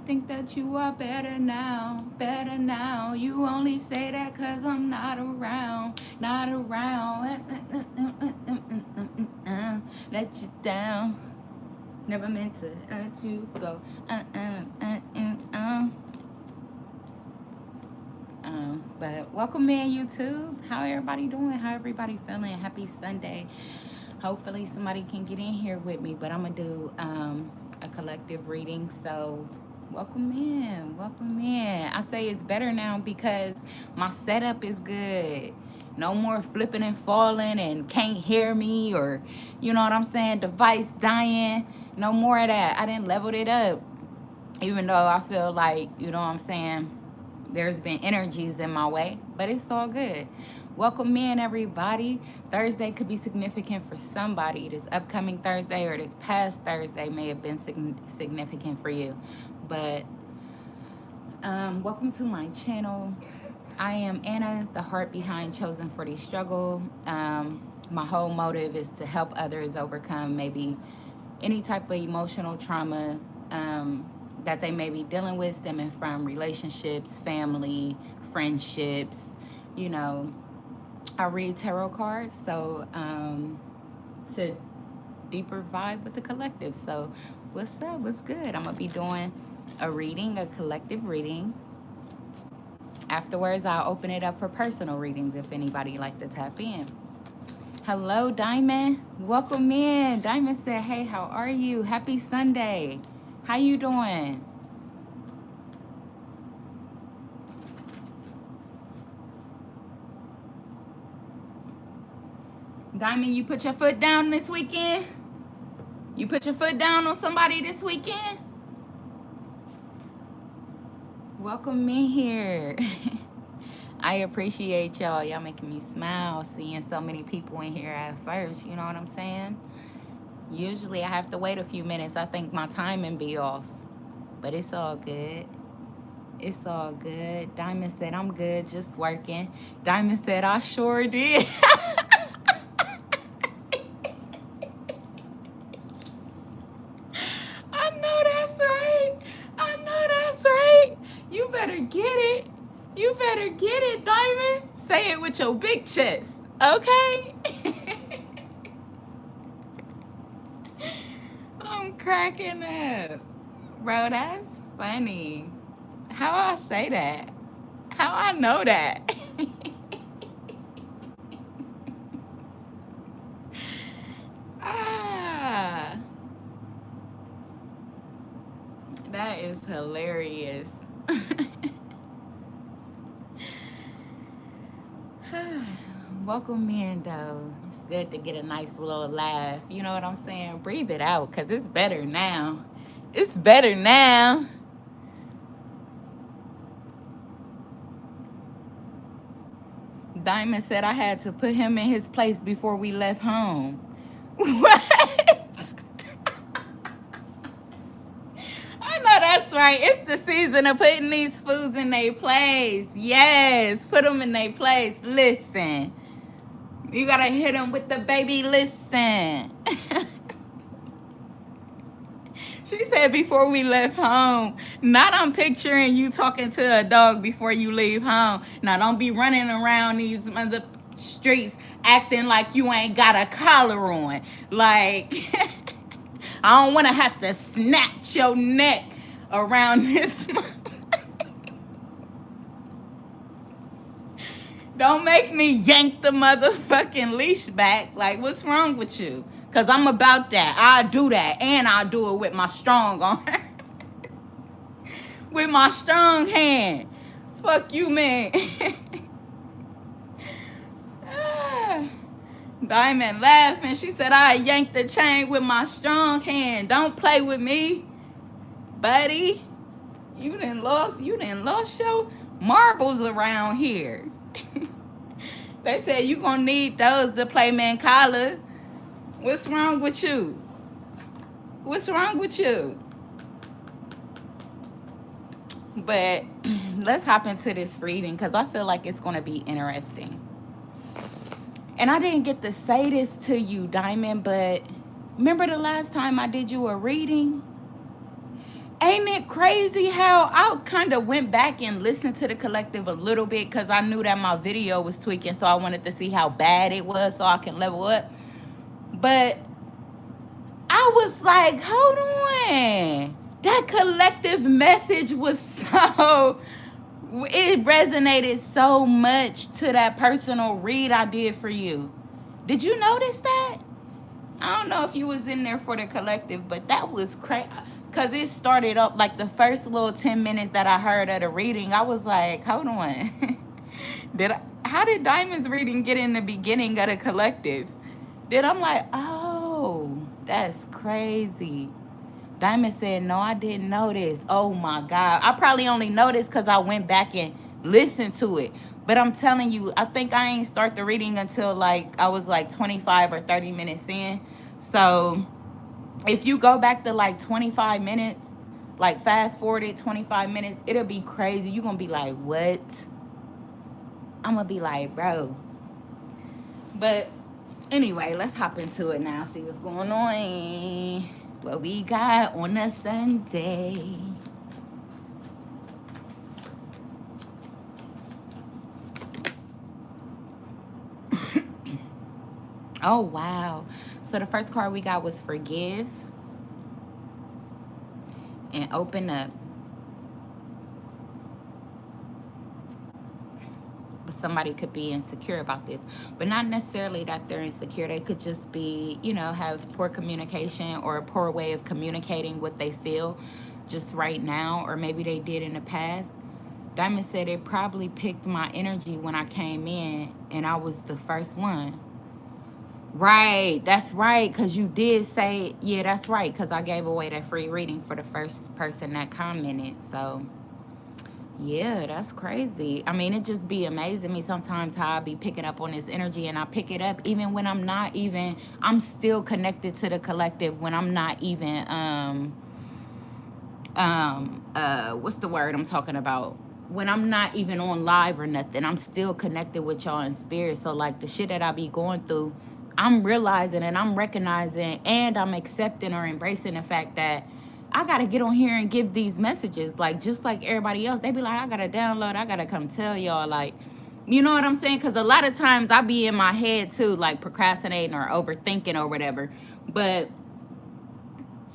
think that you are better now, better now. You only say that cause I'm not around, not around. Let you down. Never meant to let you go. But welcome in YouTube. How everybody doing? How everybody feeling? Happy Sunday. Hopefully somebody can get in here with me, but I'm gonna do a collective reading. So welcome in, welcome in. I say it's better now because my setup is good. No more flipping and falling and can't hear me, or you know what I'm saying, device dying. No more of that. I didn't level it up, even though I feel like, you know what I'm saying, there's been energies in my way, but it's all good. Welcome in, everybody. Thursday could be significant for somebody. This upcoming Thursday or this past Thursday may have been significant for you. But welcome to my channel. I am Anna, the heart behind Chosen for the Struggle. My whole motive is to help others overcome maybe any type of emotional trauma that they may be dealing with, stemming from relationships, family, friendships. You know, I read tarot cards, so to deeper vibe with the collective. So what's up? What's good? I'm gonna be doing a reading, a collective reading. Afterwards, I'll open it up for personal readings if anybody like to tap in. Hello, Diamond. Welcome in. Diamond said, hey, how are you? Happy Sunday. How you doing? Diamond, you put your foot down this weekend? You put your foot down on somebody this weekend? Welcome in here. I appreciate y'all. Y'all making me smile seeing so many people in here at first. You know what I'm saying? Usually I have to wait a few minutes. I think my timing be off. But it's all good. It's all good. Diamond said, I'm good, just working. Diamond said, I sure did. I know that's right. I know that's right. You better get it. You better get it, Diamond. Say it with your big chest, okay? I'm cracking up. Bro, that's funny. How I say that? How I know that? Ah, that is hilarious. Welcome in, though. It's good to get a nice little laugh. You know what I'm saying? Breathe it out, because it's better now. It's better now. Diamond said I had to put him in his place before we left home. What? I know that's right. It's the season of putting these foods in their place. Yes, put them in their place. Listen. You gotta hit them with the baby listen. She said before we left home. Not I'm picturing you talking to a dog before you leave home. Now don't be running around these mother streets acting like you ain't got a collar on. Like, I don't want to have to snatch your neck around this. Don't make me yank the motherfucking leash back. Like, what's wrong with you? Because I'm about that. I'll do that. And I'll do it with my strong arm. With my strong hand. Fuck you, man. Diamond laughing. She said, I yanked the chain with my strong hand. Don't play with me, buddy. You done lost your marbles around here. They said you gonna need those to play Mancala. What's wrong with you? What's wrong with you? But let's hop into this reading because I feel like it's gonna be interesting. And I didn't get to say this to you, Diamond, but remember the last time I did you a reading? Ain't it crazy how I kind of went back and listened to the collective a little bit because I knew that my video was tweaking, so I wanted to see how bad it was so I can level up. But I was like, hold on. That collective message was so, it resonated so much to that personal read I did for you. Did you notice that? I don't know if you was in there for the collective, but that was crazy. Because it started up like the first little 10 minutes that I heard of the reading. I was like, hold on. How did Diamond's reading get in the beginning of the collective? Then I'm like, oh, that's crazy. Diamond said, no, I didn't notice. Oh my God. I probably only noticed because I went back and listened to it. But I'm telling you, I think I ain't start the reading until like I was like 25 or 30 minutes in. So if you go back to like 25 minutes, like fast forwarded 25 minutes, it'll be crazy. You're going to be like, what? I'm going to be like, bro. But anyway, let's hop into it now. See what's going on. What we got on a Sunday. Oh, wow. So the first card we got was forgive and open up. But somebody could be insecure about this, but not necessarily that they're insecure. They could just be, you know, have poor communication or a poor way of communicating what they feel just right now, or maybe they did in the past. Diamond said it probably picked my energy when I came in and I was the first one. Right, that's right, because you did say, yeah, that's right, because I gave away that free reading for the first person that commented. So yeah, that's crazy. I mean, it just be amazing me sometimes how I be picking up on this energy, and I pick it up even when I'm not even, I'm still connected to the collective when I'm not even what's the word I'm talking about? When I'm not even on live or nothing, I'm still connected with y'all in spirit. So like the shit that I be going through, I'm realizing and I'm recognizing and I'm accepting or embracing the fact that I gotta get on here and give these messages. Like just like everybody else, they be like, I gotta download, I gotta come tell y'all, like, you know what I'm saying? Because a lot of times I be in my head too, like procrastinating or overthinking or whatever. But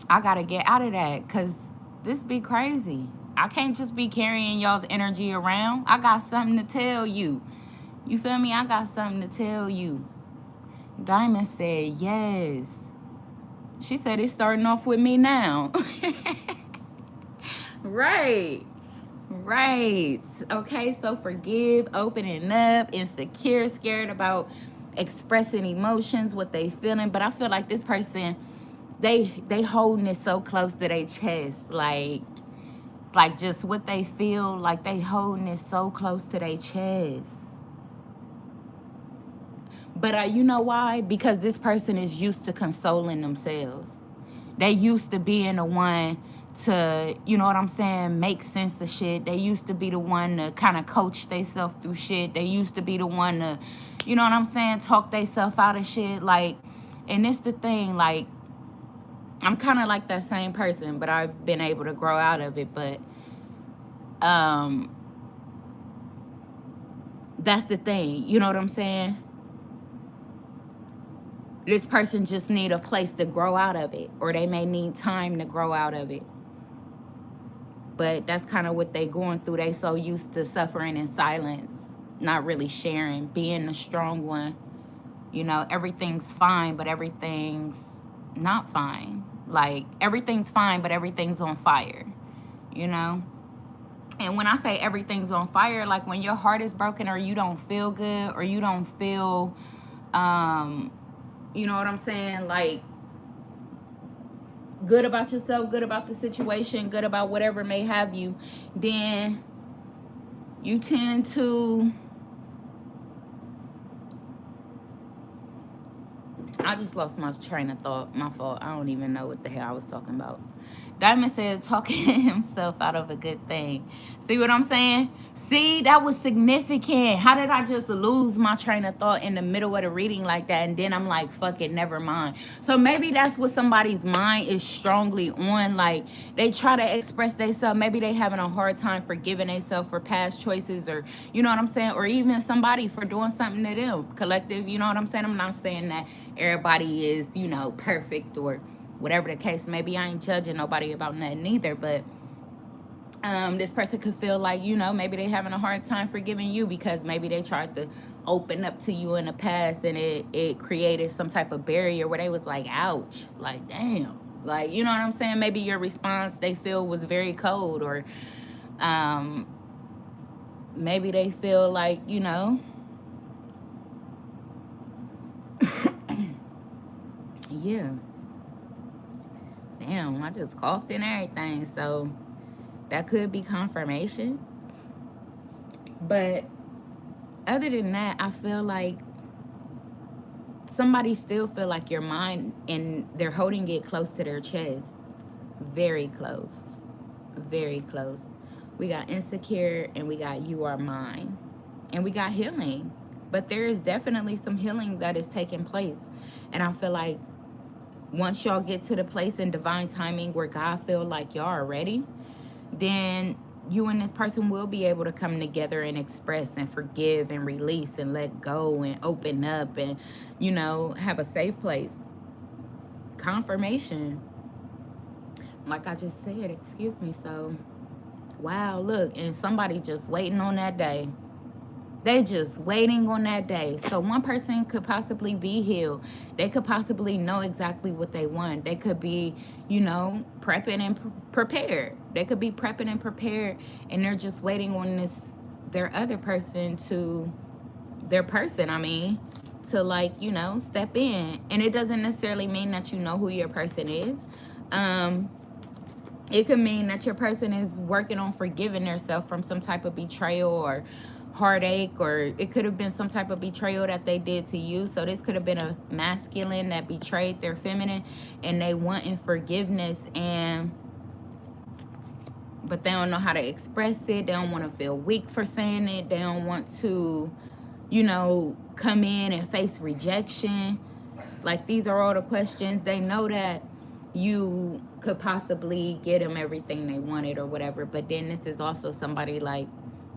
I gotta get out of that because this be crazy. I can't just be carrying y'all's energy around. I got something to tell you. You feel me? I got something to tell you. Diamond said yes. She said it's starting off with me now. Right. Right. Okay, so forgive, opening up, insecure, scared about expressing emotions, what they feeling. But I feel like this person, they holding it so close to their chest, like just what they feel, like they holding it so close to their chest. But you know why? Because this person is used to consoling themselves. They used to being the one to, you know what I'm saying, make sense of shit. They used to be the one to kind of coach themselves through shit. They used to be the one to, you know what I'm saying, talk themselves out of shit. Like, and it's the thing, like, I'm kind of like that same person, but I've been able to grow out of it. But that's the thing, you know what I'm saying? This person just need a place to grow out of it, or they may need time to grow out of it. But that's kind of what they going through. They so used to suffering in silence, not really sharing, being the strong one. You know, everything's fine, but everything's not fine. Like, everything's fine, but everything's on fire, you know? And when I say everything's on fire, like when your heart is broken or you don't feel good or you don't feel, you know what I'm saying? Like, good about yourself, good about the situation, good about whatever may have you, then you tend to, I just lost my train of thought. My fault. I don't even know what the hell I was talking about. Diamond said talking himself out of a good thing. See what I'm saying? See, that was significant. How did I just lose my train of thought in the middle of the reading like that? And then I'm like, fuck it, never mind. So maybe that's what somebody's mind is strongly on. Like, they try to express themselves. Maybe they having a hard time forgiving themselves for past choices, or, you know what I'm saying? Or even somebody for doing something to them. Collective, you know what I'm saying? I'm not saying that everybody is, perfect or whatever the case. Maybe I ain't judging nobody about nothing either, but this person could feel like, maybe they having a hard time forgiving you because maybe they tried to open up to you in the past, and it created some type of barrier where they was like, ouch, like, damn, like, you know what I'm saying? Maybe your response they feel was very cold, or maybe they feel like, yeah, damn, I just coughed and everything. So that could be confirmation. But other than that, I feel like somebody still feel like your mind, and they're holding it close to their chest. Very close. Very close. We got insecure, and we got you are mine. And we got healing. But there is definitely some healing that is taking place. And I feel like once y'all get to the place in divine timing where God feel like y'all are ready, then you and this person will be able to come together and express and forgive and release and let go and open up and, have a safe place. Confirmation. Like I just said, excuse me. So, wow, look, and somebody just waiting on that day. They just waiting on that day. So one person could possibly be healed. They could possibly know exactly what they want. They could be, prepping and prepared. They could be prepping and prepared, and they're just waiting on their other person to like, step in. And it doesn't necessarily mean that you know who your person is. It could mean that your person is working on forgiving themselves from some type of betrayal or heartache, or it could have been some type of betrayal that they did to you. So this could have been a masculine that betrayed their feminine, and they wanting forgiveness, but they don't know how to express it. They don't want to feel weak for saying it. They don't want to, come in and face rejection. Like, these are all the questions. They know that you could possibly get them everything they wanted or whatever, but then this is also somebody like,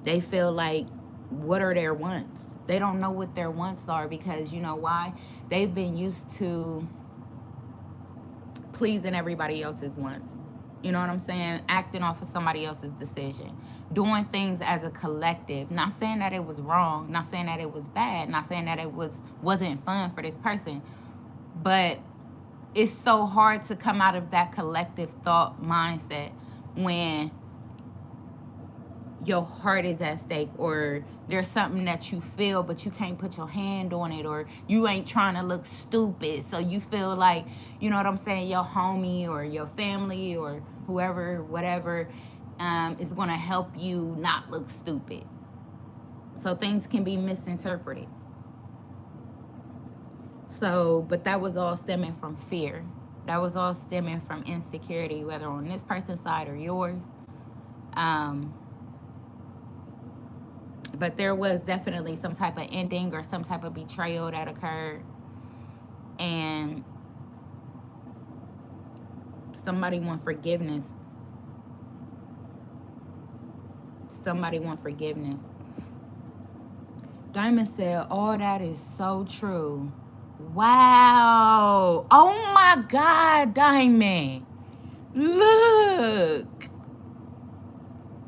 they feel like, what are their wants? They don't know what their wants are, because you know why? They've been used to pleasing everybody else's wants. You know what I'm saying? Acting off of somebody else's decision. Doing things as a collective. Not saying that it was wrong. Not saying that it was bad. Not saying that it wasn't fun for this person. But it's so hard to come out of that collective thought mindset when your heart is at stake, or there's something that you feel but you can't put your hand on it, or you ain't trying to look stupid, so you feel like, you know what I'm saying, your homie or your family or whoever, whatever, is going to help you not look stupid. So things can be misinterpreted. So, but that was all stemming from fear. That was all stemming from insecurity, whether on this person's side or yours. But there was definitely some type of ending or some type of betrayal that occurred. And somebody want forgiveness. Somebody want forgiveness. Diamond said, all that is so true. Wow. Oh my God, Diamond. Look.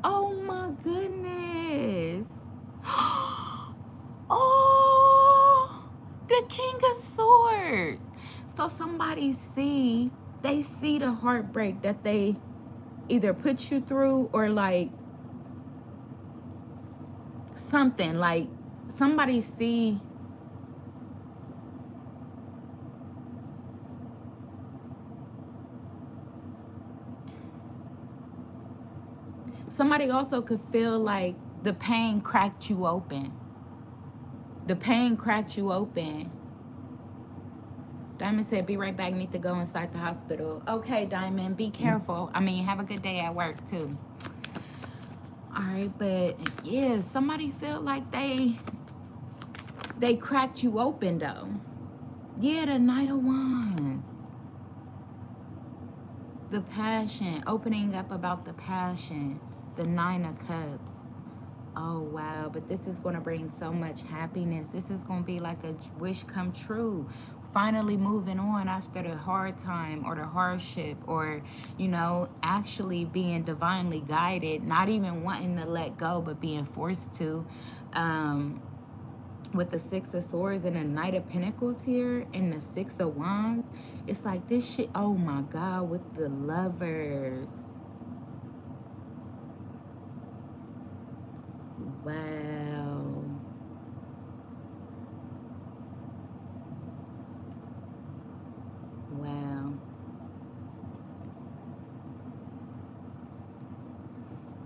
Oh my goodness. Oh, the King of Swords. So somebody they see the heartbreak that they either put you through, or like something, like somebody see somebody also could feel like the pain cracked you open. The pain cracked you open. Diamond said, be right back. Need to go inside the hospital. Okay, Diamond, be careful. I mean, have a good day at work, too. All right, but yeah, somebody feel like they cracked you open, though. Yeah, the Knight of Wands. The passion, opening up about the passion. The Nine of Cups. Oh, wow. But this is going to bring so much happiness. This is going to be like a wish come true. Finally moving on after the hard time or the hardship, or, you know, actually being divinely guided, not even wanting to let go, but being forced to. With the Six of Swords and the Knight of Pentacles here and the Six of Wands, it's like this shit, oh my God, with the Lovers. Wow. Wow.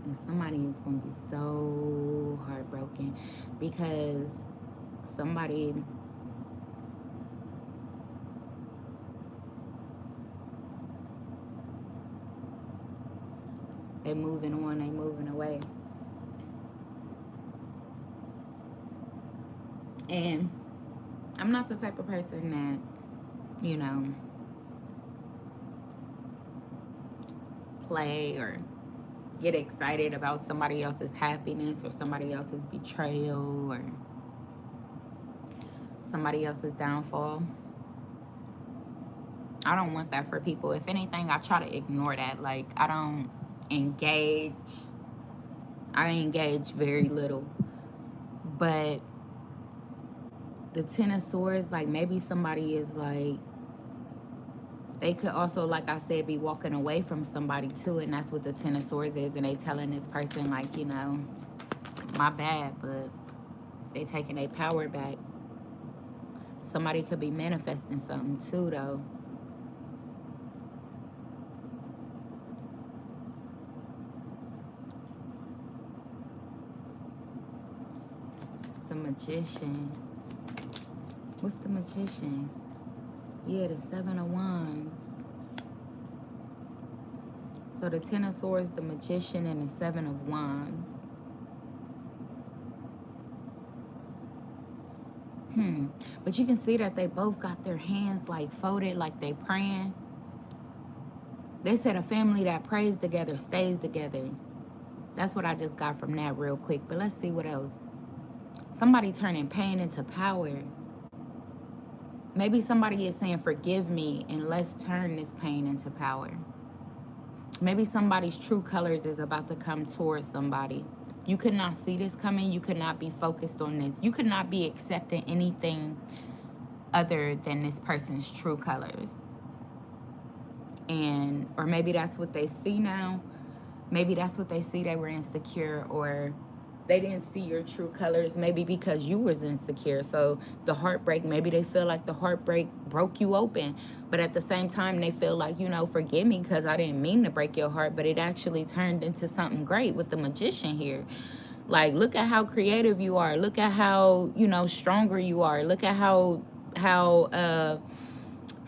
And somebody is going to be so heartbroken because somebody they moving on, they moving away. And I'm not the type of person that, you know, play or get excited about somebody else's happiness or somebody else's betrayal or somebody else's downfall. I don't want that for people. If anything, I try to ignore that. Like, I don't engage. I engage very little. But the Ten of Swords, like, maybe somebody is like, they could also, like I said, be walking away from somebody too, and that's what the Ten of Swords is. And they telling this person, like, you know, my bad, but they taking their power back. Somebody could be manifesting something too, though. The Magician. What's the Magician? Yeah, the Seven of Wands. So the Ten of Swords, the Magician, and the Seven of Wands. But you can see that they both got their hands like folded, like they praying. They said a family that prays together stays together. That's what I just got from that real quick. But let's see what else. Somebody turning pain into power. Maybe somebody is saying, forgive me, and let's turn this pain into power. Maybe somebody's true colors is about to come towards somebody. You could not see this coming. You could not be focused on this. You could not be accepting anything other than this person's true colors. And, or maybe that's what they see now. Maybe that's what they see. They were insecure, or they didn't see your true colors, maybe because you was insecure. So the heartbreak, maybe they feel like the heartbreak broke you open. But at the same time, they feel like, you know, forgive me because I didn't mean to break your heart. But it actually turned into something great with the Magician here. Like, look at how creative you are. Look at how, you know, stronger you are. Look at how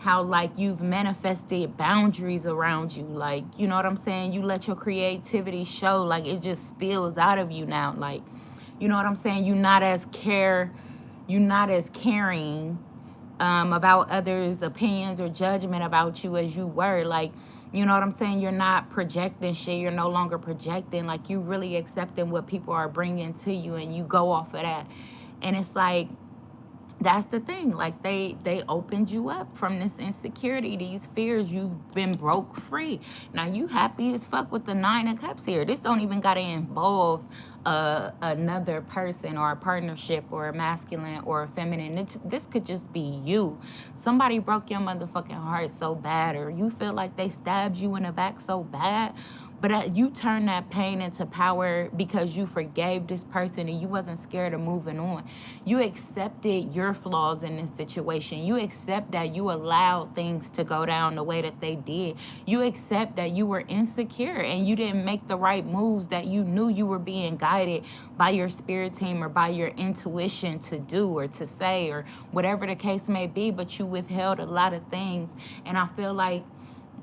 like you've manifested boundaries around you. Like, you know what I'm saying? You let your creativity show, like it just spills out of you now. Like, you know what I'm saying? You're not as caring about others' opinions or judgment about you as you were. Like, you know what I'm saying? You're not projecting shit. You're no longer projecting. Like, you really accepting what people are bringing to you, and you go off of that. And it's like, that's the thing. Like, they opened you up from this insecurity, these fears. You've been broke free. Now you happy as fuck with the Nine of Cups here. This don't even gotta involve another person or a partnership or a masculine or a feminine. This could just be you. Somebody broke your motherfucking heart so bad, or you feel like they stabbed you in the back so bad, But you turned that pain into power because you forgave this person and you wasn't scared of moving on. You accepted your flaws in this situation. You accept that you allowed things to go down the way that they did. You accept that you were insecure and you didn't make the right moves that you knew you were being guided by your spirit team or by your intuition to do or to say or whatever the case may be, but you withheld a lot of things. And I feel like,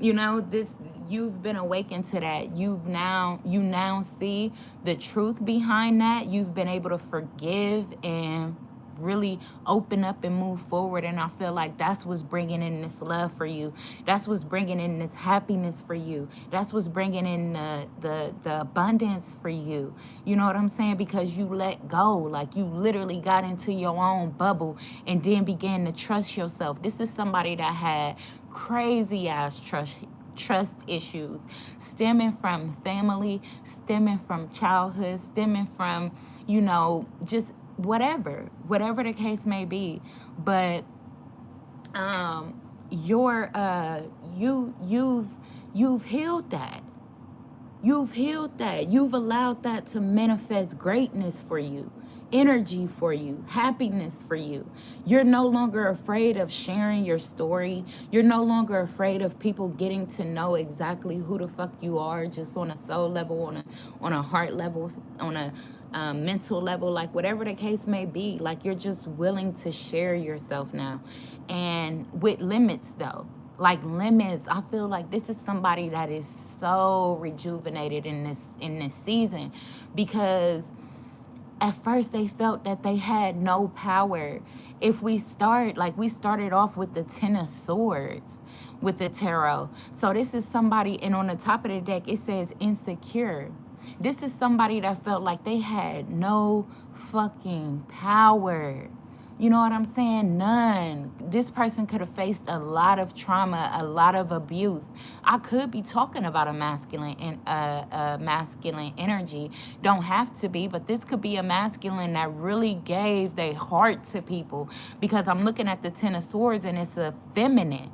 this, you've been awakened to that. You now see the truth behind that. You've been able to forgive and really open up and move forward. And I feel like that's what's bringing in this love for you. That's what's bringing in this happiness for you. That's what's bringing in the abundance for you. You know what I'm saying? Because you let go. Like, you literally got into your own bubble and then began to trust yourself. This is somebody that had crazy ass trust issues stemming from family, stemming from childhood, stemming from, just whatever the case may be. But you've healed that. You've healed that. You've allowed that to manifest greatness for you, energy for you, happiness for you. You're no longer afraid of sharing your story. You're no longer afraid of people getting to know exactly who the fuck you are, just on a soul level, on a heart level, on a mental level, like whatever the case may be. Like, you're just willing to share yourself now, and with limits though. Like, limits, I feel like this is somebody that is so rejuvenated in this season, because at first they felt that they had no power. If we started off with the Ten of Swords with the tarot. So this is somebody, and on the top of the deck it says insecure. This is somebody that felt like they had no fucking power. You know what I'm saying? None. This person could have faced a lot of trauma, a lot of abuse. I could be talking about a masculine energy. Don't have to be, but this could be a masculine that really gave their heart to people, because I'm looking at the Ten of Swords and it's a feminine.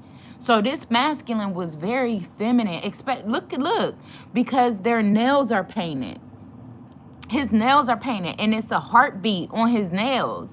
So this masculine was very feminine. Look, because their nails are painted. His nails are painted, and it's a heartbeat on his nails.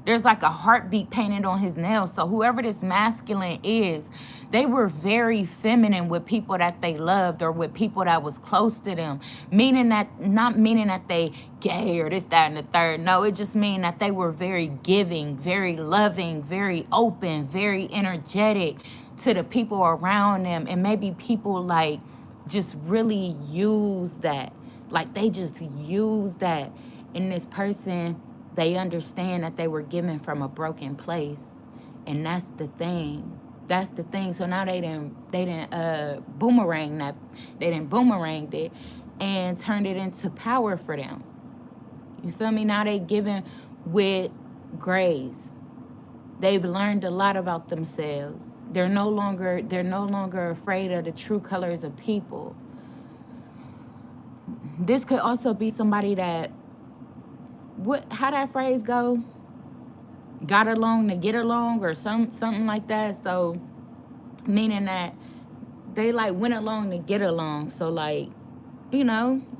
There's like a heartbeat painted on his nails. So whoever this masculine is, they were very feminine with people that they loved or with people that was close to them. Not meaning that they gay or this, that, and the third. No, it just means that they were very giving, very loving, very open, very energetic to the people around them. And maybe people like just really use that. Like, they just use that in this person. They understand that they were given from a broken place, and that's the thing. That's the thing. So now they didn't boomerang that. They didn't boomerang it and turned it into power for them. You feel me? Now they given with grace. They've learned a lot about themselves. They're no longer afraid of the true colors of people. This could also be somebody that, how that phrase go? Got along to get along, or something like that. So meaning that they like went along to get along. So like, they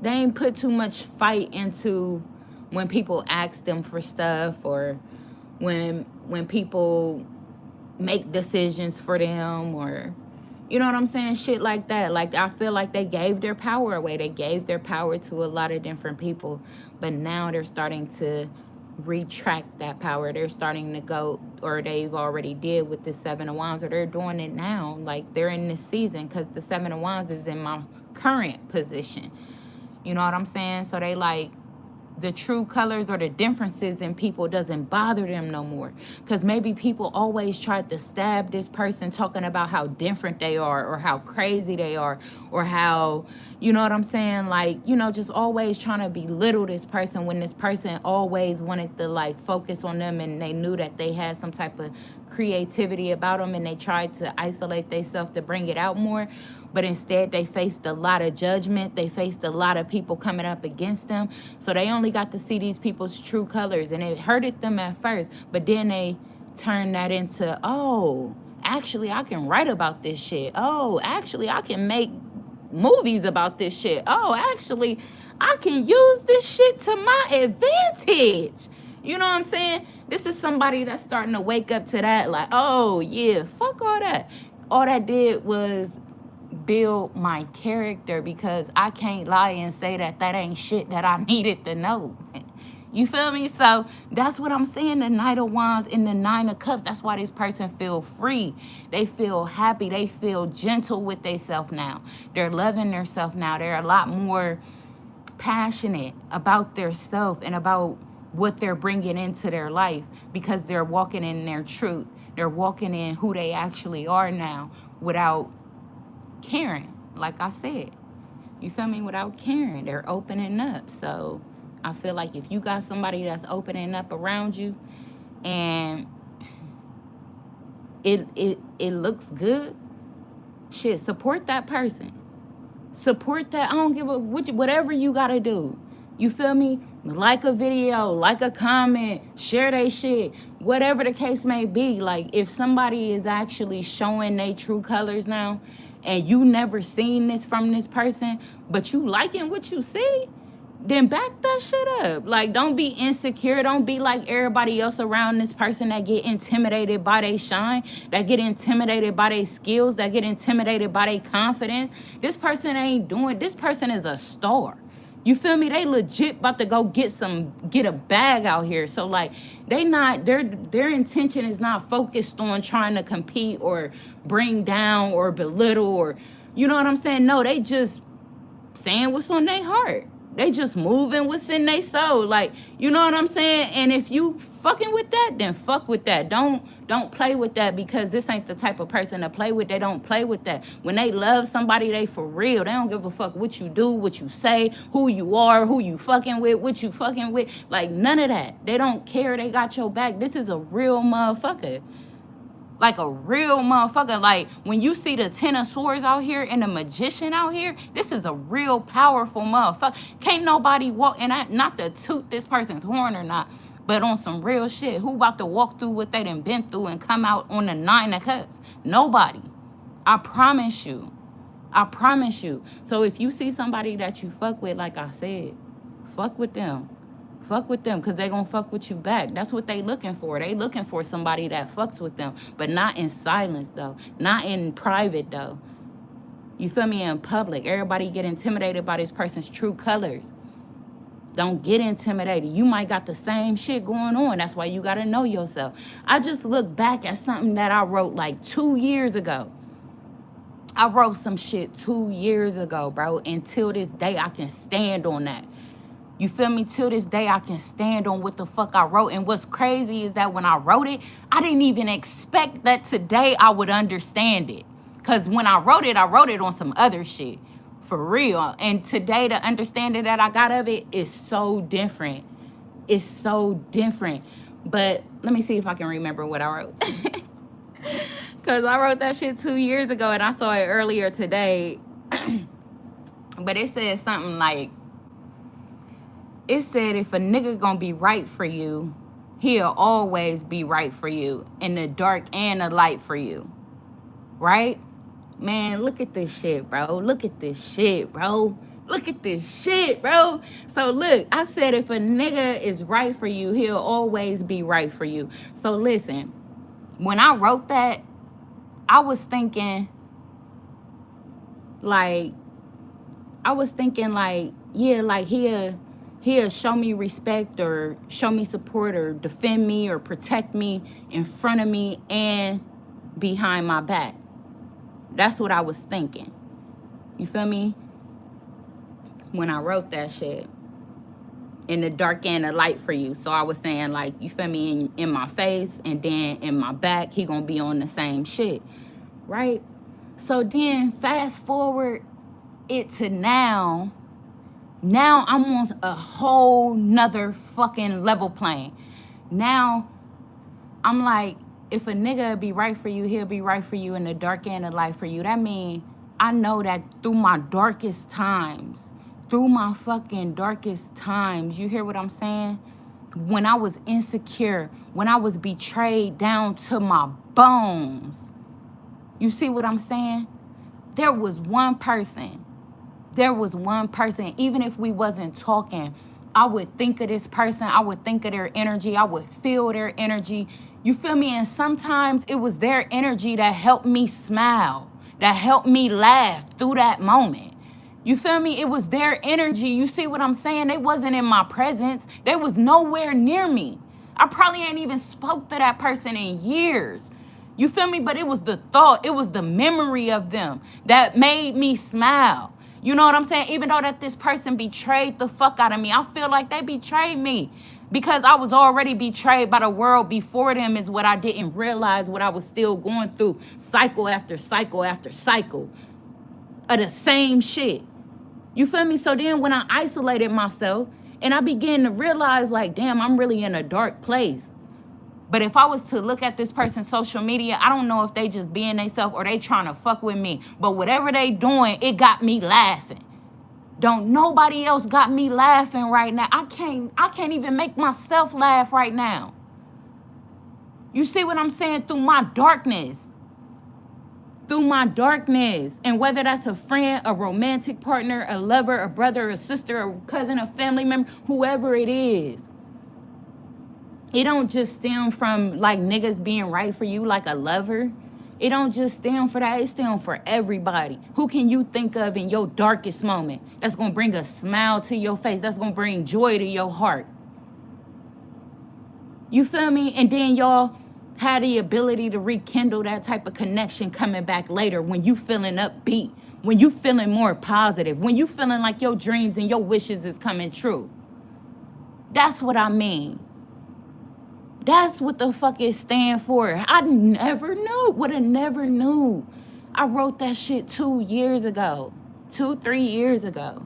ain't put too much fight into when people ask them for stuff, or when people make decisions for them, or you know what I'm saying? Shit like that. Like, I feel like they gave their power away. They gave their power to a lot of different people. But now they're starting to retract that power. They're starting to go, or they've already did with the Seven of Wands, or they're doing it now. Like, they're in this season, because the Seven of Wands is in my current position. You know what I'm saying? So they like, the true colors or the differences in people doesn't bother them no more. Because maybe people always tried to stab this person talking about how different they are, or how crazy they are, or how, you know what I'm saying? Like, just always trying to belittle this person, when this person always wanted to like focus on them, and they knew that they had some type of creativity about them, and they tried to isolate themselves to bring it out more. But instead, they faced a lot of judgment. They faced a lot of people coming up against them. So they only got to see these people's true colors. And it hurted them at first. But then they turned that into, oh, actually, I can write about this shit. Oh, actually, I can make movies about this shit. Oh, actually, I can use this shit to my advantage. You know what I'm saying? This is somebody that's starting to wake up to that, like, oh yeah, fuck all that. All that did was build my character, because I can't lie and say that that ain't shit that I needed to know. You feel me? So that's what I'm saying. The Knight of Wands and the Nine of Cups. That's why this person feel free. They feel happy. They feel gentle with themselves now. They're loving themselves now. They're a lot more passionate about their self and about what they're bringing into their life, because they're walking in their truth. They're walking in who they actually are now without caring. Like I said, you feel me? Without caring, they're opening up. So I feel like if you got somebody that's opening up around you and it looks good, shit, support that person. Support that. I don't give a whatever you gotta do. You feel me? Like a video, like a comment, share they shit, whatever the case may be. Like, if somebody is actually showing their true colors now, and you never seen this from this person, but you liking what you see, then back that shit up. Like, don't be insecure. Don't be like everybody else around this person that get intimidated by their shine, that get intimidated by their skills, that get intimidated by their confidence. This person ain't doing, this person is a star. You feel me? They legit about to go get a bag out here. So like, they not, their intention is not focused on trying to compete or bring down or belittle, or, you know what I'm saying? No, they just saying what's on their heart. They just moving what's in their soul. Like, you know what I'm saying? And if you fucking with that, then fuck with that. Don't play with that, because this ain't the type of person to play with. They don't play with that. When they love somebody, they for real. They don't give a fuck what you do, what you say, who you are, who you fucking with, what you fucking with. Like, none of that. They don't care. They got your back. This is a real motherfucker. Like a real motherfucker. Like, when you see the Ten of Swords out here and the Magician out here, this is a real powerful motherfucker. Can't nobody walk, and not to toot this person's horn or not, but on some real shit, who about to walk through what they done been through and come out on the Nine of Cups? Nobody. I promise you. I promise you. So if you see somebody that you fuck with, like I said, fuck with them. Fuck with them, because they gonna fuck with you back. That's what they looking for. They looking for somebody that fucks with them, but not in silence, though. Not in private, though. You feel me? In public. Everybody get intimidated by this person's true colors. Don't get intimidated. You might got the same shit going on. That's why you got to know yourself. I just look back at something that I wrote like 2 years ago. I wrote some shit 2 years ago, bro. And till this day, I can stand on that. You feel me? Till this day, I can stand on what the fuck I wrote. And what's crazy is that when I wrote it, I didn't even expect that today I would understand it. Because when I wrote it on some other shit. For real. And today, the understanding that I got of it is so different. It's so different. But let me see if I can remember what I wrote. Because I wrote that shit 2 years ago and I saw it earlier today. But it said something like, it said, if a nigga gonna be right for you, he'll always be right for you, in the dark and the light for you. Right? Man, look at this shit, bro. Look at this shit, bro. Look at this shit, bro. So look, I said if a nigga is right for you, he'll always be right for you. So listen, when I wrote that, I was thinking like, yeah, like he'll show me respect or show me support or defend me or protect me in front of me and behind my back. That's what I was thinking. You feel me? When I wrote that shit. In the dark and the light for you. So I was saying, like, you feel me, in my face and then in my back, he gonna be on the same shit. Right? So then fast forward it to now. Now I'm on a whole nother fucking level playing. Now I'm like, if a nigga be right for you, he'll be right for you in the dark and the light for you. That means I know that through my darkest times, through my fucking darkest times, you hear what I'm saying? When I was insecure, when I was betrayed down to my bones, you see what I'm saying? There was one person there was one person, even if we wasn't talking, I would think of this person. I would think of their energy. I would feel their energy. You feel me? And sometimes it was their energy that helped me smile, that helped me laugh through that moment. You feel me? It was their energy. You see what I'm saying? They wasn't in my presence. They was nowhere near me. I probably ain't even spoke to that person in years. You feel me? But it was the thought, it was the memory of them that made me smile. You know what I'm saying? Even though that this person betrayed the fuck out of me, I feel like they betrayed me because I was already betrayed by the world before them is what I didn't realize, what I was still going through, cycle after cycle after cycle of the same shit. You feel me? So then when I isolated myself and I began to realize like, damn, I'm really in a dark place. But if I was to look at this person's social media, I don't know if they just being themselves or they trying to fuck with me. But whatever they doing, it got me laughing. Don't nobody else got me laughing right now. I can't even make myself laugh right now. You see what I'm saying? Through my darkness. Through my darkness. And whether that's a friend, a romantic partner, a lover, a brother, a sister, a cousin, a family member, whoever it is. It don't just stem from like niggas being right for you like a lover. It don't just stem for that. It stem for everybody. Who can you think of in your darkest moment that's going to bring a smile to your face? That's going to bring joy to your heart. You feel me? And then y'all had the ability to rekindle that type of connection coming back later when you feeling upbeat, when you feeling more positive, when you feeling like your dreams and your wishes is coming true. That's what I mean. That's what the fuck it stand for. I never knew. Would have never knew. I wrote that shit 2 years ago. 3 years ago.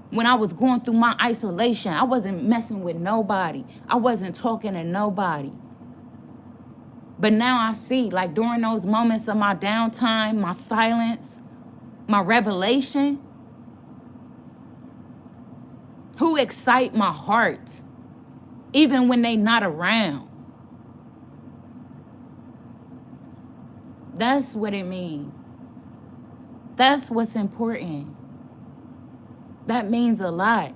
When I was going through my isolation, I wasn't messing with nobody. I wasn't talking to nobody. But now I see, like during those moments of my downtime, my silence, my revelation, who excite my heart. Even when they not around. That's what it means. That's what's important. That means a lot.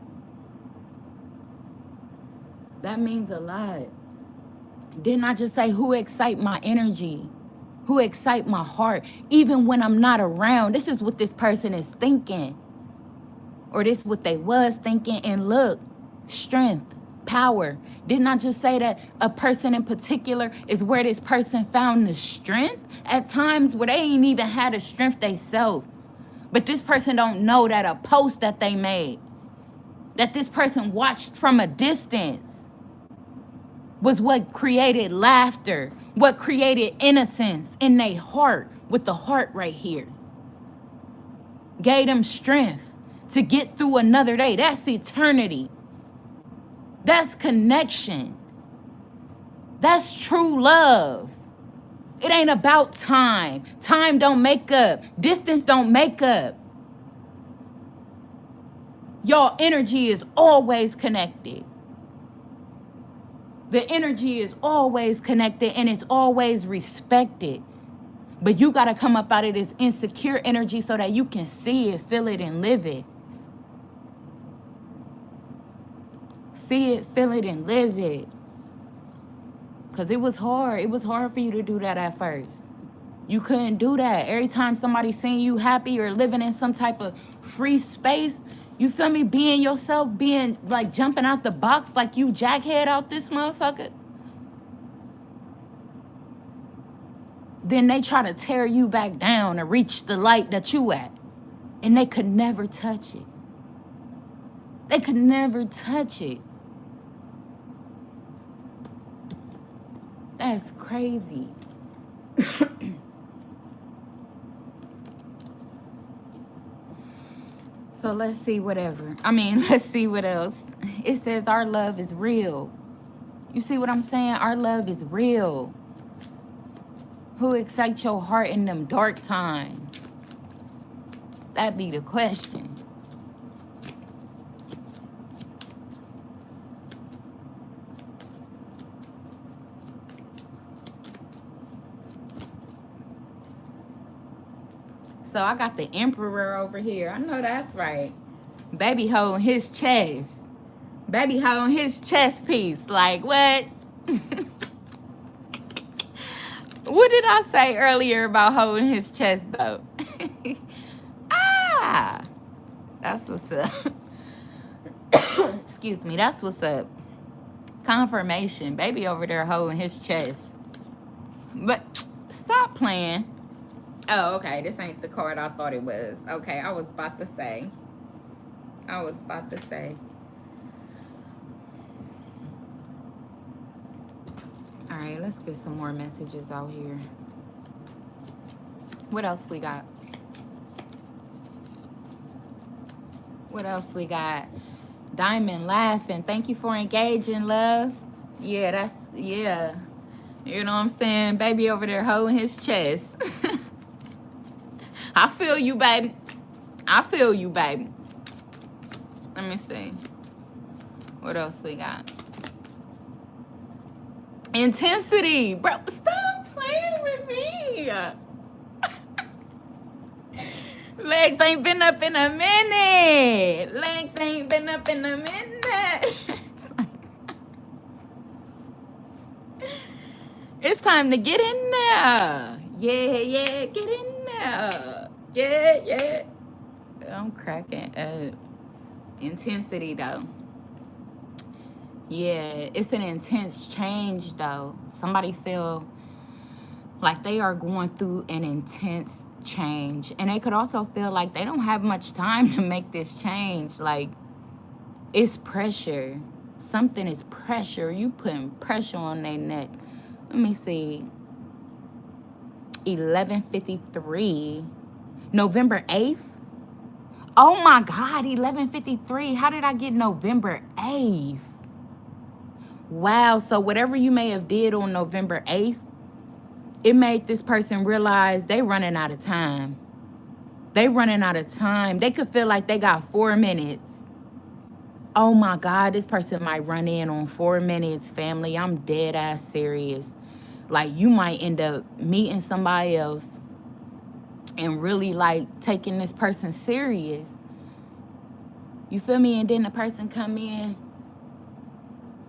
That means a lot. Didn't I just say who excite my energy? Who excite my heart? Even when I'm not around. This is what this person is thinking. Or this is what they was thinking. And look, strength. Power. Didn't I just say that a person in particular is where this person found the strength? At times where they ain't even had the strength themselves. But this person don't know that a post that they made, that this person watched from a distance, was what created laughter, what created innocence in their heart, with the heart right here. Gave them strength to get through another day. That's eternity. That's connection. That's true love. It ain't about time. Time don't make up. Distance don't make up. Y'all energy is always connected. The energy is always connected and it's always respected. But you got to come up out of this insecure energy so that you can see it, feel it, and live it. See it, feel it, and live it. Because it was hard. It was hard for you to do that at first. You couldn't do that. Every time somebody seen you happy or living in some type of free space, you feel me, being yourself, being like jumping out the box like you jackhead out this motherfucker. Then they try to tear you back down and reach the light that you at. And they could never touch it. They could never touch it. That's crazy. So let's see let's see what else. It says our love is real. You see what I'm saying? Our love is real. Who excites your heart in them dark times? That be the question. So I got the emperor over here. I know that's right. Baby holding his chest. Baby holding his chest piece. Like, what? What did I say earlier about holding his chest, though? Ah! That's what's up. Excuse me. That's what's up. Confirmation. Baby over there holding his chest. But stop playing. Oh, okay. This ain't the card I thought it was. Okay, I was about to say. All right, let's get some more messages out here. What else we got? Diamond laughing. Thank you for engaging, love. Yeah, yeah. You know what I'm saying? Baby over there holding his chest. I feel you, baby. Let me see. What else we got? Intensity. Bro, stop playing with me. Legs ain't been up in a minute. It's time to get in there. Yeah, get in there. Yeah. I'm cracking up. Intensity, though. Yeah, it's an intense change, though. Somebody feel like they are going through an intense change. And they could also feel like they don't have much time to make this change. Like, it's pressure. Something is pressure. You putting pressure on their neck. Let me see. 11:53. November 8th. Oh my God, 11:53. How did I get November 8th? Wow, so whatever you may have did on November 8th, it made this person realize they running out of time. They could feel like they got 4 minutes. Oh my God, this person might run in on 4 minutes, family. I'm dead ass serious. Like, you might end up meeting somebody else and really like taking this person serious. You feel me? And then the person come in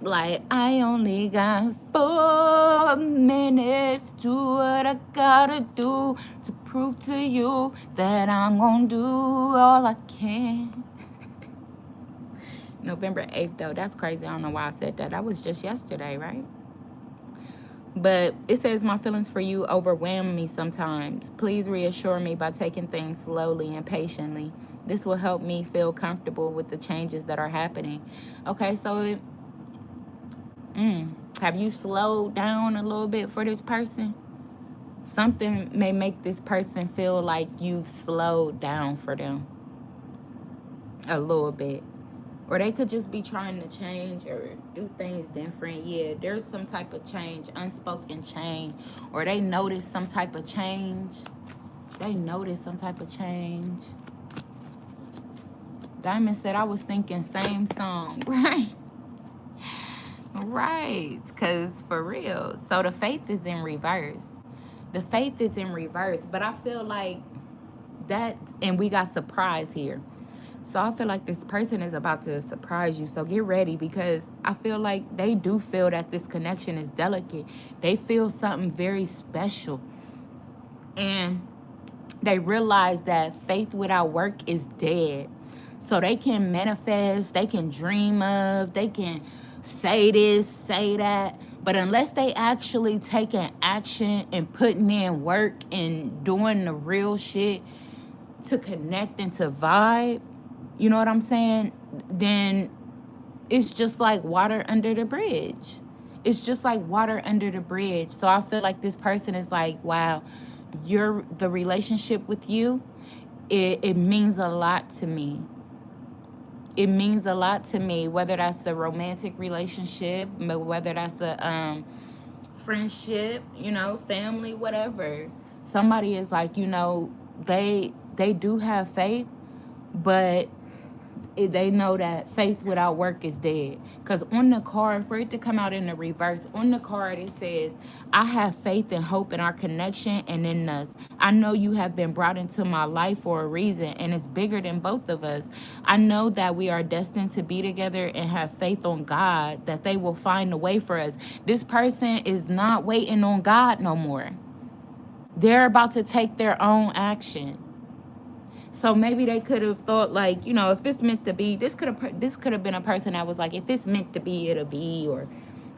like, I only got 4 minutes. Do what I gotta do to prove to you that I'm gonna do all I can. November 8th, though. That's crazy. I don't know why I said that. That was just yesterday, right? But it says, my feelings for you overwhelm me sometimes. Please reassure me by taking things slowly and patiently. This will help me feel comfortable with the changes that are happening. Okay, so have you slowed down a little bit for this person? Something may make this person feel like you've slowed down for them a little bit. Or they could just be trying to change or do things different. Yeah, there's some type of change, unspoken change. Or they notice some type of change. Diamond said, I was thinking same song, right? Right, because for real. So the faith is in reverse. But I feel like that, and we got surprise here. So I feel like this person is about to surprise you. So get ready, because I feel like they do feel that this connection is delicate. They feel something very special. And they realize that faith without work is dead. So they can manifest, they can dream of, they can say this, say that. But unless they actually taking action and putting in work and doing the real shit to connect and to vibe, you know what I'm saying? Then it's just like water under the bridge. So I feel like this person is like, wow, the relationship with you, it means a lot to me. Whether that's a romantic relationship, whether that's a friendship, family, whatever. Somebody is like, they do have faith, but they know that faith without work is dead. Because on the card, for it to come out in the reverse, on the card it says, I have faith and hope in our connection and in us. I know you have been brought into my life for a reason, and it's bigger than both of us. I know that we are destined to be together and have faith on God that they will find a way for us. This person is not waiting on God no more. They're about to take their own action. So maybe they could have thought, like, you know, if it's meant to be, this could have been a person that was like, if it's meant to be, it'll be, or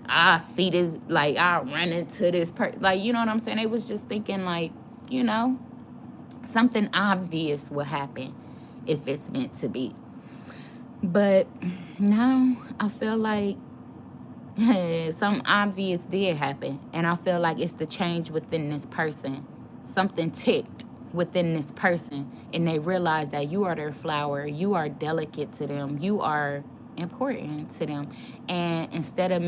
I see this, like, I'll run into this person, like, you know what I'm saying? They was just thinking, like, you know, something obvious will happen if it's meant to be. But now I feel like something obvious did happen, and I feel like it's the change within this person. Something ticked within this person, and they realize that you are their flower, you are delicate to them, you are important to them. And instead of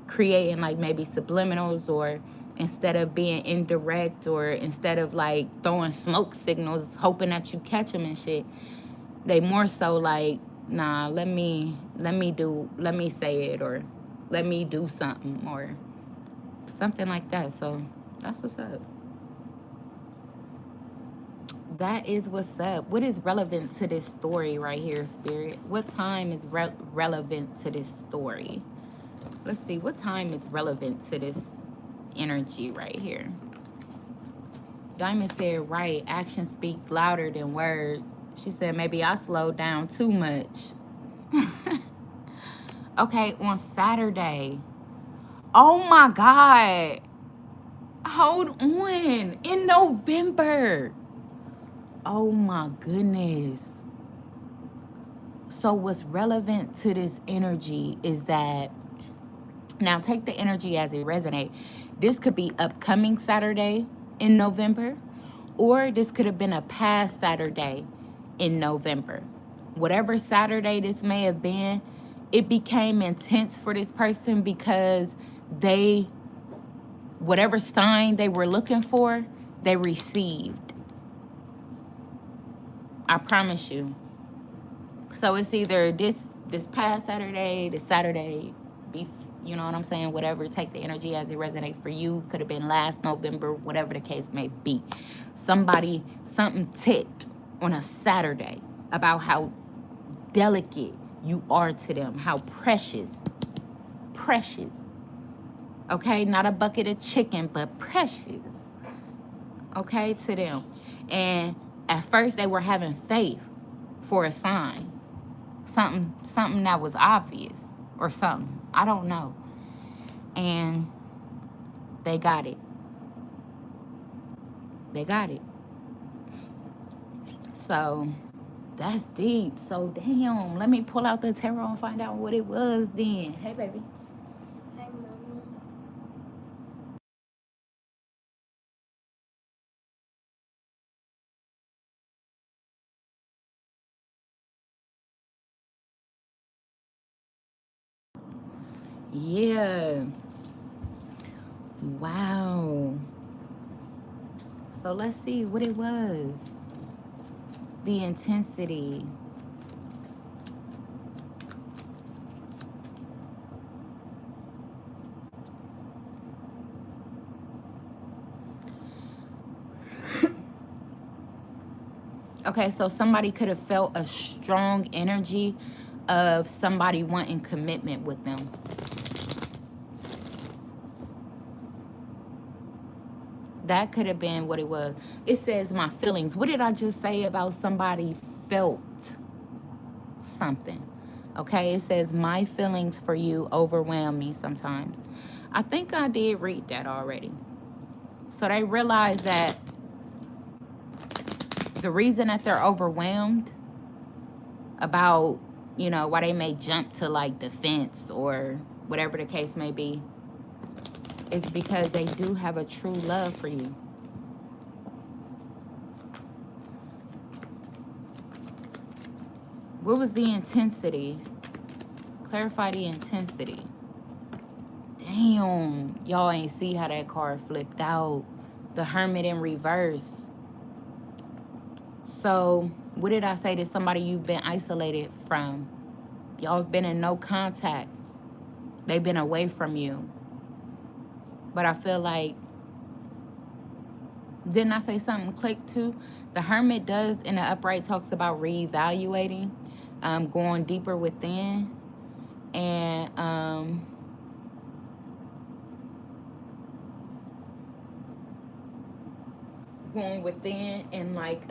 creating like maybe subliminals, or instead of being indirect, or instead of like throwing smoke signals hoping that you catch them and shit, they more so like, nah, let me say it, or let me do something, or something like that. So that's what's up. That is what's up. What is relevant to this story right here, Spirit? What time is relevant to this story? Let's see. What time is relevant to this energy right here? Diamond said, right, action speaks louder than words. She said, maybe I slowed down too much. Okay, on Saturday. Oh my God. Hold on. In November. Oh my goodness. So what's relevant to this energy is that, now take the energy as it resonates. This could be upcoming Saturday in November, or this could have been a past Saturday in November. Whatever Saturday this may have been, it became intense for this person because whatever sign they were looking for, they received. I promise you. So it's either this past Saturday, this Saturday, you know what I'm saying? Whatever, take the energy as it resonates for you. Could have been last November, whatever the case may be. Something ticked on a Saturday about how delicate you are to them, how precious. Okay, not a bucket of chicken, but precious. Okay, to them. And at first they were having faith for a sign. Something that was obvious or something. I don't know. And they got it. So that's deep. So damn, let me pull out the tarot and find out what it was then. Hey, baby. Hi, Mommy. Yeah. Wow. So let's see what it was. The intensity. Okay, so somebody could have felt a strong energy of somebody wanting commitment with them. That could have been what it was. It says my feelings. What did I just say about somebody felt something? Okay, it says my feelings for you overwhelm me sometimes. I think I did read that already. So they realize that the reason that they're overwhelmed about, you know, why they may jump to like defense or whatever the case may be, is because they do have a true love for you. What was the intensity? Clarify the intensity. Damn, y'all ain't see how that card flipped out. The Hermit in reverse. So What did I say to somebody you've been isolated from? Y'all have been in no contact. They've been away from you. But I feel like, didn't I say something click too? The Hermit does in the upright talks about reevaluating, going deeper within, and going within and like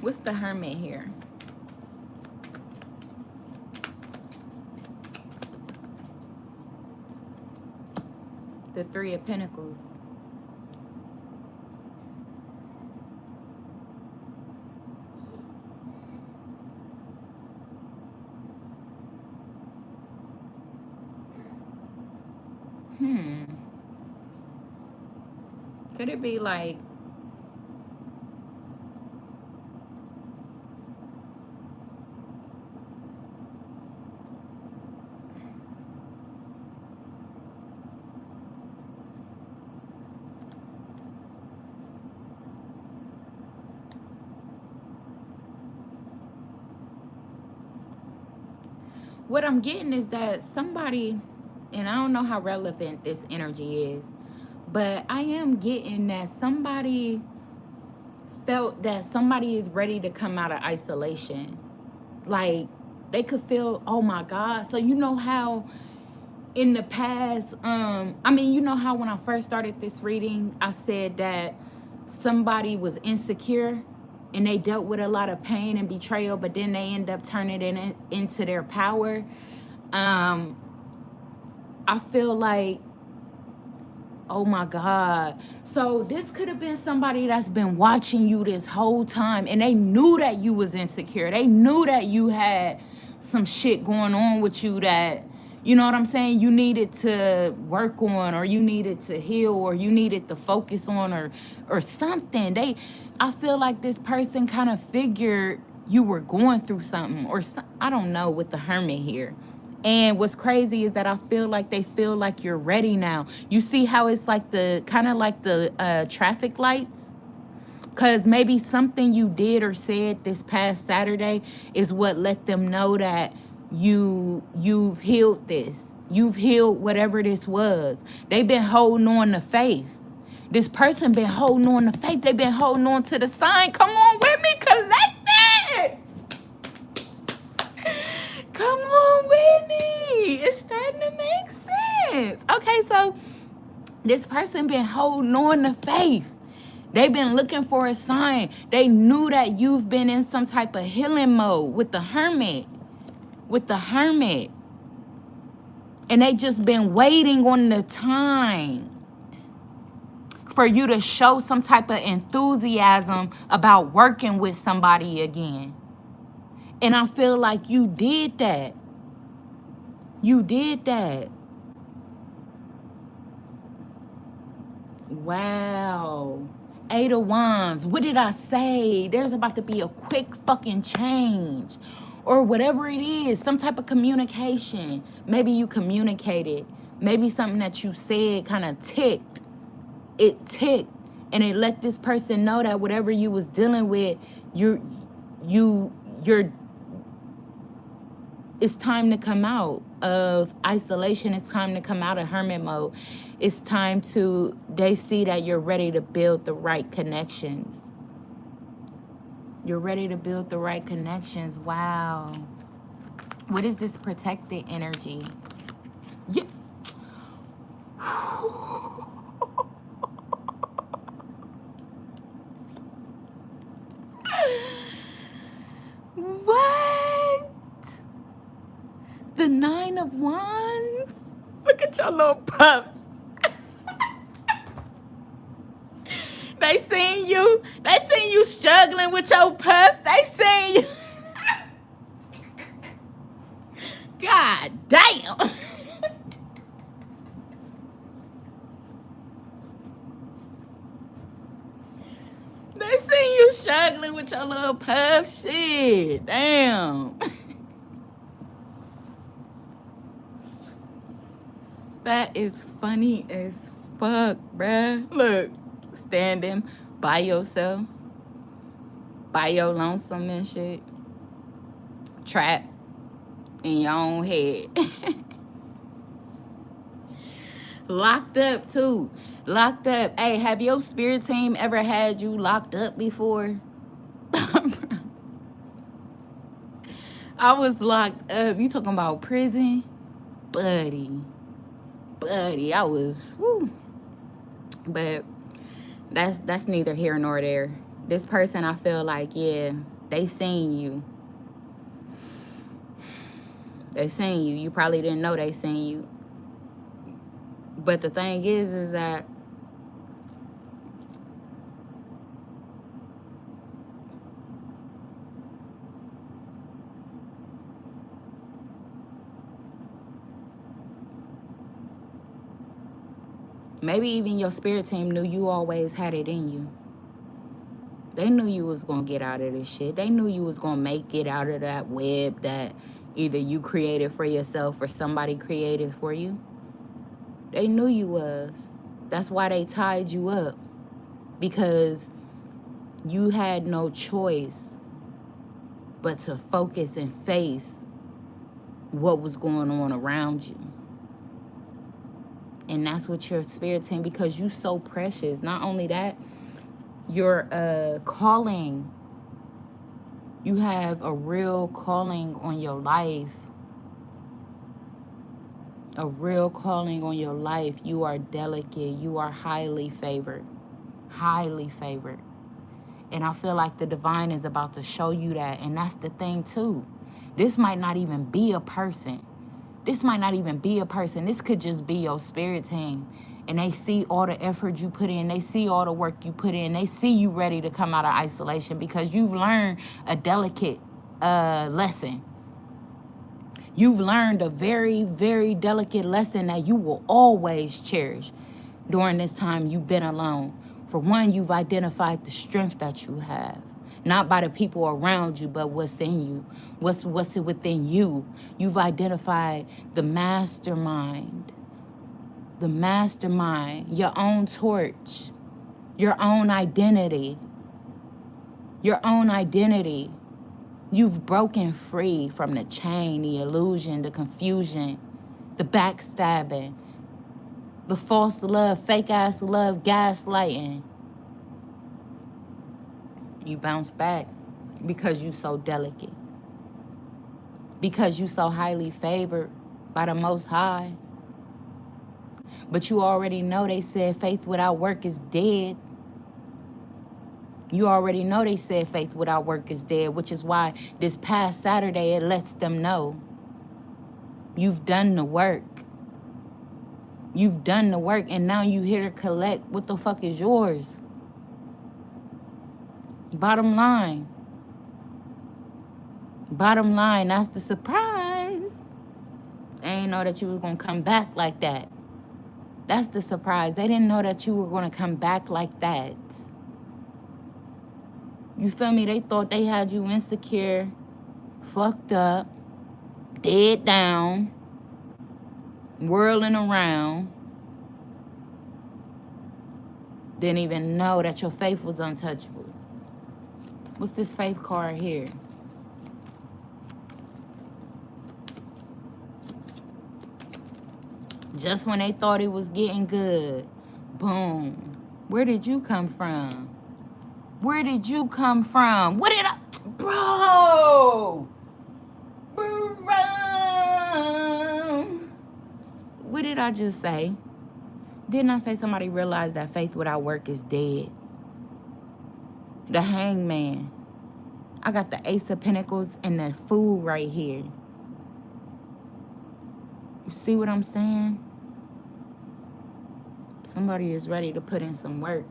what's the Hermit here? The Three of Pentacles. Could it be like what I'm getting is that somebody, and I don't know how relevant this energy is, but I am getting that somebody felt that somebody is ready to come out of isolation. Like they could feel, oh my God. So you know how in the past, you know how when I first started this reading, I said that somebody was insecure and they dealt with a lot of pain and betrayal, but then they end up turning it into their power. I feel like, oh my God. So this could have been somebody that's been watching you this whole time and they knew that you was insecure. They knew that you had some shit going on with you that, you know what I'm saying, you needed to work on, or you needed to heal, or you needed to focus on, or something. I feel like this person kind of figured you were going through something, or I don't know, with the Hermit here. And what's crazy is that I feel like they feel like you're ready now. You see how it's like the kind of like the traffic lights? Because maybe something you did or said this past Saturday is what let them know that you've healed this. You've healed whatever this was. They've been holding on to faith. This person been holding on to faith. They've been holding on to the sign. Come on with me, collect it. Come on with me. It's starting to make sense. Okay, so this person been holding on to faith. They've been looking for a sign. They knew that you've been in some type of healing mode with the Hermit. With the Hermit. And they just been waiting on the time for you to show some type of enthusiasm about working with somebody again. And I feel like you did that. You did that. Wow. 8 of Wands. What did I say? There's about to be a quick fucking change. Or whatever it is. Some type of communication. Maybe you communicated. Maybe something that you said kind of ticked. It ticked. And it let this person know that whatever you was dealing with, you're it's time to come out of isolation. It's time to come out of hermit mode. It's time to, they see that you're ready to build the right connections. You're ready to build the right connections. Wow. What is this protected energy? Yeah. What? The 9 of Wands? Look at your little pups. They seen you. They seen you struggling with your pups. They seen you. God damn. They seen you struggling with your little pup. Shit. Damn. That is funny as fuck, bruh. Look, standing by yourself, by your lonesome and shit, trapped in your own head. Locked up, too. Locked up. Hey, have your spirit team ever had you locked up before? I was locked up. You talking about prison? Buddy. I was, whoo. But that's neither here nor there. This person, I feel like, yeah, they seen you. They seen you. You probably didn't know they seen you. But the thing is that maybe even your spirit team knew you always had it in you. They knew you was going to get out of this shit. They knew you was going to make it out of that web that either you created for yourself or somebody created for you. They knew you was. That's why they tied you up. Because you had no choice but to focus and face what was going on around you. And that's what your spirit team, because you so precious. Not only that, your calling, you have a real calling on your life. A real calling on your life. You are delicate. You are highly favored. Highly favored. And I feel like the divine is about to show you that. And that's the thing too. This might not even be a person. This could just be your spirit team. And they see all the effort you put in. They see all the work you put in. They see you ready to come out of isolation because you've learned a delicate lesson. You've learned a very, very delicate lesson that you will always cherish during this time you've been alone. For one, you've identified the strength that you have. Not by the people around you, but what's in you. What's within you. You've identified the mastermind. The mastermind. Your own torch. Your own identity. Your own identity. You've broken free from the chain, the illusion, the confusion, the backstabbing, the false love, fake ass love, gaslighting. You bounce back because you so delicate. Because you so highly favored by the Most High. But you already know they said faith without work is dead. You already know they said faith without work is dead, which is why this past Saturday it lets them know you've done the work. You've done the work, and now you here to collect what the fuck is yours. Bottom line, that's the surprise. They ain't know that you was gonna come back like that. That's the surprise. They didn't know that you were gonna come back like that. You feel me? They thought they had you insecure, fucked up, dead down, whirling around. Didn't even know that your faith was untouchable. What's this faith card here? Just when they thought it was getting good, boom. Where did you come from? Where did you come from? What did I... Bro! What did I just say? Didn't I say somebody realized that faith without work is dead? The hangman. I got the Ace of Pentacles and the Fool right here. You see what I'm saying? Somebody is ready to put in some work.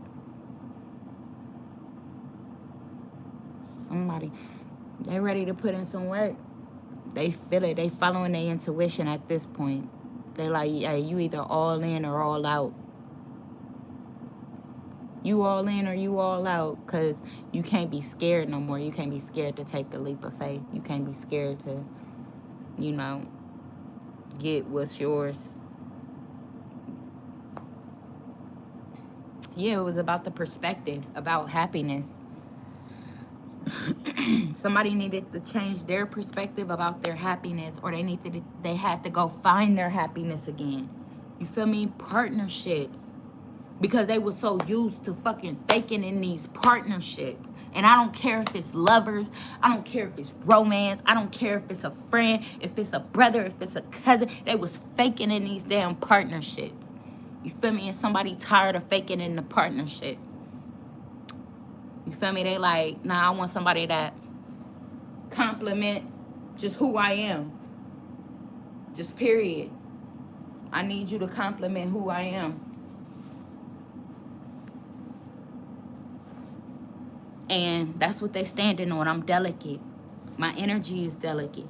They ready to put in some work. They feel it. They following their intuition at this point. They like, hey, you either all in or all out. You all in or you all out, because you can't be scared no more. You can't be scared to take the leap of faith. You can't be scared to, get what's yours. Yeah, it was about the perspective, about happiness. Somebody needed to change their perspective about their happiness, or they had to go find their happiness again. You feel me? Partnerships. Because they were so used to fucking faking in these partnerships. And I don't care if it's lovers, I don't care if it's romance, I don't care if it's a friend, if it's a brother, if it's a cousin. They was faking in these damn partnerships. You feel me? And somebody tired of faking in the partnership. You feel me? They like, nah, I want somebody that compliment just who I am. Just period. I need you to compliment who I am. And that's what they standing on. I'm delicate. My energy is delicate.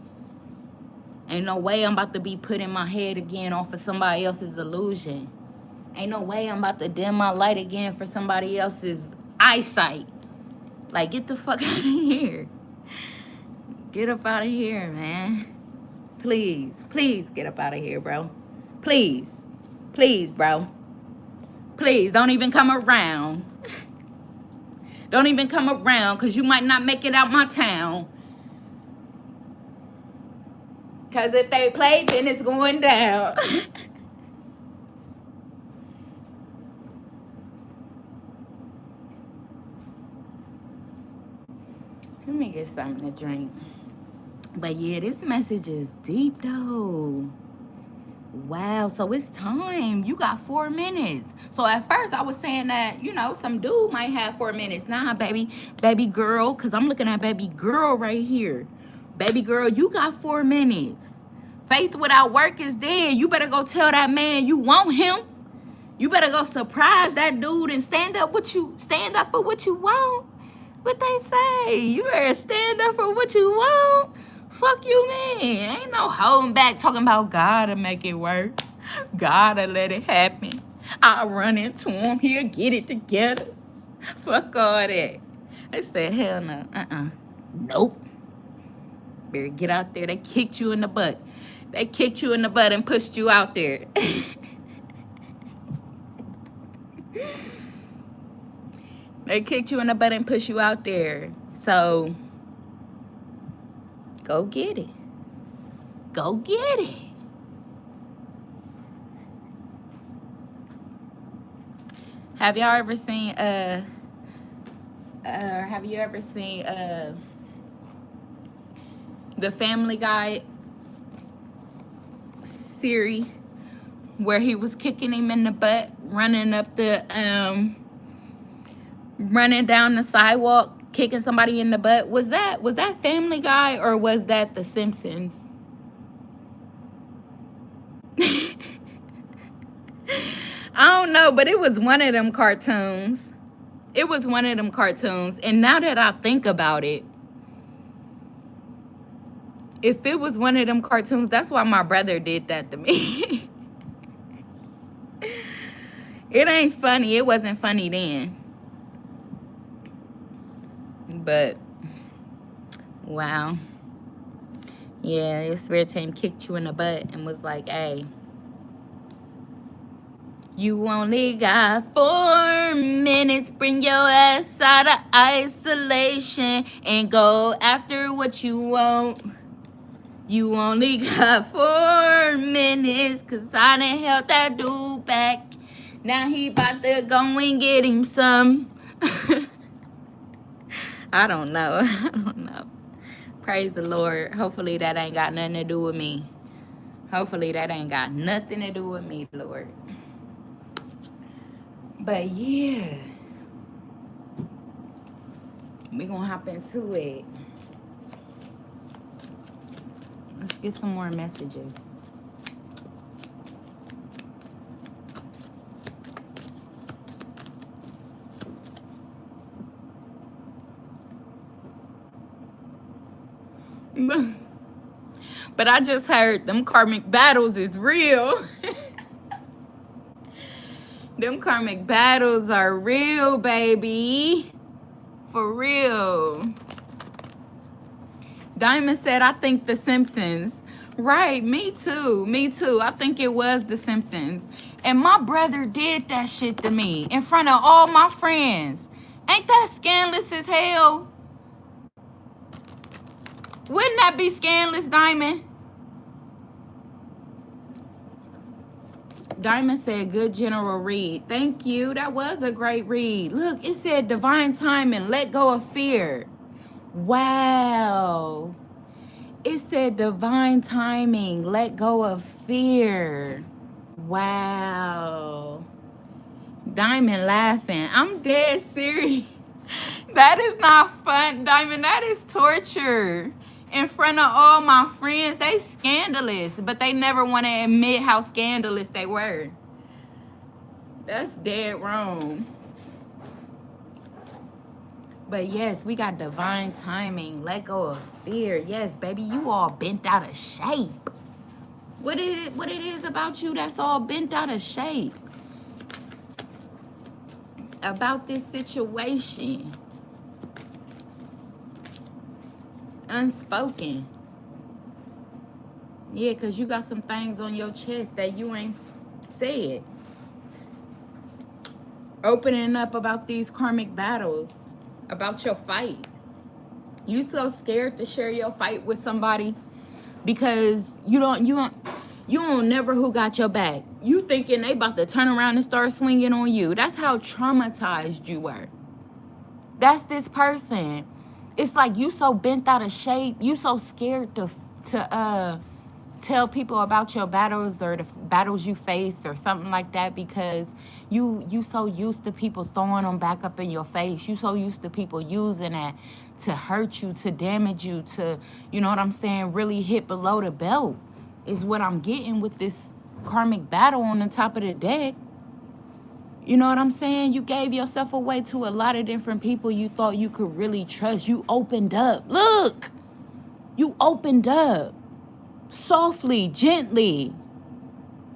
Ain't no way I'm about to be put in my head again off of somebody else's illusion. Ain't no way I'm about to dim my light again for somebody else's eyesight. Like, get the fuck out of here. Get up out of here, man. Please, please get up out of here, bro. Please. Please, bro. Please, don't even come around. Don't even come around, because you might not make it out my town. Because if they play, then it's going down. Let me get something to drink. But yeah, this message is deep, though. Wow, so it's time. You got 4 minutes. So at first I was saying that, you know, some dude might have 4 minutes. Nah, baby girl, because I'm looking at baby girl right here. Baby girl, you got 4 minutes. Faith without work is dead. You better go tell that man you want him. You better go surprise that dude and stand up for what you want. What they say? You better stand up for what you want. Fuck you, man. Ain't no holding back talking about gotta make it work. Gotta let it happen. I'll run into him. He'll get it together. Fuck all that. I said, hell no. Nope. Better get out there. They kicked you in the butt. They kicked you in the butt and pushed you out there. They kicked you in the butt and pushed you out there. So, go get it. Go get it. Have y'all ever seen the Family Guy series where he was kicking him in the butt, running down the sidewalk, kicking somebody in the butt? Was that Family Guy, or was that The Simpsons? I don't know, but it was one of them cartoons. It was one of them cartoons. And now that I think about it, if it was one of them cartoons, that's why my brother did that to me. It ain't funny. It wasn't funny then. But, wow. Yeah, your spirit team kicked you in the butt and was like, hey, you only got 4 minutes. Bring your ass out of isolation and go after what you want. You only got 4 minutes, because I done held that dude back. Now he about to go and get him some. I don't know. I don't know. Praise the Lord. Hopefully that ain't got nothing to do with me. Hopefully that ain't got nothing to do with me, Lord. But yeah, we gonna hop into it. Let's get some more messages. But I just heard them karmic battles is real. Them karmic battles are real, baby. For real. Diamond said, I think The Simpsons. Right, me too. Me too. I think it was The Simpsons. And my brother did that shit to me in front of all my friends. Ain't that scandalous as hell? Wouldn't that be scandalous, Diamond? Diamond said, good general read. Thank you. That was a great read. Look, it said divine timing, let go of fear. Wow. It said divine timing, let go of fear. Wow. Diamond laughing. I'm dead serious. That is not fun, Diamond. That is torture. In front of all my friends, they scandalous, but they never want to admit how scandalous they were. That's dead wrong. But yes, we got divine timing. Let go of fear. Yes, baby, you all bent out of shape. What it is about you that's all bent out of shape? About this situation. Unspoken. Yeah, because you got some things on your chest that you ain't said. Opening up about these karmic battles, about your fight. You so scared to share your fight with somebody because you don't never who got your back. You thinking they about to turn around and start swinging on you. That's how traumatized you were. That's this person. It's like you so bent out of shape. You so scared to tell people about your battles or the battles you face or something like that because you so used to people throwing them back up in your face. You so used to people using that to hurt you, to damage you, to, you know what I'm saying, really hit below the belt is what I'm getting with this karmic battle on the top of the deck. You know what I'm saying? You gave yourself away to a lot of different people you thought you could really trust. You opened up. Look, you opened up softly, gently,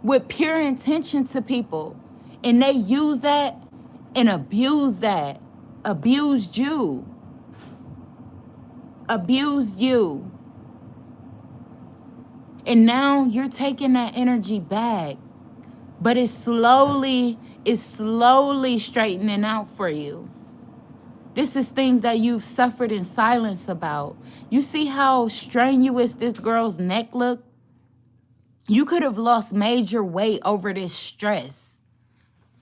with pure intention to people. And they use that and abused you, abused you. And now you're taking that energy back, but it's slowly straightening out for you. This is things that you've suffered in silence about. You see how strenuous this girl's neck looked? You could have lost major weight over this stress.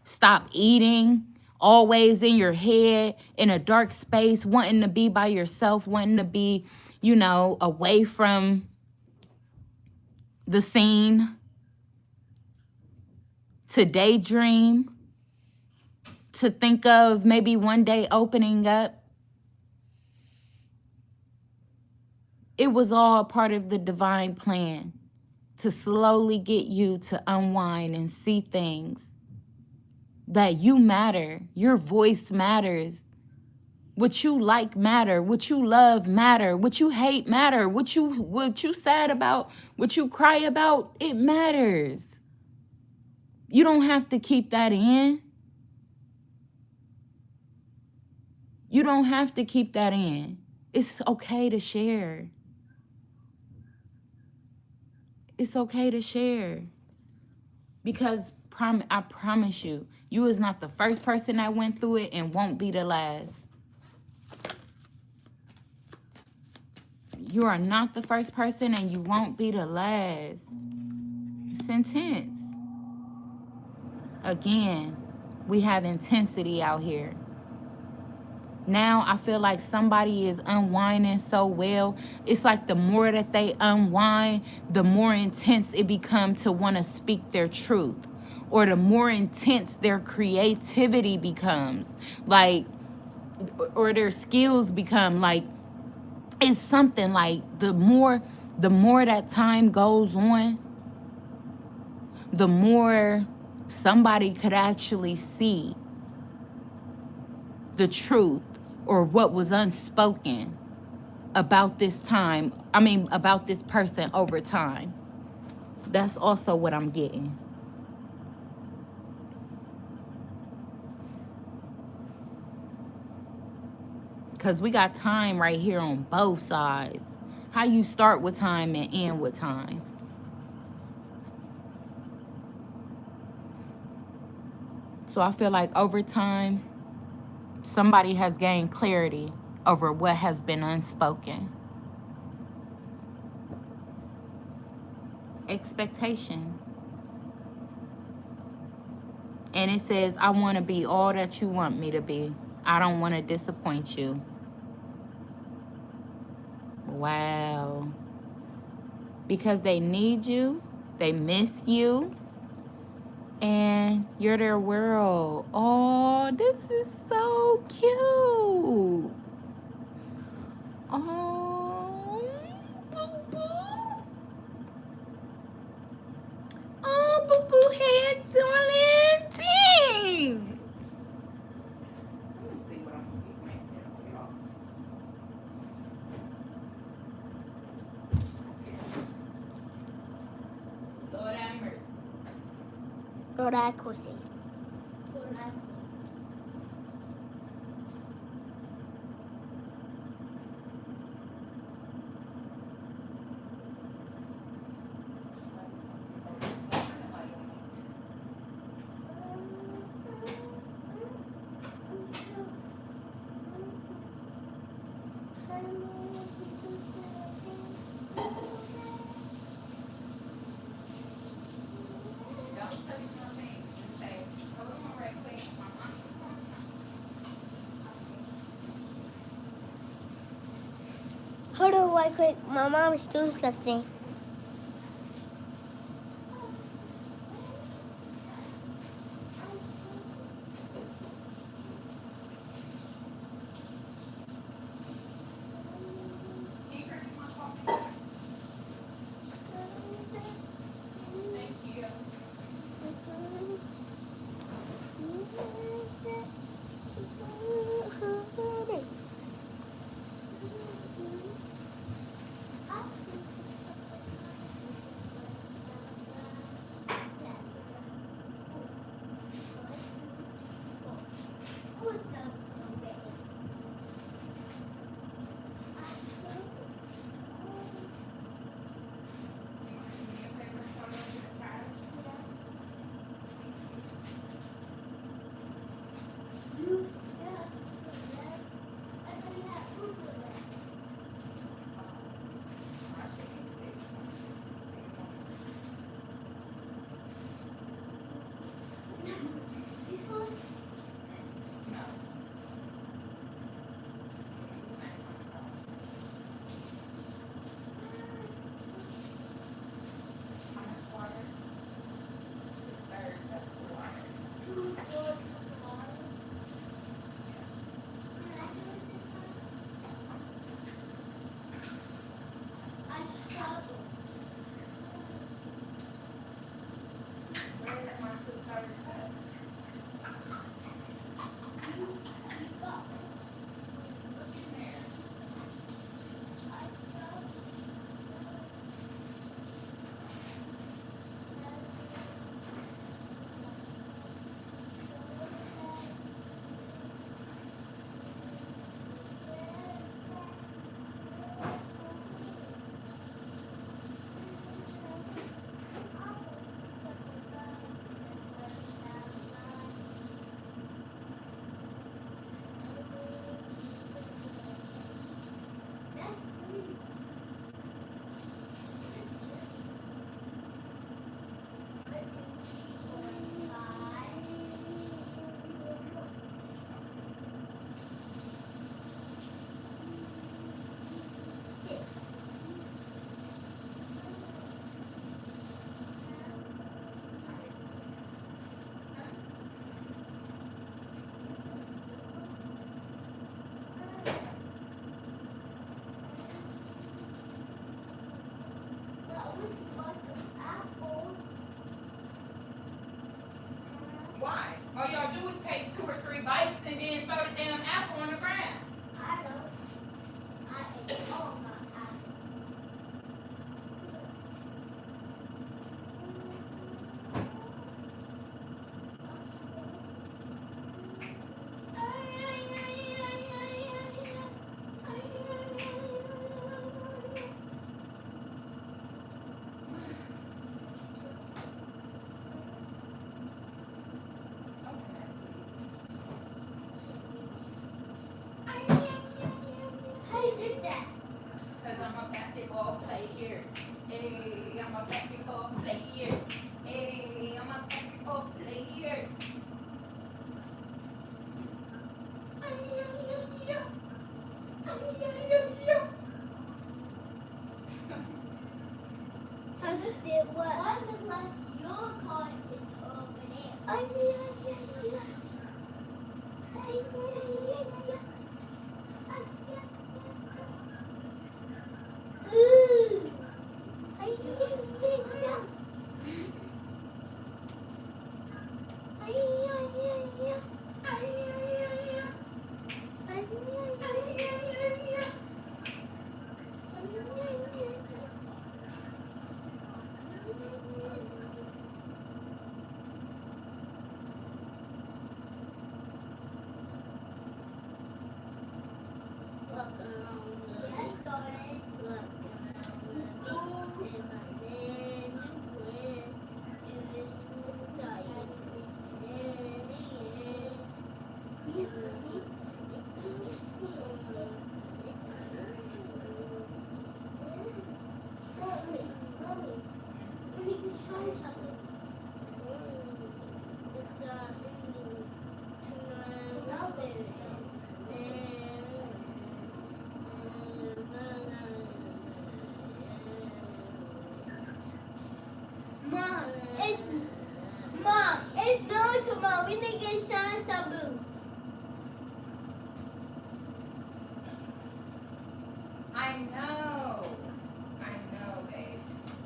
Stop eating, always in your head, in a dark space, wanting to be by yourself, wanting to be, away from the scene, to daydream, to think of maybe one day opening up. It was all part of the divine plan to slowly get you to unwind and see things that you matter. Your voice matters. What you like matter. What you love matter. What you hate matter. What you sad about, what you cry about, it matters. You don't have to keep that in. You don't have to keep that in. It's okay to share. It's okay to share. Because I promise you, you is not the first person that went through it and won't be the last. You are not the first person and you won't be the last. It's intense. Again, we have intensity out here. Now I feel like somebody is unwinding so well. It's like the more that they unwind, the more intense it becomes to want to speak their truth. Or the more intense their creativity becomes. Like, or their skills become. Like, it's something like the more that time goes on, the more somebody could actually see the truth or what was unspoken about this time. About this person over time. That's also what I'm getting. Because we got time right here on both sides. how you start with time and end with time. So I feel like over time, somebody has gained clarity over what has been unspoken. Expectation. And it says, I want to be all that you want me to be. I don't want to disappoint you. Wow. Because they need you, they miss you, and you're their world. Oh, this is so cute. Oh, boo boo. Oh, boo boo head darling team. Let me see what I'm gonna get right there for y'all. Lord have mercy. Lord have mercy. Lord have mercy. Hold on right quick. My mom is doing something. Why? All y'all do is take 2 or 3 bites and then throw the damn apple on the ground. I don't. I ate all my apples. basketball player. Hey, I'm a basketball player. Hey, I'm a basketball player. Ay, ay, ay, ay. Ay, ay, ay, ay. How's it what? Why look like your car is over there? Ay, ay, ay, ay. Ay, ay, ay, ay. Ay, ay, ay. Ooh. Ay, ay, ay, ay. Ay, ay, ay, ay. Ay, ay, ay, ay. Ay, ay, ay, Ay, ay. ay, ay, ay. Mom, it's snowing tomorrow. We need to get Sean some boots. I know, babe.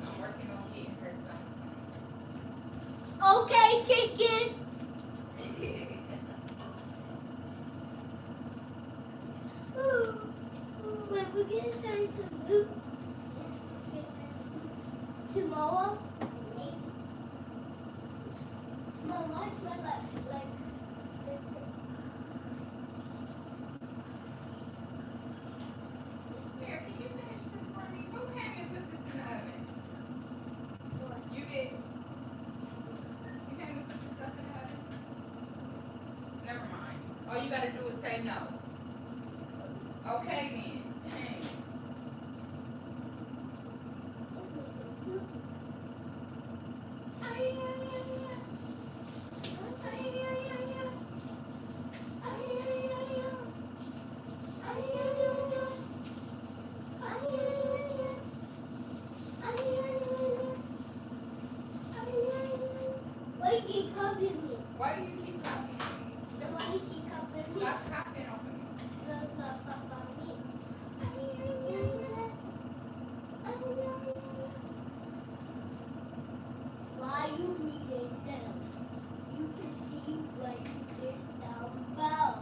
I'm working on getting her some. Okay, chicken. Wait, we're getting Sean some boots tomorrow. Maybe. Mom, why smell like Where can you finish this for me? Who came and put this in the oven? You did. You came and put this stuff in the oven? Never mind. All you gotta do is say no. Okay then. Dang. Ay, ay, ay, ay. Ay, ay, ay, ay. Ay, ay, ay, ay. Ay, ay, ay, ay. Ay, ay, ay, ay. Ay, ay, ay, ay. Ay, ay, ay. why you keep copying me? Why do you keep copying me? Then why you keep copying me? Stop copying off of me. Why you need a nose? You can see what you did sound about.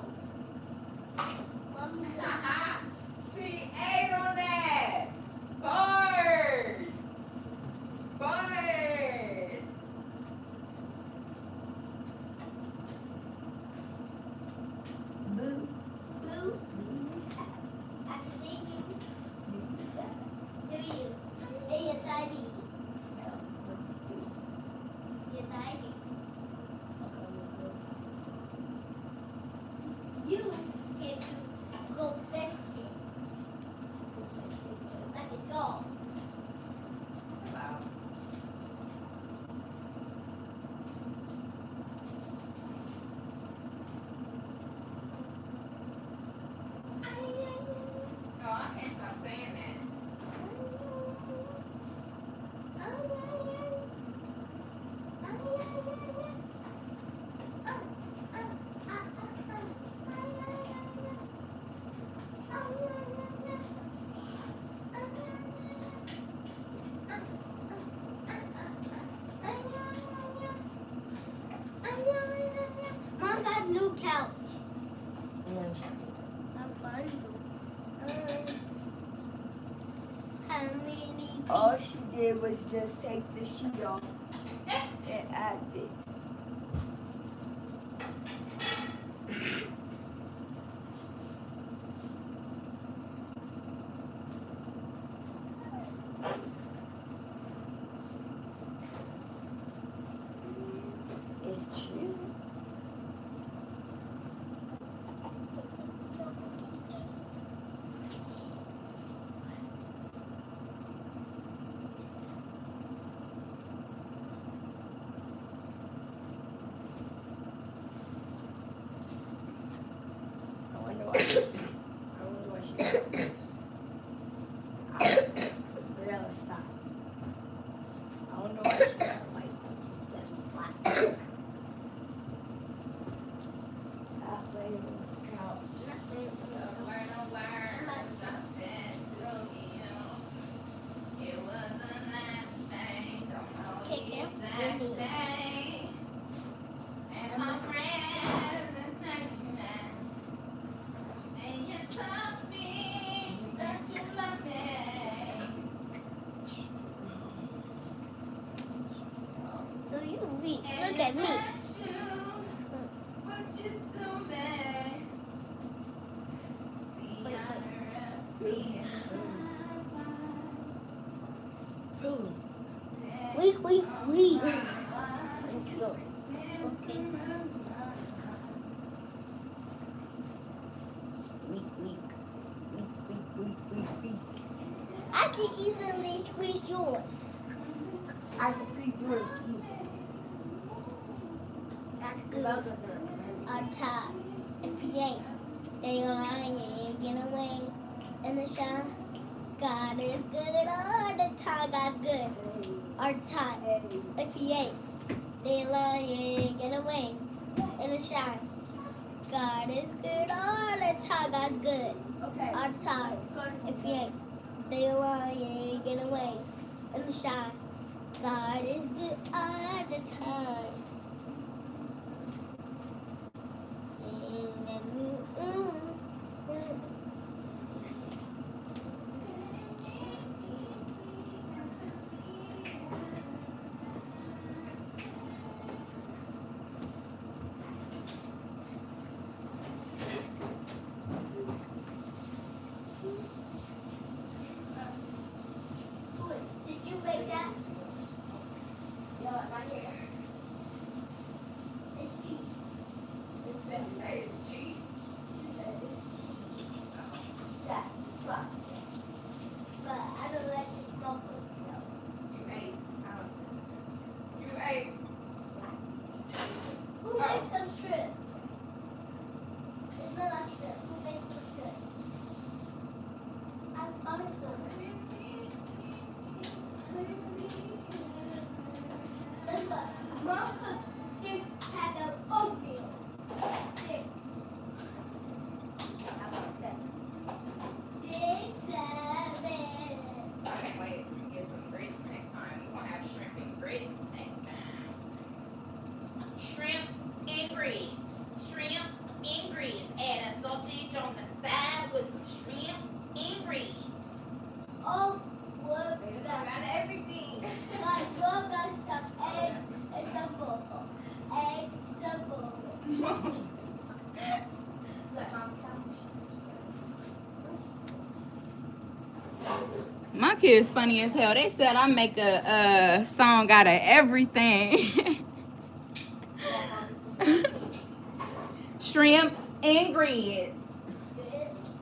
Mommy, She ate on that. Bars. Bars. Boo. boo. I can see you. Do you? Yes, I do. Yes, I do. You can go fetching like a dog. Hello. Oh, I can't stop saying that. Mom got a new couch. No, she A bundle. How many all pieces? she did was just take the sheet off and add this. It's true. at me. Weak. It's yours. Okay. Weak. I can easily squeeze yours. I can squeeze yours. That's good. On top. If you ain't, they around you ain't get away. In the shine. God is good all the time. God's good all the time. If you ain't, they around you ain't get away. In the shine. God is good all the time. God's good Okay. all the time. If you ain't, they around you ain't get away. In the shine. God is good all the time. Did you make that? No, not here. It's cheap. It's cheap. But I don't like the small ones, though. You ate. Who makes some shrimp? It's not like shrimp. Who makes some shrimp? I'm Mom cooked 6 packs of oatmeal. 6. How about 7? 6, 7. I can't wait to get some grits next time. We're gonna have shrimp and grits next time. Shrimp and grits. Shrimp and grits. Add a sausage on the side with some shrimp and grits. Oh, what? Got everything. Guys, what about some eggs and some bubble? Eggs, some bubble. My kids funny as hell. They said I make a song out of everything. Shrimp and grits.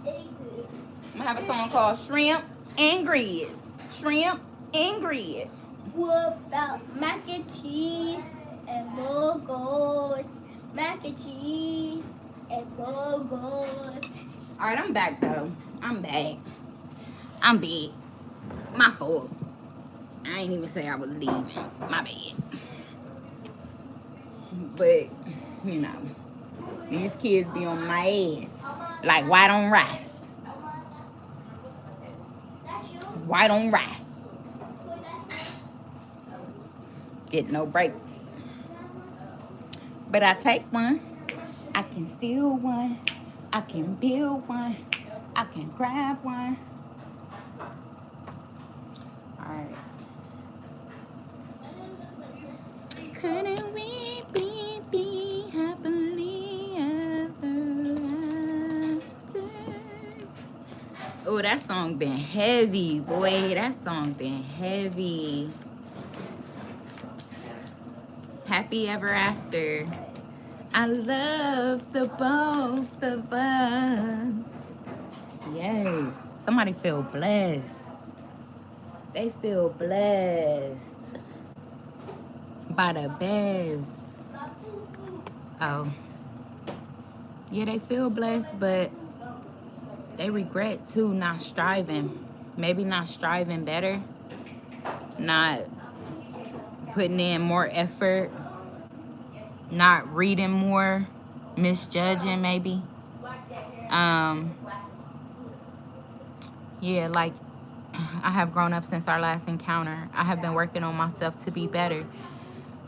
I'm gonna have a song called Shrimp and Grits. Shrimp and grits. What about mac and cheese and burgers? Mac and cheese and burgers. Alright, I'm back though. I'm back. I'm big. My fault. I ain't even say I was leaving. My bad. But, you know, these kids be on my ass. Like white on rice. That's you? White on rice. Who that's you? Get no breaks. But I take one. I can steal one. I can build one. I can grab one. Alright. Couldn't we be happily ever after? Oh, that song been heavy, boy. That song been heavy. Happy ever after. I love the both of us. Yes. Somebody feel blessed. They feel blessed by the best. Oh. Yeah, they feel blessed, but they regret too not striving. Maybe not striving better. Not putting in more effort. Not reading more. Misjudging maybe. Yeah, like I have grown up since our last encounter. I have been working on myself to be better.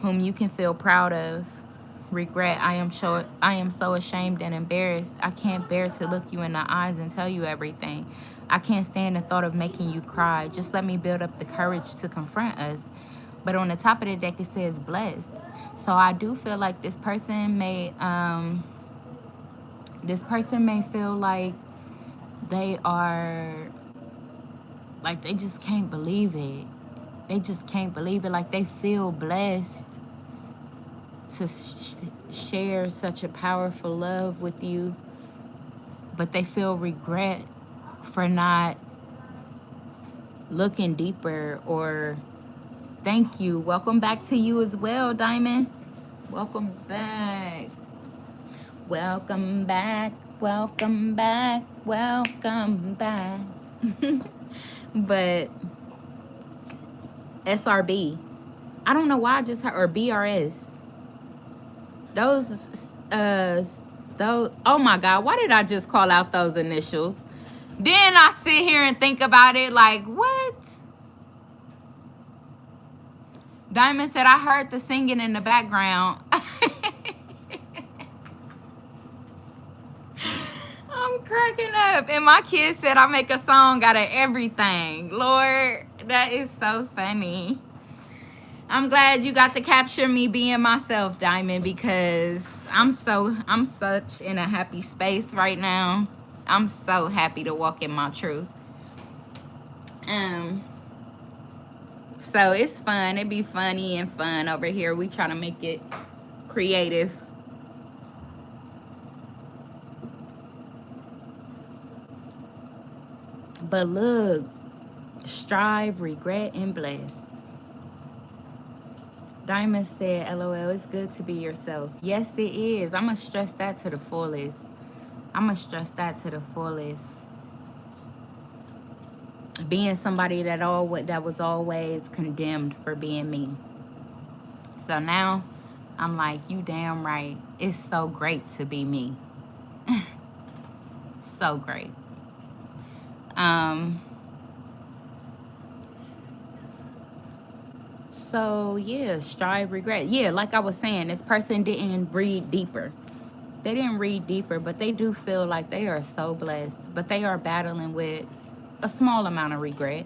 Whom you can feel proud of. Regret, I am so ashamed and embarrassed. I can't bear to look you in the eyes and tell you everything. I can't stand the thought of making you cry. Just let me build up the courage to confront us. But on the top of the deck, it says blessed. So I do feel like this person may feel like they are, like, they just can't believe it. They just can't believe it. Like, they feel blessed to share such a powerful love with you, but they feel regret for not looking deeper. Or thank you. Welcome back to you as well, Diamond. Welcome back. Welcome back. Welcome back. Welcome back. But SRB. I don't know why I just heard, or BRS. Those, oh my God, why did I just call out those initials? Then I sit here and think about it like, what? Diamond said, I heard the singing in the background. I'm cracking up. And my kid said I make a song out of everything. Lord, that is so funny. I'm glad you got to capture me being myself, Diamond, because I'm such in a happy space right now. I'm so happy to walk in my truth. So it's fun. It be funny and fun over here. We try to make it creative. But look, strive, regret, and blessed. Diamond said, LOL, it's good to be yourself. Yes, it is. I'm going to stress that to the fullest. Being somebody that was always condemned for being me. So now I'm like, you damn right. It's so great to be me. So great. So yeah, strive, regret. Yeah, like I was saying, this person didn't read deeper. They didn't read deeper, but they do feel like they are so blessed. But they are battling with a small amount of regret.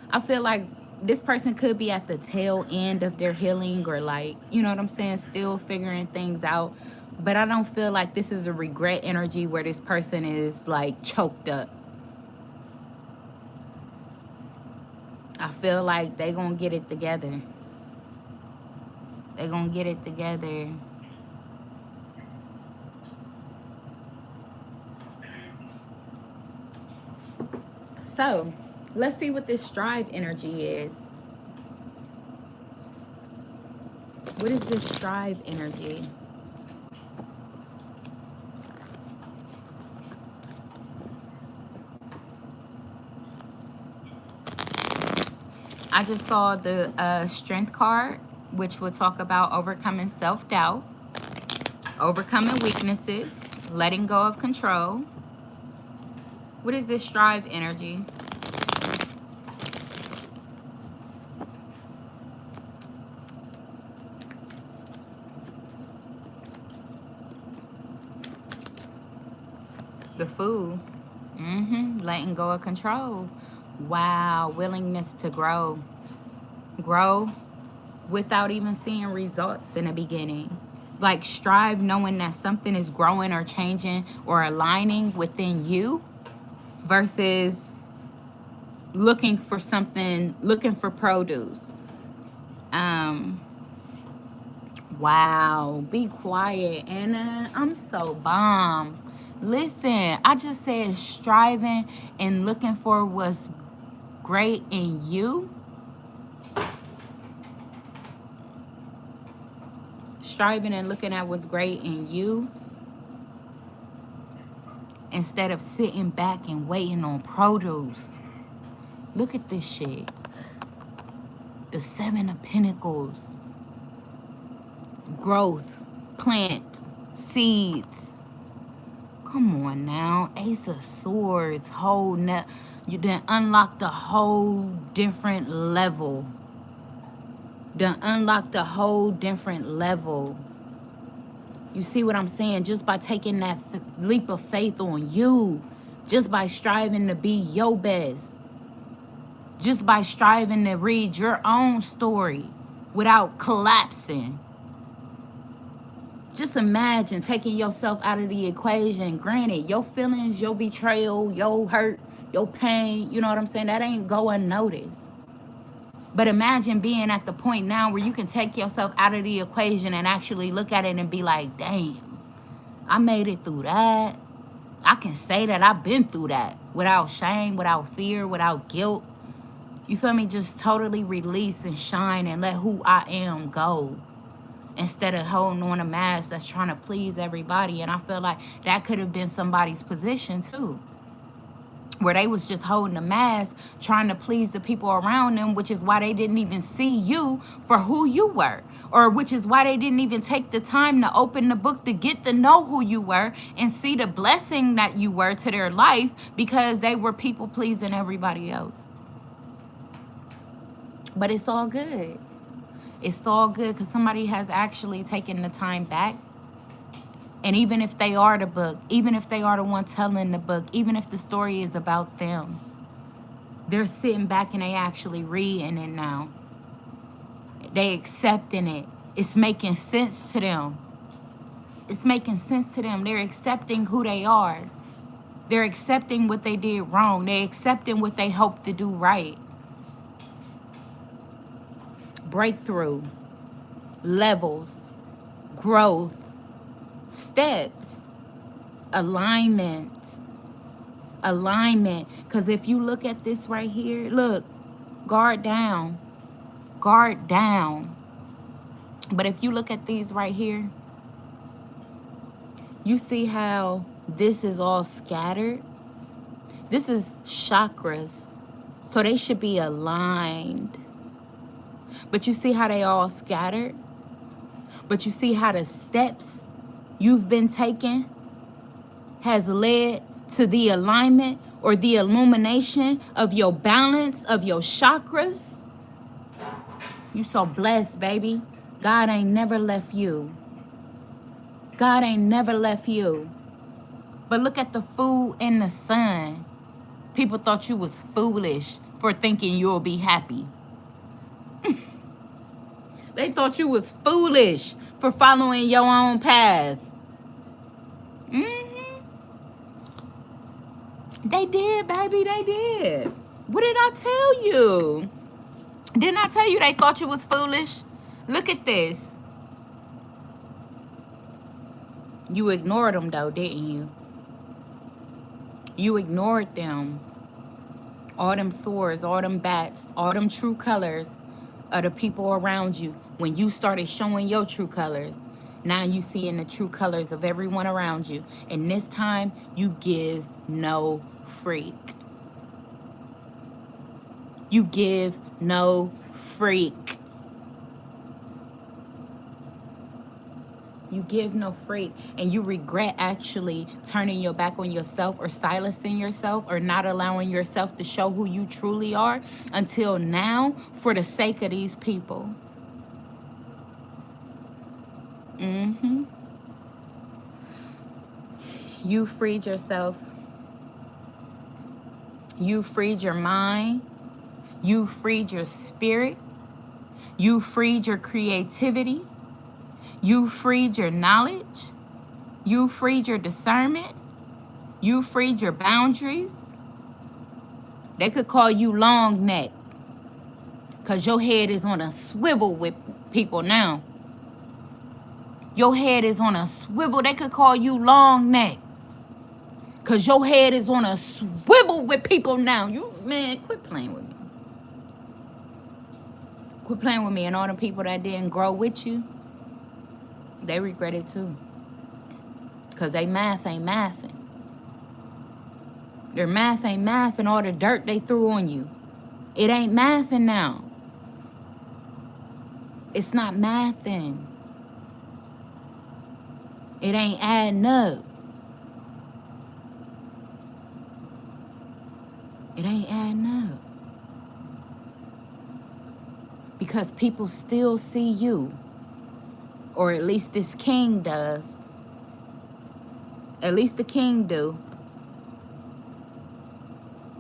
I feel like this person could be at the tail end of their healing, or like, you know what I'm saying, still figuring things out. But I don't feel like this is a regret energy where this person is like choked up. I feel like they're going to get it together. They're going to get it together. So, let's see what this strive energy is. What is this strive energy? I just saw the strength card, which will talk about overcoming self-doubt, overcoming weaknesses, letting go of control. What is this strive energy? The Fool. Letting go of control. Wow. Willingness to grow. Grow without even seeing results in the beginning. Like, strive knowing that something is growing or changing or aligning within you, versus looking for something, looking for produce. Wow. Be quiet, Anna. I'm so bomb. Listen, I just said striving and looking for what's great in you. Striving and looking at what's great in you, instead of sitting back and waiting on produce. Look at this shit. The Seven of Pentacles. Growth. Plant. Seeds. Come on now. Ace of Swords. You done unlocked a whole different level. You see what I'm saying? Just by taking that leap of faith on you. Just by striving to be your best. Just by striving to read your own story without collapsing. Just imagine taking yourself out of the equation. Granted, your feelings, your betrayal, your hurt, your pain, you know what I'm saying? That ain't go unnoticed. But imagine being at the point now where you can take yourself out of the equation and actually look at it and be like, damn, I made it through that. I can say that I've been through that without shame, without fear, without guilt. You feel me? Just totally release and shine and let who I am go, instead of holding on a mask that's trying to please everybody. And I feel like that could have been somebody's position too, where they was just holding a mask trying to please the people around them, which is why they didn't even see you for who you were, or which is why they didn't even take the time to open the book to get to know who you were and see the blessing that you were to their life, because they were people pleasing everybody else. But it's all good. It's all good because somebody has actually taken the time back. And even if they are the book, even if they are the one telling the book, even if the story is about them, they're sitting back and they actually reading it now. They accepting it. It's making sense to them. It's making sense to them. They're accepting who they are. They're accepting what they did wrong. They're accepting what they hope to do right. Breakthrough, levels, growth, steps, alignment. Because if you look at this right here, look, guard down. But if you look at these right here, you see how this is all scattered. This is chakras, so they should be aligned. But you see how they all scattered? But you see how the steps you've been taking has led to the alignment or the illumination of your balance of your chakras? You so blessed, baby. God ain't never left you. God ain't never left you. But look at the food in the sun. People thought you was foolish for thinking you'll be happy. They thought you was foolish for following your own path. They did, baby. They did. What did I tell you? Didn't I tell you they thought you was foolish? Look at this. You ignored them, though, didn't you? You ignored them. All them swords, all them bats, all them true colors of the people around you. When you started showing your true colors, now you seeing the true colors of everyone around you. And this time, you give no freak. You give no freak. You give no freak. And you regret actually turning your back on yourself or silencing yourself or not allowing yourself to show who you truly are until now for the sake of these people. You freed yourself. You freed your mind. You freed your spirit. You freed your creativity. You freed your knowledge. You freed your discernment. You freed your boundaries. They could call you long neck because your head is on a swivel with people now. Your head is on a swivel. They could call you long neck because your head is on a swivel with people now. You, man, quit playing with me. Quit playing with me. And all the people that didn't grow with you, they regret it too. Because they math ain't mathing. Their math ain't mathing all the dirt they threw on you. It ain't mathing now. It's not mathing. It ain't adding up. It ain't adding up. Because people still see you. Or at least this king does. At least the king do.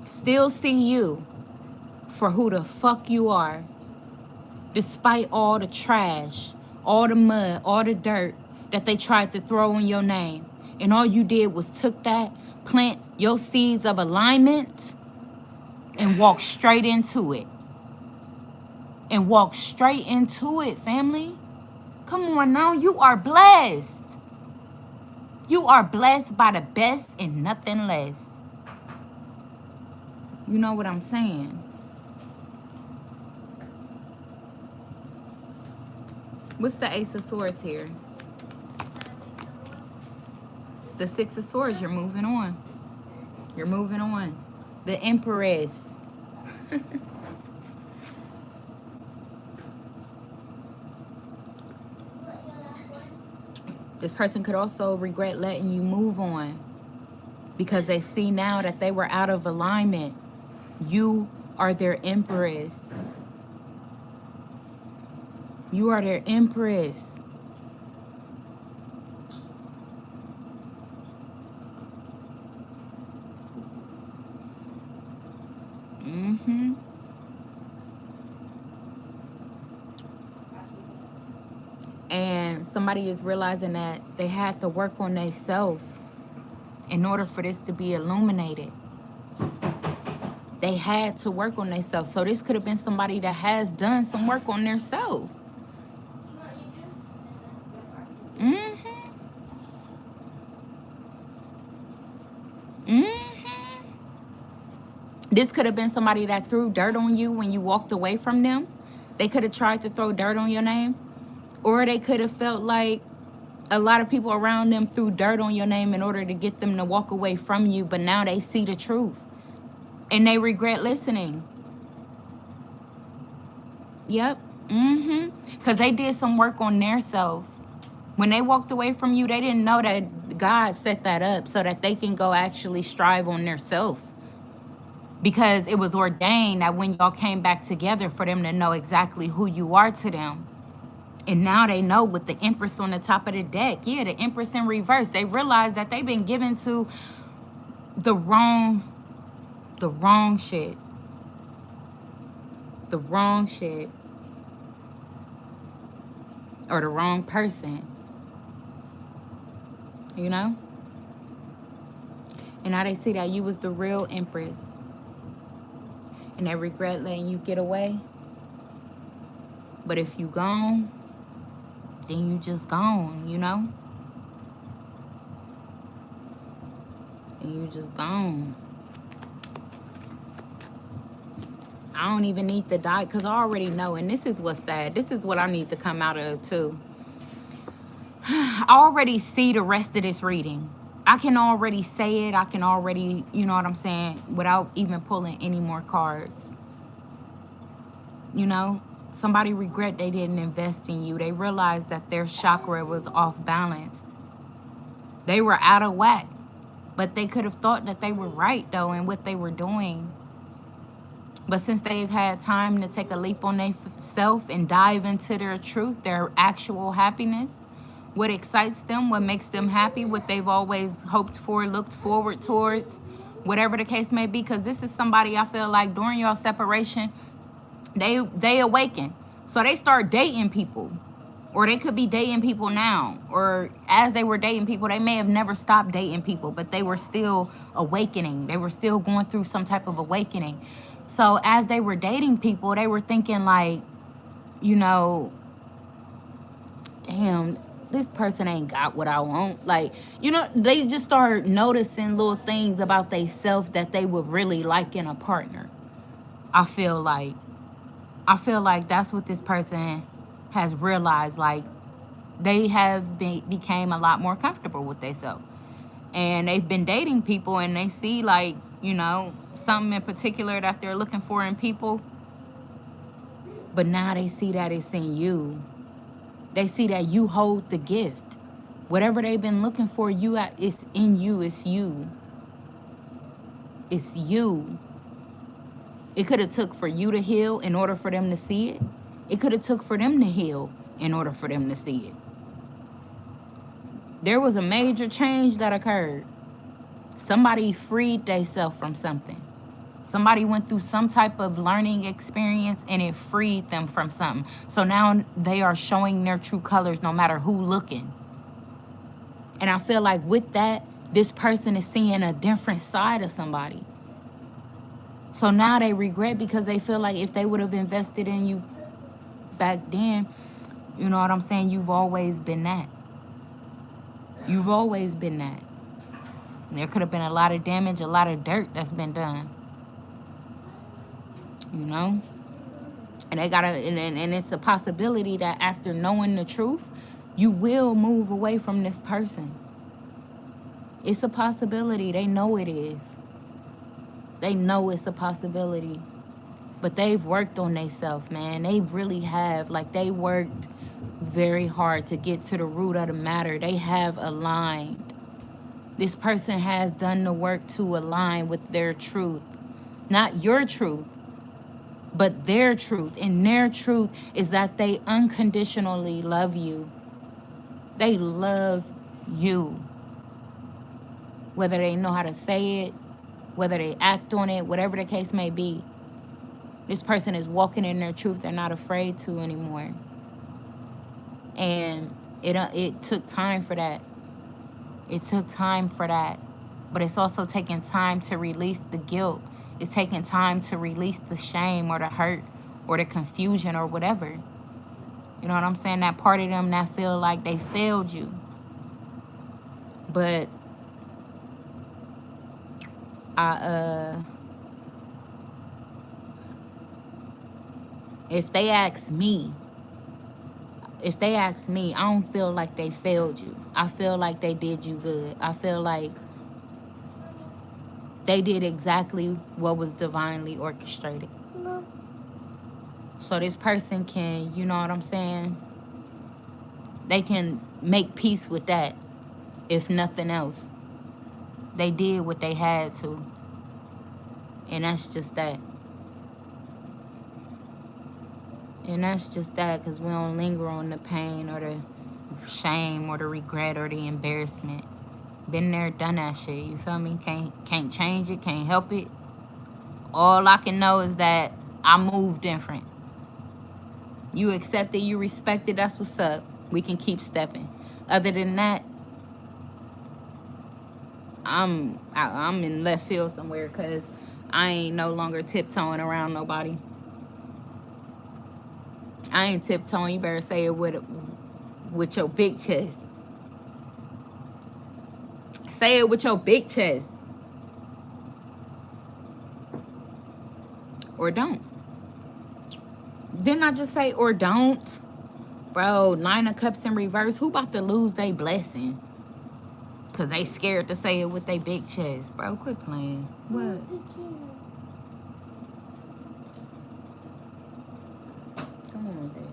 Still see you for who the fuck you are. Despite all the trash, all the mud, all the dirt that they tried to throw in your name. And all you did was took that, plant your seeds of alignment, and walk straight into it. And walk straight into it, family. Come on now, you are blessed. You are blessed by the best and nothing less. You know what I'm saying? What's the Ace of Swords here? The Six of Swords, you're moving on. You're moving on. The Empress. This person could also regret letting you move on because they see now that they were out of alignment. You are their Empress. You are their Empress. And somebody is realizing that they had to work on themselves in order for this to be illuminated. They had to work on themselves. So this could have been somebody that has done some work on themselves. This could have been somebody that threw dirt on you when you walked away from them. They could have tried to throw dirt on your name. Or they could have felt like a lot of people around them threw dirt on your name in order to get them to walk away from you. But now they see the truth. And they regret listening. Yep. Because they did some work on their self. When they walked away from you, they didn't know that God set that up so that they can go actually strive on their self. Because it was ordained that when y'all came back together for them to know exactly who you are to them. And now they know with the Empress on the top of the deck. Yeah, the Empress in reverse. They realize that they've been given to the wrong shit. The wrong shit. Or the wrong person. You know? And now they see that you was the real Empress. And they regret letting you get away. But if you gone, then you just gone, you know? And you just gone. I don't even need to die because I already know. And this is what's sad. This is what I need to come out of too. I already see the rest of this reading. I can already say it. I can already, you know what I'm saying, without even pulling any more cards. You know, somebody regret they didn't invest in you. They realized that their chakra was off balance. They were out of whack. But they could have thought that they were right, though, in what they were doing. But since they've had time to take a leap on themselves and dive into their truth, their actual happiness, what excites them, what makes them happy, what they've always hoped for, looked forward towards, whatever the case may be. Because this is somebody I feel like during your separation, they awaken. So they start dating people. Or they could be dating people now. Or as they were dating people, they may have never stopped dating people, but they were still awakening. They were still going through some type of awakening. So as they were dating people, they were thinking like, you know, damn, this person ain't got what I want. Like, you know, they just start noticing little things about themselves that they would really like in a partner. I feel like that's what this person has realized. Like, they have became a lot more comfortable with themselves. And they've been dating people and they see, like, you know, something in particular that they're looking for in people. But now they see that it's in you. They see that you hold the gift. Whatever they've been looking for, it's in you. It's you. It's you. It could have took for you to heal in order for them to see it. It could have took for them to heal in order for them to see it. There was a major change that occurred. Somebody freed themselves from something. Somebody went through some type of learning experience and it freed them from something. So now they are showing their true colors no matter who looking. And I feel like with that, this person is seeing a different side of somebody. So now they regret because they feel like if they would have invested in you back then, you know what I'm saying? You've always been that. You've always been that. There could have been a lot of damage, a lot of dirt that's been done. You know? And they gotta, and it's a possibility that after knowing the truth, you will move away from this person. It's a possibility. They know it is. They know it's a possibility. But they've worked on themselves, man. They really have. Like, they worked very hard to get to the root of the matter. They have aligned. This person has done the work to align with their truth. Not your truth, but their truth. And their truth is that they unconditionally love you. They love you. Whether they know how to say it, whether they act on it, whatever the case may be. This person is walking in their truth. They're not afraid to anymore. And it took time for that. It took time for that. But it's also taking time to release the guilt. It's taking time to release the shame or the hurt or the confusion or whatever. You know what I'm saying? That part of them that feel like they failed you. But if they ask me, I don't feel like they failed you. I feel like they did you good. I feel like they did exactly what was divinely orchestrated. No. So this person can, you know what I'm saying? They can make peace with that, if nothing else. They did what they had to. And that's just that. And that's just that, because we don't linger on the pain or the shame or the regret or the embarrassment. Been there, done that shit, you feel me? Can't change it, can't help it. All I can know is that I move different. You accept it, you respect it, that's what's up. We can keep stepping. Other than that, I'm in left field somewhere, because I ain't no longer tiptoeing around nobody. I ain't tiptoeing. You better say it with your big chest. Say it with your big chest. Or don't. Didn't I just say or don't? Bro, 9 of Cups in reverse. Who about to lose their blessing? Because they scared to say it with their big chest. Bro, quit playing. What? Come on, babe.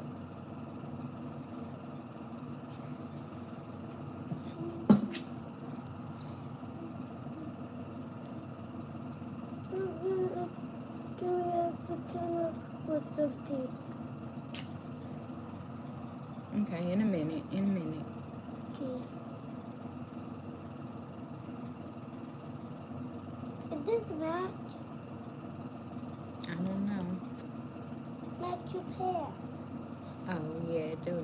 With something. Okay, in a minute. Okay. It does match. I don't know. Match your hair. Oh, yeah, it do.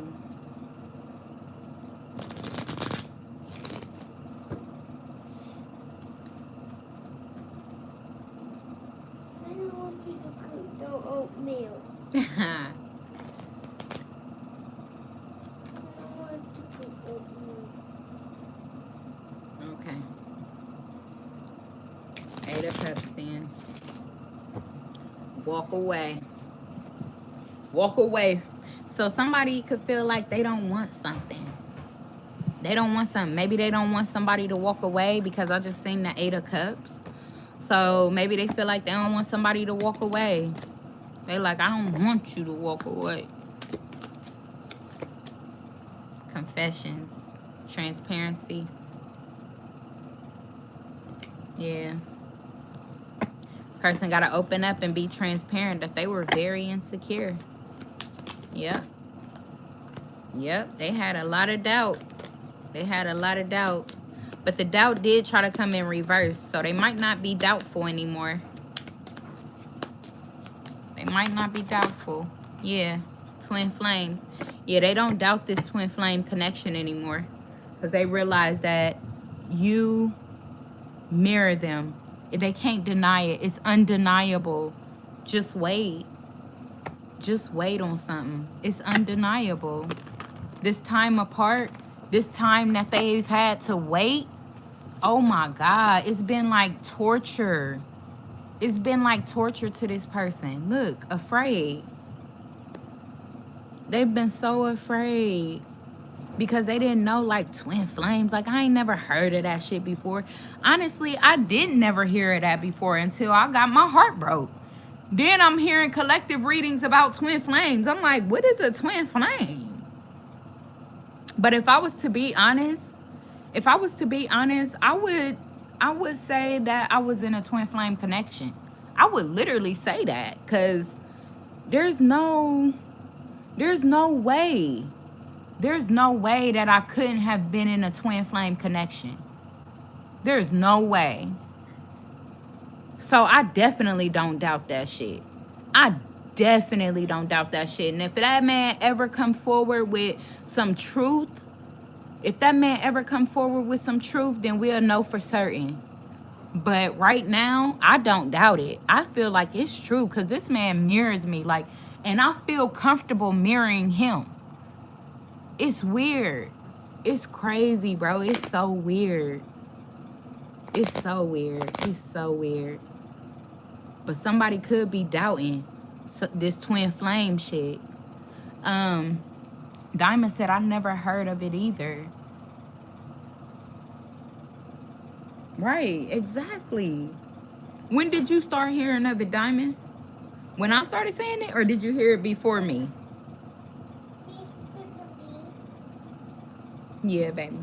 I don't want you to cook no oatmeal. I don't want to cook oatmeal. Okay. 8 of Cups then. Walk away. Walk away. So somebody could feel like they don't want something. They don't want something. Maybe they don't want somebody to walk away, because I just seen the 8 of Cups. So maybe they feel like they don't want somebody to walk away. They like, I don't want you to walk away. Confession. Transparency. Yeah. Person got to open up and be transparent that they were very insecure. Yep. They had a lot of doubt. But the doubt did try to come in reverse. So they might not be doubtful anymore. They might not be doubtful. Yeah. Twin flames. Yeah, they don't doubt this twin flame connection anymore. because they realize that you mirror them. They can't deny it. It's undeniable. Just wait. Just wait on something. It's undeniable. This time apart, this time that they've had to wait, oh my God, it's been like torture. It's been like torture to this person. Look, afraid. They've been so afraid because they didn't know like twin flames. Like, I ain't never heard of that shit before. Honestly, I didn't never hear of that before until I got my heart broke. Then I'm hearing collective readings about twin flames. I'm like, what is a twin flame? But if I was to be honest, I would say that I was in a twin flame connection. I would literally say that, because there's no way. There's no way that I couldn't have been in a twin flame connection. There's no way. So I definitely don't doubt that shit. I definitely don't doubt that shit. And if that man ever come forward with some truth, then we'll know for certain. But right now, I don't doubt it. I feel like it's true, because this man mirrors me, like, and I feel comfortable mirroring him. It's weird. It's crazy, bro. It's so weird. It's so weird. It's so weird. But somebody could be doubting this twin flame shit. Diamond said, I never heard of it either. Right, exactly. When did you start hearing of it, Diamond? When I started saying it, or did you hear it before me? Yeah, baby.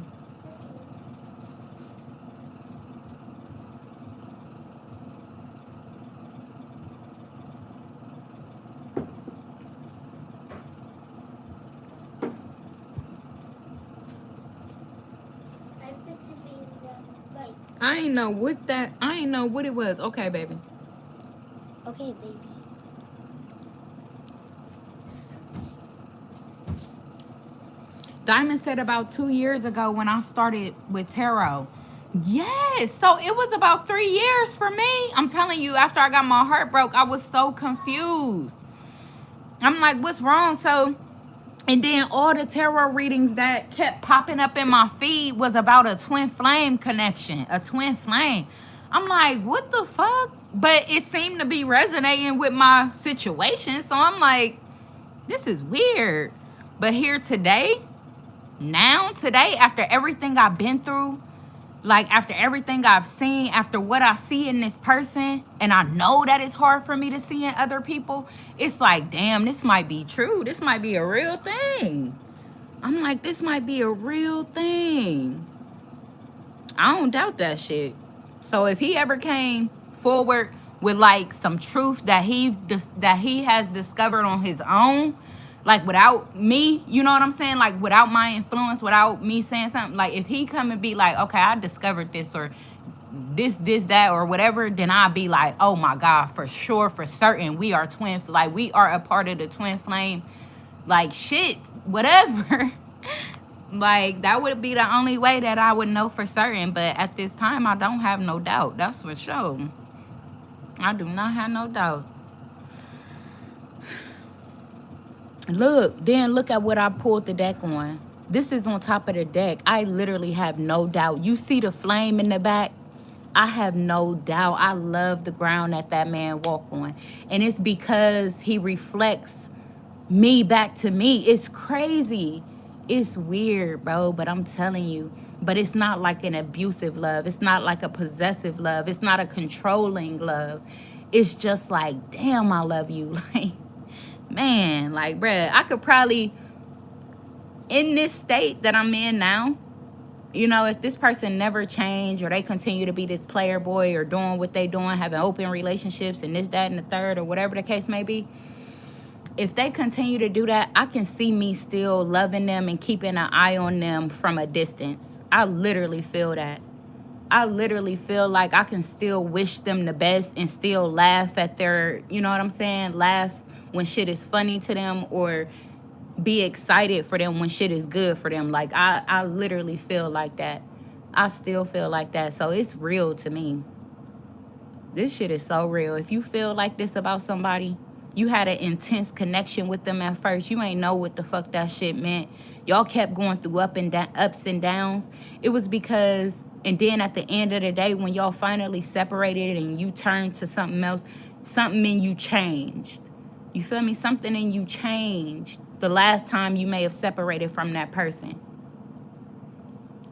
I ain't know what it was. Okay, baby. Okay, baby. Diamond said about 2 years ago when I started with tarot. Yes, so it was about 3 years for me. I'm telling you, after I got my heart broke, I was so confused. I'm like, what's wrong? So, and then all the tarot readings that kept popping up in my feed was about a twin flame connection, a twin flame. I'm like, what the fuck? But it seemed to be resonating with my situation. So I'm like, this is weird. But here today, after everything I've been through, like after everything I've seen, after what I see in this person, and I know that it's hard for me to see in other people, it's like, damn, this might be true. This might be a real thing. I'm like, this might be a real thing. I don't doubt that shit. So if he ever came forward with like some truth that he has discovered on his own, like without me, you know what I'm saying? Like without my influence, without me saying something, like if he come and be like, okay, I discovered this, or this, that, or whatever, then I'll be like, oh my God, for sure, for certain, we are twin, like we are a part of the twin flame, like shit, whatever. Like that would be the only way that I would know for certain. But at this time, I don't have no doubt. That's for sure. I do not have no doubt. Look at what I pulled the deck on. This is on top of the deck. I literally have no doubt. You see the flame in the back? I have no doubt. I love the ground that man walk on. And it's because he reflects me back to me. It's crazy. It's weird, bro, but I'm telling you. But it's not like an abusive love. It's not like a possessive love. It's not a controlling love. It's just like, damn, I love you. Like, man, like, bruh, I could probably, in this state that I'm in now, you know, if this person never changed, or they continue to be this player boy, or doing what they doing, having open relationships and this, that, and the third, or whatever the case may be, if they continue to do that, I can see me still loving them and keeping an eye on them from a distance. I literally feel that. I literally feel like I can still wish them the best and still laugh at their, you know what I'm saying? Laugh when shit is funny to them, or be excited for them when shit is good for them. Like I literally feel like that. I still feel like that. So it's real to me. This shit is so real. If you feel like this about somebody, you had an intense connection with them at first. You ain't know what the fuck that shit meant. Y'all kept going through ups and downs. It was because, and then at the end of the day, when y'all finally separated and you turned to something else, something in you changed. You feel me? Something in you changed the last time you may have separated from that person.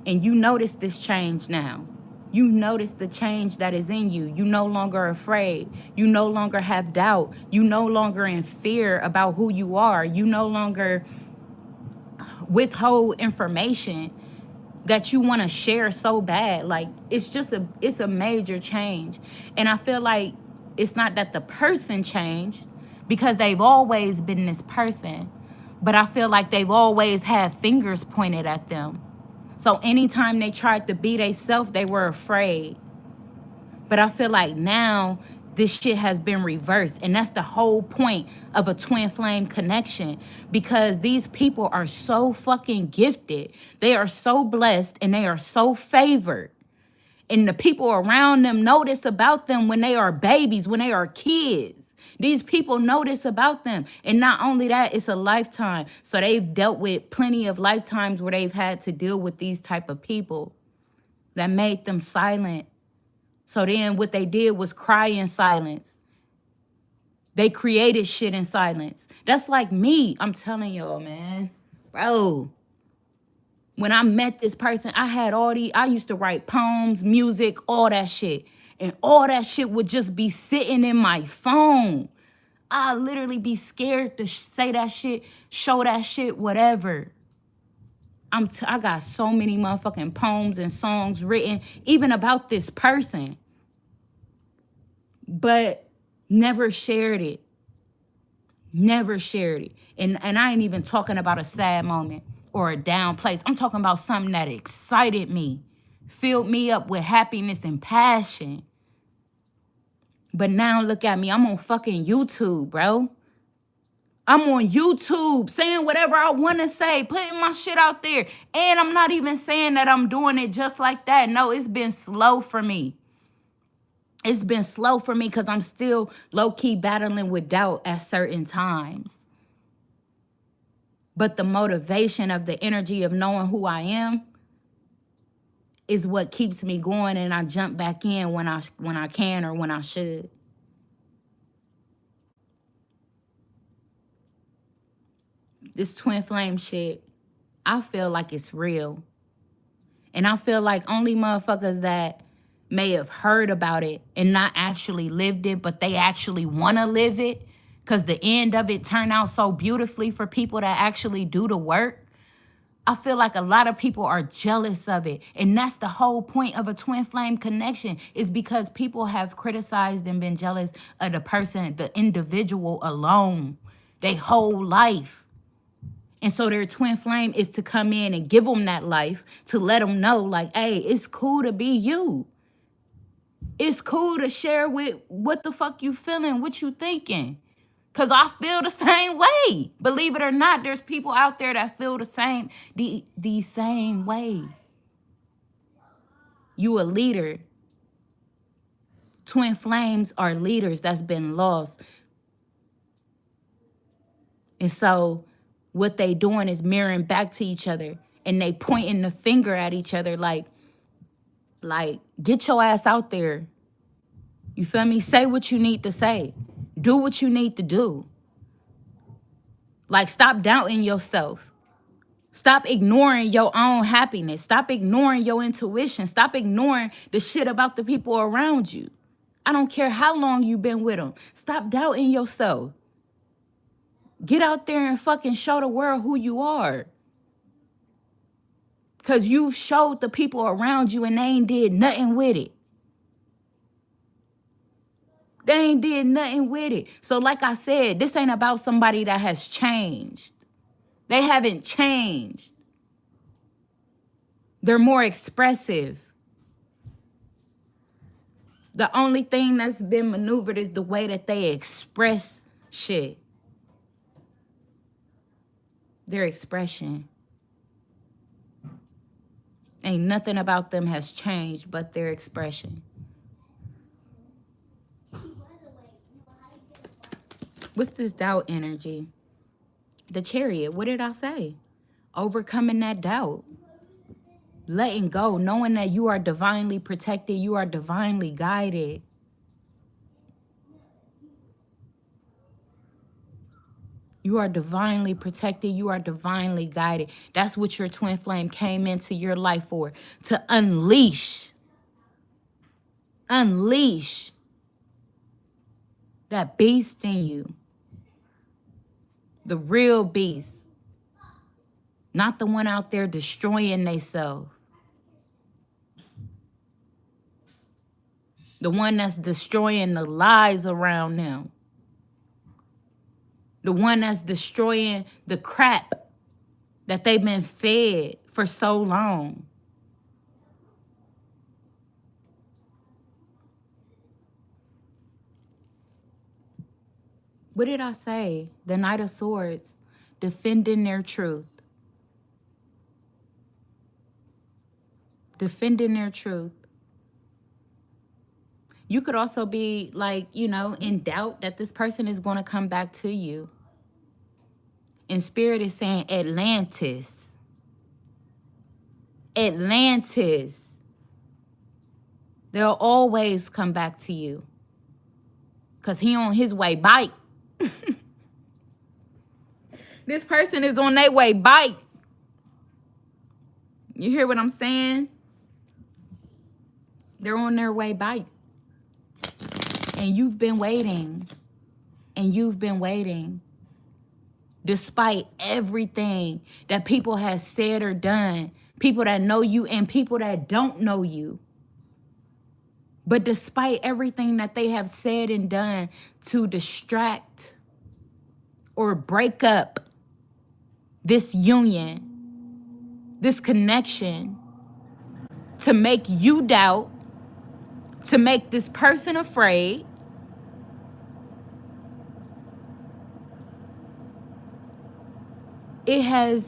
And you notice this change now. You notice the change that is in you. You no longer afraid. You no longer have doubt. You no longer in fear about who you are. You no longer withhold information that you want to share so bad. Like it's a major change. And I feel like it's not that the person changed, because they've always been this person, but I feel like they've always had fingers pointed at them. So anytime they tried to be themselves, they were afraid. But I feel like now this shit has been reversed. And that's the whole point of a twin flame connection, because these people are so fucking gifted. They are so blessed and they are so favored. And the people around them notice about them when they are babies, when they are kids. These people notice about them. And not only that, it's a lifetime. So they've dealt with plenty of lifetimes where they've had to deal with these type of people that made them silent. So then what they did was cry in silence. They created shit in silence. That's like me. I'm telling y'all, man. Bro, when I met this person, I used to write poems, music, all that shit. And all that shit would just be sitting in my phone. I literally be scared to say that shit, show that shit, whatever. I got so many motherfucking poems and songs written, even about this person. But never shared it. Never shared it. And I ain't even talking about a sad moment or a down place. I'm talking about something that excited me, filled me up with happiness and passion. But now look at me. I'm on fucking YouTube, bro. I'm on YouTube saying whatever I want to say, putting my shit out there. And I'm not even saying that I'm doing it just like that. No, it's been slow for me. It's been slow for me because I'm still low-key battling with doubt at certain times. But the motivation of the energy of knowing who I am is what keeps me going, and I jump back in when I can or when I should. This twin flame shit, I feel like it's real. And I feel like only motherfuckers that may have heard about it and not actually lived it, but they actually want to live it, because the end of it turned out so beautifully for people that actually do the work. I feel like a lot of people are jealous of it. And that's the whole point of a twin flame connection, is because people have criticized and been jealous of the person, the individual alone, their whole life. And so their twin flame is to come in and give them that life, to let them know, like, hey, it's cool to be you. It's cool to share with what the fuck you feeling, what you thinking. Because I feel the same way. Believe it or not, there's people out there that feel the same way. You a leader. Twin flames are leaders that's been lost. And so what they doing is mirroring back to each other, and they pointing the finger at each other like, get your ass out there. You feel me? Say what you need to say. Do what you need to do. Like, stop doubting yourself. Stop ignoring your own happiness. Stop ignoring your intuition. Stop ignoring the shit about the people around you. I don't care how long you've been with them. Stop doubting yourself. Get out there and fucking show the world who you are. Because you've showed the people around you and they ain't did nothing with it. They ain't did nothing with it. So like I said, this ain't about somebody that has changed. They haven't changed. They're more expressive. The only thing that's been maneuvered is the way that they express shit. Their expression. Ain't nothing about them has changed but their expression. What's this doubt energy? The Chariot. What did I say? Overcoming that doubt. Letting go. Knowing that you are divinely protected. You are divinely guided. You are divinely protected. You are divinely guided. That's what your twin flame came into your life for. To unleash. Unleash that beast in you. The real beast. Not the one out there destroying themselves. The one that's destroying the lies around them. The one that's destroying the crap that they've been fed for so long. What did I say? The Knight of Swords, defending their truth. Defending their truth. You could also be like, in doubt that this person is going to come back to you. And Spirit is saying Atlantis. Atlantis. They'll always come back to you. Because he on his way bike. This person is on their way bike. You hear what I'm saying? They're on their way bike. And you've been waiting. And you've been waiting. Despite everything that people have said or done, people that know you and people that don't know you. But despite everything that they have said and done to distract or break up this union, this connection, to make you doubt, to make this person afraid, it has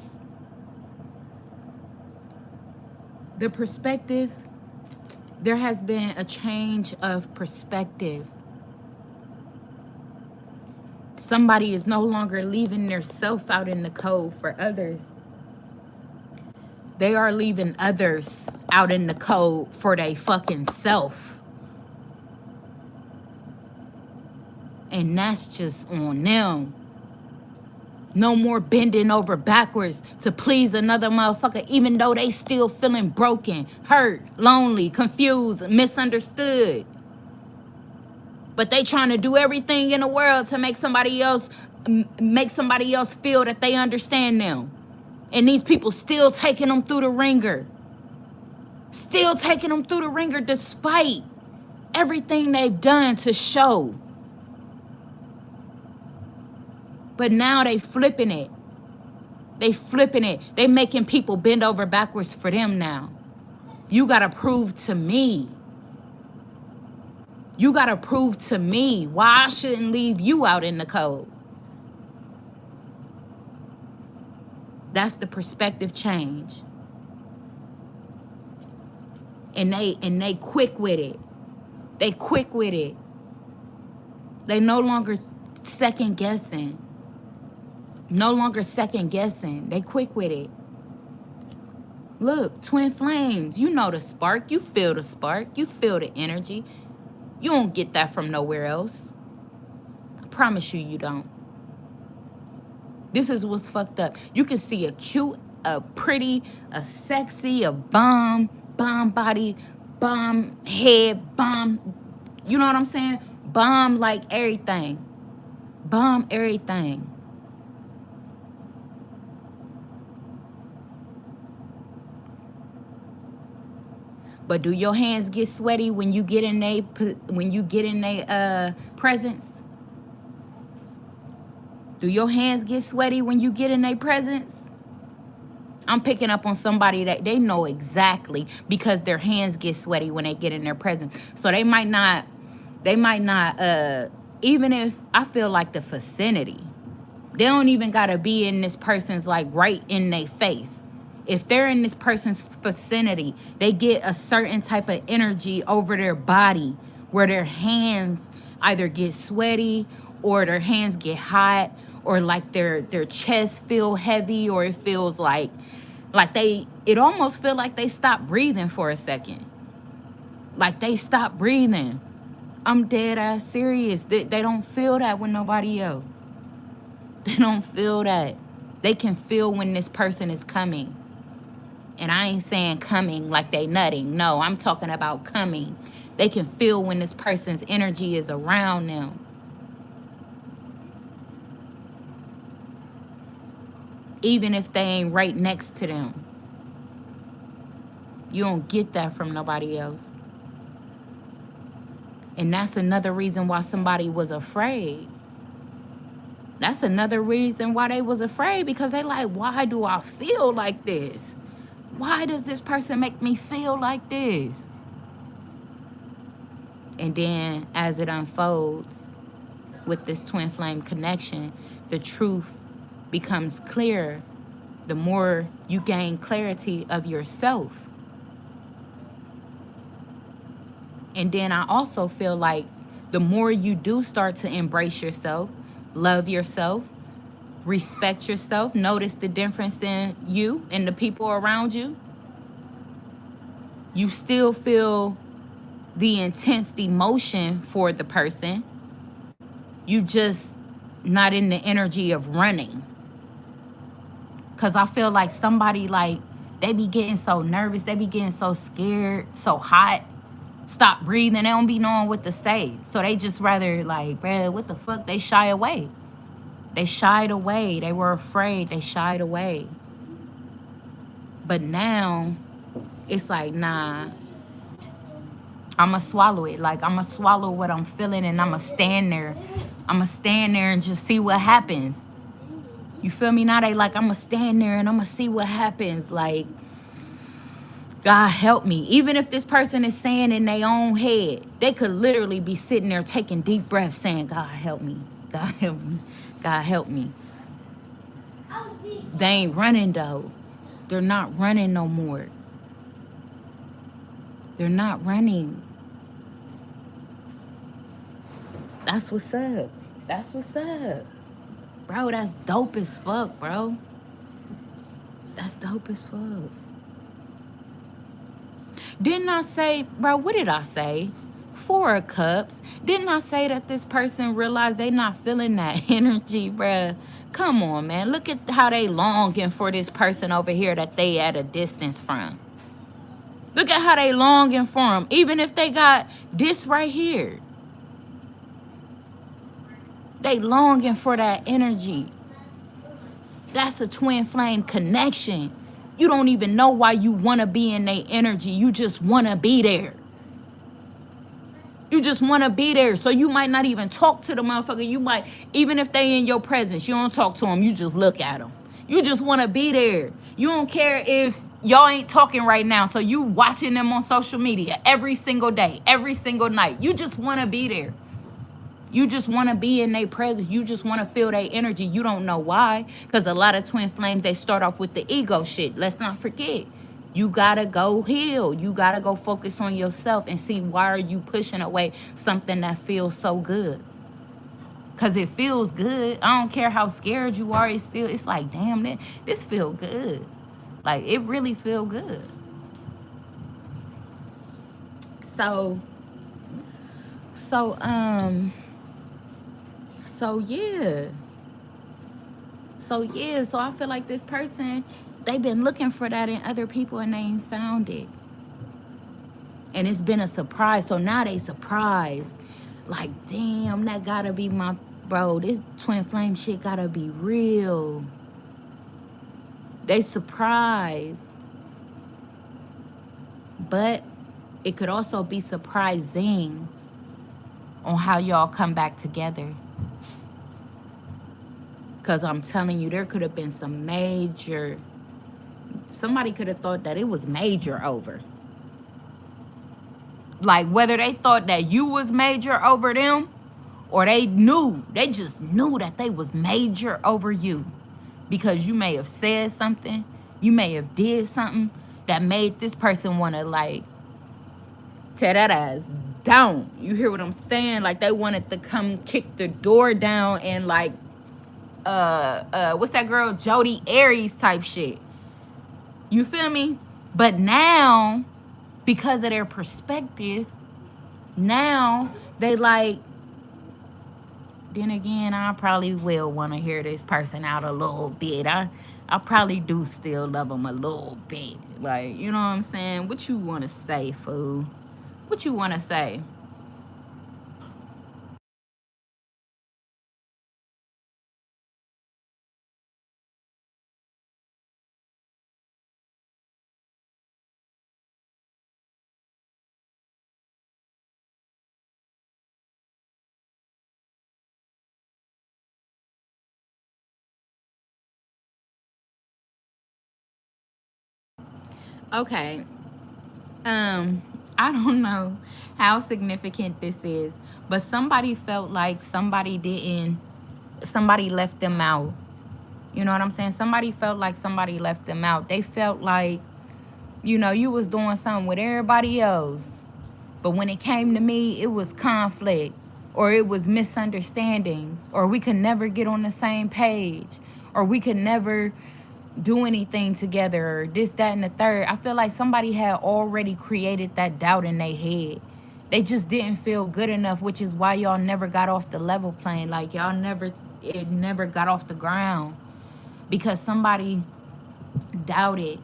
the perspective. There has been a change of perspective. Somebody is no longer leaving their self out in the cold for others. They are leaving others out in the cold for their fucking self. And that's just on them. No more bending over backwards to please another motherfucker, even though they still feeling broken, hurt, lonely, confused, misunderstood. But they trying to do everything in the world to make somebody else feel that they understand them. And these people still taking them through the ringer. Still taking them through the ringer despite everything they've done to show. But now they flipping it. They flipping it. They making people bend over backwards for them now. You got to prove to me. You got to prove to me why I shouldn't leave you out in the cold. That's the perspective change. And they quick with it. They quick with it. They no longer second guessing. No longer second guessing. They quick with it. Look, twin flames. You know the spark. You feel the spark. You feel the energy. You don't get that from nowhere else. I promise you, you don't. This is what's fucked up. You can see a cute, a pretty, a sexy, a bomb body, bomb head, bomb. You know what I'm saying? Bomb like everything. Bomb everything. But do your hands get sweaty when you get in their presence? Do your hands get sweaty when you get in their presence? I'm picking up on somebody that they know exactly because their hands get sweaty when they get in their presence. So they might not, even if I feel like the vicinity, They don't even gotta be in this person's like right in their face. If they're in this person's vicinity, they get a certain type of energy over their body where their hands either get sweaty or their hands get hot or like their chest feel heavy, or it feels like it almost feel like they stop breathing for a second. Like they stop breathing. I'm dead ass serious. They don't feel that with nobody else. They don't feel that. They can feel when this person is coming. And I ain't saying coming like they nutting. No, I'm talking about coming. They can feel when this person's energy is around them. Even if they ain't right next to them. You don't get that from nobody else. And that's another reason why somebody was afraid. That's another reason why they was afraid, because they like, why do I feel like this? Why does this person make me feel like this? And then as it unfolds with this twin flame connection, the truth becomes clear. The more you gain clarity of yourself. And then I also feel like the more you do start to embrace yourself, love yourself, respect yourself, notice the difference in you and the people around you, you still feel the intense emotion for the person. You just not in the energy of running. Because I feel like somebody, like, they be getting so nervous, they be getting so scared, so hot, stop breathing, they don't be knowing what to say. So they just rather like, bruh, what the fuck? They shy away. They shied away. They were afraid. They shied away. But now it's like, nah, I'ma swallow it. Like, I'ma swallow what I'm feeling and I'ma stand there. I'ma stand there and just see what happens. You feel me? Now they like, I'ma stand there and I'ma see what happens. Like, God help me. Even if this person is saying in their own head, they could literally be sitting there taking deep breaths saying, God help me. God help me. God help me. They ain't running though. They're not running no more. They're not running. That's what's up. That's what's up. Bro, that's dope as fuck, bro. That's dope as fuck. Didn't I say, bro, what did I say? 4 of Cups. Didn't I say that this person realized they not feeling that energy, bro? Come on, man. Look at how they longing for this person over here that they at a distance from. Look at how they longing for them, even if they got this right here. They longing for that energy. That's the twin flame connection. You don't even know why you want to be in their energy. You just want to be there. You just want to be there. So you might not even talk to the motherfucker. You might, even if they in your presence, you don't talk to them. You just look at them. You just want to be there. You don't care if y'all ain't talking right now. So you watching them on social media every single day, every single night. You just want to be there. You just want to be in their presence. You just want to feel their energy. You don't know why. Because a lot of twin flames, they start off with the ego shit. Let's not forget. You got to go heal. You got to go focus on yourself and see why are you pushing away something that feels so good. Because it feels good. I don't care how scared you are. It's like, damn, this feel good. Like, it really feel good. So yeah. So I feel like this person, they've been looking for that in other people and they ain't found it. And it's been a surprise. So now they surprised. Like, damn, that gotta be my, bro, this twin flame shit gotta be real. They surprised. But it could also be surprising on how y'all come back together. Because I'm telling you, there could have been some major, somebody could have thought that it was major over. Like, whether they thought that you was major over them or they just knew that they was major over you because you may have said something, you may have did something that made this person want to like tear that ass down. You hear what I'm saying? Like they wanted to come kick the door down and like what's that girl, Jodi Aries type shit. You feel me? But now, because of their perspective, now they like, then again, I probably will want to hear this person out a little bit. I probably do still love them a little bit. Like, you know what I'm saying? What you want to say, fool? What you want to say? Okay. I don't know how significant this is, but somebody felt like somebody left them out. You know what I'm saying? Somebody felt like somebody left them out. They felt like, you was doing something with everybody else. But when it came to me, it was conflict, or it was misunderstandings, or we could never get on the same page, or we could never do anything together, or this, that, and the third. I feel like somebody had already created that doubt in their head. They just didn't feel good enough, which is why y'all never got off the level plane. Like it never got off the ground because somebody doubted.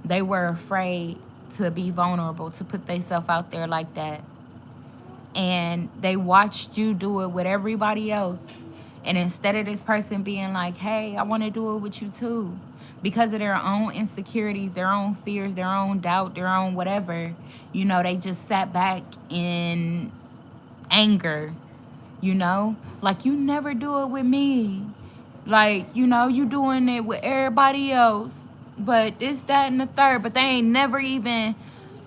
They were afraid to be vulnerable, to put themselves out there like that. And they watched you do it with everybody else. And instead of this person being like, hey, I want to do it with you too, because of their own insecurities, their own fears, their own doubt, their own whatever, they just sat back in anger, like, you never do it with me. Like, you doing it with everybody else, but this, that, and the third. But they ain't never even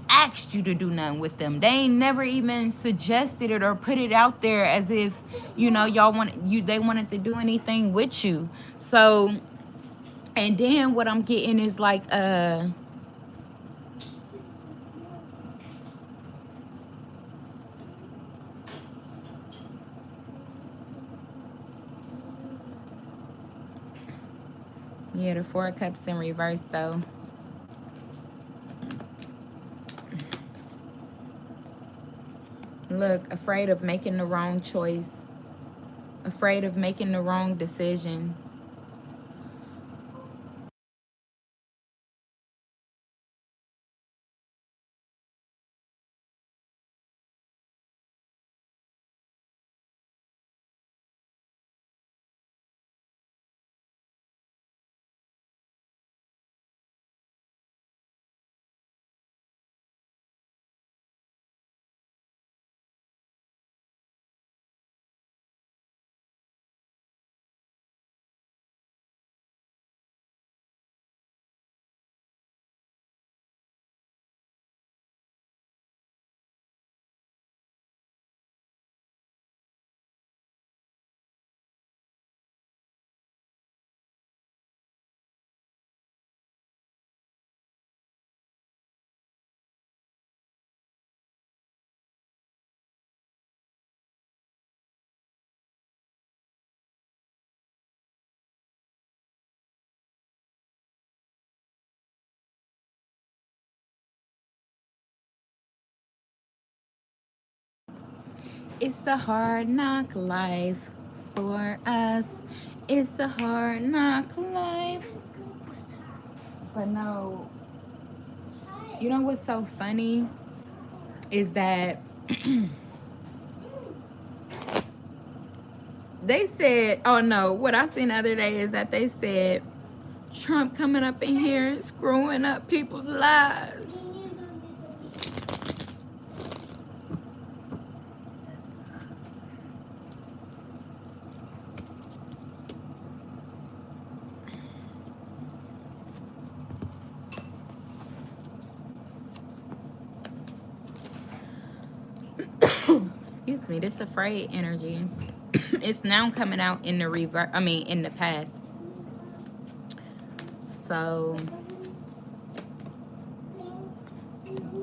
asked you to do nothing with them. They ain't never even suggested it or put it out there as if, they wanted to do anything with you. So, and then what I'm getting is like, yeah, the Four of Cups in reverse, though. Look, afraid of making the wrong choice, afraid of making the wrong decision. It's the hard knock life for us. It's the hard knock life. But no, you know what's so funny is that they said, oh no, what I seen the other day is that they said Trump coming up in here and screwing up people's lives. Excuse me, this afraid energy. It's now coming out in the reverse. I mean, in the past. So,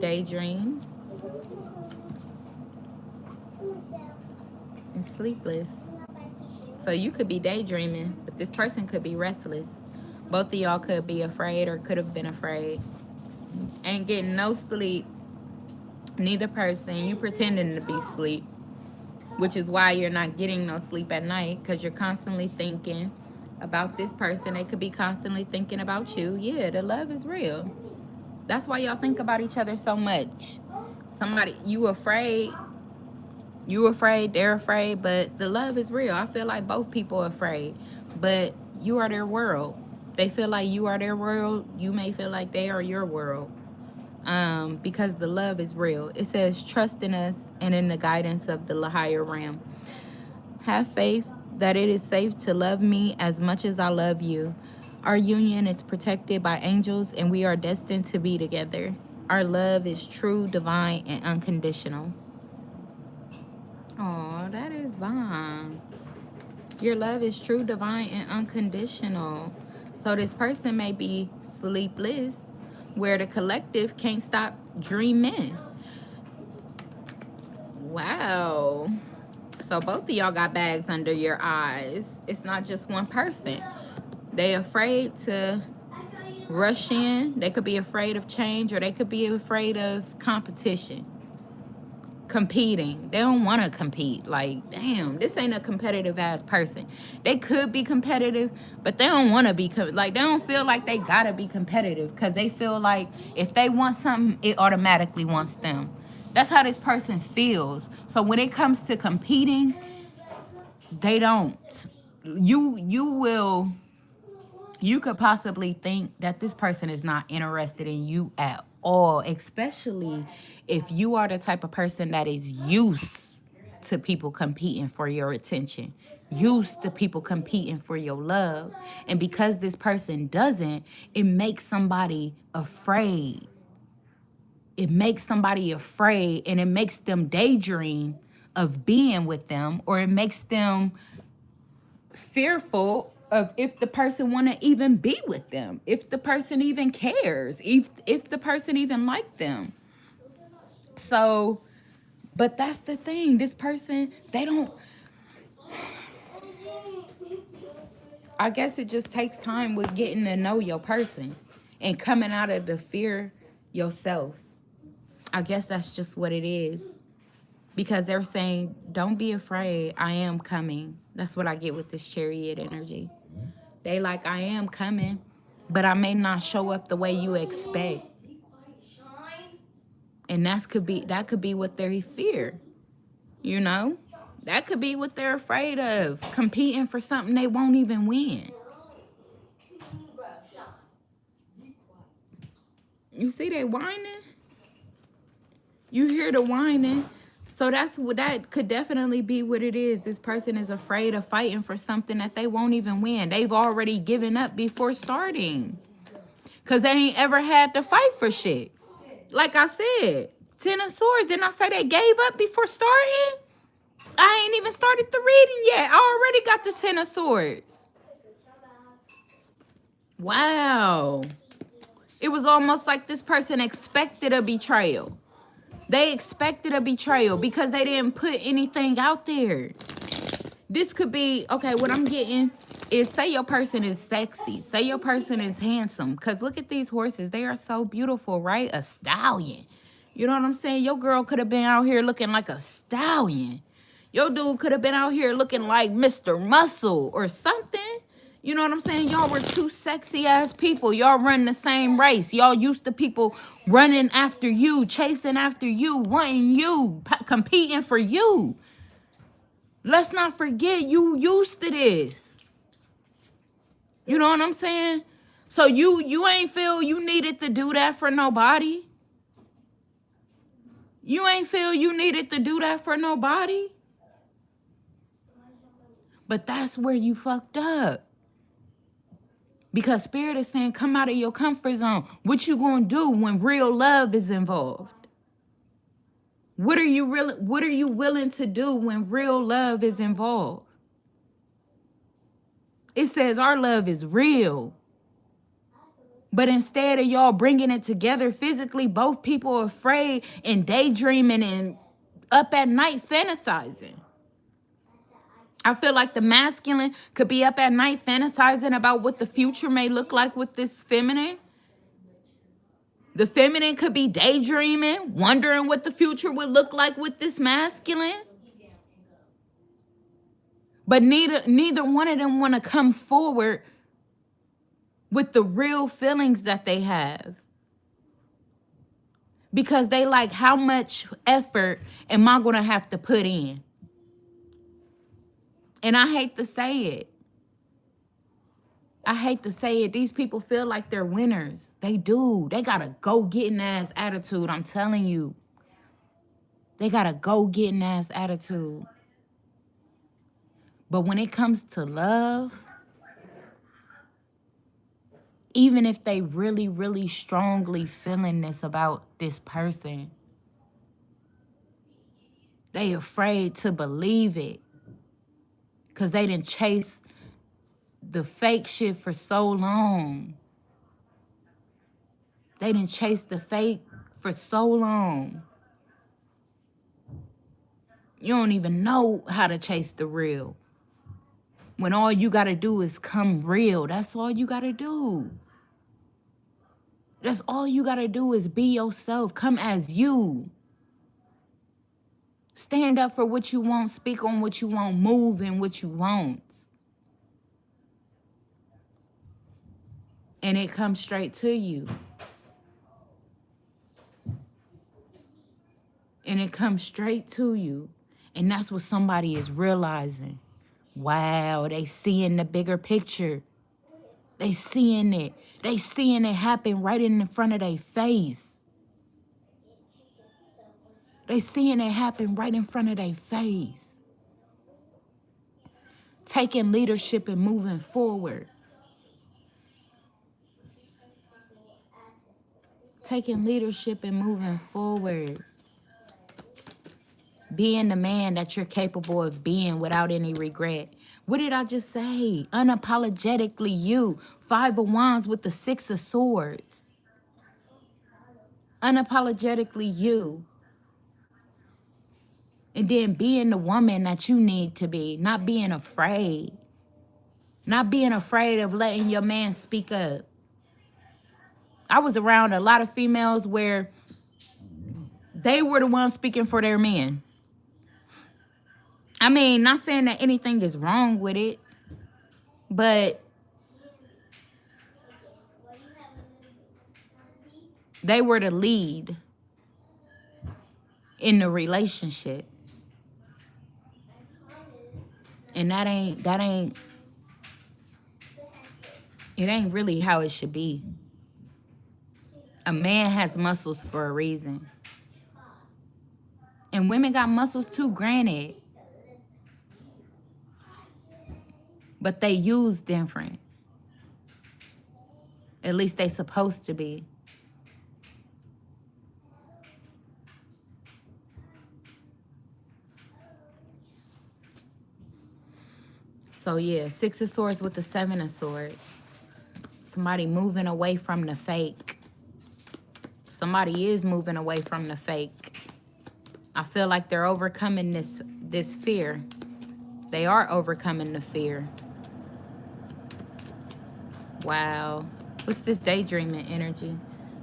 daydream and sleepless. So you could be daydreaming, but this person could be restless. Both of y'all could be afraid or could have been afraid. Ain't getting no sleep. Neither person. You pretending to be asleep, which is why you're not getting no sleep at night, because you're constantly thinking about this person. They could be constantly thinking about you. Yeah, the love is real. That's why y'all think about each other so much. Somebody, you afraid, they're afraid, but the love is real. I feel like both people are afraid, but you are their world. They feel like you are their world. You may feel like they are your world. Because the love is real. It says, trust in us and in the guidance of the higher realm. Have faith that it is safe to love me as much as I love you. Our union is protected by angels and we are destined to be together. Our love is true, divine, and unconditional. Oh, that is bomb. Your love is true, divine, and unconditional. So this person may be sleepless, where the collective can't stop dreaming. Wow. So both of y'all got bags under your eyes. It's not just one person. They afraid to rush in. They could be afraid of change, or they could be afraid of competition. Competing. They don't want to compete. Like, damn, this ain't a competitive ass person. They could be competitive, but they don't want to be like, they don't feel like they gotta be competitive, because they feel like if they want something, it automatically wants them. That's how this person feels. So when it comes to competing, they don't. You could possibly think that this person is not interested in you at all, especially if you are the type of person that is used to people competing for your attention, used to people competing for your love. And because this person doesn't, it makes somebody afraid. It makes somebody afraid, and it makes them daydream of being with them, or it makes them fearful of if the person want to even be with them, if the person even cares, if the person even like them. So, but that's the thing. This person, they don't. I guess it just takes time with getting to know your person and coming out of the fear yourself. I guess that's just what it is. Because they're saying, don't be afraid. I am coming. That's what I get with this chariot energy. They like, I am coming, but I may not show up the way you expect. And that could be what they fear. You know? That could be what they're afraid of. Competing for something they won't even win. You see they whining? You hear the whining? So that could definitely be what it is. This person is afraid of fighting for something that they won't even win. They've already given up before starting. Because they ain't ever had to fight for shit. Like I said, 10 of Swords. Didn't I say they gave up before starting? I ain't even started the reading yet. I already got the 10 of Swords. Wow. It was almost like this person expected a betrayal. They expected a betrayal because they didn't put anything out there. This could be, okay, what I'm getting is, say your person is sexy. Say your person is handsome. Because look at these horses. They are so beautiful, right? A stallion. You know what I'm saying? Your girl could have been out here looking like a stallion. Your dude could have been out here looking like Mr. Muscle or something. You know what I'm saying? Y'all were two sexy ass people. Y'all run the same race. Y'all used to people running after you, chasing after you, wanting you, competing for you. Let's not forget, you used to this. You know what I'm saying? So you ain't feel you needed to do that for nobody. You ain't feel you needed to do that for nobody. But that's where you fucked up. Because Spirit is saying, come out of your comfort zone. What you gonna do when real love is involved? What are you willing to do when real love is involved? It says our love is real. But instead of y'all bringing it together physically, both people are afraid and daydreaming and up at night fantasizing. I feel like the masculine could be up at night fantasizing about what the future may look like with this feminine. The feminine could be daydreaming, wondering what the future would look like with this masculine. But neither one of them want to come forward with the real feelings that they have. Because they like, how much effort am I going to have to put in? And I hate to say it. I hate to say it. These people feel like they're winners. They do. They got a go-getting ass attitude. I'm telling you. They got a go-getting ass attitude. But when it comes to love, even if they really, really strongly feeling this about this person, they afraid to believe it. Because they didn't chase the fake shit for so long. They didn't chase the fake for so long. You don't even know how to chase the real. When all you got to do is come real. That's all you got to do. That's all you got to do is be yourself. Come as you. Stand up for what you want. Speak on what you want. Move in what you want. And it comes straight to you. And it comes straight to you. And that's what somebody is realizing. Wow, they seeing the bigger picture. They seeing it. They seeing it happen right in front of their face. They seeing it happen right in front of their face. Taking leadership and moving forward. Taking leadership and moving forward. Being the man that you're capable of being without any regret. What did I just say? Unapologetically you. 5 of Wands with the 6 of Swords. Unapologetically you. And then being the woman that you need to be. Not being afraid. Not being afraid of letting your man speak up. I was around a lot of females where they were the ones speaking for their men. I mean, not saying that anything is wrong with it, but they were the lead in the relationship. And it ain't really how it should be. A man has muscles for a reason. And women got muscles too, granted. But they use different. At least they supposed to be. So yeah, 6 of Swords with the 7 of Swords. Somebody moving away from the fake. Somebody is moving away from the fake. I feel like they're overcoming this fear. They are overcoming the fear. Wow. What's this daydreaming energy?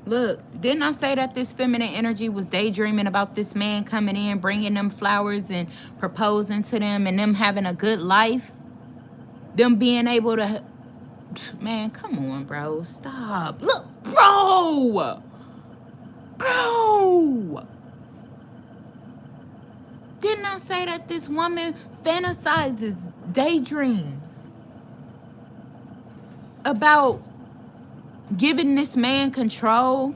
Look, didn't I say that this feminine energy was daydreaming about this man coming in, bringing them flowers and proposing to them and them having a good life? Them being able to... Man, come on, bro. Stop. Look, bro! Bro! Didn't I say that this woman fantasizes, daydreams about giving this man control?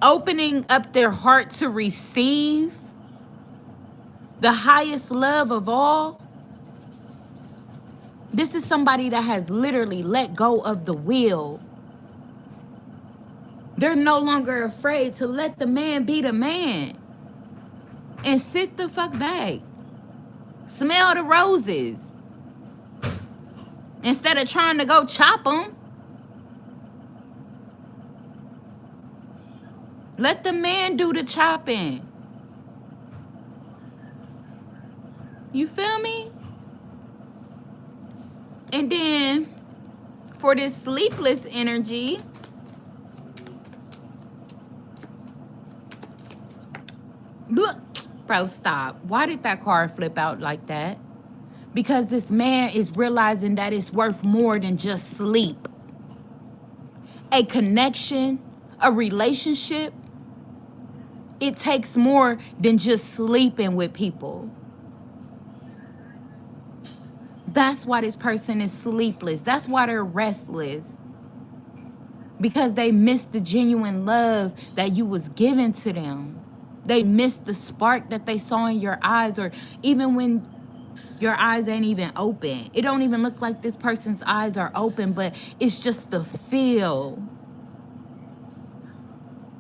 Opening up their heart to receive the highest love of all? This is somebody that has literally let go of the wheel. They're no longer afraid to let the man be the man. And sit the fuck back. Smell the roses. Instead of trying to go chop them. Let the man do the chopping. You feel me? And then for this sleepless energy, look, bro, stop. Why did that card flip out like that? Because this man is realizing that it's worth more than just sleep. A connection, a relationship, it takes more than just sleeping with people. That's why this person is sleepless. That's why they're restless. Because they missed the genuine love that you was given to them. They missed the spark that they saw in your eyes, or even when your eyes ain't even open. It don't even look like this person's eyes are open, but it's just the feel.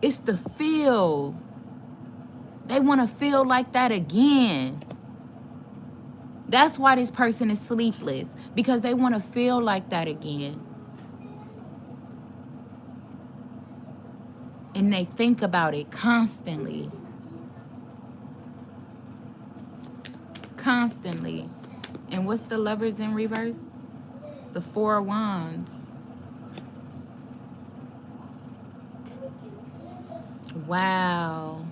It's the feel. They want to feel like that again. That's why this person is sleepless, because they want to feel like that again. And they think about it constantly. Constantly. And what's the Lovers in reverse? The Four of Wands. Wow.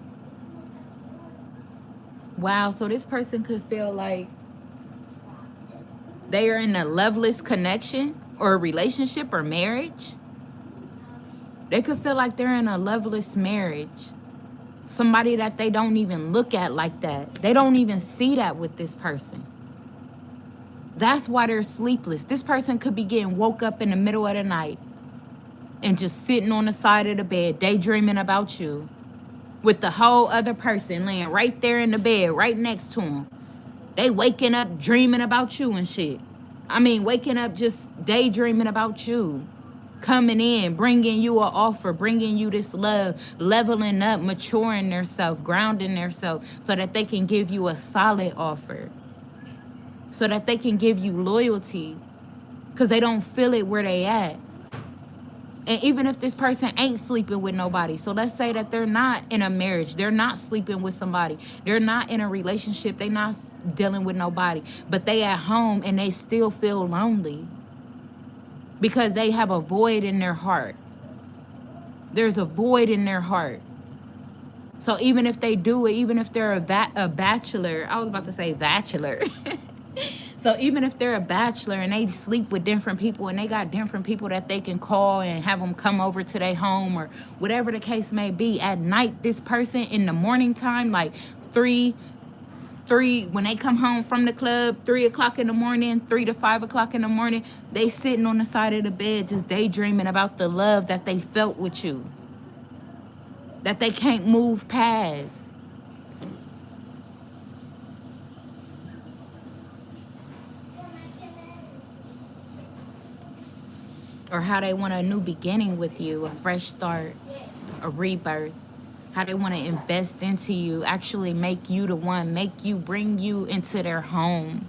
Wow, so this person could feel like they are in a loveless connection or a relationship or marriage. They could feel like they're in a loveless marriage. Somebody that they don't even look at like that. They don't even see that with this person. That's why they're sleepless. This person could be getting woke up in the middle of the night and just sitting on the side of the bed, daydreaming about you, with the whole other person laying right there in the bed, right next to them. They waking up dreaming about you and shit. I mean, waking up just daydreaming about you. Coming in, bringing you an offer, bringing you this love, leveling up, maturing themselves, grounding themselves, so that they can give you a solid offer. So that they can give you loyalty. Because they don't feel it where they at. And even if this person ain't sleeping with nobody, so let's say that they're not in a marriage, they're not sleeping with somebody, they're not in a relationship, they're not dealing with nobody, but they at home and they still feel lonely because they have a void in their heart. There's a void in their heart. So even if they do it, even if they're a bachelor, I was about to say bachelor. So even if they're a bachelor and they sleep with different people and they got different people that they can call and have them come over to their home or whatever the case may be, at night, this person in the morning time, like 3, when they come home from the club, 3 o'clock in the morning, 3 to 5 o'clock in the morning, they sitting on the side of the bed just daydreaming about the love that they felt with you, that they can't move past. Or how they want a new beginning with you, a fresh start, a rebirth. How they want to invest into you, actually make you the one, bring you into their home.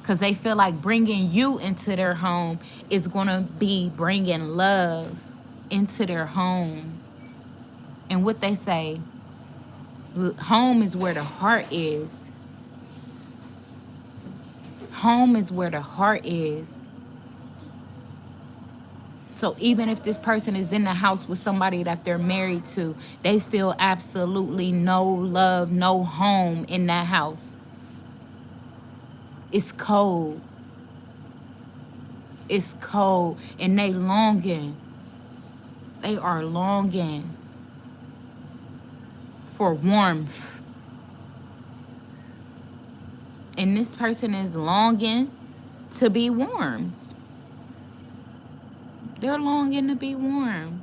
Because they feel like bringing you into their home is going to be bringing love into their home. And what they say, home is where the heart is. Home is where the heart is. So even if this person is in the house with somebody that they're married to, they feel absolutely no love, no home in that house. It's cold. It's cold. And they longing. They are longing for warmth. And this person is longing to be warm. They're longing to be warm.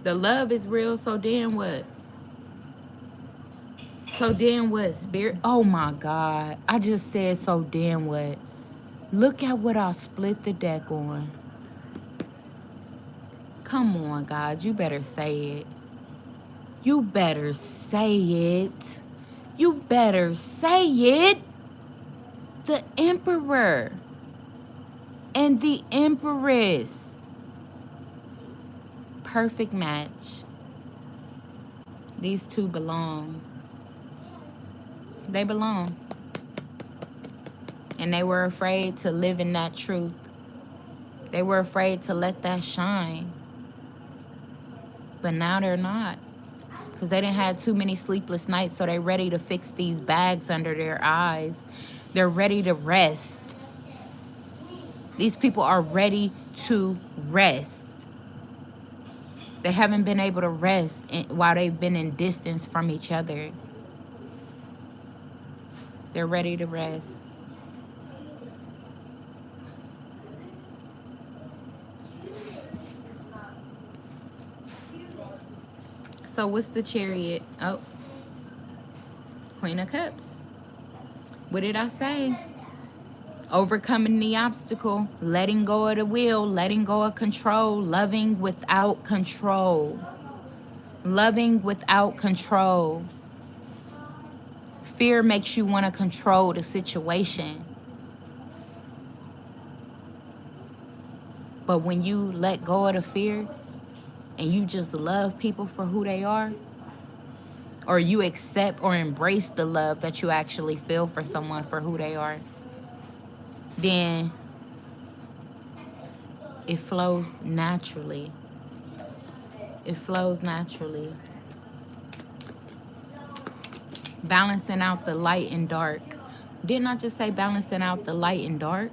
The love is real, so then what? So then what, spirit? Oh my God. I just said, so then what? Look at what I split the deck on. Come on, God. You better say it. You better say it. You better say it. The emperor and the empress. Perfect match. These two belong. They belong. And they were afraid to live in that truth. They were afraid to let that shine. But now they're not. Because they didn't have too many sleepless nights, so they're ready to fix these bags under their eyes. They're ready to rest. These people are ready to rest. They haven't been able to rest while they've been in distance from each other. They're ready to rest. So what's the Chariot? Oh, Queen of Cups. What did I say? Overcoming the obstacle, letting go of the will, letting go of control, loving without control. Loving without control. Fear makes you want to control the situation. But when you let go of the fear and you just love people for who they are, or you accept or embrace the love that you actually feel for someone for who they are, then it flows naturally. It flows naturally. Balancing out the light and dark. Didn't I just say balancing out the light and dark?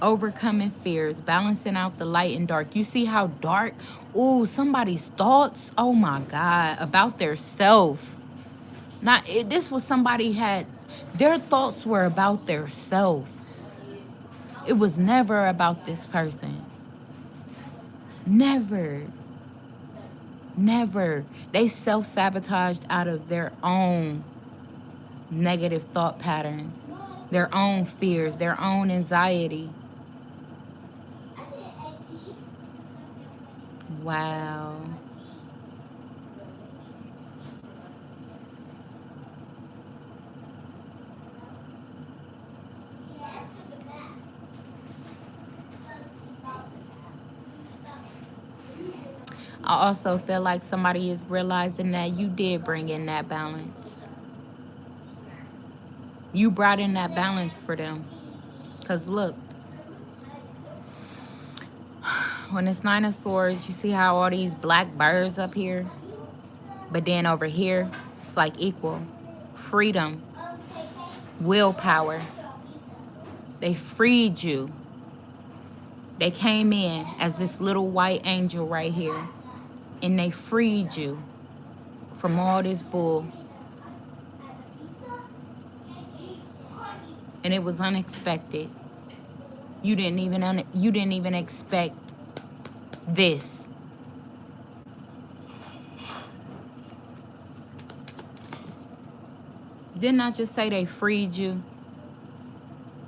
Overcoming fears, balancing out the light and dark. You see how dark? Ooh, somebody's thoughts, oh my God, about their self. This was somebody had, their thoughts were about their self. It was never about this person. Never. Never. They self-sabotaged out of their own negative thought patterns, their own fears, their own anxiety. Wow. I also feel like somebody is realizing that you did bring in that balance. You brought in that balance for them. Because look, when it's Nine of Swords, you see how all these black birds up here? But then over here, it's like equal. Freedom. Willpower. They freed you. They came in as this little white angel right here. And they freed you from all this bull. And it was unexpected. You didn't even expect this. Didn't I just say they freed you?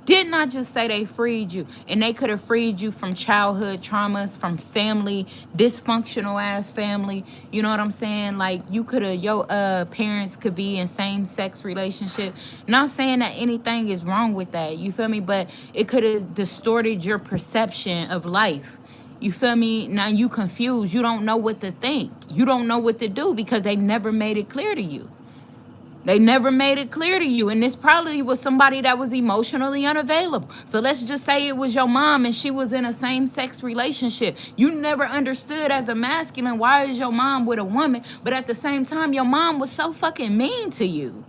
Didn't I just say they freed you? And they could have freed you from childhood traumas, from family, dysfunctional ass family. You know what I'm saying? Like, you could have, your parents could be in same-sex relationship. Not saying that anything is wrong with that. You feel me? But it could have distorted your perception of life. You feel me? Now you confused. You don't know what to think. You don't know what to do because they never made it clear to you. They never made it clear to you. And this probably was somebody that was emotionally unavailable. So let's just say it was your mom and she was in a same-sex relationship. You never understood as a masculine, why is your mom with a woman? But at the same time, your mom was so fucking mean to you.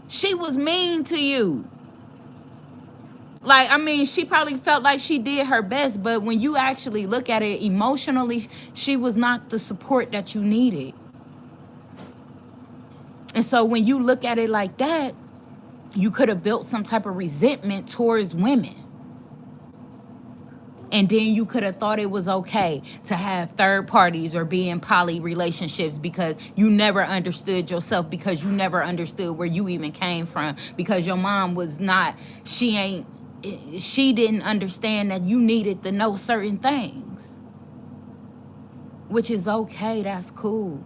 She was mean to you. Like, I mean, she probably felt like she did her best. But when you actually look at it emotionally, she was not the support that you needed. And so when you look at it like that, you could have built some type of resentment towards women. And then you could have thought it was okay to have third parties or be in poly relationships because you never understood yourself, because you never understood where you even came from, because your mom was not, she didn't understand that you needed to know certain things. which is okay. That's cool.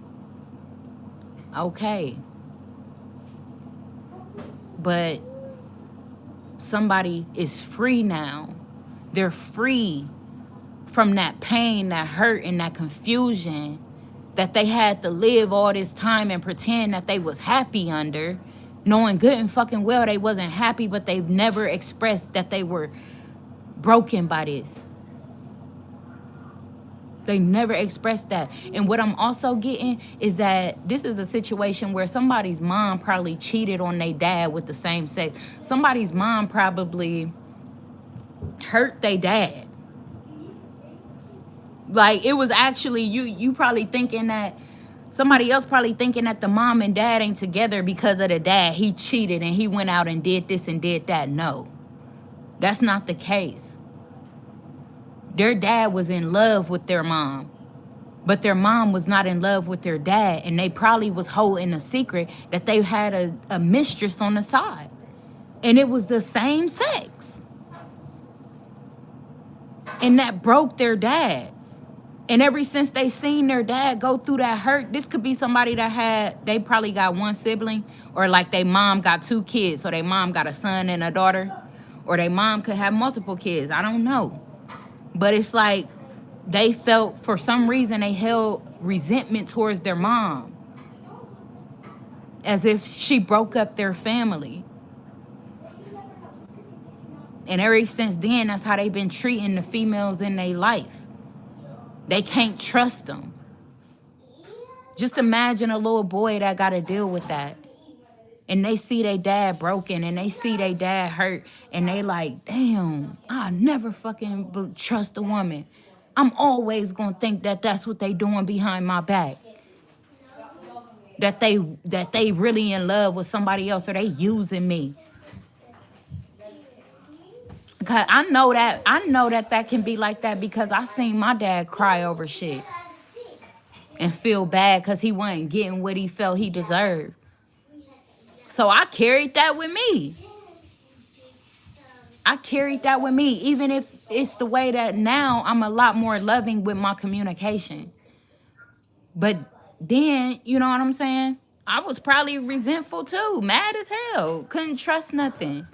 Okay. But somebody is free now. They're free from that pain, that hurt, and that confusion that they had to live all this time and pretend that they was happy under, knowing good and fucking well they wasn't happy, but they've never expressed that they were broken by this. They never expressed that. And what I'm also getting is that this is a situation where somebody's mom probably cheated on their dad with the same sex. Somebody's mom probably hurt their dad. Like, it was actually you probably thinking that somebody else probably thinking that the mom and dad ain't together because of the dad. He cheated and he went out and did this and did that. No, that's not the case. Their dad was in love with their mom, but their mom was not in love with their dad, and they probably was holding a secret that they had a mistress on the side, and it was the same sex, and that broke their dad. And ever since they seen their dad go through that hurt, this could be somebody that they probably got one sibling, or like their mom got 2 kids, so their mom got a son and a daughter, or their mom could have multiple kids. I don't know. But it's like they felt, for some reason, they held resentment towards their mom, as if she broke up their family. And ever since then, that's how they've been treating the females in their life. They can't trust them. Just imagine a little boy that got to deal with that. And they see their dad broken, and they see their dad hurt, and they like, damn, I never fucking trust a woman. I'm always going to think that that's what they doing behind my back. That they really in love with somebody else, or they using me. Cause I know that can be like that, because I seen my dad cry over shit and feel bad because he wasn't getting what he felt he deserved. So I carried that with me. Even if it's the way that now I'm a lot more loving with my communication. But then, you know what I'm saying? I was probably resentful too, mad as hell. Couldn't trust nothing.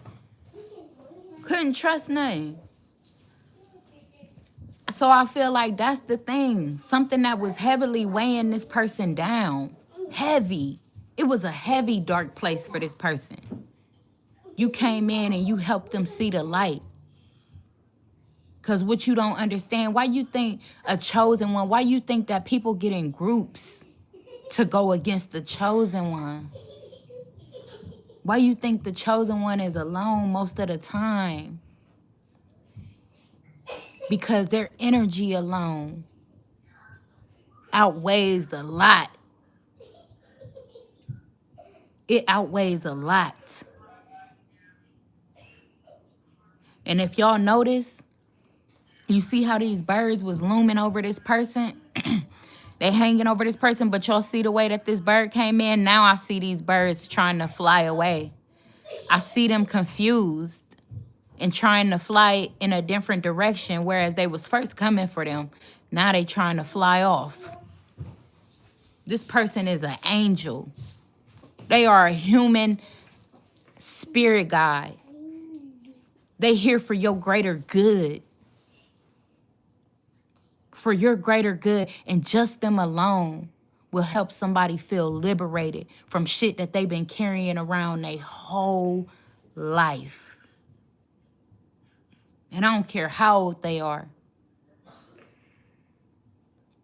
So I feel like that's the thing. Something that was heavily weighing this person down. Heavy. It was a heavy, dark place for this person. You came in and you helped them see the light. Because what you don't understand, why you think a chosen one, why you think that people get in groups to go against the chosen one? Why you think the chosen one is alone most of the time? Because their energy alone outweighs a lot. It outweighs a lot. And if y'all notice, you see how these birds was looming over this person? They hanging over this person, but y'all see the way that this bird came in? Now I see these birds trying to fly away. I see them confused and trying to fly in a different direction, whereas they was first coming for them. Now they trying to fly off. This person is an angel. They are a human spirit guide. They here for your greater good. For your greater good, and just them alone will help somebody feel liberated from shit that they've been carrying around their whole life. And I don't care how old they are.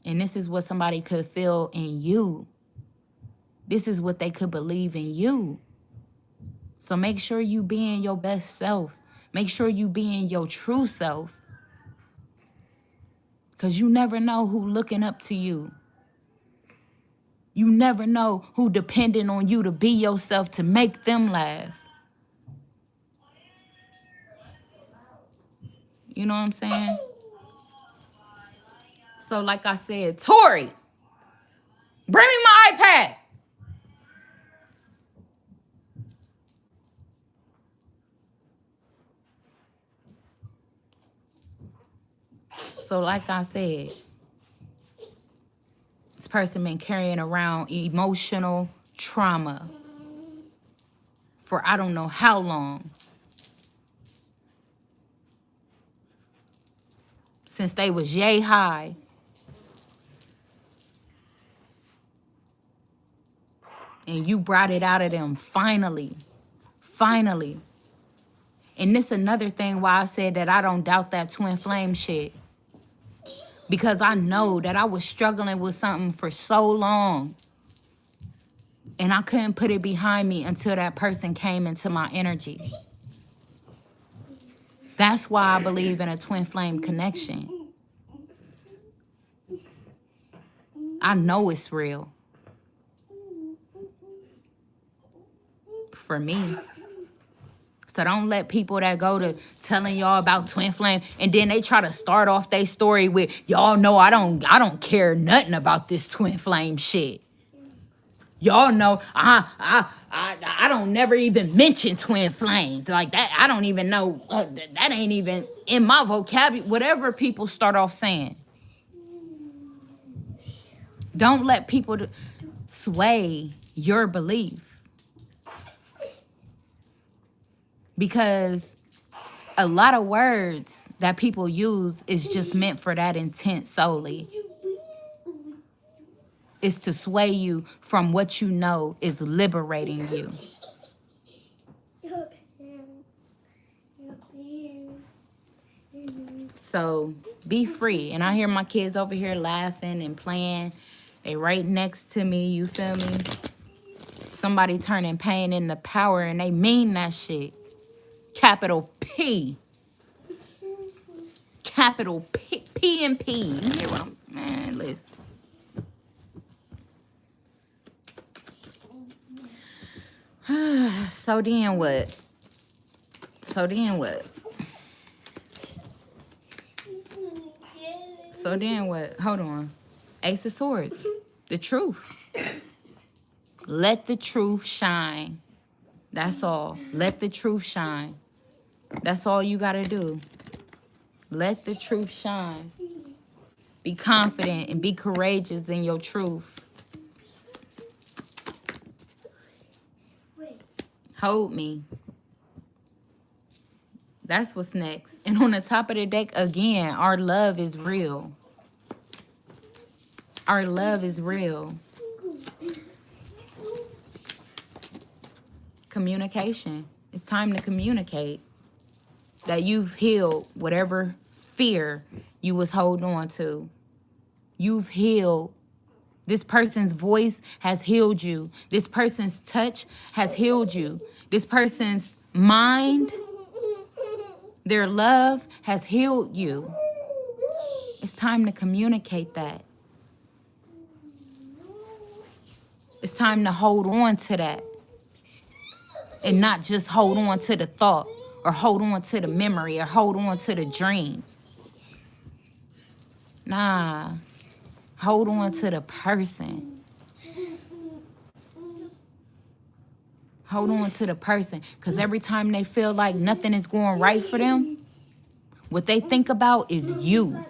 And this is what somebody could feel in you. This is what they could believe in you. So make sure you being your best self. Make sure you being your true self. Because you never know who looking up to you. You never know who depending on you to be yourself, to make them laugh. You know what I'm saying? So like I said, Tori, bring me my iPad. So like I said, person been carrying around emotional trauma for I don't know how long. Since they was yay high. And you brought it out of them finally. Finally. And this another thing why I said that I don't doubt that twin flame shit. Because I know that I was struggling with something for so long. And I couldn't put it behind me until that person came into my energy. That's why I believe in a twin flame connection. I know it's real. For me. So don't let people that go to telling y'all about twin flame and then they try to start off their story with, y'all know I don't care nothing about this twin flame shit. Y'all know I don't never even mention twin flames like that. I don't even know that ain't even in my vocabulary. Whatever people start off saying, don't let people sway your belief. Because a lot of words that people use is just meant for that intent solely. It's to sway you from what you know is liberating you. So be free. And I hear my kids over here laughing and playing. They right next to me, you feel me? Somebody turning pain into power and they mean that shit. Capital P. Capital P. P and P. You hear what I'm... Man, listen. So then what? So then what? So then what? Hold on. Ace of Swords. The truth. Let the truth shine. That's all. Let the truth shine. That's all you gotta do. Let the truth shine. Be confident and be courageous in your truth. Hold me. That's what's next. And on the top of the deck, again, our love is real. Our love is real. Communication. It's time to communicate that you've healed whatever fear you was holding on to. You've healed. This person's voice has healed you. This person's touch has healed you. This person's mind, their love has healed you. It's time to communicate that. It's time to hold on to that. And not just hold on to the thought or hold on to the memory or hold on to the dream. Nah. Hold on to the person. Hold on to the person. Because every time they feel like nothing is going right for them, what they think about is you.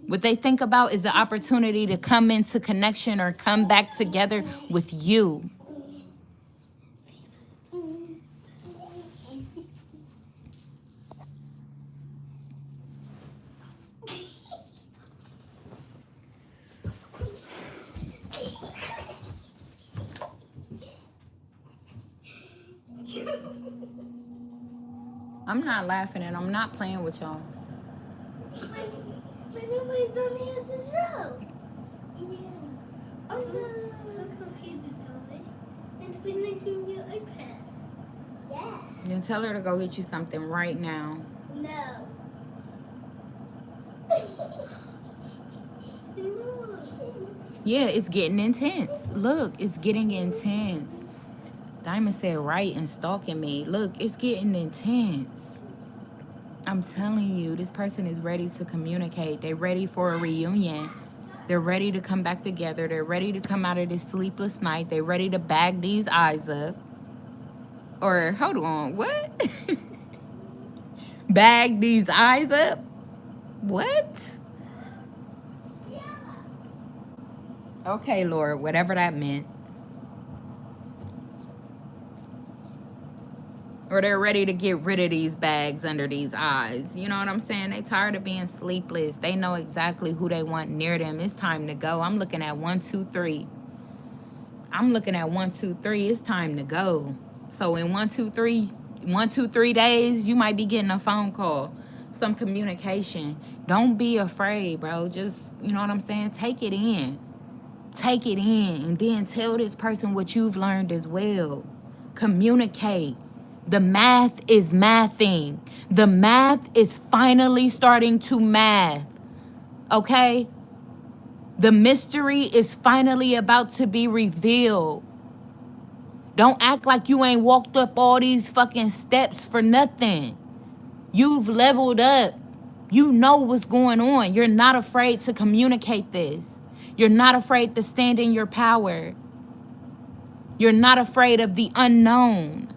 What they think about is the opportunity to come into connection or come back together with you. I'm not laughing and I'm not playing with y'all. But nobody's on the SSO. Yeah. I'm so confused, Tommy. And we're making your iPad. Yeah. Then tell her to go get you something right now. No. Yeah, it's getting intense. Look, it's getting intense. Diamond said right and stalking me. Look, it's getting intense. I'm telling you, this person is ready to communicate. They're ready for a reunion. They're ready to come back together. They're ready to come out of this sleepless night. They're ready to bag these eyes up. Or, hold on, what? Bag these eyes up? What? Okay, Lord, whatever that meant. Or they're ready to get rid of these bags under these eyes. You know what I'm saying? They tired of being sleepless. They know exactly who they want near them. It's time to go. I'm looking at 1, 2, 3. I'm looking at 1, 2, 3. It's time to go. So in 1, 2, 3, 1, 2, 3 days, you might be getting a phone call, some communication. Don't be afraid, bro. Just, you know what I'm saying? Take it in. Take it in, and then tell this person what you've learned as well. Communicate. The math is mathing. The math is finally starting to math. Okay? The mystery is finally about to be revealed. Don't act like you ain't walked up all these fucking steps for nothing. You've leveled up. You know what's going on. You're not afraid to communicate this. You're not afraid to stand in your power. You're not afraid of the unknown.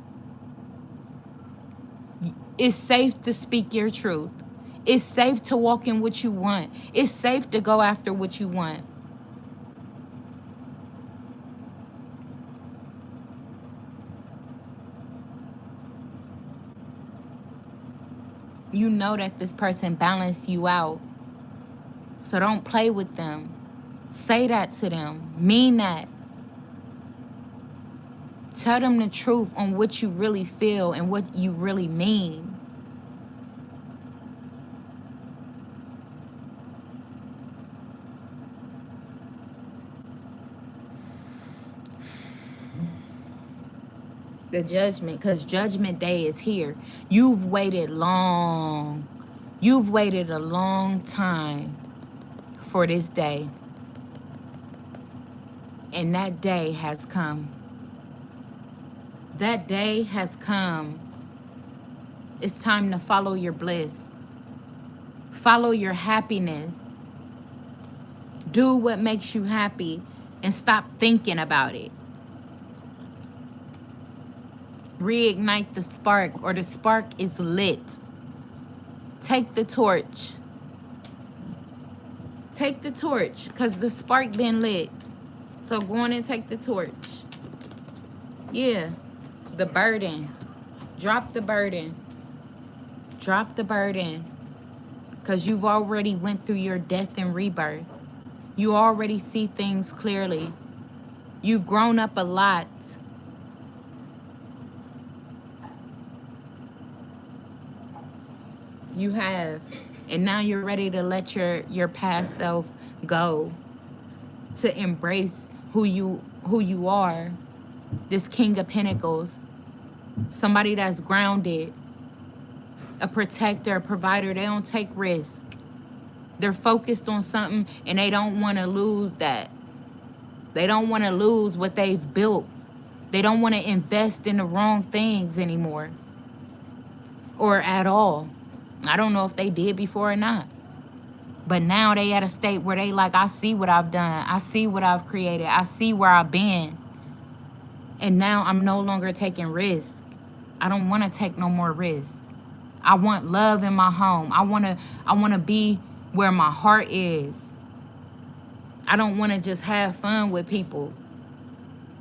It's safe to speak your truth. It's safe to walk in what you want. It's safe to go after what you want. You know that this person balanced you out. So don't play with them. Say that to them. Mean that. Tell them the truth on what you really feel and what you really mean. The judgment, because judgment day is here. You've waited long. You've waited a long time for this day. And that day has come. That day has come. It's time to follow your bliss. Follow your happiness. Do what makes you happy and stop thinking about it. Reignite the spark, or the spark is lit. Take the torch. Take the torch, because the spark been lit. So go on and take the torch. Yeah. The burden. Drop the burden. Drop the burden. Because you've already went through your death and rebirth. You already see things clearly. You've grown up a lot. You have. And now you're ready to let your past self go. To embrace who you are. This King of Pentacles. Somebody that's grounded. A protector, a provider. They don't take risk. They're focused on something and they don't want to lose that. They don't want to lose what they've built. They don't want to invest in the wrong things anymore. Or at all. I don't know if they did before or not. But now they at a state where they like, I see what I've done. I see what I've created. I see where I've been. And now I'm no longer taking risks. I don't want to take no more risks. I want love in my home. I want to be where my heart is. I don't want to just have fun with people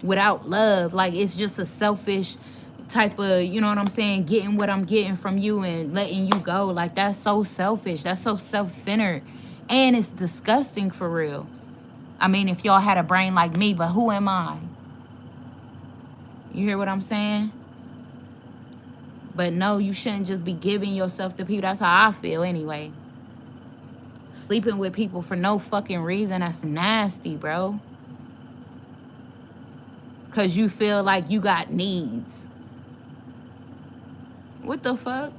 without love. Like, it's just a selfish type of, you know what I'm saying, getting what I'm getting from you and letting you go. Like, that's so selfish. That's so self-centered. And it's disgusting for real. I mean, if y'all had a brain like me, but who am I? You hear what I'm saying? But no, you shouldn't just be giving yourself to people. That's how I feel anyway. Sleeping with people for no fucking reason, that's nasty, bro. Because you feel like you got needs. What the fuck?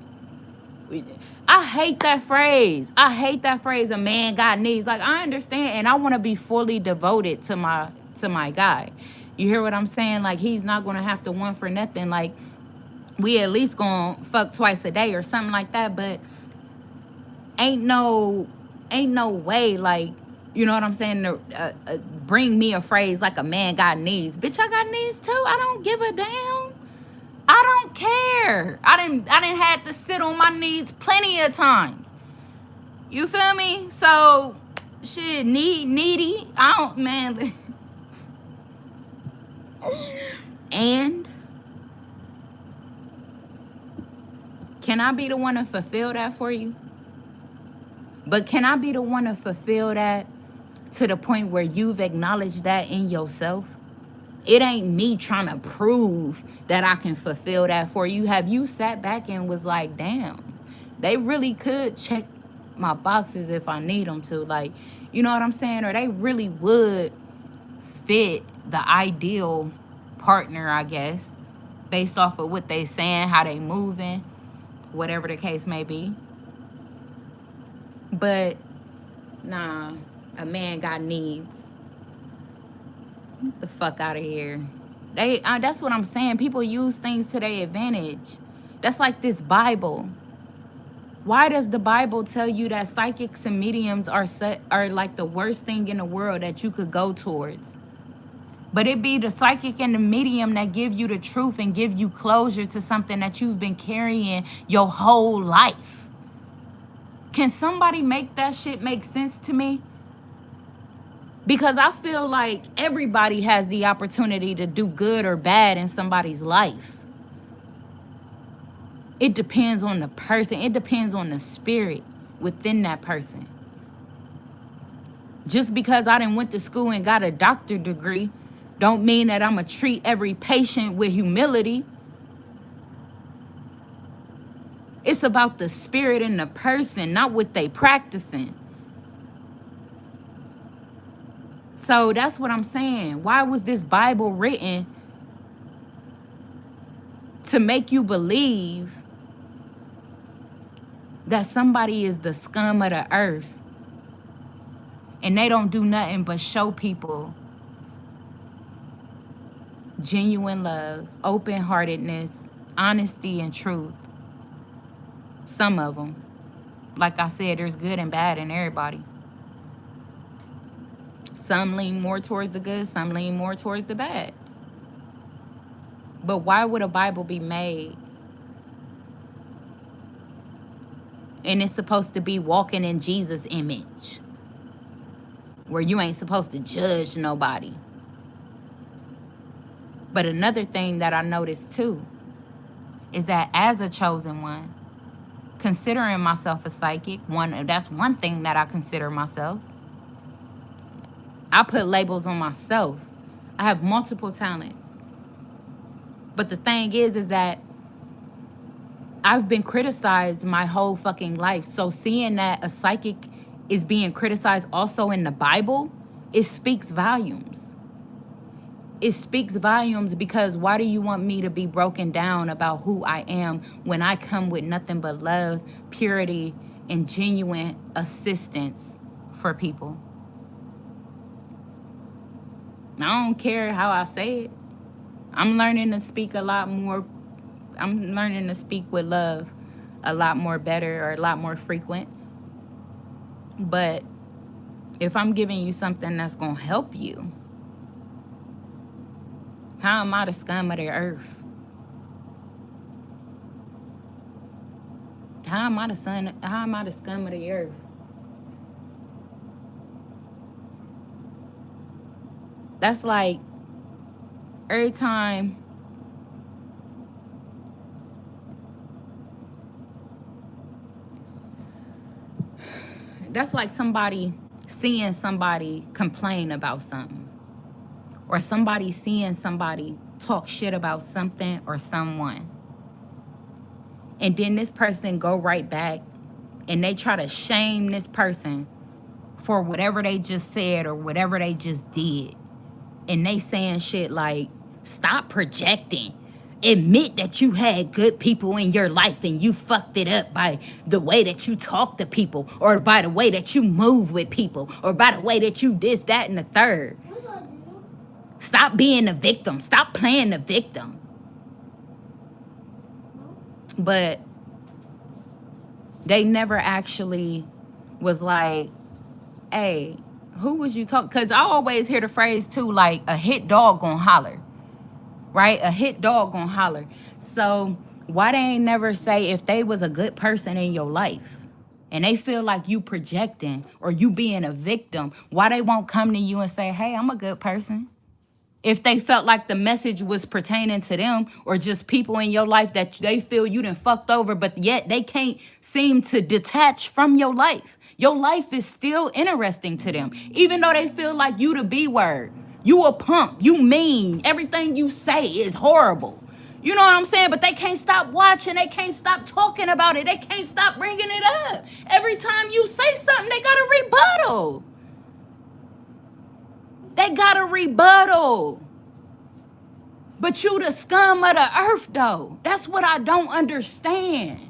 I hate that phrase. I hate that phrase, a man got needs. Like, I understand, and I want to be fully devoted to my guy. You hear what I'm saying? Like, he's not going to have to want for nothing. Like, we at least going to fuck twice a day or something like that. But ain't no way, like, you know what I'm saying, to bring me a phrase like a man got needs. Bitch, I got needs too. I don't give a damn. I don't care. I didn't have to sit on my needs plenty of times. You feel me? So shit, needy. I don't, man. And can I be the one to fulfill that for you? But can I be the one to fulfill that to the point where you've acknowledged that in yourself? It ain't me trying to prove that I can fulfill that for you. Have you sat back and was like, damn, they really could check my boxes if I need them to? Like, you know what I'm saying? Or they really would fit the ideal partner, I guess, based off of what they saying, how they moving, whatever the case may be. But nah, a man got needs. Get the fuck out of here. That's what I'm saying. People use things to their advantage. That's like this Bible. Why does the Bible tell you that psychics and mediums are like the worst thing in the world that you could go towards? But it be the psychic and the medium that give you the truth and give you closure to something that you've been carrying your whole life. Can somebody make that shit make sense to me? Because I feel like everybody has the opportunity to do good or bad in somebody's life. It depends on the person. It depends on the spirit within that person. Just because I done went to school and got a doctorate degree don't mean that I'm going to treat every patient with humility. It's about the spirit in the person, not what they practicing. So that's what I'm saying. Why was this Bible written? To make you believe that somebody is the scum of the earth and they don't do nothing but show people genuine love, open-heartedness, honesty, and truth. Some of them. Like I said, there's good and bad in everybody. Some lean more towards the good, some lean more towards the bad. But why would a Bible be made? And it's supposed to be walking in Jesus' image, where you ain't supposed to judge nobody. But another thing that I noticed too is that as a chosen one, considering myself a psychic, that's one thing that I consider myself. I put labels on myself. I have multiple talents. But the thing is that I've been criticized my whole fucking life. So seeing that a psychic is being criticized also in the Bible, it speaks volumes. It speaks volumes because why do you want me to be broken down about who I am when I come with nothing but love, purity, and genuine assistance for people? I don't care how I say it. I'm learning to speak a lot more. I'm learning to speak with love a lot more better or a lot more frequent. But if I'm giving you something that's going to help you, how am I the scum of the earth? How am I the scum of the earth? That's like every time that's like somebody seeing somebody complain about something, or somebody seeing somebody talk shit about something or someone, and then this person go right back and they try to shame this person for whatever they just said or whatever they just did. And they saying shit like, stop projecting. Admit that you had good people in your life and you fucked it up by the way that you talk to people, or by the way that you move with people, or by the way that you this, that, and the third. Stop being a victim. Stop playing the victim. But they never actually was like, hey, who was you talking? Because I always hear the phrase too, like, a hit dog gonna holler, right? A hit dog gonna holler. So why they ain't never say if they was a good person in your life and they feel like you projecting or you being a victim, why they won't come to you and say, hey, I'm a good person? If they felt like the message was pertaining to them or just people in your life that they feel you done fucked over, but yet they can't seem to detach from your life. Your life is still interesting to them, even though they feel like you the B word. You a punk, you mean, everything you say is horrible. You know what I'm saying? But they can't stop watching. They can't stop talking about it. They can't stop bringing it up. Every time you say something, they got a rebuttal. They got a rebuttal. But you the scum of the earth, though. That's what I don't understand.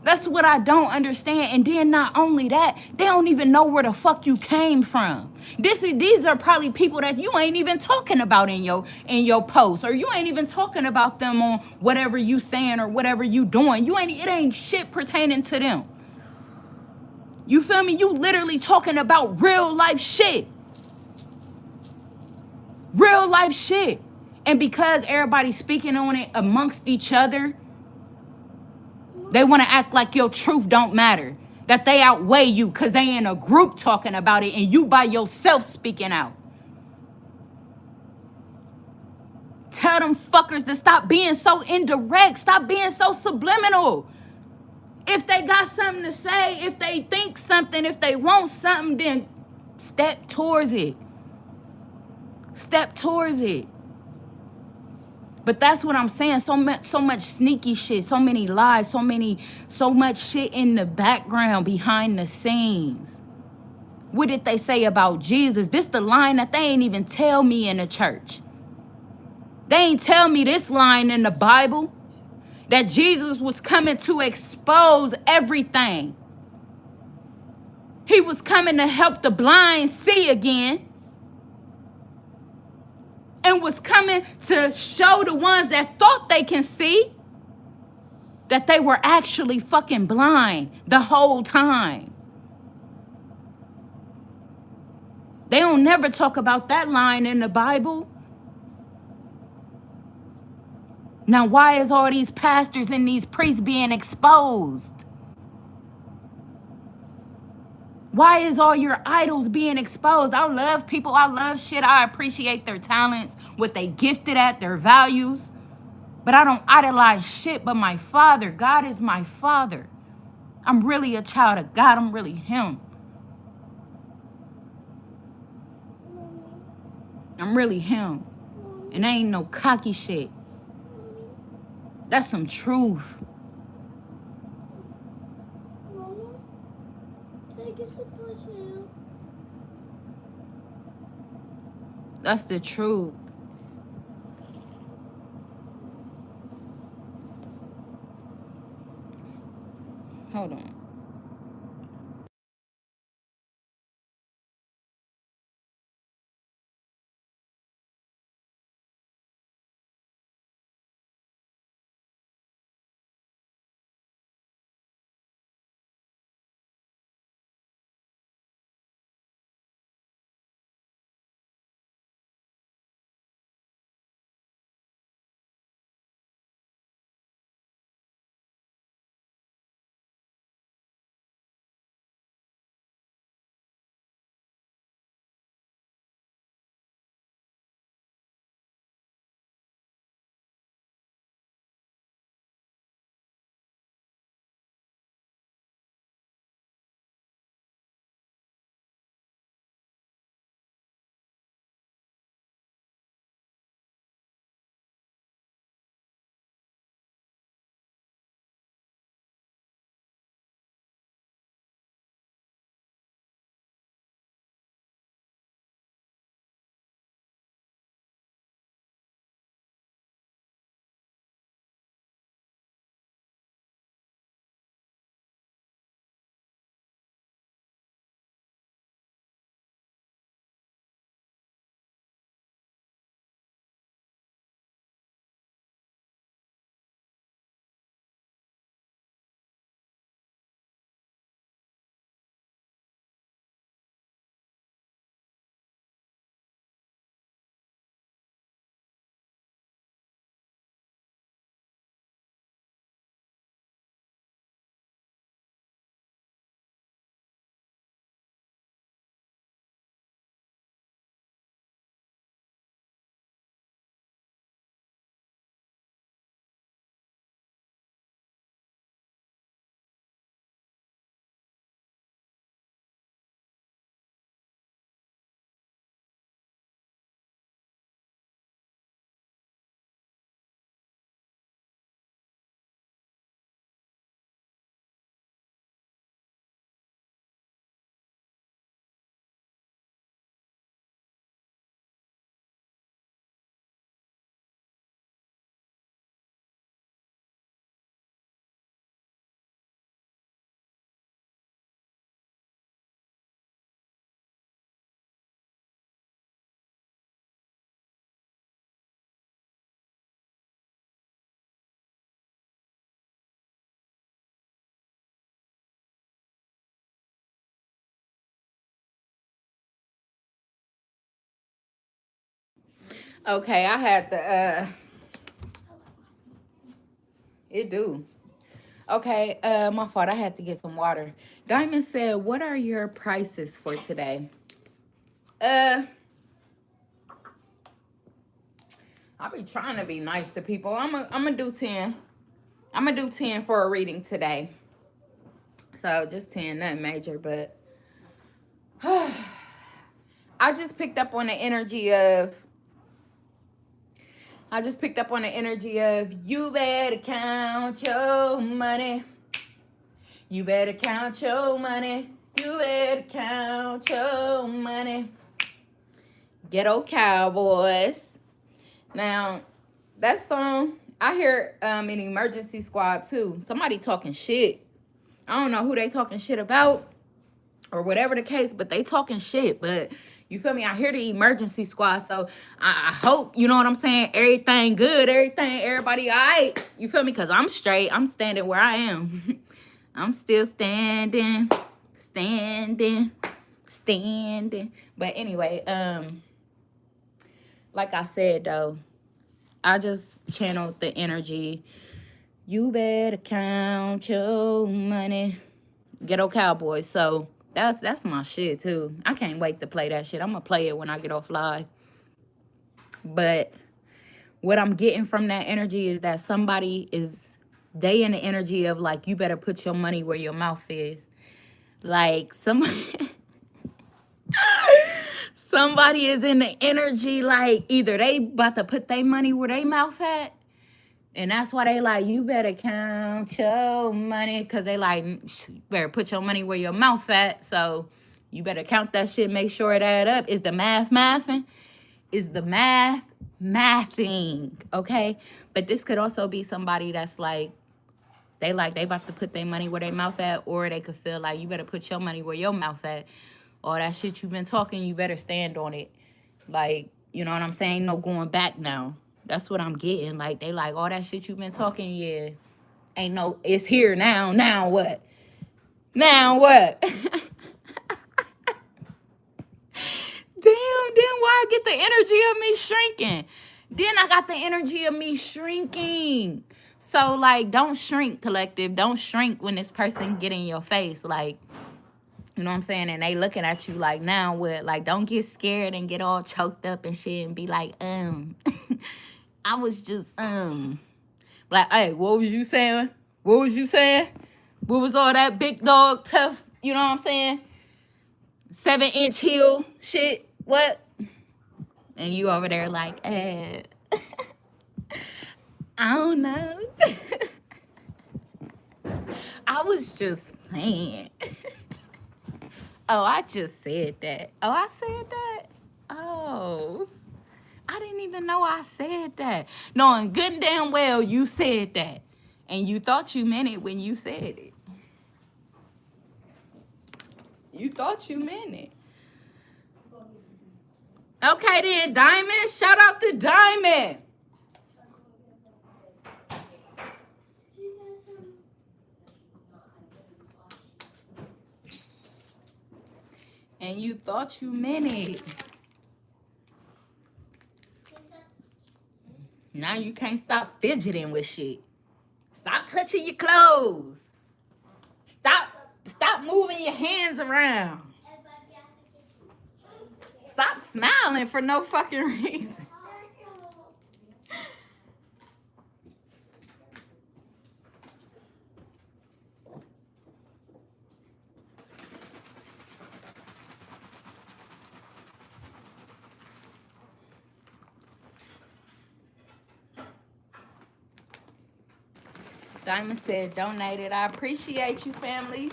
That's what I don't understand. And then not only that, they don't even know where the fuck you came from. These are probably people that you ain't even talking about in your posts, or you ain't even talking about them on whatever you saying or whatever you doing. It ain't shit pertaining to them. You feel me? You literally talking about real life shit. Real life shit. And because everybody's speaking on it amongst each other, they want to act like your truth don't matter. That they outweigh you because they in a group talking about it and you by yourself speaking out. Tell them fuckers to stop being so indirect. Stop being so subliminal. If they got something to say, if they think something, if they want something, then step towards it. Step towards it. But that's what I'm saying. So much sneaky shit, so many lies, so much shit in the background, behind the scenes. What did they say about Jesus? This the line that they ain't even tell me in the church. They ain't tell me this line in the Bible, that Jesus was coming to expose everything. He was coming to help the blind see again. And was coming to show the ones that thought they can see that they were actually fucking blind the whole time. They don't never talk about that line in the Bible. Now, why is all these pastors and these priests being exposed? Why is all your idols being exposed? I love people. I love shit. I appreciate their talents, what they gifted at, their values. But I don't idolize shit but my Father. God is my Father. I'm really a child of God. I'm really Him. I'm really Him. And there ain't no cocky shit. That's some truth. Mama, can I get some push now? That's the truth. Hold on. Okay, I had the it do. Okay, my fault. I had to get some water. Diamond said, "What are your prices for today?" I'll be trying to be nice to people. I'm gonna do 10. I'm gonna do 10 for a reading today. So just 10, nothing major, but I just picked up on the energy of you better count your money. You better count your money. You better count your money. Ghetto Cowboys. Now, that song, I hear in Emergency Squad too. Somebody talking shit. I don't know who they talking shit about or whatever the case, but they talking shit. But you feel me? I hear the Emergency Squad, so I hope, you know what I'm saying, everything good, everybody all right. You feel me? Because I'm straight. I'm standing where I am. I'm still standing. But anyway, like I said, though, I just channeled the energy. You better count your money. Ghetto Cowboys. So that's my shit too. I can't wait to play that shit. I'm gonna play it when I get off live. But what I'm getting from that energy is that they in the energy of like, you better put your money where your mouth is. Like somebody is in the energy like either they about to put their money where their mouth at. And that's why they like, you better count your money. Because they like, better put your money where your mouth at. So you better count that shit, make sure it add up. Is the math mathing? Is the math mathing? Okay? But this could also be somebody that's like, they about to put their money where their mouth at. Or they could feel like, you better put your money where your mouth at. All that shit you've been talking, you better stand on it. Like, you know what I'm saying? No going back now. That's what I'm getting. Like, they like, all that shit you've been talking, yeah. Ain't no, it's here now. Now what? Now what? Damn, then why I get the energy of me shrinking? Then I got the energy of me shrinking. So, like, don't shrink, collective. Don't shrink when this person get in your face. Like, you know what I'm saying? And they looking at you like, now what? Like, don't get scared and get all choked up and shit and be like, I was just, like, hey, what was you saying? What was you saying? What was all that big dog tough, you know what I'm saying? 7-inch heel shit, what? And you over there like, I don't know. I was just playing. Oh, I just said that. Oh, I said that? Oh, I didn't even know I said that. Knowing good and damn well you said that. And you thought you meant it when you said it. You thought you meant it. Okay then, Diamond. Shout out to Diamond. And you thought you meant it. Now you can't stop fidgeting with shit. Stop touching your clothes. Stop moving your hands around. Stop smiling for no fucking reason. Diamond said donated. I appreciate you, family.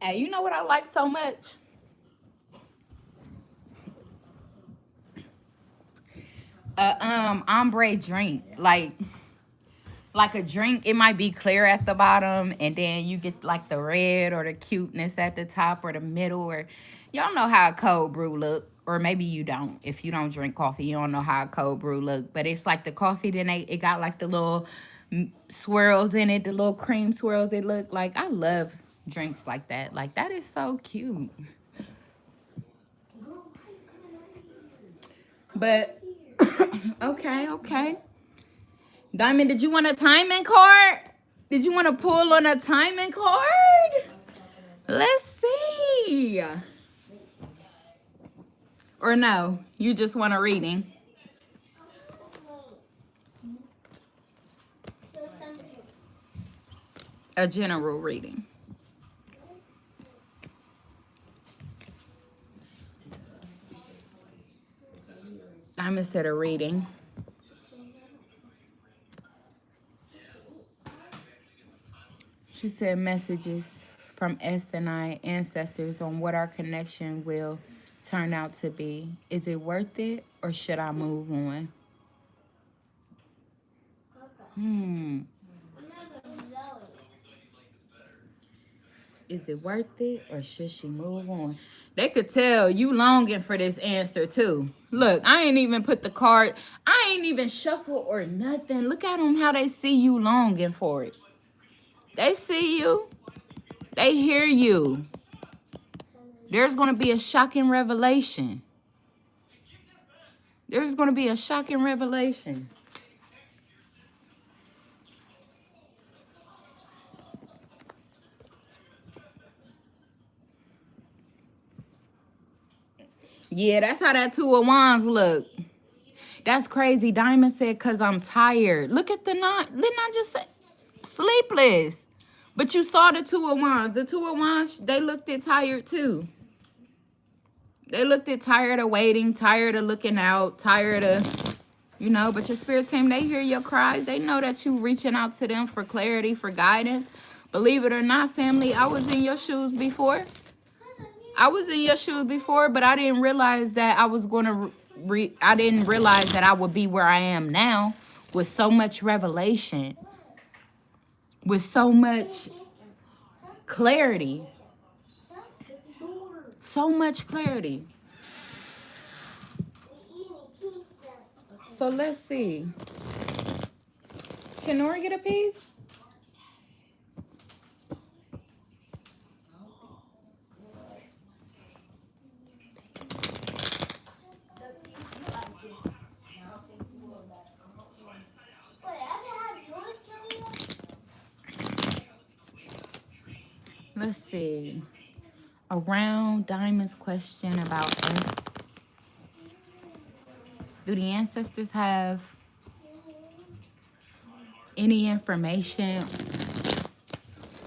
And you know what I like so much? ombre drink, like a drink. It might be clear at the bottom, and then you get like the red or the cuteness at the top or the middle, or y'all know how a cold brew look, or maybe you don't. If you don't drink coffee, you don't know how a cold brew look. But it's like the coffee, then it got like the little swirls in it, the little cream swirls. It look like, I love drinks like that. Like, that is so cute. But okay. Diamond, did you want a timing card? Did you want to pull on a timing card? Let's see. Or no, you just want a reading? A general reading. Diamond said a reading. She said messages from S and I ancestors on what our connection will turn out to be. Is it worth it, or should I move on? Is it worth it, or should she move on? They could tell you longing for this answer too. Look, I ain't even put the card. I ain't even shuffle or nothing. Look at them, how they see you longing for it. They see you. They hear you. There's going to be a shocking revelation. There's going to be a shocking revelation. Yeah, that's how that Two of Wands look. That's crazy. Diamond said, because I'm tired. Look at the knot. Didn't I just say sleepless? But you saw the Two of Wands. The Two of Wands, they looked at tired too. They looked at tired of waiting, tired of looking out, tired of, you know, but your spirit team, they hear your cries. They know that you reaching out to them for clarity, for guidance. Believe it or not, family, I was in your shoes before. I was in your shoes before, but I didn't realize that I was going to, I didn't realize that I would be where I am now with so much revelation, with so much clarity. So much clarity. So let's see. Can Nora get a piece? Let's see. Around Diamond's question about us. Do the ancestors have any information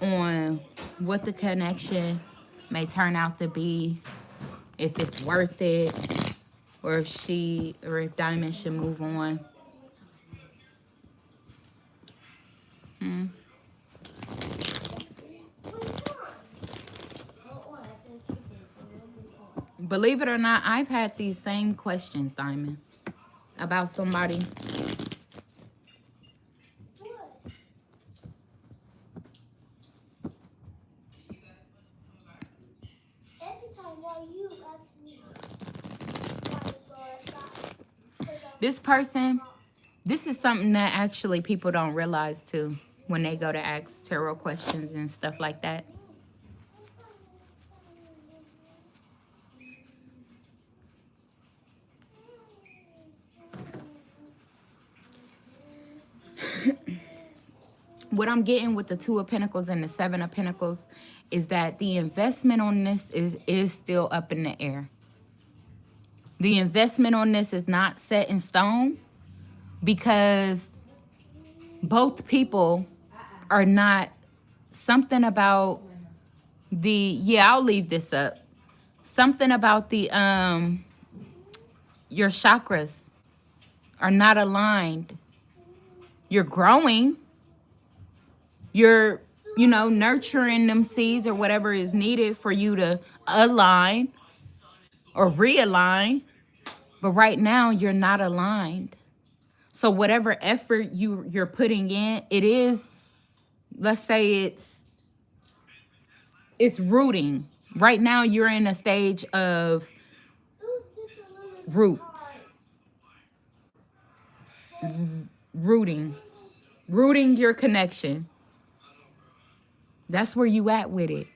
on what the connection may turn out to be? If it's worth it, or if Diamond should move on? Believe it or not, I've had these same questions, Diamond, about somebody. This person, this is something that actually people don't realize too when they go to ask tarot questions and stuff like that. What I'm getting with the Two of Pentacles and the Seven of Pentacles is that the investment on this is still up in the air. The investment on this is not set in stone because both people are not, something about I'll leave this up. Something about the your chakras are not aligned. You're growing. You're, nurturing them seeds or whatever is needed for you to align or realign. But right now, you're not aligned. So whatever effort you're putting in, it is, let's say it's rooting. Right now you're in a stage of roots. Rooting your connection. That's where you at with it.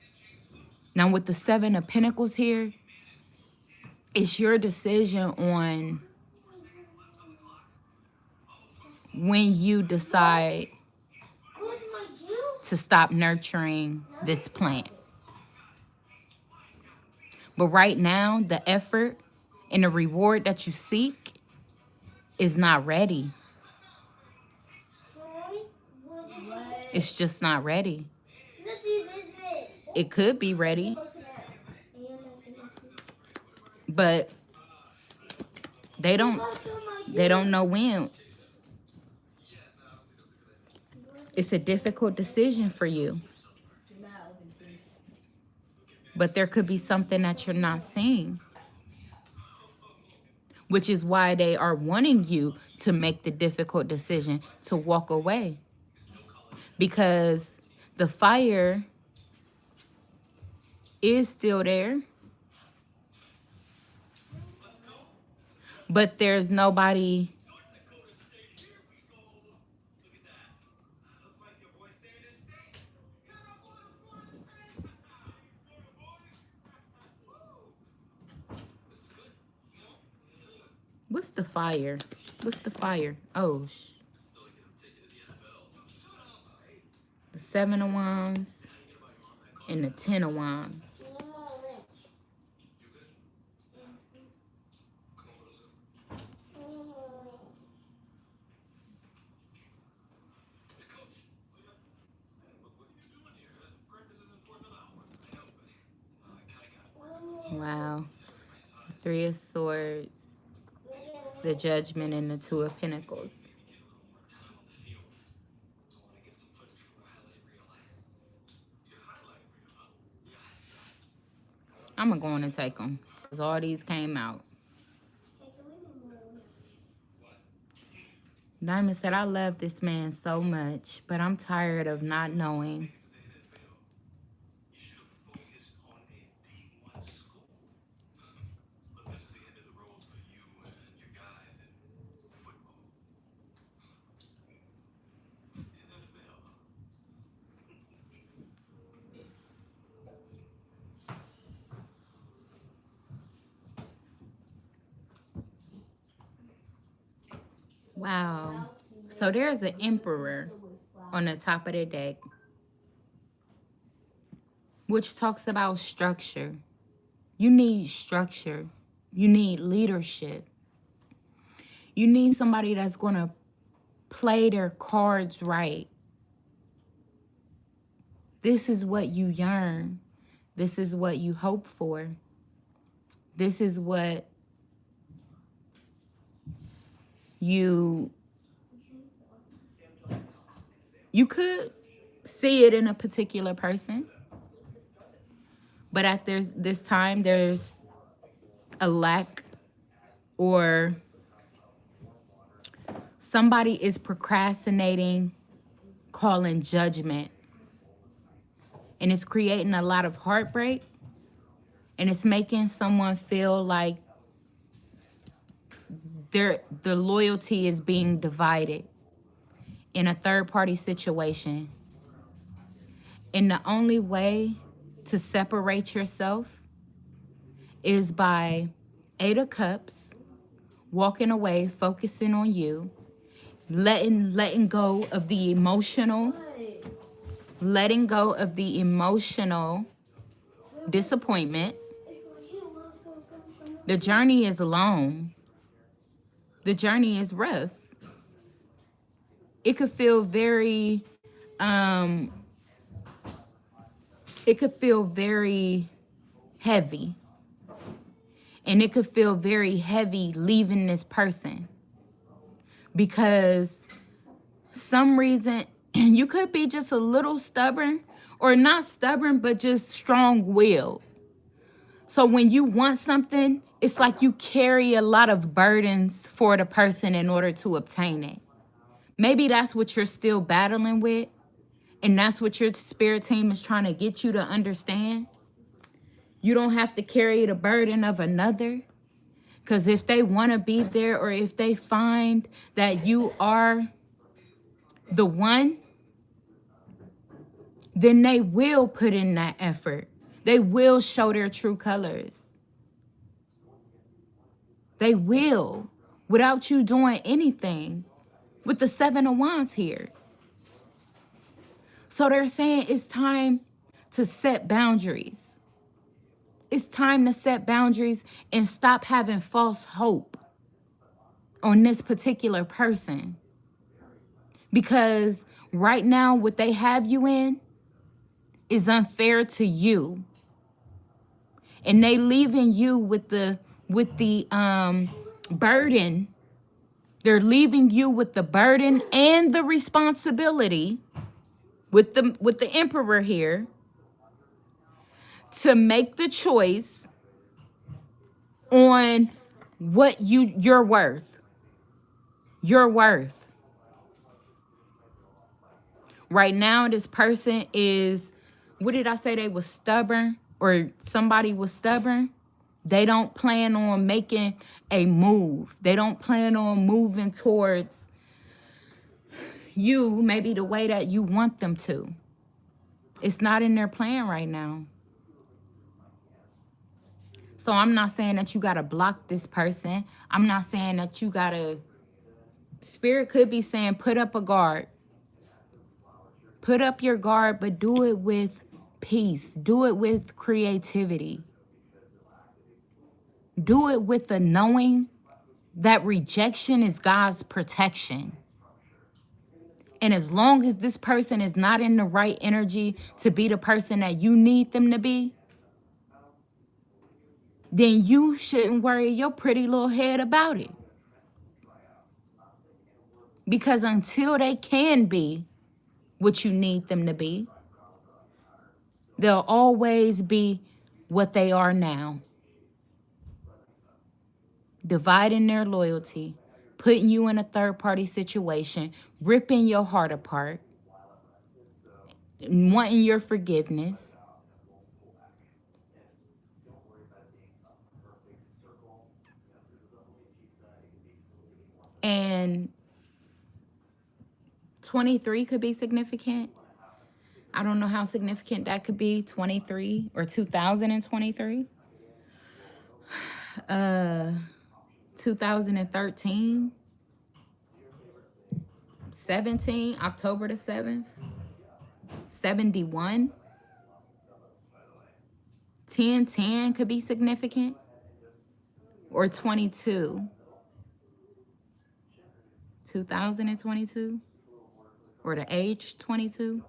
Now with the 7 of Pentacles here, it's your decision on when you decide to stop nurturing this plant. But right now, the effort and the reward that you seek is not ready. It's just not ready. It could be ready, but they don't know when. It's a difficult decision for you. But there could be something that you're not seeing, which is why they are wanting you to make the difficult decision to walk away. Because the fire is still there, but there's nobody What's the fire? What's the fire? Oh, the 7 of Wands and the 10 of Wands. Wow. 3 of Swords, the Judgment, and the 2 of Pentacles. I'm going to go on and take them because all these came out. Diamond said, I love this man so much, but I'm tired of not knowing. Wow. So there's an Emperor on the top of the deck, which talks about structure. You need structure. You need leadership. You need somebody that's going to play their cards right. This is what you yearn. This is what you hope for. This is what you could see it in a particular person. But at this time, there's a lack, or somebody is procrastinating, calling judgment. And it's creating a lot of heartbreak. And it's making someone feel like the loyalty is being divided in a third-party situation. And the only way to separate yourself is by 8 of Cups, walking away, focusing on you, letting go of the emotional, disappointment. The journey is long. The journey is rough. It could feel very heavy. And it could feel very heavy leaving this person. Because some reason, you could be just a little stubborn, or not stubborn, but just strong-willed. So when you want something It's like you carry a lot of burdens for the person in order to obtain it. Maybe that's what you're still battling with, and that's what your spirit team is trying to get you to understand. You don't have to carry the burden of another, because if they want to be there, or if they find that you are the one, then they will put in that effort. They will show their true colors. They will, without you doing anything, with the 7 of Wands here. So they're saying it's time to set boundaries. It's time to set boundaries and stop having false hope on this particular person. Because right now, what they have you in is unfair to you. And they leaving you with the burden. They're leaving you with the burden and the responsibility with the Emperor here to make the choice on what you're worth. Your worth. Right now, this person is, what did I say? They was stubborn, or somebody was stubborn. They don't plan on making a move. They don't plan on moving towards you maybe the way that you want them to. It's not in their plan right now. So I'm not saying that you got to block this person. I'm not saying that you got to, Spirit could be saying put up a guard. Put up your guard, but do it with peace. Do it with creativity. Do it with the knowing that rejection is God's protection. And as long as this person is not in the right energy to be the person that you need them to be, then you shouldn't worry your pretty little head about it. Because until they can be what you need them to be, they'll always be what they are now. Dividing their loyalty, putting you in a third-party situation, ripping your heart apart, wanting your forgiveness. And 23 could be significant. I don't know how significant that could be, 23 or 2023. 2013, 17, October the 7th, 71, 10 could be significant, or 22, 2022, or the age 22.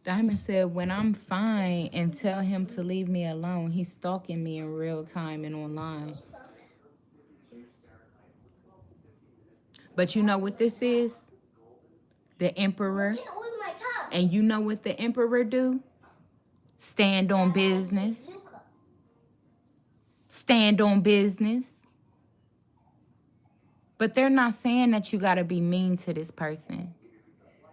Diamond said, when I'm fine and tell him to leave me alone, he's stalking me in real time and online. But you know what this is? The Emperor. And you know what the Emperor do? Stand on business. Stand on business. But they're not saying that you got to be mean to this person.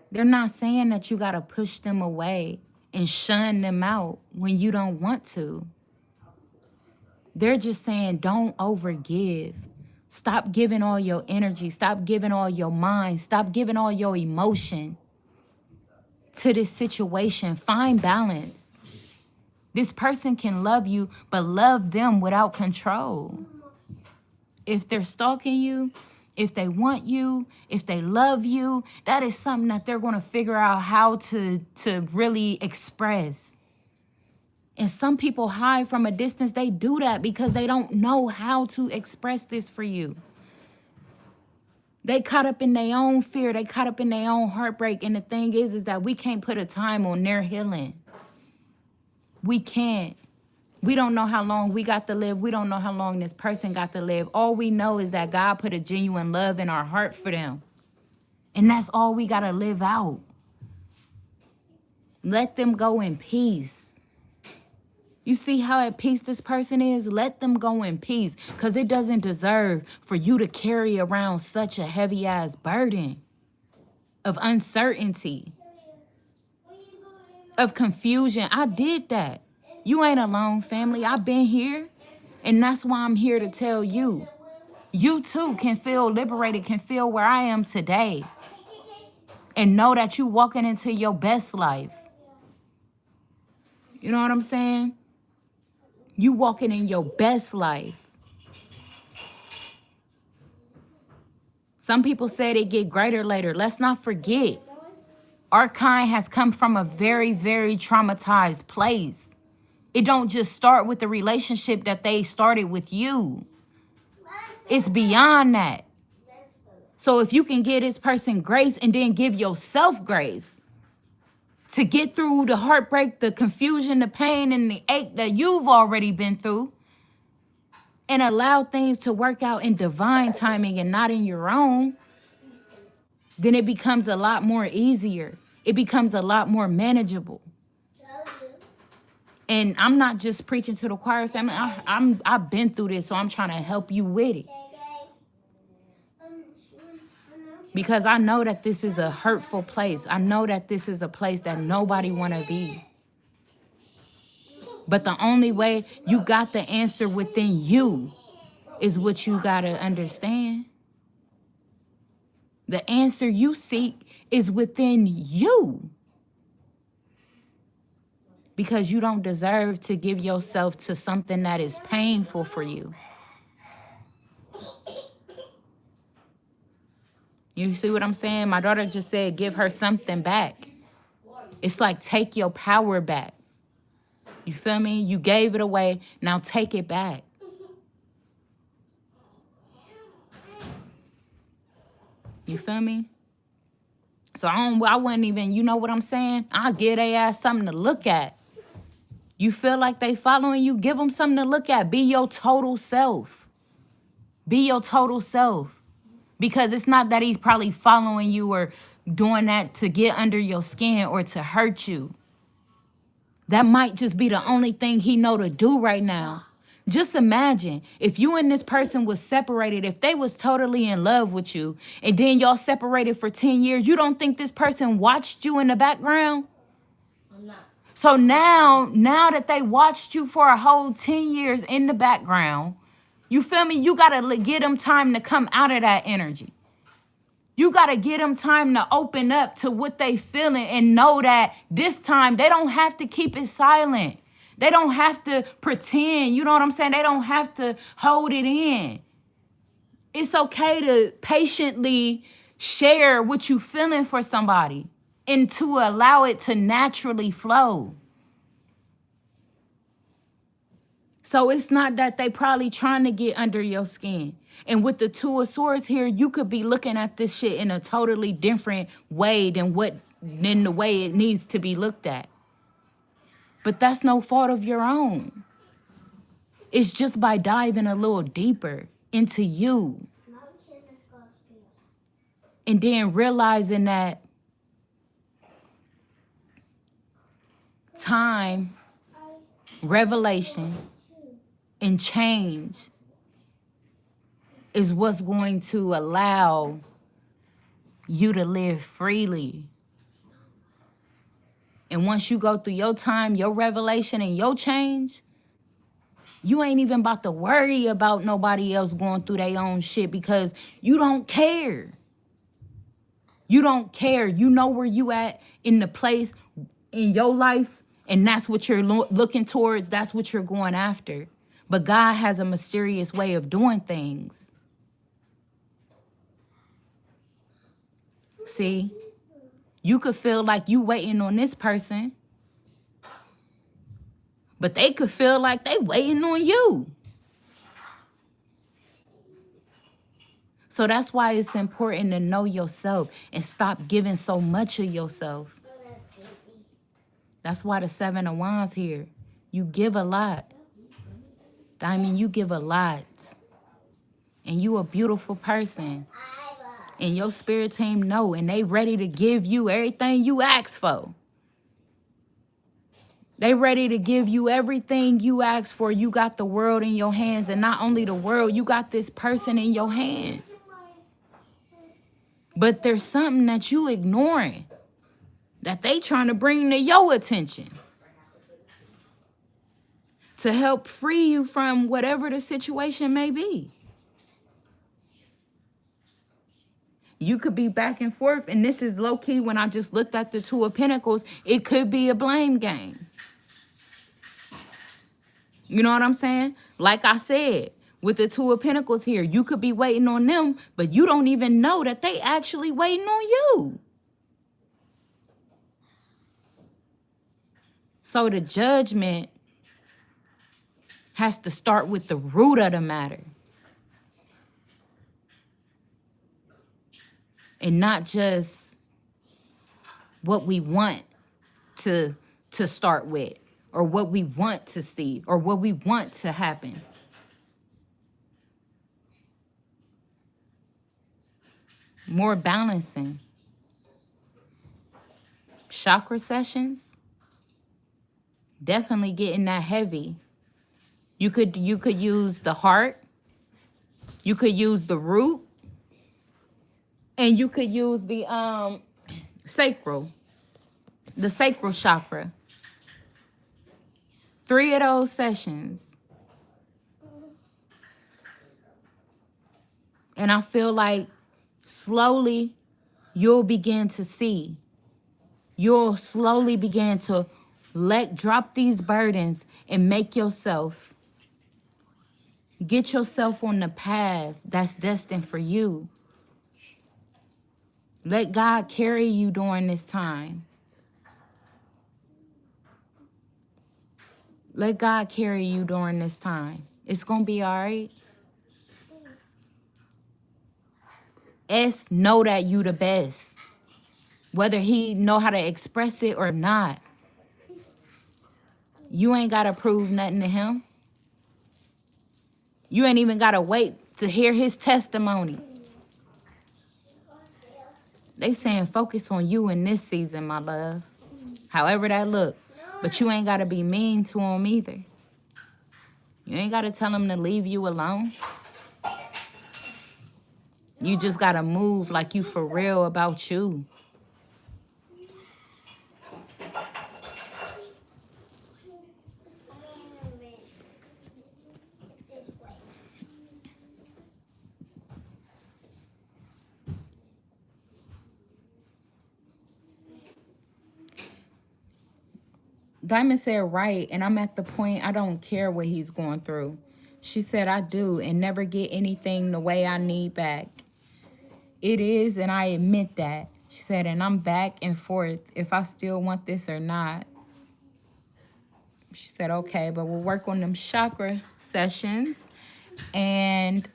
They're not saying that you got to push them away and shun them out when you don't want to. They're just saying don't overgive. Stop giving all your energy. Stop giving all your mind. Stop giving all your emotion to this situation. Find balance. This person can love you, but love them without control. If they're stalking you, if they want you, if they love you, that is something that they're going to figure out how to really express. And some people hide from a distance. They do that because they don't know how to express this for you. They caught up in their own fear. They caught up in their own heartbreak. And the thing is that we can't put a time on their healing. We can't. We don't know how long we got to live. We don't know how long this person got to live. All we know is that God put a genuine love in our heart for them. And that's all we got to live out. Let them go in peace. You see how at peace this person is? Let them go in peace, because it doesn't deserve for you to carry around such a heavy-ass burden of uncertainty, of confusion. I did that. You ain't alone, family. I've been here, and that's why I'm here to tell you. You too can feel liberated, can feel where I am today, and know that you walking into your best life. You know what I'm saying? You walking in your best life. Some people say they get greater later. Let's not forget, our kind has come from a very, very traumatized place. It don't just start with the relationship that they started with you. It's beyond that. So if you can give this person grace and then give yourself grace to get through the heartbreak, the confusion, the pain, and the ache that you've already been through, and allow things to work out in divine timing and not in your own, then it becomes a lot more easier. It becomes a lot more manageable. And I'm not just preaching to the choir family. I've been through this, so I'm trying to help you with it. Because I know that this is a hurtful place. I know that this is a place that nobody want to be. But the only way you got the answer within you is what you got to understand. The answer you seek is within you. Because you don't deserve to give yourself to something that is painful for you. You see what I'm saying? My daughter just said, give her something back. It's like, take your power back. You feel me? You gave it away. Now take it back. You feel me? So I wouldn't even, you know what I'm saying? I'll give their ass something to look at. You feel like they following you? Give them something to look at. Be your total self. Be your total self. Because it's not that he's probably following you or doing that to get under your skin or to hurt you. That might just be the only thing he know to do right now. Just imagine if you and this person was separated, if they was totally in love with you, and then y'all separated for 10 years, you don't think this person watched you in the background? I'm not. So now that they watched you for a whole 10 years in the background, you feel me? You got to get them time to come out of that energy. You got to get them time to open up to what they feeling and know that this time they don't have to keep it silent. They don't have to pretend. You know what I'm saying? They don't have to hold it in. It's okay to patiently share what you feeling for somebody and to allow it to naturally flow. So it's not that they probably trying to get under your skin. And with the Two of Swords here, you could be looking at this shit in a totally different way than the way it needs to be looked at. But that's no fault of your own. It's just by diving a little deeper into you. And then realizing that time, revelation, and change is what's going to allow you to live freely. And once you go through your time, your revelation, and your change, you ain't even about to worry about nobody else going through their own shit because you don't care. You don't care. You know where you at in the place in your life, and that's what you're looking towards. That's what you're going after. But God has a mysterious way of doing things. See, you could feel like you waiting on this person, but they could feel like they waiting on you. So that's why it's important to know yourself and stop giving so much of yourself. That's why the 7 of Wands here. You give a lot. Diamond, you give a lot. And you a beautiful person. And your spirit team know, and they ready to give you everything you ask for. They ready to give you everything you ask for. You got the world in your hands, and not only the world, you got this person in your hand. But there's something that you ignoring that they trying to bring to your attention to help free you from whatever the situation may be. You could be back and forth, and this is low-key when I just looked at the Two of Pentacles. It could be a blame game. You know what I'm saying? Like I said, with the Two of Pentacles here, you could be waiting on them, but you don't even know that they actually waiting on you. So the judgment has to start with the root of the matter. And not just what we want to start with, or what we want to see, or what we want to happen. More balancing. Chakra sessions, definitely getting that heavy. You could use the heart, you could use the root, and you could use the sacral chakra. 3 of those sessions. And I feel like slowly you'll begin to see. You'll slowly begin to drop these burdens and get yourself on the path that's destined for you. Let God carry you during this time. Let God carry you during this time. It's going to be all right. S, know that you the best. Whether he know how to express it or not. You ain't got to prove nothing to him. You ain't even got to wait to hear his testimony. They saying focus on you in this season, my love. However that look. But you ain't got to be mean to him either. You ain't got to tell him to leave you alone. You just got to move like you for real about you. Diamond said, right, and I'm at the point I don't care what he's going through. She said, I do, and never get anything the way I need back. It is, and I admit that. She said, and I'm back and forth if I still want this or not. She said, okay, but we'll work on them chakra sessions. And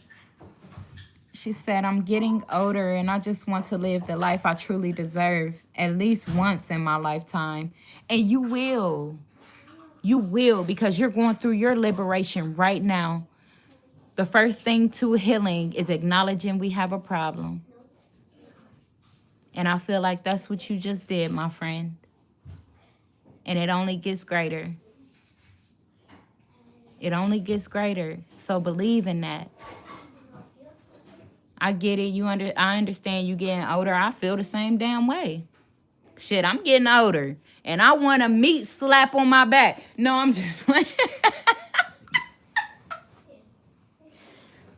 she said, I'm getting older, and I just want to live the life I truly deserve at least once in my lifetime. And you will. You will, because you're going through your liberation right now. The first thing to healing is acknowledging we have a problem. And I feel like that's what you just did, my friend. And it only gets greater. It only gets greater. So believe in that. I get it. I understand you getting older. I feel the same damn way. Shit, I'm getting older. And I want a meat slap on my back. No, I'm just like...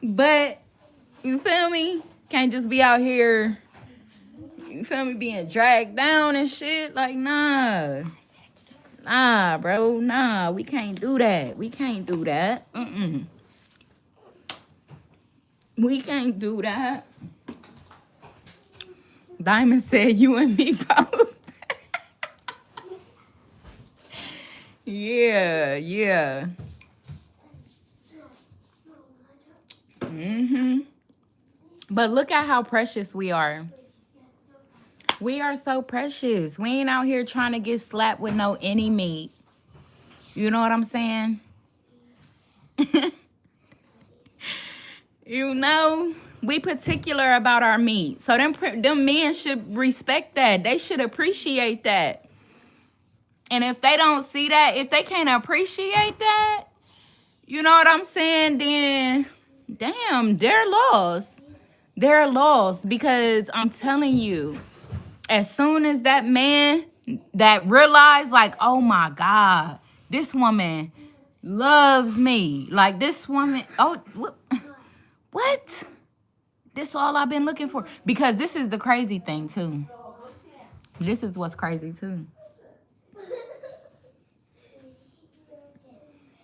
But, you feel me? Can't just be out here, you feel me, being dragged down and shit. Like, nah. Nah, bro. Nah, we can't do that. We can't do that. We can't do that. Diamond said you and me both. Yeah. But look at how precious we are. We are so precious. We ain't out here trying to get slapped with no any meat. You know what I'm saying? You know, we particular about our meat. So them men should respect that. They should appreciate that. And if they don't see that, if they can't appreciate that, you know what I'm saying, then damn, they're lost. They're lost, because I'm telling you, as soon as that man that realized, like, oh my God, this woman loves me. Like, this woman, oh, what? This all I've been looking for. Because this is the crazy thing too. This is what's crazy too.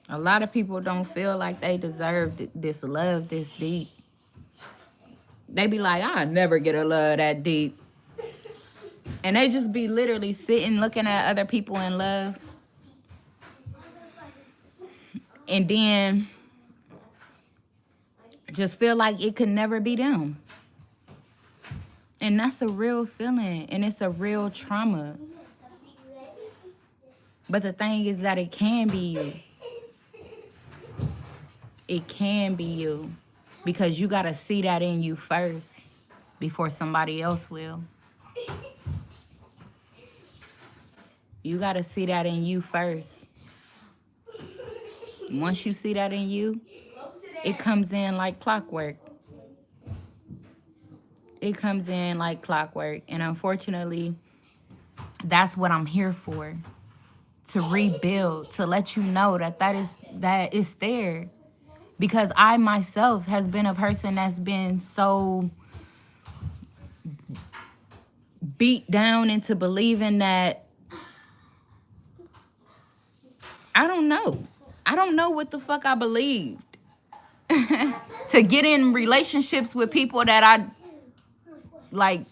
A lot of people don't feel like they deserve this love this deep. They be like, I'll never get a love that deep. And they just be literally sitting looking at other people in love. And then just feel like it could never be them. And that's a real feeling. And it's a real trauma. But the thing is that it can be you. It can be you. Because you got to see that in you first before somebody else will. You got to see that in you first. Once you see that in you, it comes in like clockwork. It comes in like clockwork. And unfortunately, that's what I'm here for. To rebuild, to let you know that is there. Because I myself has been a person that's been so beat down into believing that I don't know what the fuck I believed. To get in relationships with people that I like,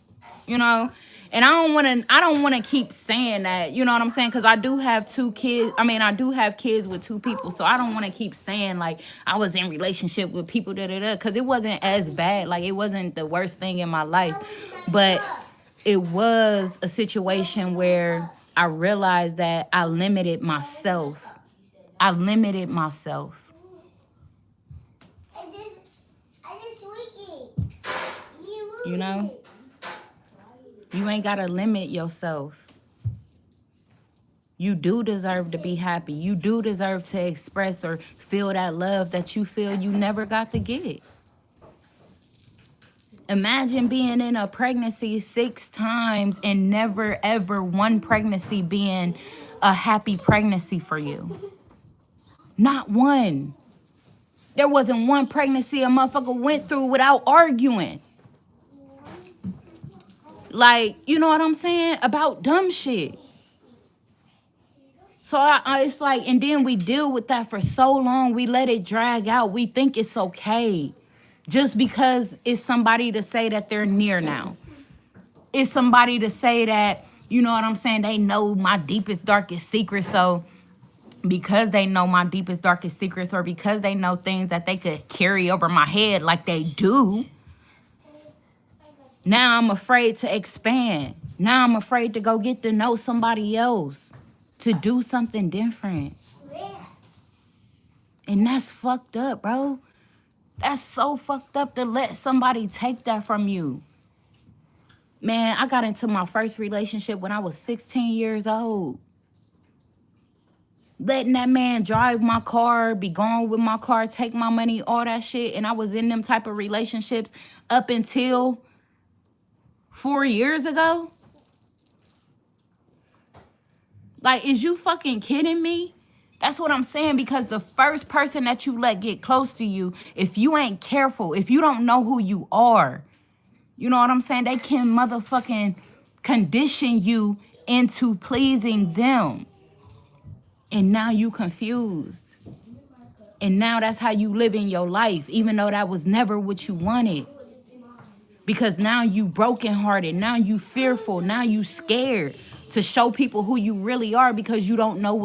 you know. And I don't want to keep saying that, you know what I'm saying? Because I do have 2 kids. I mean, I do have kids with 2 people. So I don't want to keep saying, like, I was in relationship with people, because it wasn't as bad. Like, it wasn't the worst thing in my life. But it was a situation where I realized that I limited myself. I limited myself. You know? You ain't got to limit yourself. You do deserve to be happy. You do deserve to express or feel that love that you feel you never got to get. Imagine being in a pregnancy 6 times and never, ever one pregnancy being a happy pregnancy for you. Not one. There wasn't one pregnancy a motherfucker went through without arguing. Like, you know what I'm saying? About dumb shit. So it's like, and then we deal with that for so long. We let it drag out. We think it's okay. Just because it's somebody to say that they're near now. It's somebody to say that, you know what I'm saying? They know my deepest, darkest secrets. So because they know my deepest, darkest secrets, or because they know things that they could carry over my head like they do, now I'm afraid to expand. Now I'm afraid to go get to know somebody else, to do something different. And that's fucked up, bro. That's so fucked up to let somebody take that from you. Man, I got into my first relationship when I was 16 years old. Letting that man drive my car, be gone with my car, take my money, all that shit. And I was in them type of relationships up until 4 years ago. Like, is you fucking kidding me? That's what I'm saying, because the first person that you let get close to you, if you ain't careful, if you don't know who you are, you know what I'm saying? They can motherfucking condition you into pleasing them. And now you confused. And now that's how you live in your life, even though that was never what you wanted. Because now you brokenhearted, now you fearful, now you scared to show people who you really are, because you don't know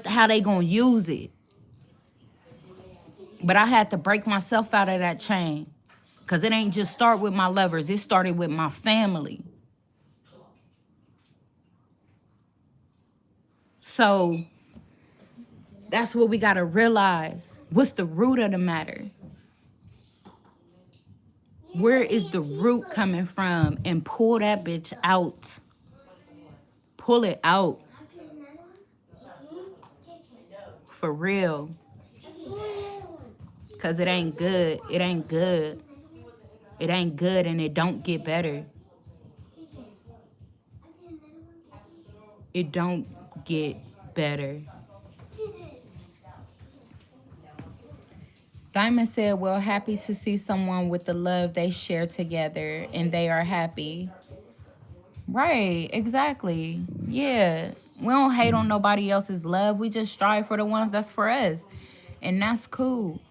how they gonna use it. But I had to break myself out of that chain, because it ain't just start with my lovers, it started with my family. So That's what we got to realize. What's the root of the matter? Where is the root coming from? And pull that bitch out. Pull it out. For real. Because it ain't good. It ain't good. It ain't good and it don't get better. It don't get better. Diamond said, well, happy to see someone with the love they share together and they are happy. Right, exactly. Yeah. We don't hate on nobody else's love. We just strive for the ones that's for us. And that's cool.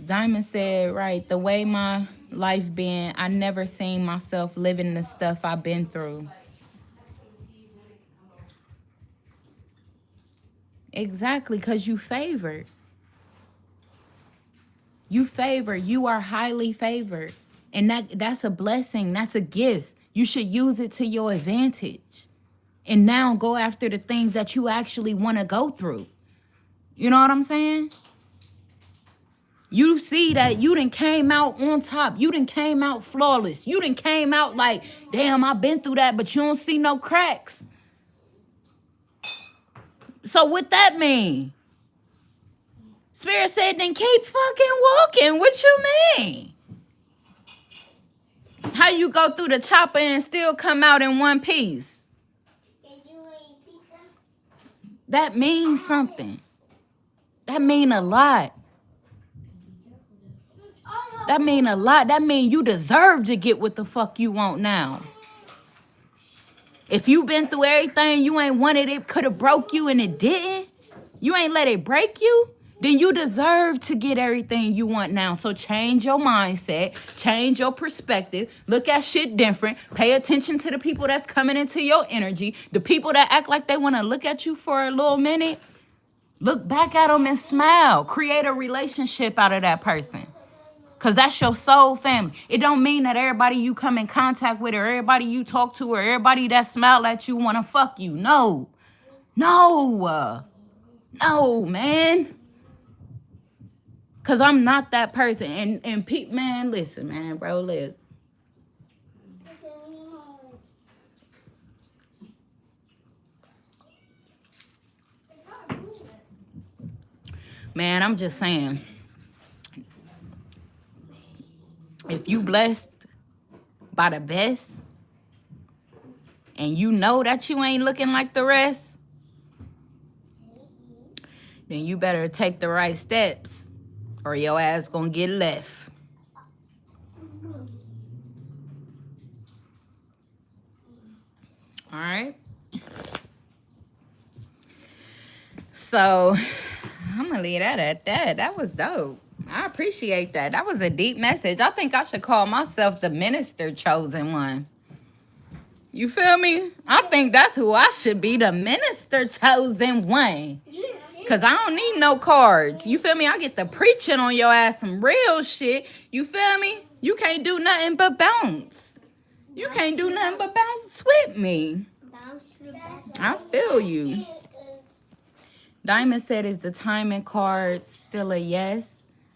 Diamond said, right, the way my life been, I never seen myself living the stuff I've been through. Exactly, because you favored. You favored. You are highly favored. And that's a blessing. That's a gift. You should use it to your advantage. And now go after the things that you actually want to go through. You know what I'm saying? You see that you done came out on top. You done came out flawless. You done came out like, damn, I've been through that, but you don't see no cracks. So what that mean? Spirit said, then keep fucking walking. What you mean? How you go through the chopper and still come out in one piece? That means something. That mean a lot. That mean a lot. That mean you deserve to get what the fuck you want now. If you been through everything you ain't wanted, it could have broke you and it didn't. You ain't let it break you. Then you deserve to get everything you want now. So change your mindset. Change your perspective. Look at shit different. Pay attention to the people that's coming into your energy. The people that act like they want to look at you for a little minute. Look back at them and smile. Create a relationship out of that person. Because that's your soul family. It don't mean that everybody you come in contact with or everybody you talk to or everybody that smile at you want to fuck you. No. No. No, man. Because I'm not that person. And Pete, man, listen, man, bro, listen. Man, I'm just saying. If you blessed by the best and you know that you ain't looking like the rest, then you better take the right steps or your ass gonna get left. All right? So I'm gonna leave that at that. That was dope. I appreciate that. That was a deep message. I think I should call myself the minister chosen one. You feel me? I think that's who I should be, the minister chosen one. Because I don't need no cards. You feel me? I get the preaching on your ass some real shit. You feel me? You can't do nothing but bounce. You can't do nothing but bounce with me. I feel you. Diamond said, is the timing card still a yes?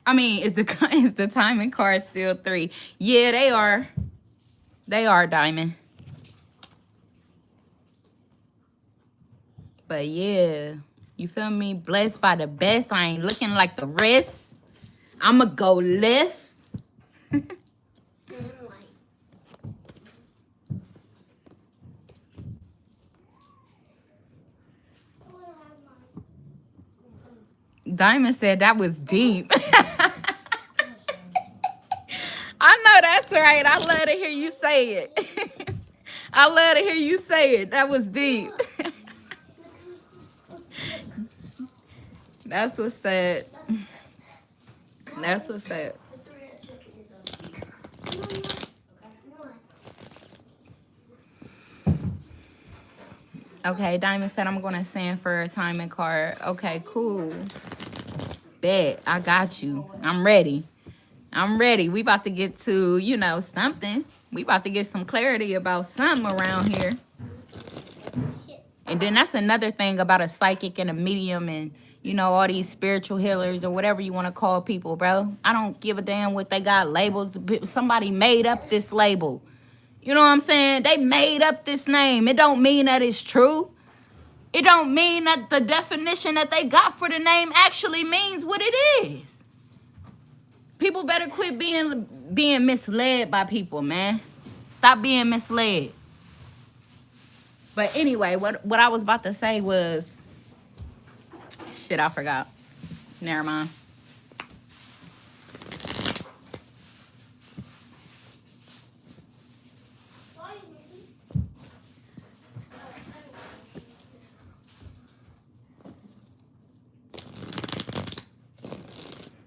I mean, is the timing card still 3? Yeah, they are. They are, Diamond. But yeah, you feel me? Blessed by the best. I ain't looking like the rest. I'ma go left. Diamond said that was deep. I know that's right. I love to hear you say it. I love to hear you say it. That was deep. That's what's said. That's what's said. Okay, Diamond said I'm going to send for a timing card. Okay, cool. Bet. I got you. I'm ready. I'm ready. We about to get to, you know, something. We about to get some clarity about something around here. And then that's another thing about a psychic and a medium and, you know, all these spiritual healers or whatever you want to call people, bro. I don't give a damn what they got labels. Somebody made up this label. You know what I'm saying? They made up this name. It don't mean that it's true. It don't mean that the definition that they got for the name actually means what it is. People better quit being misled by people, man. Stop being misled. But anyway, what I was about to say was, shit, I forgot. Never mind.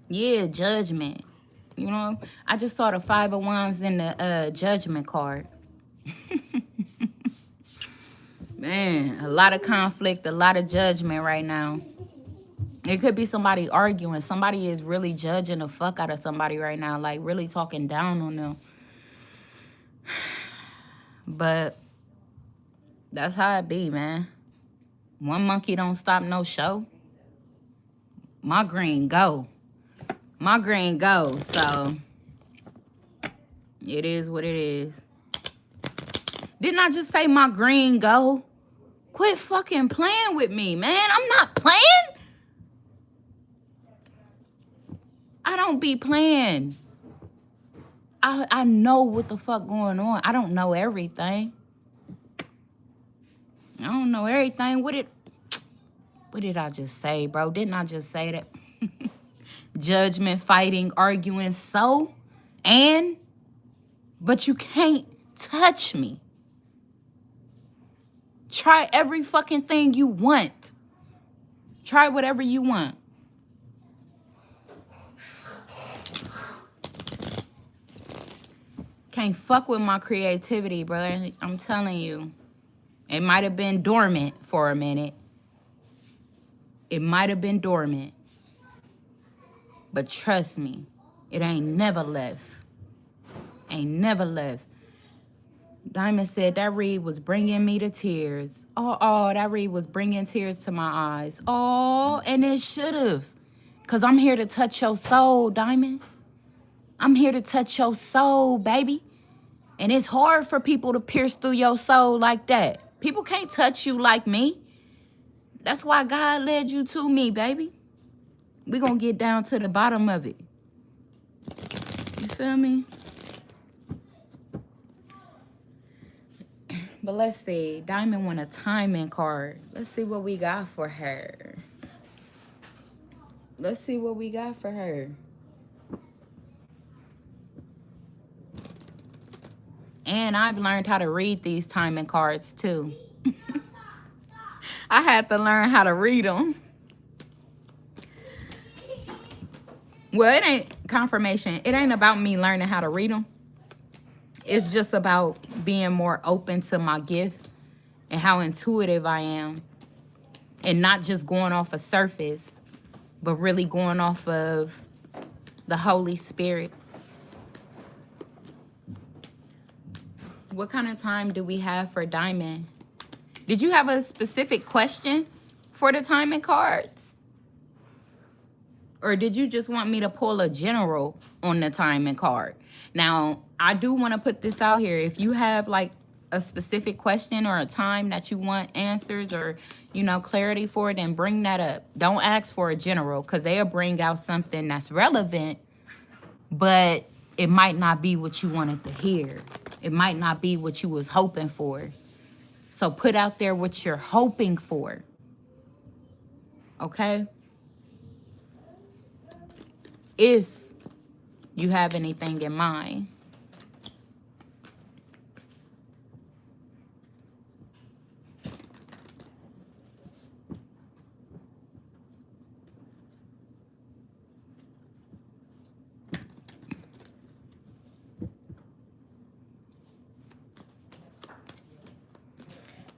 Yeah, judgment. You know, I just saw the 5 of Wands in the judgment card. Man, a lot of conflict, a lot of judgment right now. It could be somebody arguing. Somebody is really judging the fuck out of somebody right now, like really talking down on them. But that's how it be, man. One monkey don't stop no show. My green go. My green go. So it is what it is. Didn't I just say my green go? Quit fucking playing with me, man. I'm not playing. I don't be playing. I know what the fuck going on. I don't know everything. I don't know everything. What did I just say, bro? Didn't I just say that? Judgment, fighting, arguing, but you can't touch me. Try every fucking thing you want. Try whatever you want. Can't fuck with my creativity, bro. I'm telling you. It might have been dormant for a minute. It might have been dormant. But trust me, it ain't never left. Ain't never left. Diamond said that read was bringing me to tears. Oh, that read was bringing tears to my eyes. Oh, and it should have. Because I'm here to touch your soul, Diamond. I'm here to touch your soul, baby. And it's hard for people to pierce through your soul like that. People can't touch you like me. That's why God led you to me, baby. We're going to get down to the bottom of it. You feel me? But let's see. Diamond won a timing card. Let's see what we got for her. Let's see what we got for her. And I've learned how to read these timing cards too. I had to learn how to read them. Well, it ain't confirmation. It ain't about me learning how to read them. It's just about being more open to my gift and how intuitive I am. And not just going off a surface, but really going off of the Holy Spirit. What kind of time do we have for Diamond? Did you have a specific question for the timing cards? Or did you just want me to pull a general on the timing card? Now, I do want to put this out here. If you have like a specific question or a time that you want answers or, you know, clarity for, then bring that up. Don't ask for a general because they'll bring out something that's relevant, but it might not be what you wanted to hear. It might not be what you was hoping for. So put out there what you're hoping for. Okay? If you have anything in mind.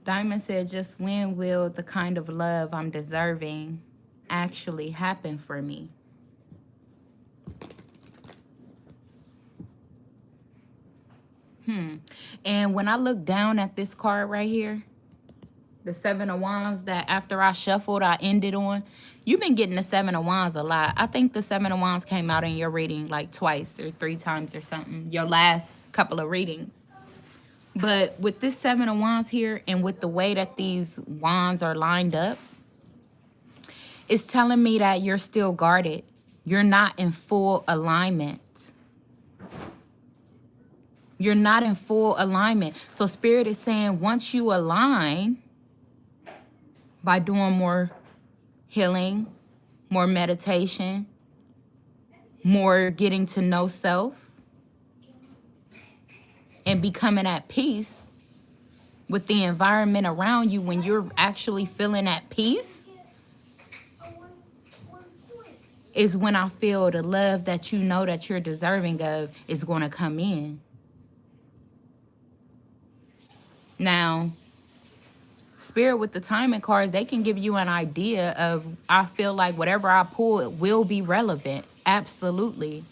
Diamond said, just when will the kind of love I'm deserving actually happen for me? And when I look down at this card right here, The Seven of Wands that after I shuffled, I ended on. You've been getting the Seven of Wands a lot. I think the Seven of Wands came out in your reading like twice or 3 times or something. Your last couple of readings. But with this Seven of Wands here and with the way that these wands are lined up, it's telling me that you're still guarded. You're not in full alignment. You're not in full alignment. So Spirit is saying once you align by doing more healing, more meditation, more getting to know self, and becoming at peace with the environment around you, when you're actually feeling at peace, is when I feel the love that you know that you're deserving of is going to come in. Now, Spirit with the timing cards, they can give you an idea of, I feel like whatever I pull, it will be relevant. Absolutely.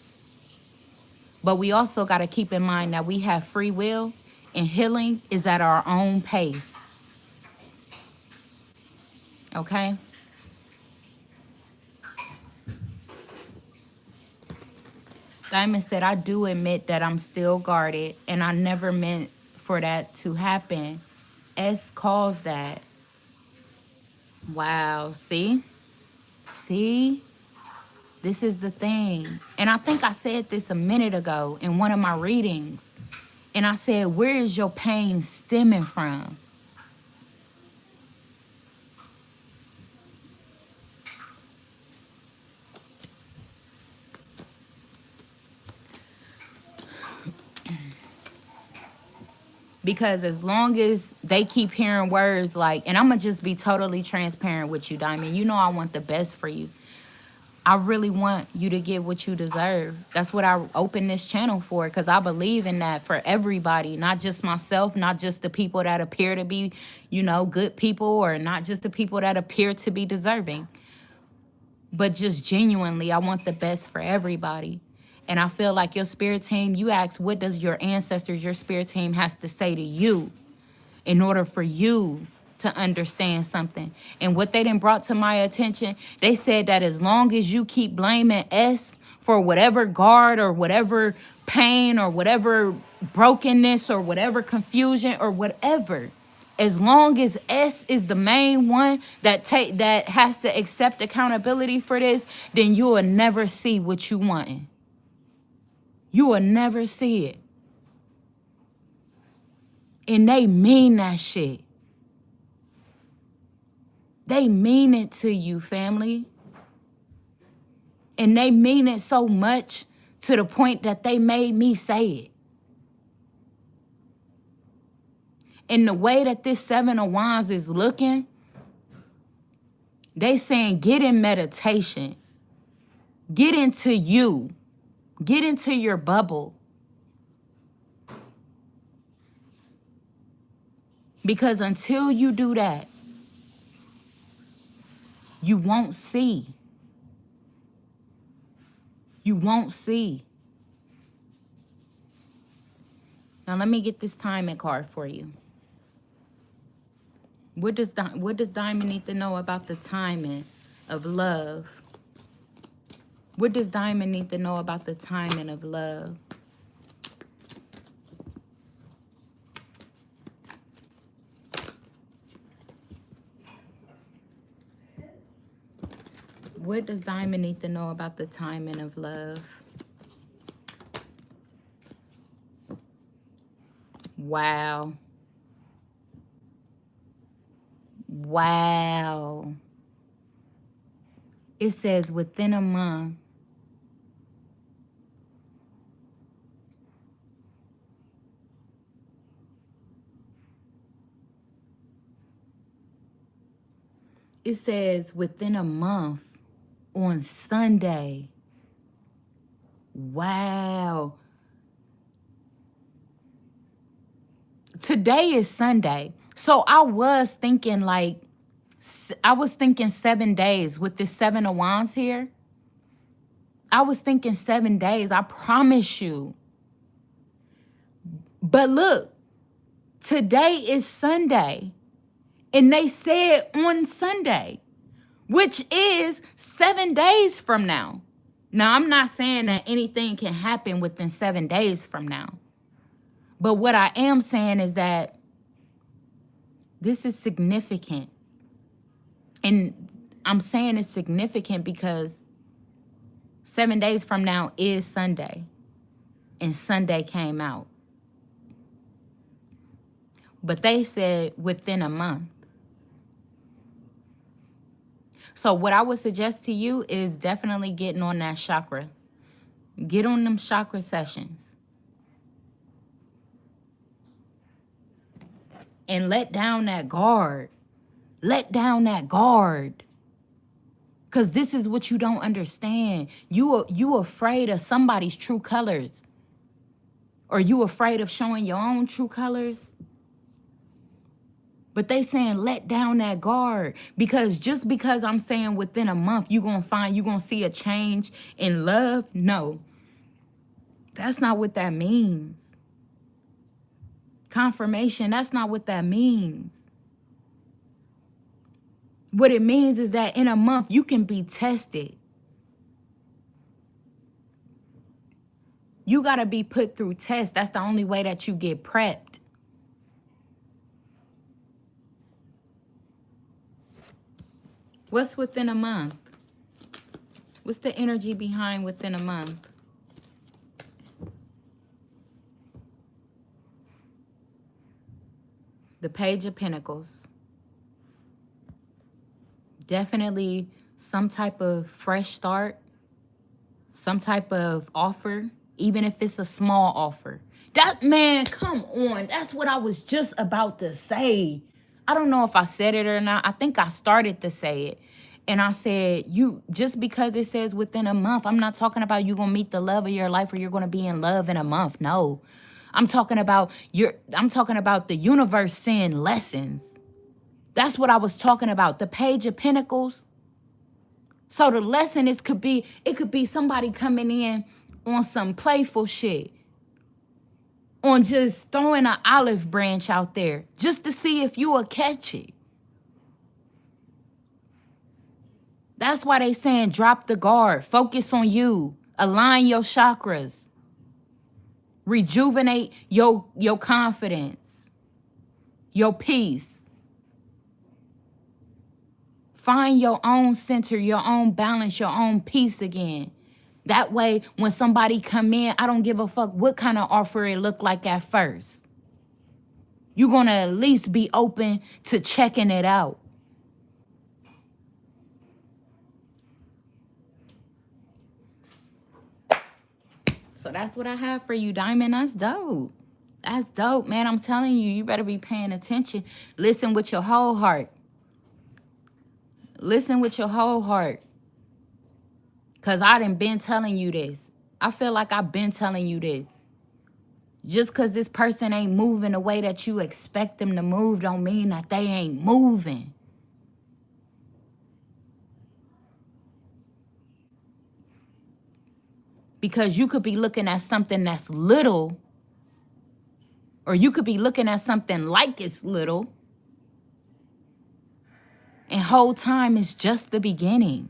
But we also got to keep in mind that we have free will, and healing is at our own pace. Okay? Diamond said, I do admit that I'm still guarded, and I never meant for that to happen. S caused that. Wow. See? See? This is the thing. And I think I said this a minute ago in one of my readings. And I said, where is your pain stemming from? Because as long as they keep hearing words like, and I'm going to just be totally transparent with you, Diamond. You know I want the best for you. I really want you to get what you deserve. That's what I opened this channel for, because I believe in that for everybody, not just myself, not just the people that appear to be, you know, good people, or not just the people that appear to be deserving. But just genuinely, I want the best for everybody. And I feel like your spirit team, you ask, what does your ancestors, your spirit team has to say to you in order for you to understand something? And what they done brought to my attention, they said that as long as you keep blaming S for whatever guard or whatever pain or whatever brokenness or whatever confusion or whatever, as long as S is the main one that has to accept accountability for this, then you will never see what you want. You will never see it. And they mean that shit. They mean it to you, family. And they mean it so much to the point that they made me say it. And the way that this Seven of Wands is looking, they saying get in meditation. Get into you. Get into your bubble. Because until you do that, you won't see. You won't see. Now let me get this timing card for you. What does Diamond need to know about the timing of love? What does Diamond need to know about the timing of love? What does Diamond need to know about the timing of love? Wow. Wow. It says within a month. It says within a month on Sunday. Wow. Today is Sunday. So I was thinking 7 days with this Seven of Wands here. I was thinking 7 days, I promise you. But look, today is Sunday. And they said on Sunday, which is 7 days from now. Now, I'm not saying that anything can happen within 7 days from now. But what I am saying is that this is significant. And I'm saying it's significant because 7 days from now is Sunday. And Sunday came out. But they said within a month. So what I would suggest to you is definitely getting on that chakra. Get on them chakra sessions. And let down that guard. Let down that guard. Because this is what you don't understand. You afraid of somebody's true colors. Or you afraid of showing your own true colors. But they saying let down that guard. Because just because I'm saying within a month you're going to see a change in love. No. That's not what that means. Confirmation, that's not what that means. What it means is that in a month you can be tested. You got to be put through tests. That's the only way that you get prepped. What's within a month? What's the energy behind within a month? The Page of Pentacles. Definitely some type of fresh start. Some type of offer. Even if it's a small offer. That, man, come on. That's what I was just about to say. I don't know if I said it or not. I think I started to say it. And I said, just because it says within a month, I'm not talking about you going to meet the love of your life or you're going to be in love in a month. No. I'm talking about the universe sending lessons. That's what I was talking about. The Page of Pentacles. So the lesson it could be somebody coming in on some playful shit. On just throwing an olive branch out there just to see if you will catch it. That's why they saying drop the guard. Focus on you. Align your chakras. Rejuvenate your confidence. Your peace. Find your own center, your own balance, your own peace again. That way, when somebody come in, I don't give a fuck what kind of offer it look like at first. You're going to at least be open to checking it out. So that's what I have for you, Diamond. That's dope. That's dope, man. I'm telling you, you better be paying attention. Listen with your whole heart. Listen with your whole heart. Because I done been telling you this. I feel like I've been telling you this. Just because this person ain't moving the way that you expect them to move don't mean that they ain't moving. Because you could be looking at something that's little, or you could be looking at something like it's little, and whole time is just the beginning.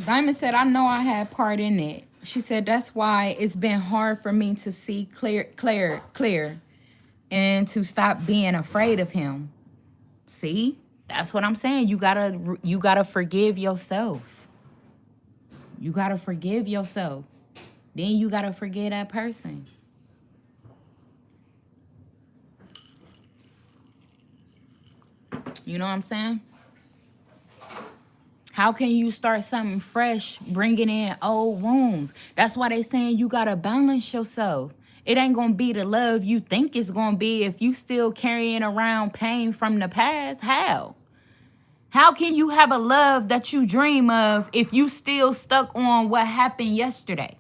Diamond said, I know I had part in it. She said, that's why it's been hard for me to see clear, and to stop being afraid of him. See? That's what I'm saying. You gotta forgive yourself. You gotta forgive yourself. Then you gotta forgive that person. You know what I'm saying? How can you start something fresh, bringing in old wounds? That's why they saying you got to balance yourself. It ain't going to be the love you think it's going to be if you still carrying around pain from the past. How? How can you have a love that you dream of if you still stuck on what happened yesterday?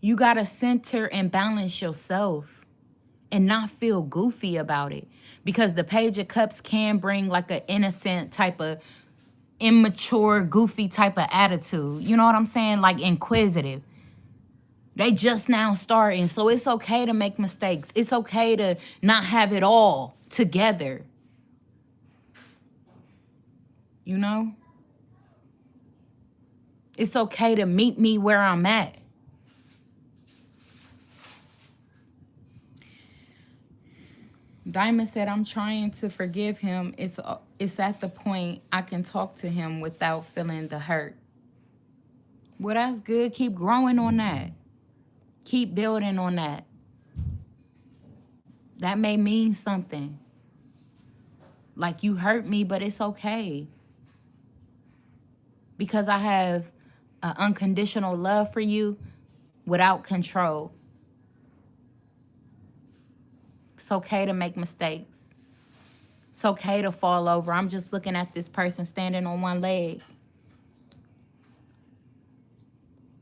You got to center and balance yourself and not feel goofy about it. Because the Page of Cups can bring like an innocent type of immature, goofy type of attitude. You know what I'm saying? Like inquisitive. They just now starting. So it's okay to make mistakes. It's okay to not have it all together. You know? It's okay to meet me where I'm at. Diamond said, I'm trying to forgive him. It's at the point I can talk to him without feeling the hurt. Well, that's good. Keep growing on that. Keep building on that. That may mean something. Like you hurt me, but it's okay. Because I have an unconditional love for you without control. It's okay to make mistakes. It's okay to fall over. I'm just looking at this person standing on one leg.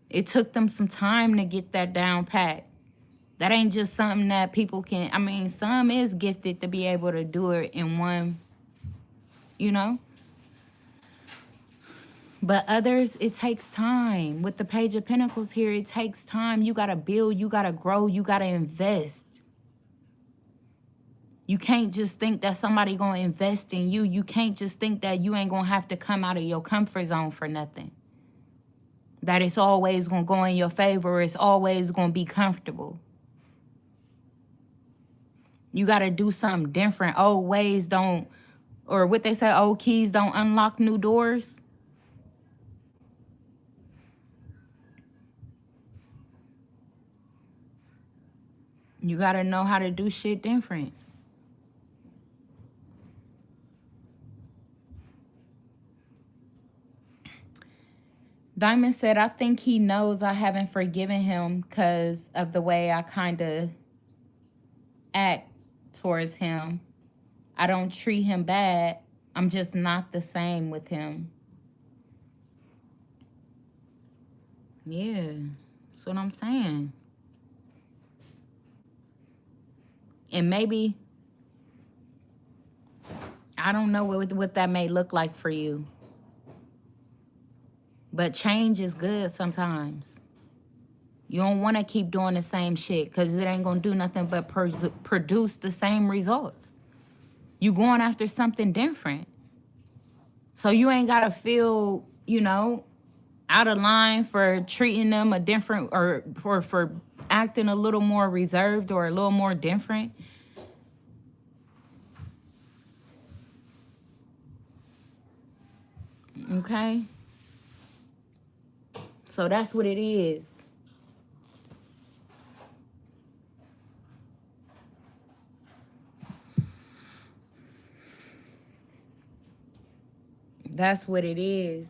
It took them some time to get that down pat. That ain't just something that people can, I mean, some is gifted to be able to do it in one, you know? But others, it takes time. With the Page of Pentacles here, it takes time. You got to build, you got to grow, you got to invest. You can't just think that somebody going to invest in you. You can't just think that you ain't going to have to come out of your comfort zone for nothing. That it's always going to go in your favor. It's always going to be comfortable. You got to do something different. Old ways don't, or what they say, old keys don't unlock new doors. You got to know how to do shit different. Diamond said, I think he knows I haven't forgiven him because of the way I kind of act towards him. I don't treat him bad. I'm just not the same with him. Yeah, that's what I'm saying. And maybe, I don't know what that may look like for you. But change is good sometimes. You don't want to keep doing the same shit because it ain't going to do nothing but produce the same results. You going after something different. So you ain't got to feel, you know, out of line for treating them a different or for acting a little more reserved or a little more different. Okay? So that's what it is. That's what it is.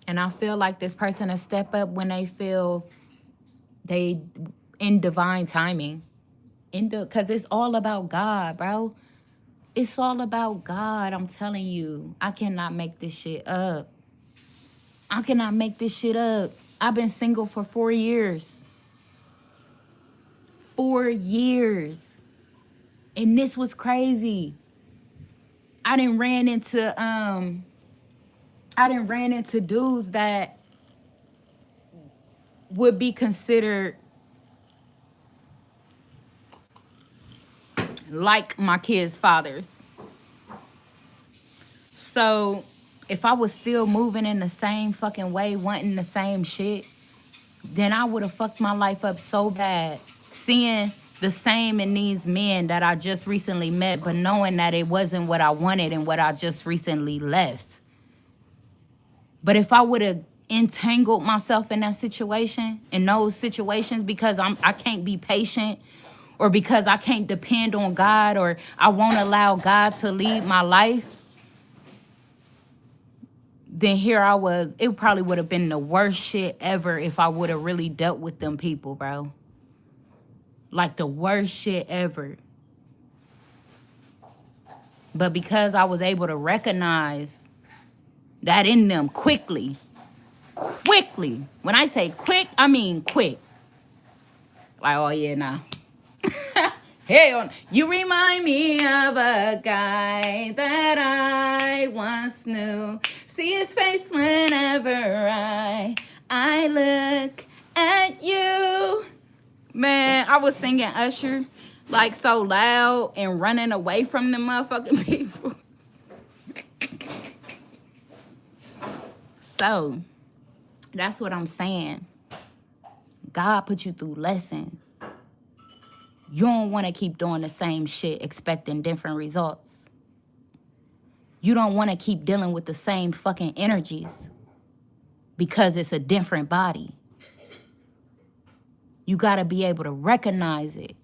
And I feel like this person will step up when they feel they in divine timing. Because it's all about God, bro. It's all about God. I'm telling you. I cannot make this shit up. I cannot make this shit up. I've been single for 4 years. 4 years. And this was crazy. I done ran into dudes that would be considered like my kids' fathers. So if I was still moving in the same fucking way, wanting the same shit, then I would have fucked my life up so bad. Seeing the same in these men that I just recently met, but knowing that it wasn't what I wanted and what I just recently left. But if I would have entangled myself in that situation, in those situations, because I can't be patient, or because I can't depend on God, or I won't allow God to lead my life, then here I was. It probably would have been the worst shit ever if I would have really dealt with them people, bro. Like the worst shit ever. But because I was able to recognize that in them quickly, quickly. When I say quick, I mean quick. Like, oh yeah, nah. Hell, you remind me of a guy that I once knew. See his face whenever I look at you. Man, I was singing Usher like so loud and running away from the motherfucking people. So, that's what I'm saying. God put you through lessons. You don't want to keep doing the same shit expecting different results. You don't want to keep dealing with the same fucking energies because it's a different body. You got to be able to recognize it.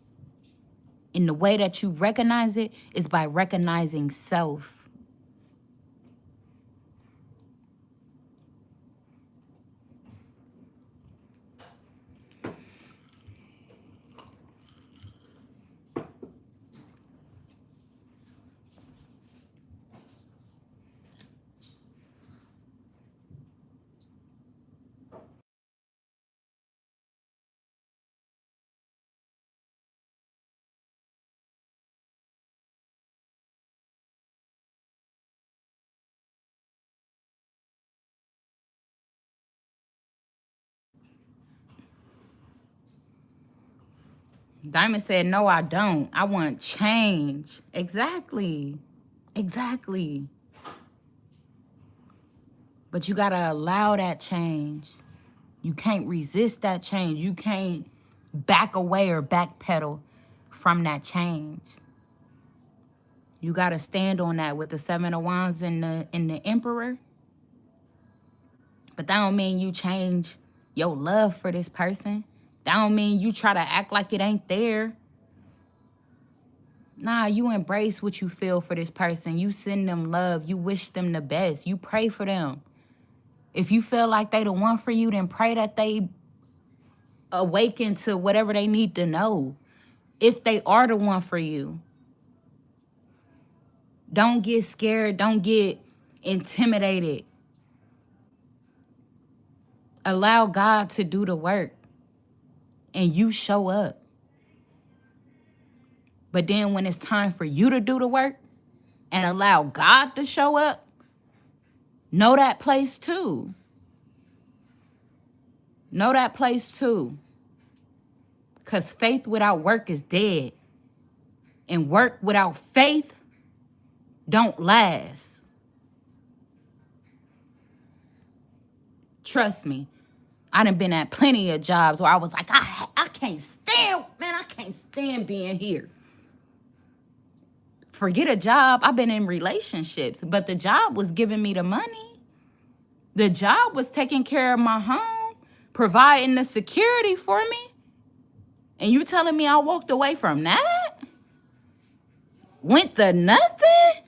And the way that you recognize it is by recognizing self. Diamond said, no, I don't. I want change. Exactly. Exactly. But you got to allow that change. You can't resist that change. You can't back away or backpedal from that change. You got to stand on that with the Seven of Wands and the Emperor. But that don't mean you change your love for this person. That don't mean you try to act like it ain't there. Nah, you embrace what you feel for this person. You send them love. You wish them the best. You pray for them. If you feel like they the one for you, then pray that they awaken to whatever they need to know. If they are the one for you. Don't get scared. Don't get intimidated. Allow God to do the work. And you show up. But then when it's time for you to do the work and allow God to show up, know that place too. Know that place too. Because faith without work is dead. And work without faith don't last. Trust me. I done been at plenty of jobs where I was like, I can't stand, man, I can't stand being here. Forget a job. I've been in relationships, but the job was giving me the money. The job was taking care of my home, providing the security for me. And you telling me I walked away from that? Went to nothing?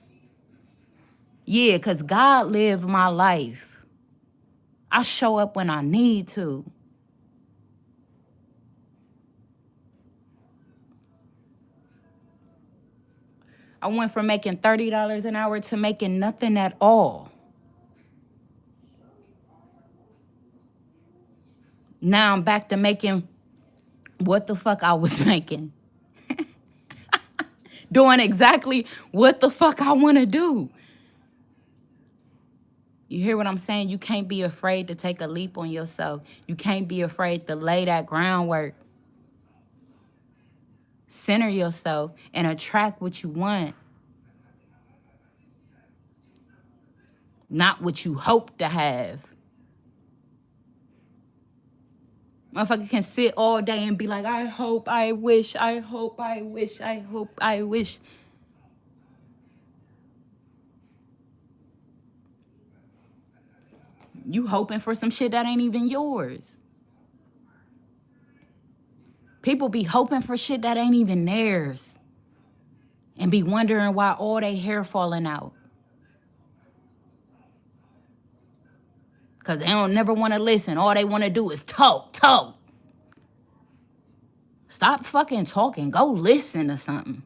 Yeah, because God lived my life. I show up when I need to. I went from making $30 an hour to making nothing at all. Now I'm back to making what the fuck I was making. Doing exactly what the fuck I want to do. You hear what I'm saying? You can't be afraid to take a leap on yourself. You can't be afraid to lay that groundwork. Center yourself and attract what you want. Not what you hope to have. Motherfucker can sit all day and be like, I hope, I wish, I hope, I wish, I hope, I wish. You hoping for some shit that ain't even yours. People be hoping for shit that ain't even theirs. And be wondering why all they hair falling out. Because they don't never want to listen. All they want to do is talk. Stop fucking talking. Go listen to something.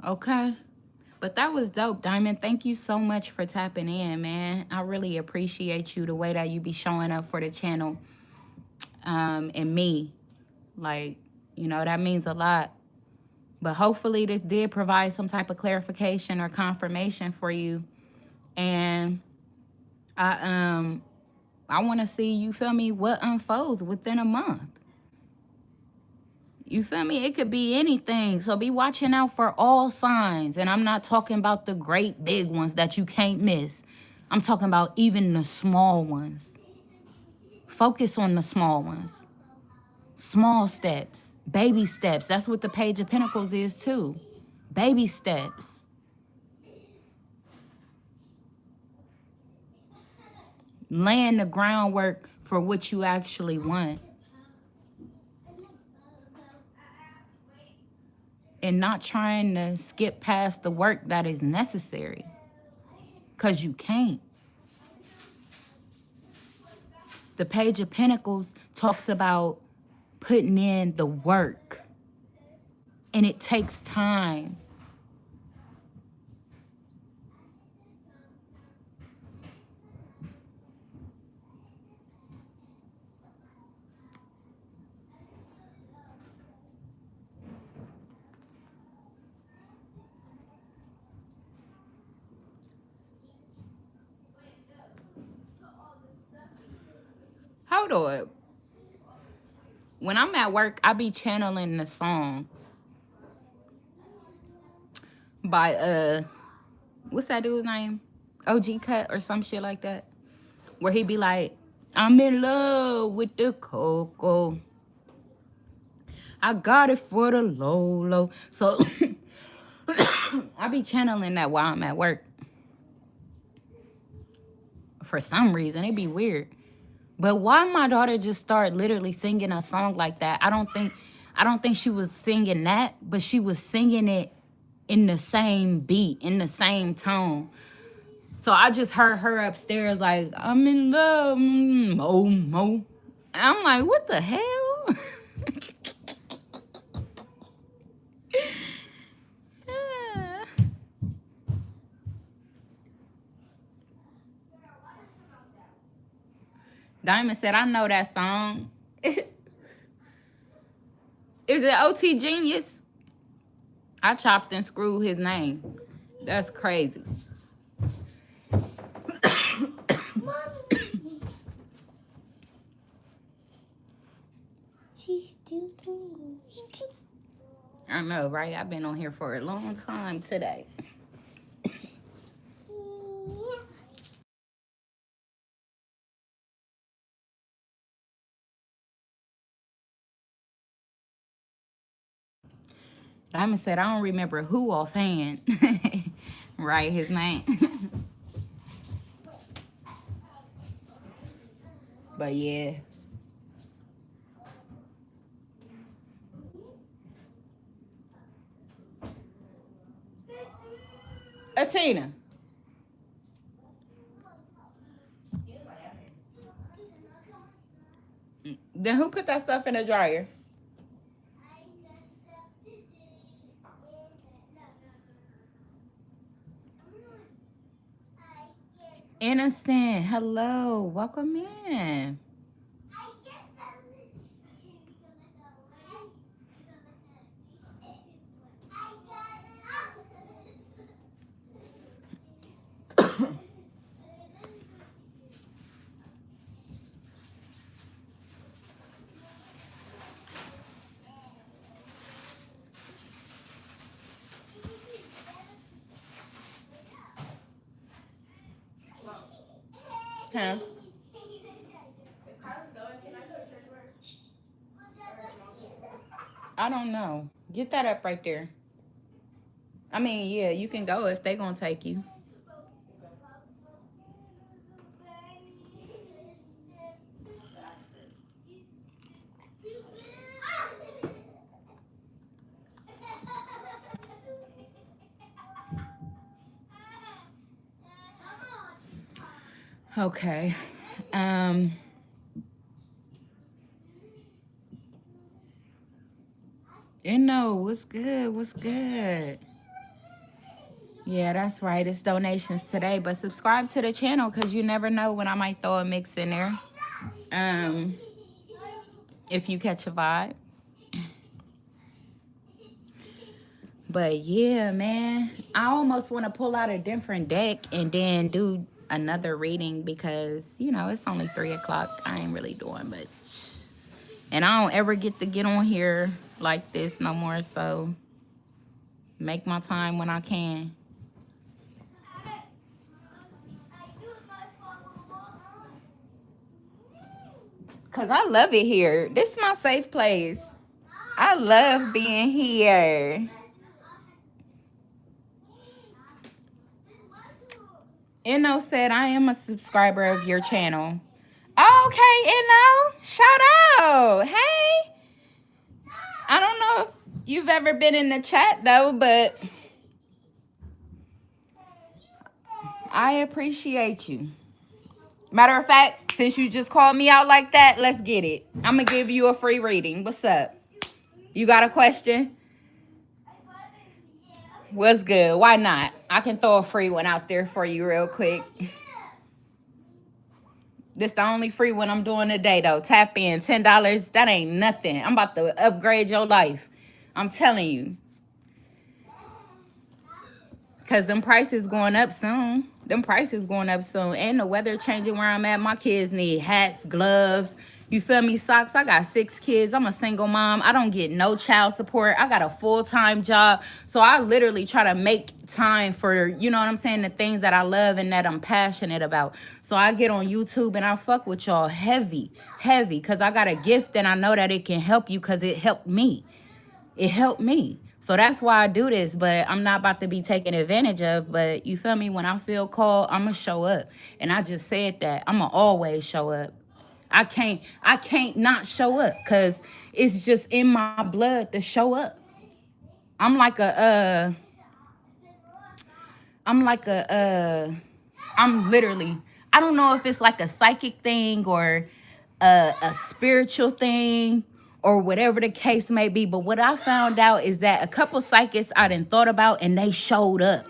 Okay. But that was dope, Diamond. Thank you so much for tapping in, man. I really appreciate you, the way that you be showing up for the channel, and me. Like, that means a lot. But hopefully this did provide some type of clarification or confirmation for you. And I want to see, you feel me, what unfolds within a month. You feel me? It could be anything. So be watching out for all signs. And I'm not talking about the great big ones that you can't miss. I'm talking about even the small ones. Focus on the small ones. Small steps. Baby steps. That's what the Page of Pentacles is too. Baby steps. Laying the groundwork for what you actually want. And not trying to skip past the work that is necessary. Because you can't. The Page of Pentacles talks about putting in the work. And it takes time. Hold on. When I'm at work, I be channeling the song by what's that dude's name? OG Cut or some shit like that. Where he be like, I'm in love with the cocoa. I got it for the low, low. So I be channeling that while I'm at work. For some reason, it be weird. But why my daughter just start literally singing a song like that? I don't think she was singing that, but she was singing it in the same beat, in the same tone. So I just heard her upstairs like, I'm in love, mo, mo. And I'm like, what the hell? Diamond said, I know that song. Is it OT Genius? I chopped and screwed his name. That's crazy. She's still doing. I know, right? I've been on here for a long time today. Diamond said, I don't remember who offhand. Right, his name. But yeah. Atina. Then who put that stuff in the dryer? Innocent, hello, welcome in. Huh? I don't know. Get that up right there. I mean, yeah, you can go if they gonna take you. Okay. You know, what's good? What's good? Yeah, that's right. It's donations today, but subscribe to the channel because you never know when I might throw a mix in there. Um, if you catch a vibe. But yeah, man, I almost want to pull out a different deck and then do another reading because, you know, it's only 3 o'clock. I ain't really doing much. And I don't ever get to get on here like this no more. So make my time when I can. Because I love it here. This is my safe place. I love being here. Inno said, I am a subscriber of your channel. Okay, Inno. Shout out. Hey. I don't know if you've ever been in the chat, though, but I appreciate you. Matter of fact, since you just called me out like that, let's get it. I'm going to give you a free reading. What's up? You got a question? What's good? Why not? I can throw a free one out there for you real quick. This the only free one I'm doing today, though. Tap in. $10. That ain't nothing. I'm about to upgrade your life. I'm telling you. Because them prices going up soon. Them prices going up soon. And the weather changing where I'm at. My kids need hats, gloves. You feel me? Socks. I got 6 kids. I'm a single mom. I don't get no child support. I got a full-time job. So I literally try to make time for, you know what I'm saying, the things that I love and that I'm passionate about. So I get on YouTube and I fuck with y'all heavy. Because I got a gift and I know that it can help you because it helped me. It helped me. So that's why I do this, but I'm not about to be taken advantage of. But you feel me? When I feel called, I'm going to show up. And I just said that. I'm going to always show up. I can't not show up because it's just in my blood to show up. I'm literally, I don't know if it's like a psychic thing or a spiritual thing or whatever the case may be. But what I found out is that a couple psychics I done thought about and they showed up.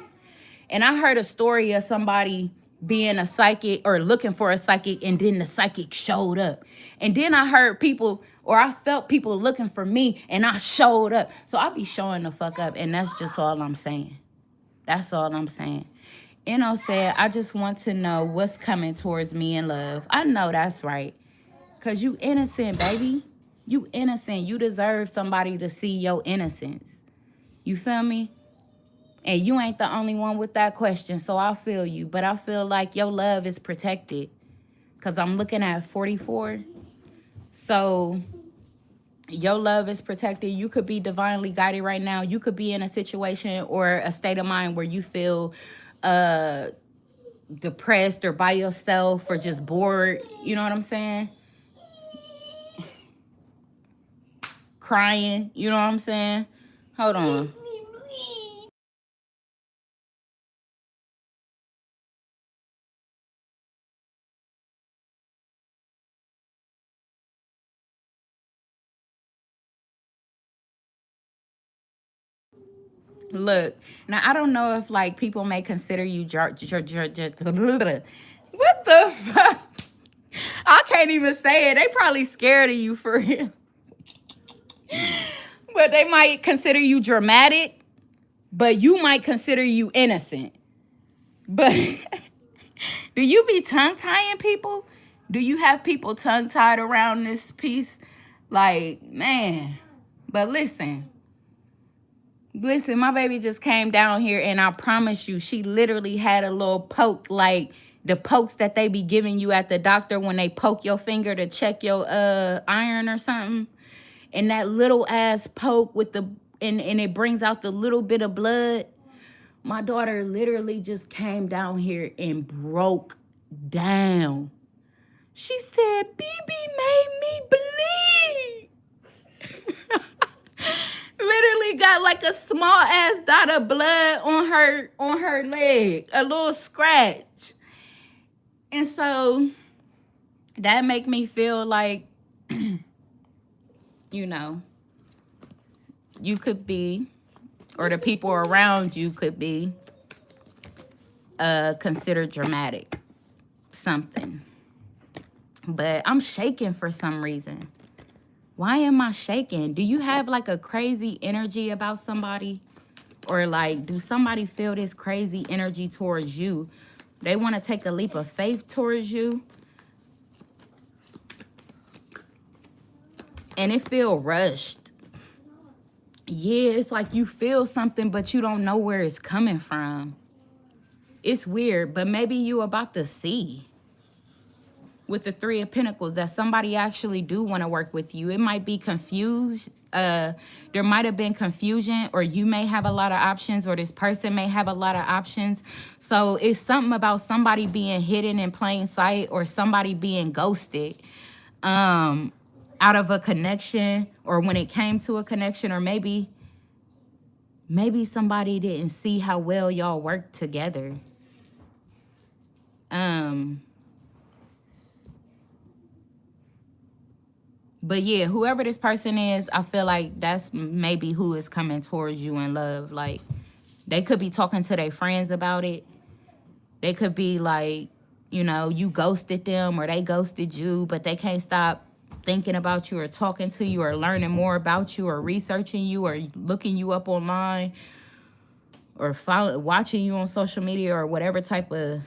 And I heard a story of somebody being a psychic or looking for a psychic and then the psychic showed up. And then I heard people or I felt people looking for me and I showed up. So I be showing the fuck up and that's just all I'm saying. That's all I'm saying. Inno said, I just want to know what's coming towards me in love. I know that's right. Because you innocent, baby. You innocent. You deserve somebody to see your innocence. You feel me? And you ain't the only one with that question, so I feel you. But I feel like your love is protected. Because I'm looking at 44. So your love is protected. You could be divinely guided right now. You could be in a situation or a state of mind where you feel depressed or by yourself or just bored. You know what I'm saying? Crying. You know what I'm saying? Hold on. Look, now I don't know if like people may consider you what the fuck? I can't even say it. They probably scared of you for real. But they might consider you dramatic, but you might consider you innocent. But do you be tongue-tying people? Do you have people tongue-tied around this piece? Like, man. But listen, my baby just came down here and I promise you, she literally had a little poke, like the pokes that they be giving you at the doctor when they poke your finger to check your iron or something. And that little ass poke with the, and it brings out the little bit of blood. My daughter literally just came down here and broke down. She said, BB made me bleed. Literally got like a small ass dot of blood on her leg, a little scratch. And so that make me feel like, you know, you could be, or the people around you could be considered dramatic. Something. But I'm shaking for some reason. Why am I shaking? Do you have like a crazy energy about somebody? Or like, do somebody feel this crazy energy towards you? They want to take a leap of faith towards you. And it feel rushed. Yeah, it's like you feel something, but you don't know where it's coming from. It's weird, but maybe you about to see. With the Three of Pentacles, that somebody actually do want to work with you. It might be confused. There might have been confusion, or you may have a lot of options, or this person may have a lot of options. So it's something about somebody being hidden in plain sight, or somebody being ghosted out of a connection, or when it came to a connection, or maybe somebody didn't see how well y'all work together. But yeah, whoever this person is, I feel like that's maybe who is coming towards you in love. Like, they could be talking to their friends about it. They could be like, you know, you ghosted them or they ghosted you, but they can't stop thinking about you or talking to you or learning more about you or researching you or looking you up online or watching you on social media or whatever type of...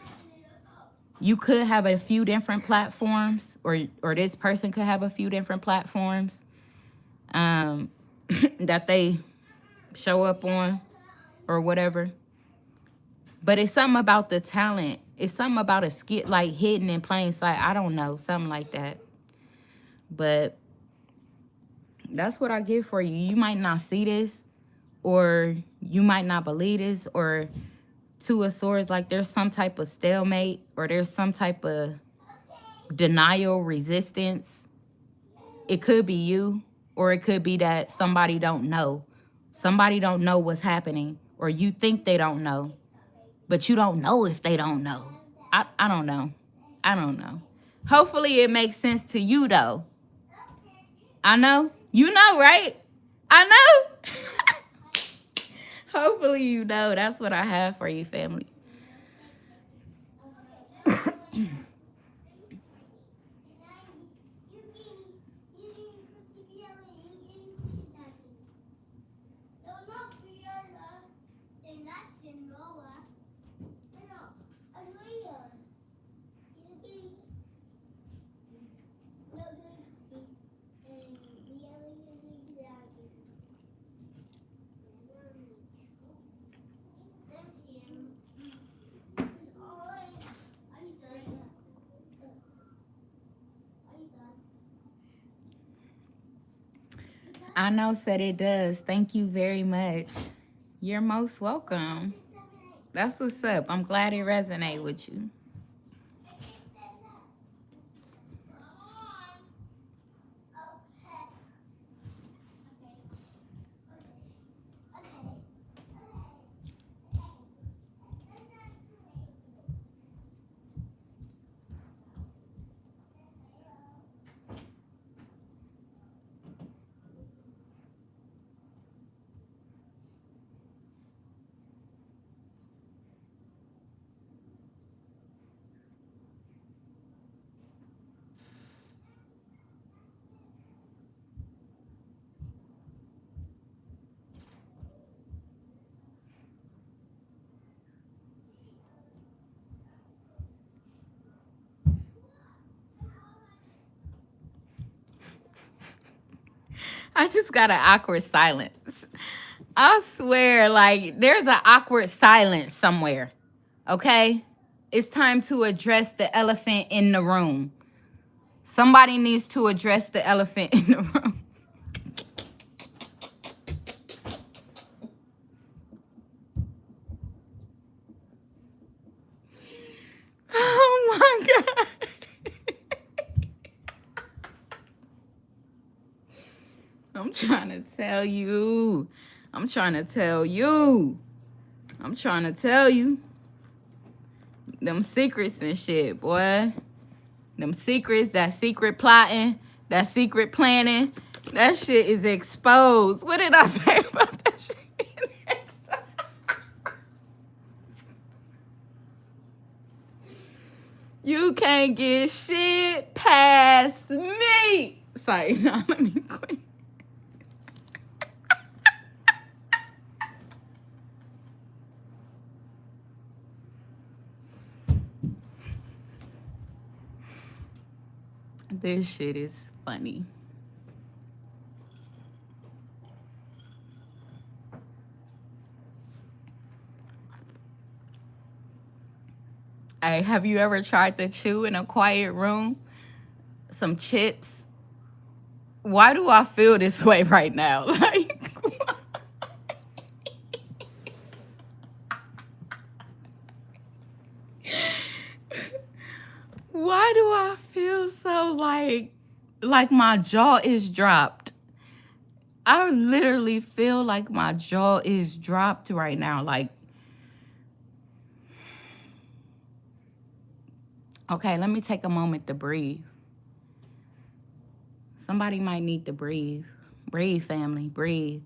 You could have a few different platforms, or this person could have a few different platforms that they show up on or whatever. But it's something about the talent. It's something about a skill, like hidden in plain sight. I don't know, something like that. But that's what I get for you. You might not see this, or you might not believe this, or... Two of Swords, like there's some type of stalemate, or there's some type of denial, resistance. It could be you, or it could be that somebody don't know. Somebody don't know what's happening, or you think they don't know, but you don't know if they don't know. I don't know. I don't know. Hopefully it makes sense to you, though. I know. You know, right? I know. Hopefully you know. That's what I have for you, family. I know, said it does. Thank you very much. You're most welcome. That's what's up. I'm glad it resonated with you. I just got an awkward silence. I swear, like, there's an awkward silence somewhere. Okay? It's time to address the elephant in the room. Somebody needs to address the elephant in the room. Oh my God. I'm trying to tell you. I'm trying to tell you. I'm trying to tell you. Them secrets and shit, boy. Them secrets, that secret plotting, that secret planning, that shit is exposed. What did I say about that shit? You can't get shit past me. Sorry, no, let me quit. This shit is funny. Hey, have you ever tried to chew in a quiet room? Some chips? Why do I feel this way right now? Like, why do I feel so like my jaw is dropped? I literally feel like my jaw is dropped right now. Like, okay, let me take a moment to breathe. Somebody might need to breathe. Breathe, family, breathe.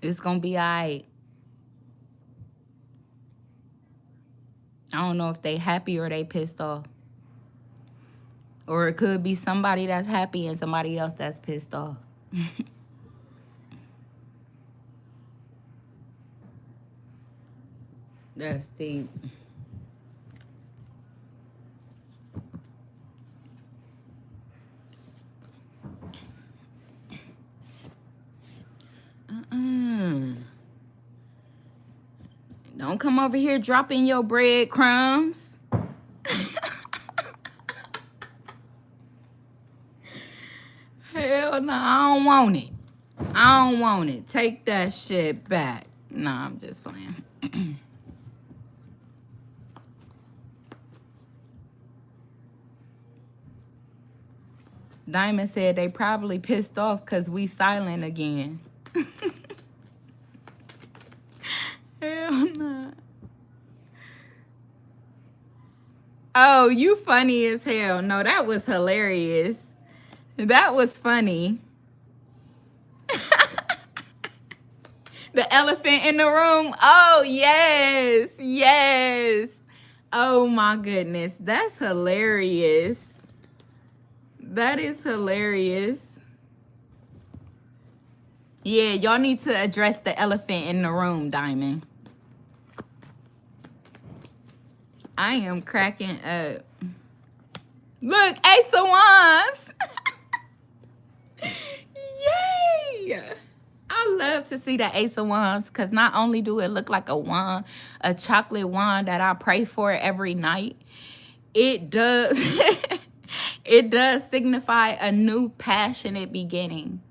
It's gonna be all right. I don't know if they happy or they pissed off. Or it could be somebody that's happy and somebody else that's pissed off. That's deep. Don't come over here dropping your breadcrumbs. Hell no, I don't want it. I don't want it. Take that shit back. Nah, I'm just playing. Diamond said they probably pissed off because we silent again. Hell nah. Oh, you funny as hell. No, that was hilarious. That was funny. The elephant in the room. Oh, yes. Yes. Oh, my goodness. That's hilarious. That is hilarious. Yeah, y'all need to address the elephant in the room, Diamond. I am cracking up. Look, Ace of Wands. Yay! I love to see the Ace of Wands because not only do it look like a wand, a chocolate wand that I pray for every night, it does it does signify a new passionate beginning.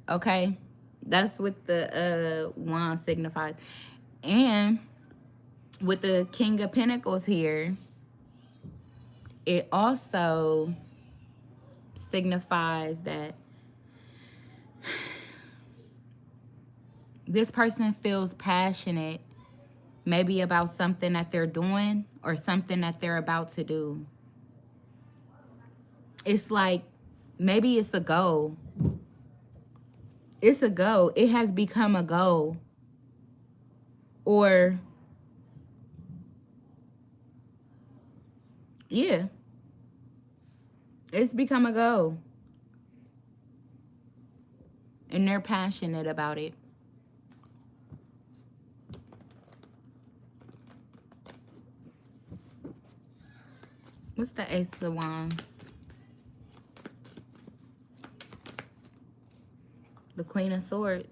Okay? That's what the wand signifies. And with the King of Pentacles here, it also signifies that this person feels passionate maybe about something that they're doing or something that they're about to do. It's like maybe it's a goal. It's a goal. It has become a goal. Or, yeah, it's become a goal. And they're passionate about it. What's the Ace of Wands? The Queen of Swords.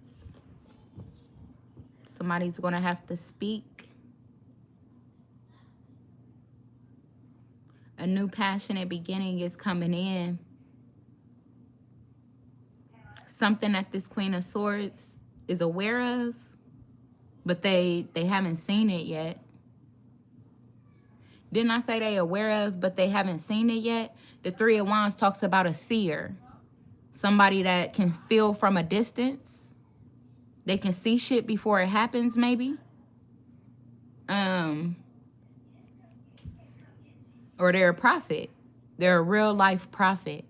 Somebody's going to have to speak. A new passionate beginning is coming in. Something that this Queen of Swords is aware of, but they haven't seen it yet. Didn't I say they aware of, but they haven't seen it yet? The Three of Wands talks about a seer. Somebody that can feel from a distance. They can see shit before it happens, maybe. Or they're a prophet. They're a real life prophet.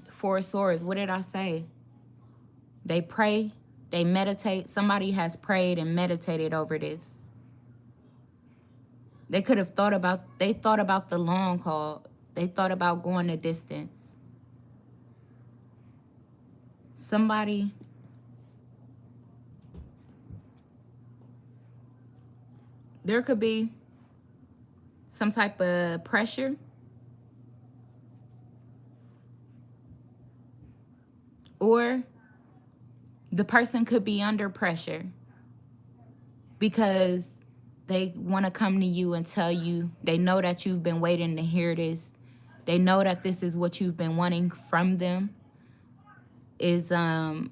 Four of Swords, what did I say? They pray, They meditate. Somebody has prayed and meditated over this. They could have thought about the long haul. They thought about going the distance. Somebody, there could be some type of pressure, or the person could be under pressure because they want to come to you and tell you, they know that you've been waiting to hear this. They know that this is what you've been wanting from them, is them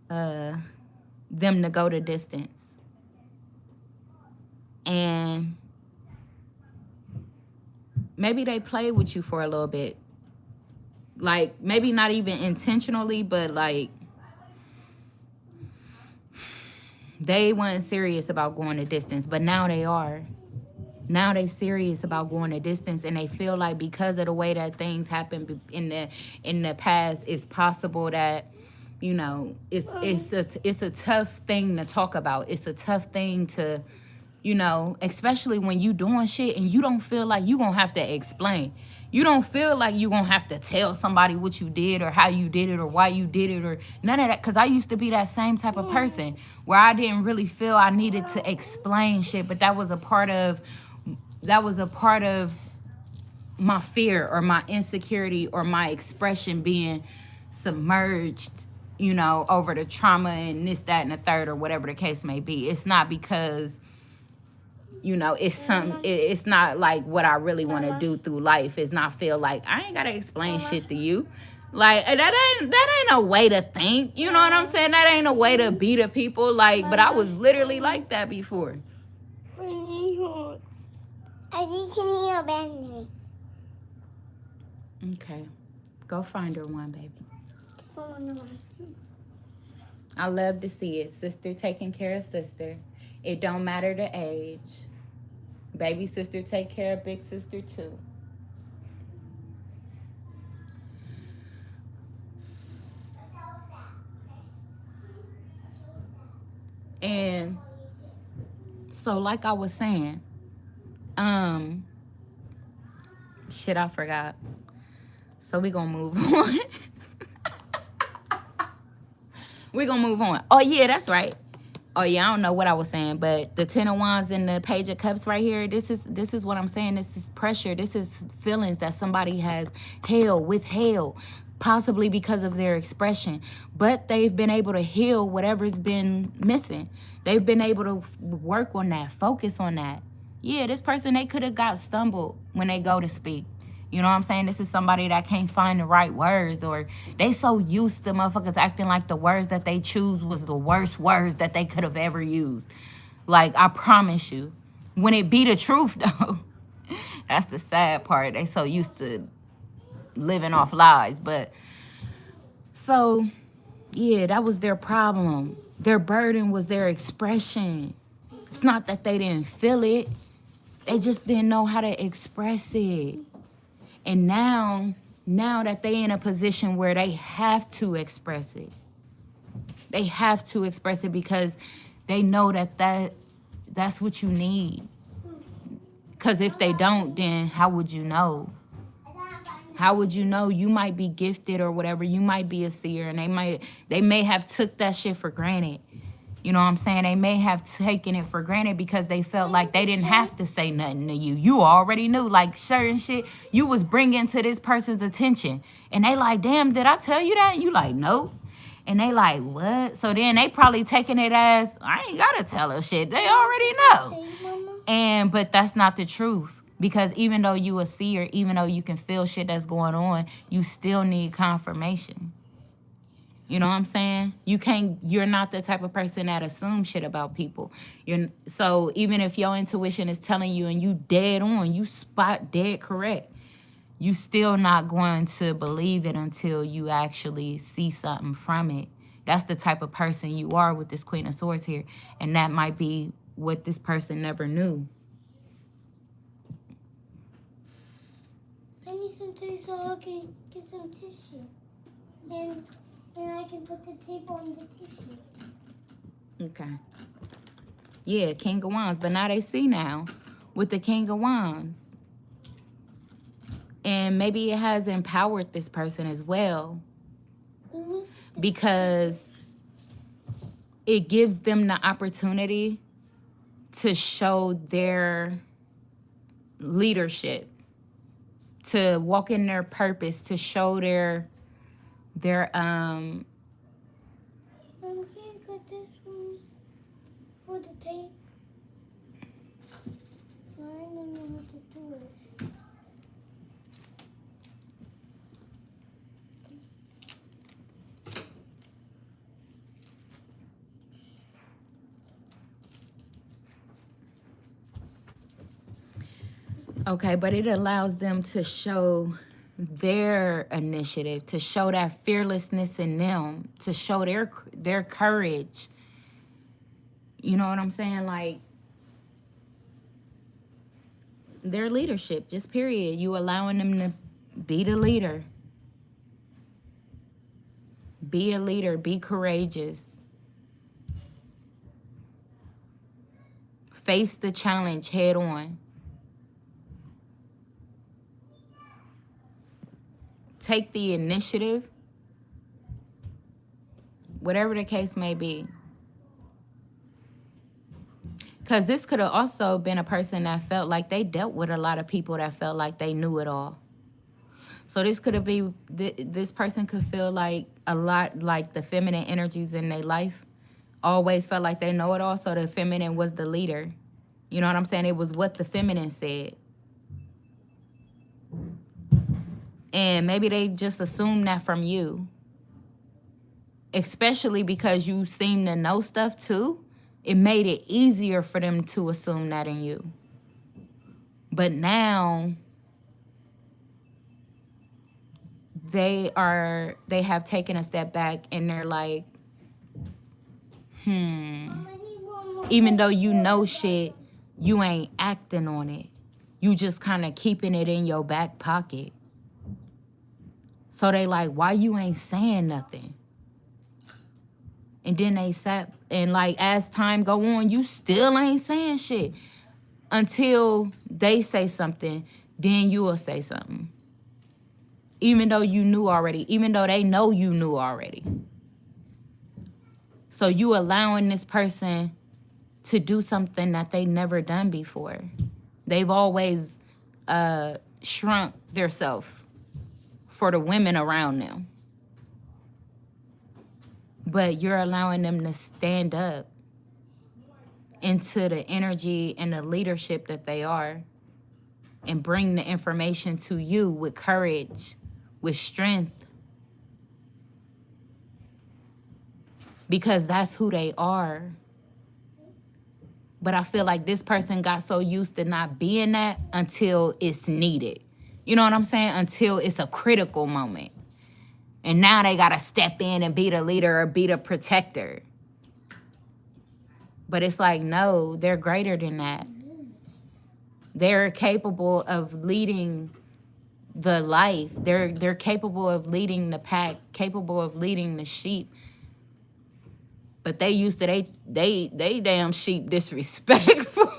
to go the distance. And maybe they played with you for a little bit. Like, maybe not even intentionally, but like, they weren't serious about going the distance, but now they are. Now they serious about going the distance, and they feel like because of the way that things happen in the past, it's possible that, you know, it's a tough thing to talk about. It's a tough thing to, you know, especially when you doing shit and you don't feel like you gonna have to explain. You don't feel like you gonna have to tell somebody what you did or how you did it or why you did it or none of that. Because I used to be that same type of person where I didn't really feel I needed to explain shit, but that was a part of my fear or my insecurity or my expression being submerged, you know, over the trauma and this, that, and the third, or whatever the case may be. It's not because, you know, it's not like what I really want to do through life. It's not feel like I ain't gotta explain shit to you. Like, that ain't a way to think. You know what I'm saying? That ain't a way to be to people. Like, but I was literally like that before. Okay. Go find her one, baby. I love to see it. Sister taking care of sister. It don't matter the age. Baby sister take care of big sister too. And so like I was saying, shit, I forgot. So we gonna move on. We gonna move on. Oh yeah, that's right. Oh yeah, I don't know what I was saying, but the 10 of Wands and the Page of Cups right here, this is what I'm saying. This is pressure. This is feelings that somebody has withheld, possibly because of their expression. But they've been able to heal whatever's been missing. They've been able to work on that, focus on that. Yeah, this person, they could have got stumbled when they go to speak. You know what I'm saying? This is somebody that can't find the right words, or they so used to motherfuckers acting like the words that they choose was the worst words that they could have ever used. Like, I promise you, when it be the truth, though, that's the sad part. They so used to living off lies. But so, yeah, that was their problem. Their burden was their expression. It's not that they didn't feel it. They just didn't know how to express it. And now that they in a position where they have to express it. They have to express it because they know that's what you need. Because if they don't, then how would you know? How would you know? You might be gifted or whatever. You might be a seer, and they may have took that shit for granted. You know what I'm saying? They may have taken it for granted because they felt like they didn't have to say nothing to you. You already knew, like, certain shit you was bringing to this person's attention. And they like, damn, did I tell you that? And you like, nope. And they like, what? So then they probably taking it as, I ain't got to tell her shit. They already know. But that's not the truth. Because even though you a seer, even though you can feel shit that's going on, you still need confirmation. You know what I'm saying? You're not the type of person that assumes shit about people. So even if your intuition is telling you and you dead on, you spot dead correct, you still not going to believe it until you actually see something from it. That's the type of person you are with this Queen of Swords here. And that might be what this person never knew. I need some tissue so I can get some tissue. And And I can put the tape on the tissue. Okay. Yeah, King of Wands. But now they see now with the King of Wands. And maybe it has empowered this person as well. Because it gives them the opportunity to show their leadership, to walk in their purpose, to show their Can you cut this one for the tape? I don't know how to do it. okay, but it allows them to show their initiative, to show that fearlessness in them, to show their courage. You know what I'm saying? Like their leadership, just period. You allowing them to be the leader. Be a leader, be courageous. Face the challenge head on. Take the initiative, whatever the case may be. Because this could have also been a person that felt like they dealt with a lot of people that felt like they knew it all. So this could have been, this person could feel like a lot like the feminine energies in their life always felt like they know it all. So the feminine was the leader. You know what I'm saying? It was what the feminine said. And maybe they just assumed that from you. Especially because you seem to know stuff too. It made it easier for them to assume that in you. But now they have taken a step back and they're like, even though you know shit, you ain't acting on it. You just kind of keeping it in your back pocket. So they like, why you ain't saying nothing? And then they sat, and like as time go on, you still ain't saying shit. Until they say something, then you will say something. Even though you knew already, even though they know you knew already. So you allowing this person to do something that they never done before. They've always shrunk themselves for the women around them. But you're allowing them to stand up into the energy and the leadership that they are and bring the information to you with courage, with strength. Because that's who they are. But I feel like this person got so used to not being that until it's needed. You know what I'm saying? Until it's a critical moment. And now they got to step in and be the leader or be the protector. But it's like, no, they're greater than that. They're capable of leading the life. They're capable of leading the pack, capable of leading the sheep. But they used to, they damn sheep disrespectful.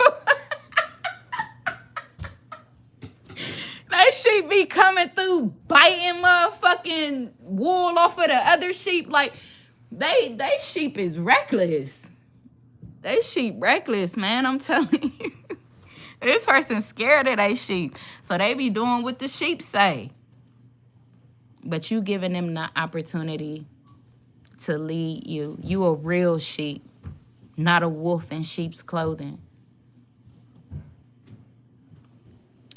That sheep be coming through biting motherfucking wool off of the other sheep. Like, they sheep is reckless. They sheep reckless, man. I'm telling you. This person's scared of they sheep. So they be doing what the sheep say. But you giving them the opportunity to lead you. You a real sheep, not a wolf in sheep's clothing.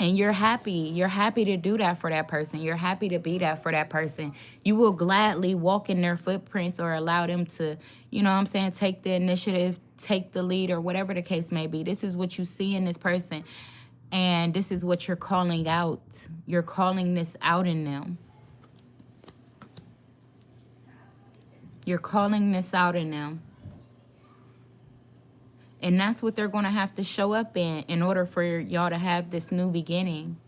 And you're happy. You're happy to do that for that person. You're happy to be that for that person. You will gladly walk in their footprints or allow them to, you know what I'm saying, take the initiative, take the lead, or whatever the case may be. This is what you see in this person. And this is what you're calling out. You're calling this out in them. You're calling this out in them. And that's what they're going to have to show up in order for y'all to have this new beginning.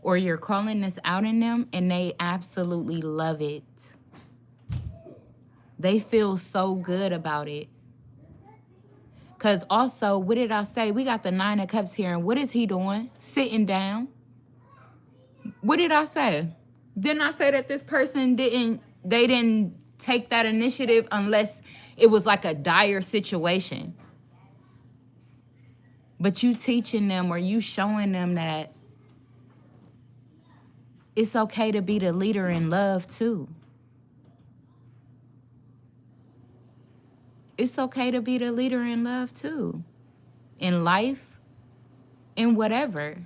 Or you're calling this out in them and they absolutely love it. They feel so good about it. Because also, what did I say? We got the Nine of Cups here. And what is he doing? Sitting down. What did I say? Didn't I say that this person they didn't take that initiative unless it was like a dire situation? But you teaching them or you showing them that it's okay to be the leader in love too. It's okay to be the leader in love too. In life, in whatever.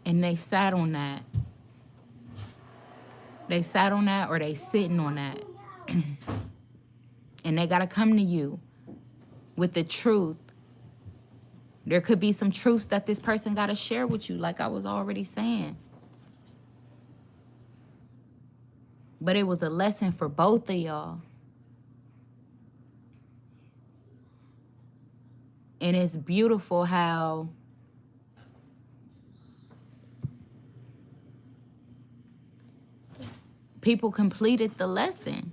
And they sat on that. They sat on that or they sitting on that. And they got to come to you with the truth. There could be some truths that this person got to share with you, like I was already saying. But it was a lesson for both of y'all. And it's beautiful how people completed the lesson.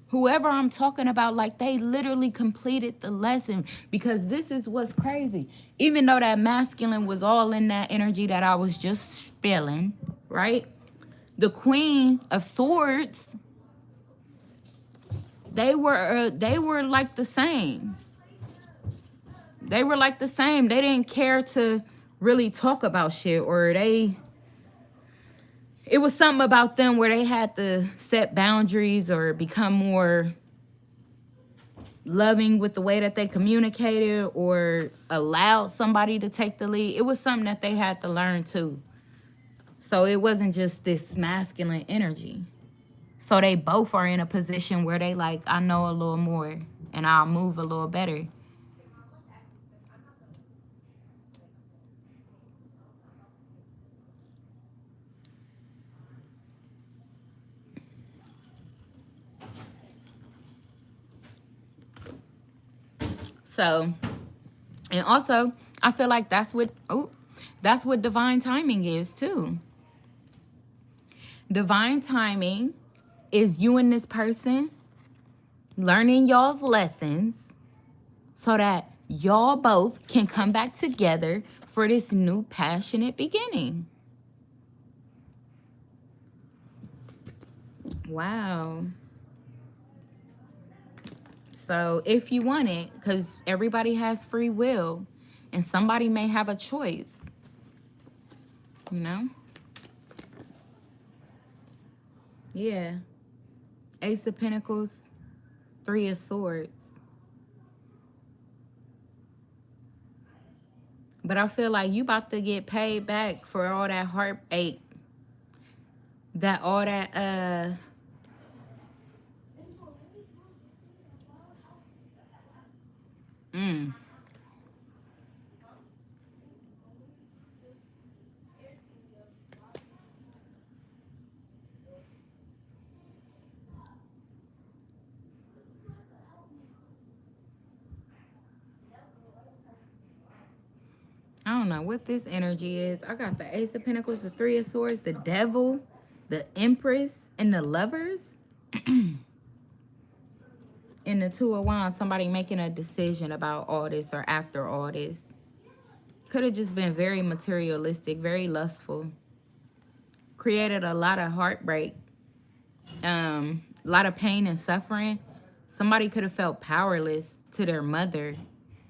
Whoever I'm talking about, like they literally completed the lesson, because this is what's crazy. Even though that masculine was all in that energy that I was just feeling, right? The Queen of Swords, they were like the same. They were like the same. They didn't care to really talk about shit, or it was something about them where they had to set boundaries or become more loving with the way that they communicated or allowed somebody to take the lead. It was something that they had to learn too. So it wasn't just this masculine energy. So they both are in a position where they like, I know a little more and I'll move a little better. So, and also, I feel like that's what divine timing is too. Divine timing is you and this person learning y'all's lessons so that y'all both can come back together for this new passionate beginning. Wow. So if you want it, because everybody has free will and somebody may have a choice, you know? Yeah. Ace of Pentacles, Three of Swords. But I feel like you about to get paid back for all that heartache. I don't know what this energy is. I got the Ace of Pentacles, the Three of Swords, the Devil, the Empress, and the Lovers. And the Two of Wands, somebody making a decision about all this or after all this. Could have just been very materialistic, very lustful. Created a lot of heartbreak, a lot of pain and suffering. Somebody could have felt powerless to their mother.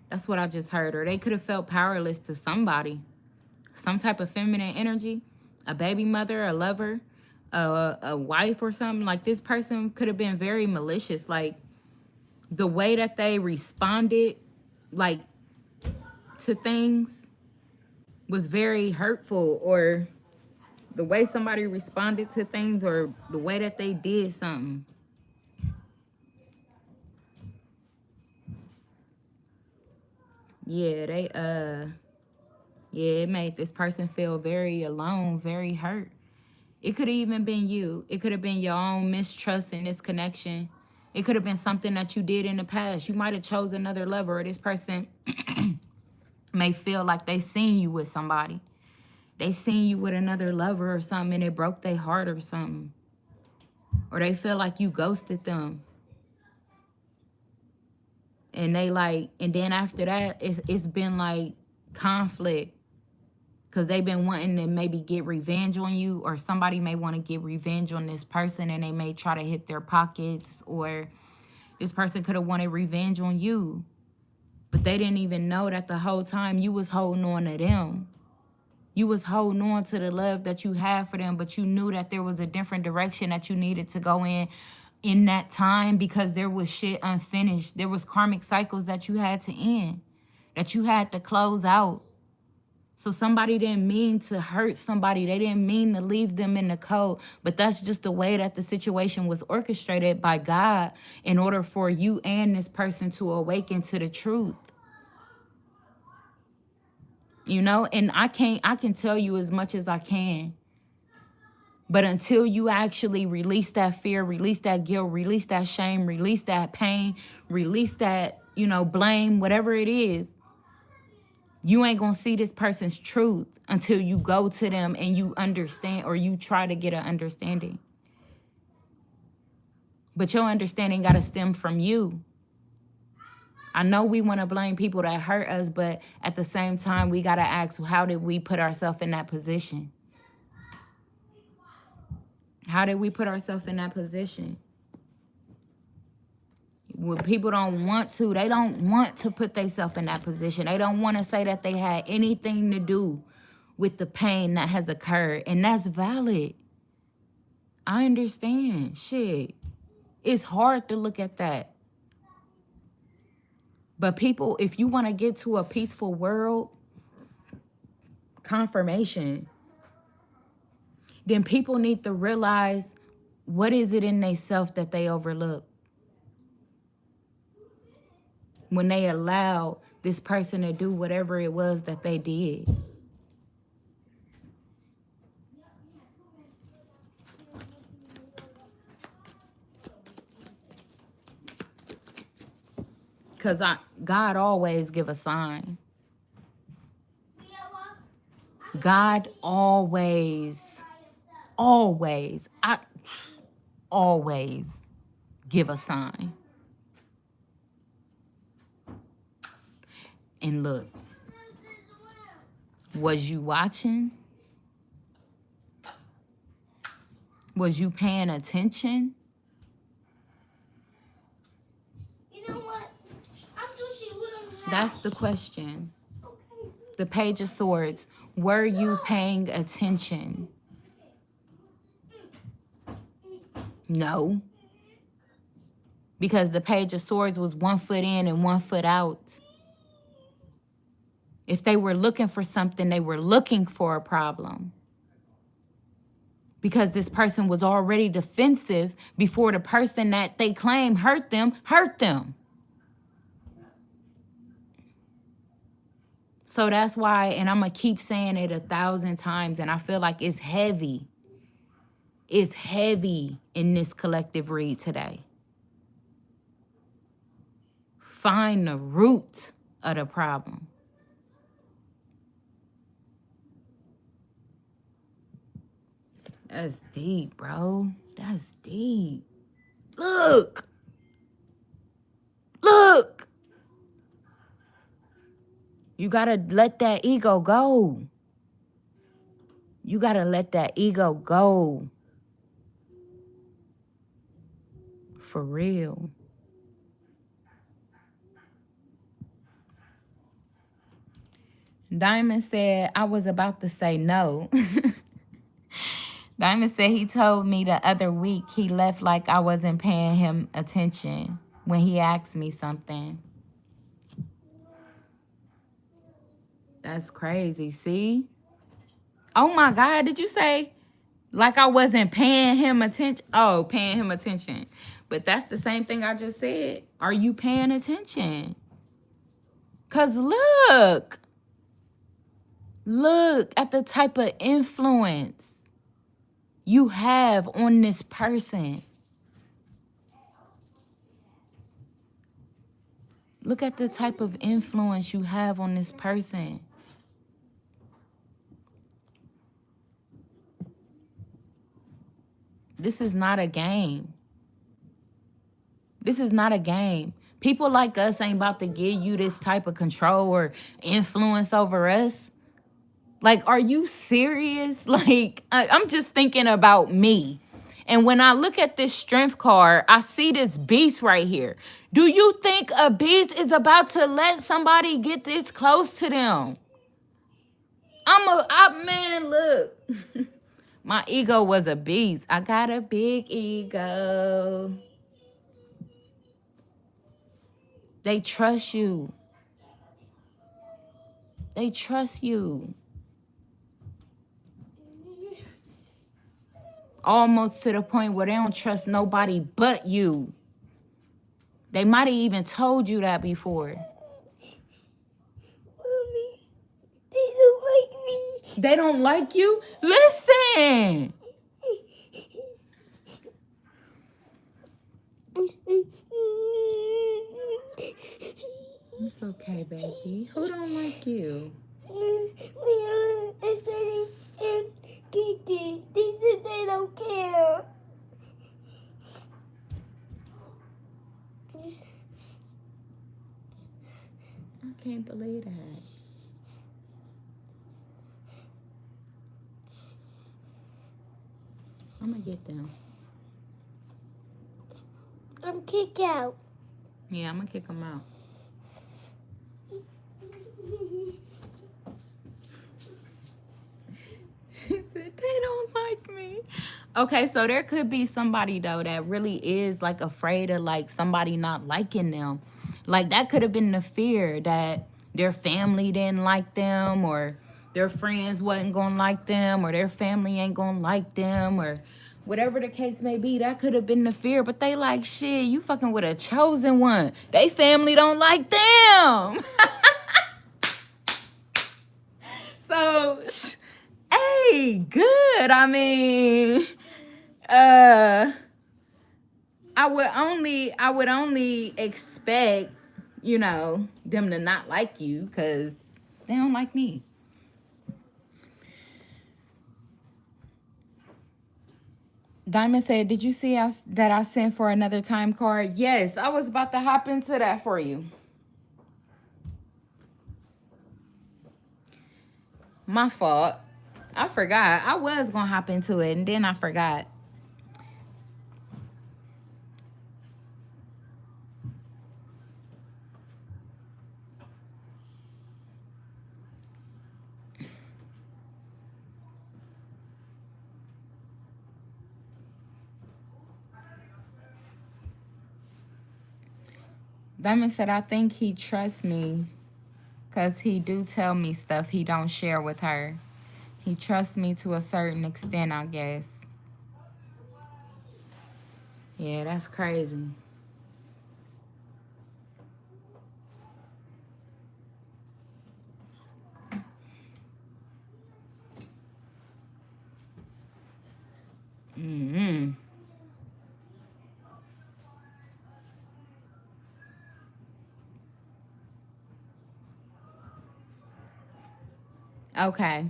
That's what I just heard. Or they could have felt powerless to somebody. Some type of feminine energy. A baby mother, a lover, a wife or something. Like this person could have been very malicious. Like the way that they responded, like to things was very hurtful. Or the way somebody responded to things or the way that they did something. Yeah, it made this person feel very alone, very hurt. It could have even been you. It could have been your own mistrust in this connection. It could have been something that you did in the past. You might have chosen another lover, or this person may feel like they seen you with somebody. They seen you with another lover or something and it broke their heart or something. Or they feel like you ghosted them. And they like, and then after that, it's been like conflict. Because they've been wanting to maybe get revenge on you, or somebody may want to get revenge on this person and they may try to hit their pockets, or this person could have wanted revenge on you. But they didn't even know that the whole time you was holding on to them. You was holding on to the love that you had for them, but you knew that there was a different direction that you needed to go in that time, because there was shit unfinished. There was karmic cycles that you had to end, that you had to close out. So somebody didn't mean to hurt somebody. They didn't mean to leave them in the cold. But that's just the way that the situation was orchestrated by God in order for you and this person to awaken to the truth. You know, and I can tell you as much as I can. But until you actually release that fear, release that guilt, release that shame, release that pain, release that, blame, whatever it is, you ain't gonna see this person's truth until you go to them and you understand, or you try to get an understanding. But your understanding gotta stem from you. I know we want to blame people that hurt us, but at the same time, we gotta ask, how did we put ourselves in that position? How did we put ourselves in that position? When people don't want to, they don't want to put themselves in that position. They don't want to say that they had anything to do with the pain that has occurred. And that's valid. I understand. Shit. It's hard to look at that. But people, if you want to get to a peaceful world, confirmation, then people need to realize, what is it in themselves that they overlook? When they allowed this person to do whatever it was that they did. Because God always give a sign. God always give a sign. And look, was you watching? Was you paying attention? You know what? That's the question. The Page of Swords. Were you paying attention? No. Because the Page of Swords was 1 foot in and 1 foot out. If they were looking for something, they were looking for a problem. Because this person was already defensive before the person that they claim hurt them. So that's why, and I'm going to keep saying it 1,000 times, and I feel like it's heavy. It's heavy in this collective read today. Find the root of the problem. That's deep, bro. That's deep. Look. You gotta let that ego go. You gotta let that ego go. For real. Diamond said, I was about to say no. Diamond said he told me the other week he left like I wasn't paying him attention when he asked me something. That's crazy, see? Oh my God, did you say like I wasn't paying him attention? Oh, paying him attention. But that's the same thing I just said. Are you paying attention? Because look at the type of influence you have on this person. Look at the type of influence you have on this person. This is not a game. This is not a game. People like us ain't about to give you this type of control or influence over us. Like, are you serious? Like, I'm just thinking about me. And when I look at this strength card, I see this beast right here. Do you think a beast is about to let somebody get this close to them? Man, look. My ego was a beast. I got a big ego. They trust you. They trust you. Almost to the point where they don't trust nobody but you. They might have even told you that before. Mommy, they don't like me. They don't like you? Listen. It's okay, baby. Who don't like you? They said they don't care. I can't believe that. I'm gonna get them. I'm kicked out. Yeah, I'm gonna kick them out. She said they don't like me. Okay, so there could be somebody though that really is like afraid of like somebody not liking them. Like that could have been the fear that their family didn't like them, or their friends wasn't gonna like them, or their family ain't gonna like them, or whatever the case may be. That could have been the fear. But they like, shit, you fucking with a chosen one. They family don't like them. So, hey, good. I mean, I would only expect, you know, them to not like you because they don't like me. Diamond said, did you see that I sent for another time card? Yes, I was about to hop into that for you. My fault. I forgot. I was going to hop into it, and then I forgot. Diamond said, I think he trusts me because he do tell me stuff he don't share with her. He trusts me to a certain extent, I guess. Yeah, that's crazy. Mm-hmm. Okay.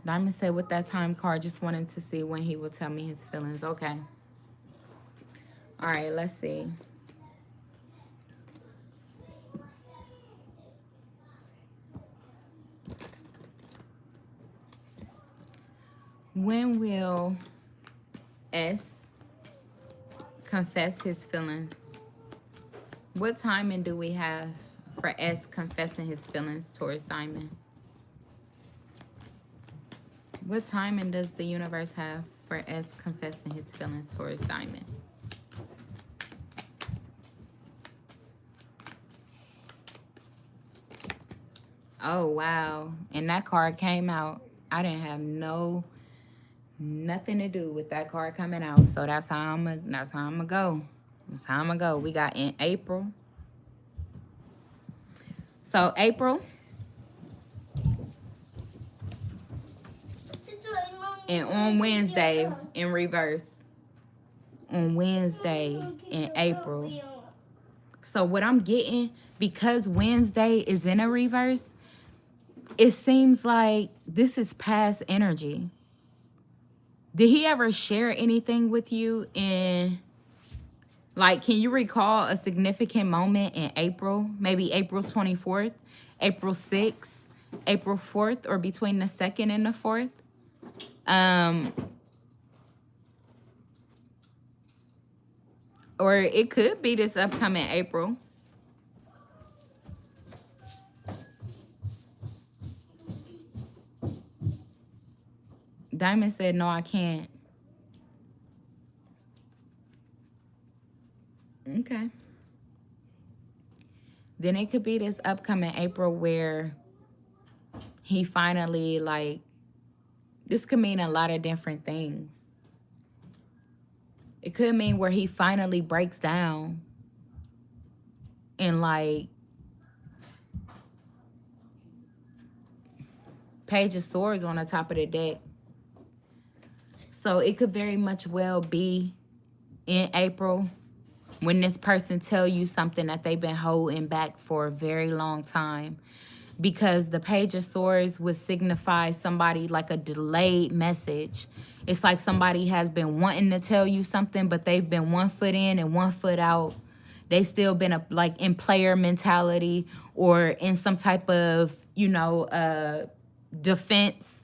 Diamond said with that time card, just wanted to see when he will tell me his feelings. Okay. All right, let's see. When will S confess his feelings? What timing do we have for S confessing his feelings towards Diamond? What timing does the universe have for S confessing his feelings towards Diamond? Oh, wow. And that card came out. I didn't have nothing to do with that card coming out. So that's how I'm gonna go. That's how I'm gonna go. We got in April. So April. And on Wednesday in reverse. On Wednesday in April. So what I'm getting, because Wednesday is in a reverse, it seems like this is past energy. Did he ever share anything with you in, like, can you recall a significant moment in April? Maybe April 24th, April 6th, April 4th, or between the 2nd and the 4th? Or it could be this upcoming April. Diamond said, no, I can't. Okay. Then it could be this upcoming April where he finally, like, this could mean a lot of different things. It could mean where he finally breaks down and, like, Page of Swords on the top of the deck. So it could very much well be in April when this person tell you something that they've been holding back for a very long time. Because the Page of Swords would signify somebody, like a delayed message. It's like somebody has been wanting to tell you something, but they've been one foot in and one foot out. They still been like in player mentality or in some type of, you know, defense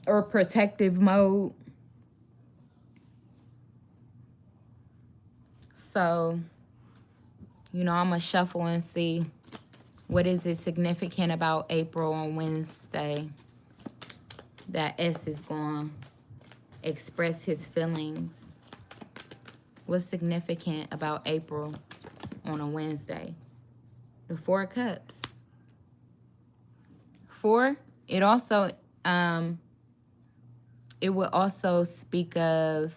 or protective mode. So, you know, I'm going to shuffle and see what is it significant about April on Wednesday that S is going to express his feelings. What's significant about April on a Wednesday? The Four of Cups. 4, it also, it would also speak of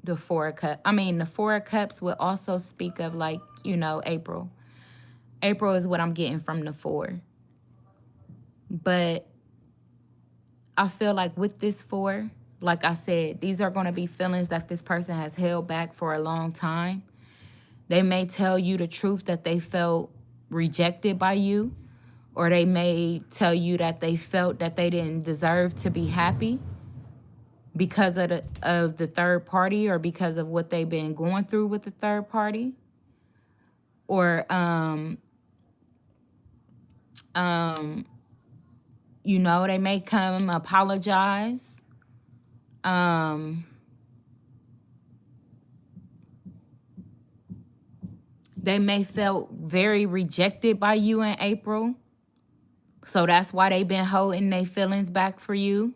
the Four of Cups. I mean, the Four of Cups would also speak of, like, you know, April. April is what I'm getting from the 4. But I feel like with this 4, like I said, these are going to be feelings that this person has held back for a long time. They may tell you the truth that they felt rejected by you, or they may tell you that they felt that they didn't deserve to be happy because of the third party, or because of what they've been going through with the third party. Or, you know, they may come apologize. They may felt very rejected by you in April. So that's why they've been holding their feelings back for you.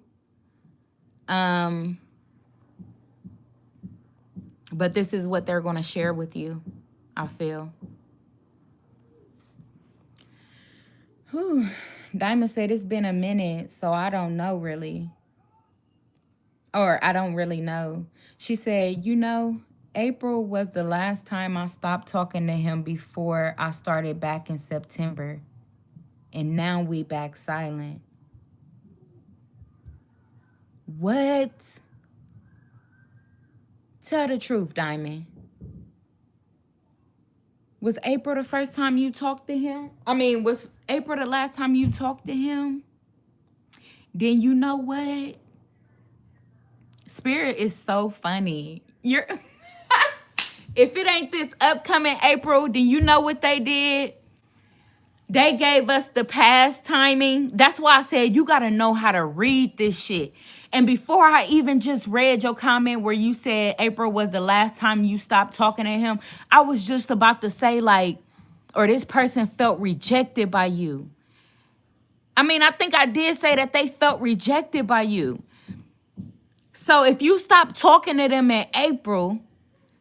But this is what they're going to share with you, I feel. Whew. Diamond said it's been a minute, so I don't know really. Or I don't really know. She said, you know, April was the last time I stopped talking to him before I started back in September. And now we back silent. What? Tell the truth, Diamond. Was April the first time you talked to him? I mean, was April the last time you talked to him? Then you know what? Spirit is so funny. You're if it ain't this upcoming April, then you know what they did? They gave us the past timing. That's why I said you got to know how to read this shit. And before I even just read your comment where you said April was the last time you stopped talking to him, I was just about to say, like, or this person felt rejected by you. I mean, I think I did say that they felt rejected by you. So if you stop talking to them in April,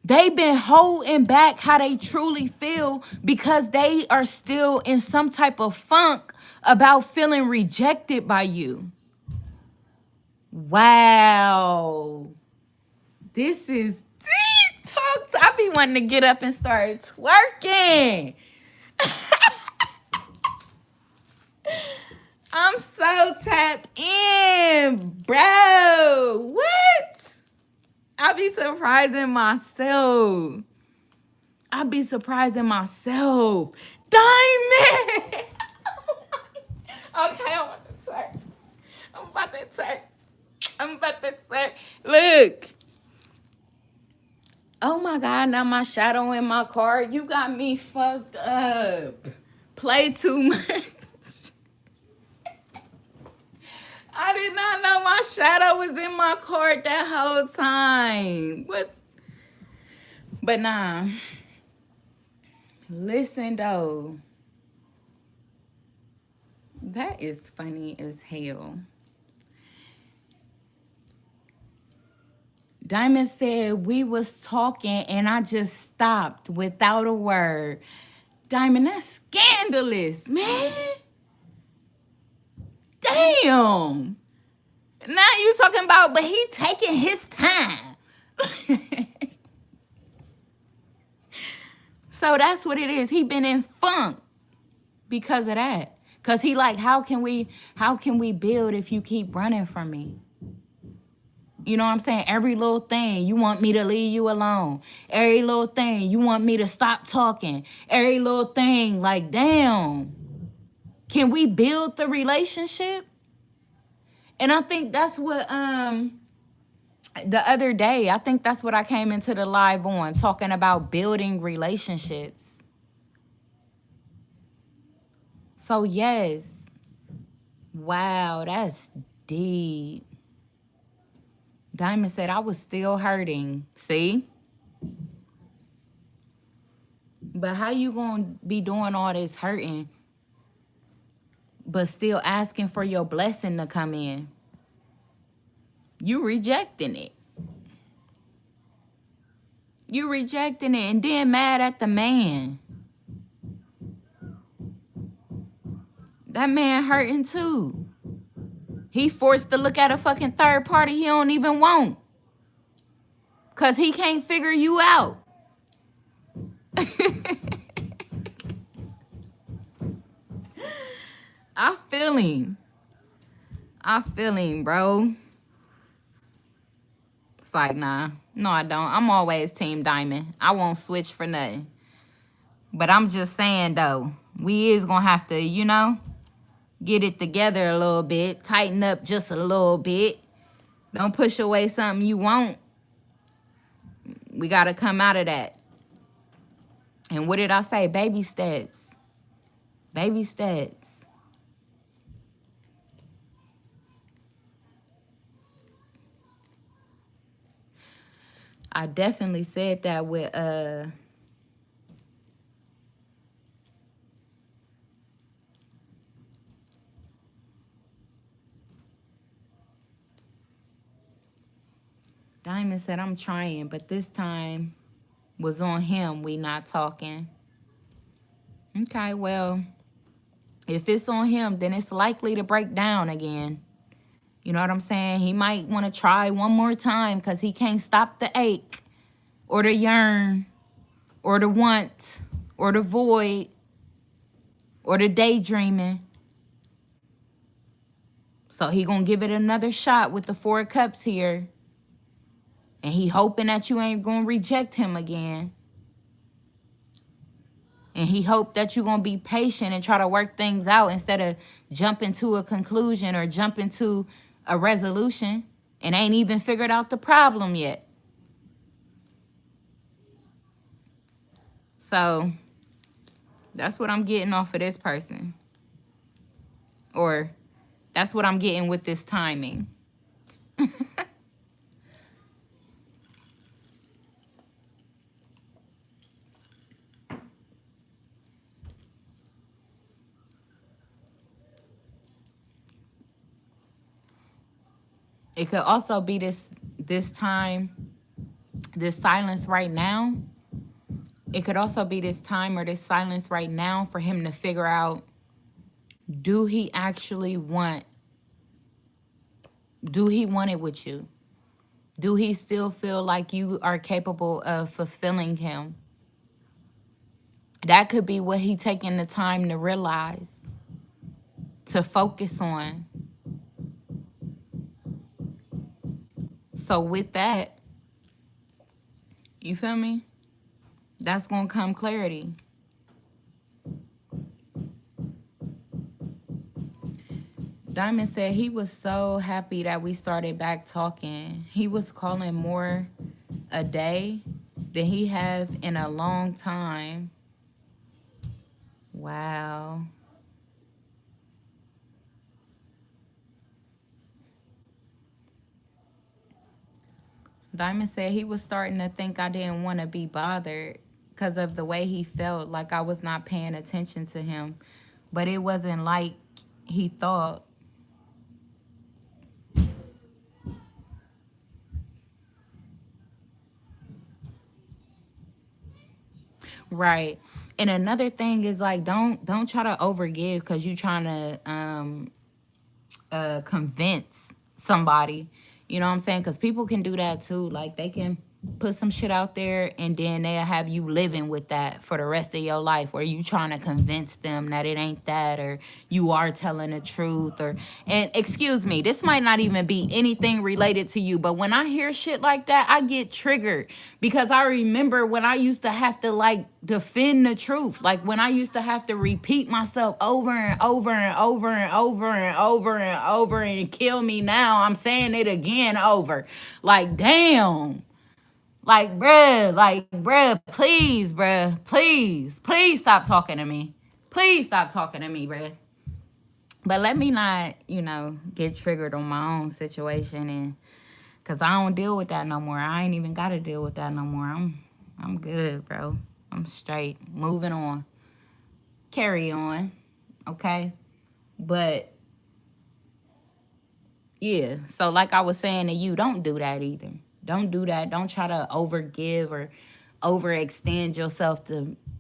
they've been holding back how they truly feel because they are still in some type of funk about feeling rejected by you. Wow. This is deep talk. I be wanting to get up and start twerking. I'm so tapped in, bro. What? I be surprising myself. Diamond. Okay, I want to twerk. I'm about to say, look. Oh my God, now my shadow in my car. You got me fucked up. Play too much. I did not know my shadow was in my car that whole time. What? But nah. Listen though. That is funny as hell. Diamond said we was talking and I just stopped without a word. Diamond, that's scandalous, man. Damn. Now you talking about, but he taking his time. So that's what it is. He been in funk because of that. Cause he like, how can we build if you keep running from me? You know what I'm saying? Every little thing, you want me to leave you alone. Every little thing, you want me to stop talking. Every little thing, like, damn. Can we build the relationship? And I think that's what, the other day, I think that's what I came into the live on, talking about building relationships. So, yes. Wow, that's deep. Diamond said, I was still hurting. See? But how you gonna be doing all this hurting, but still asking for your blessing to come in? You rejecting it. You rejecting it and then mad at the man. That man hurting too. He forced to look at a fucking third party he don't even want. Cause he can't figure you out. I feel him, bro. It's like, nah. No, I don't. I'm always Team Diamond. I won't switch for nothing. But I'm just saying, though, we is gonna have to, you know, get it together a little bit. Tighten up just a little bit. Don't push away something you want. We got to come out of that. And what did I say? Baby steps. Baby steps. I definitely said that with Diamond said, I'm trying, but this time was on him. We not talking. Okay, well, if it's on him, then it's likely to break down again. You know what I'm saying? He might want to try one more time because he can't stop the ache or the yearn or the want or the void or the daydreaming. So he gonna give it another shot with the 4 of Cups here. And he hoping that you ain't gonna reject him again. And he hope that you gonna be patient and try to work things out instead of jumping to a conclusion or jumping to a resolution and ain't even figured out the problem yet. So that's what I'm getting off of this person. Or that's what I'm getting with this timing. It could also be this time, this silence right now. It could also be this time or this silence right now for him to figure out, do he actually want it with you? Do he still feel like you are capable of fulfilling him? That could be what he taking the time to realize, to focus on. So with that, you feel me? That's going to come clarity. Diamond said he was so happy that we started back talking. He was calling more a day than he have in a long time. Wow. Diamond said he was starting to think I didn't want to be bothered because of the way he felt, like I was not paying attention to him. But it wasn't like he thought. Right. And another thing is like don't try to overgive because you trying to convince somebody. You know what I'm saying? Because people can do that too. Like they can put some shit out there and then they'll have you living with that for the rest of your life, or you trying to convince them that it ain't that, or you are telling the truth. Or, and excuse me, this might not even be anything related to you, but when I hear shit like that, I get triggered because I remember when I used to have to like defend the truth, like when I used to have to repeat myself over and over and over and over and over and over, and kill me now, I'm saying it again over. Like, damn. Like, bruh, please, bruh, please stop talking to me. Please stop talking to me, bruh. But let me not, get triggered on my own situation, and cause I don't deal with that no more. I ain't even gotta deal with that no more. I'm good, bro. I'm straight. Moving on. Carry on. Okay? But yeah, so like I was saying to you, don't do that either. Don't do that. Don't try to overgive or overextend yourself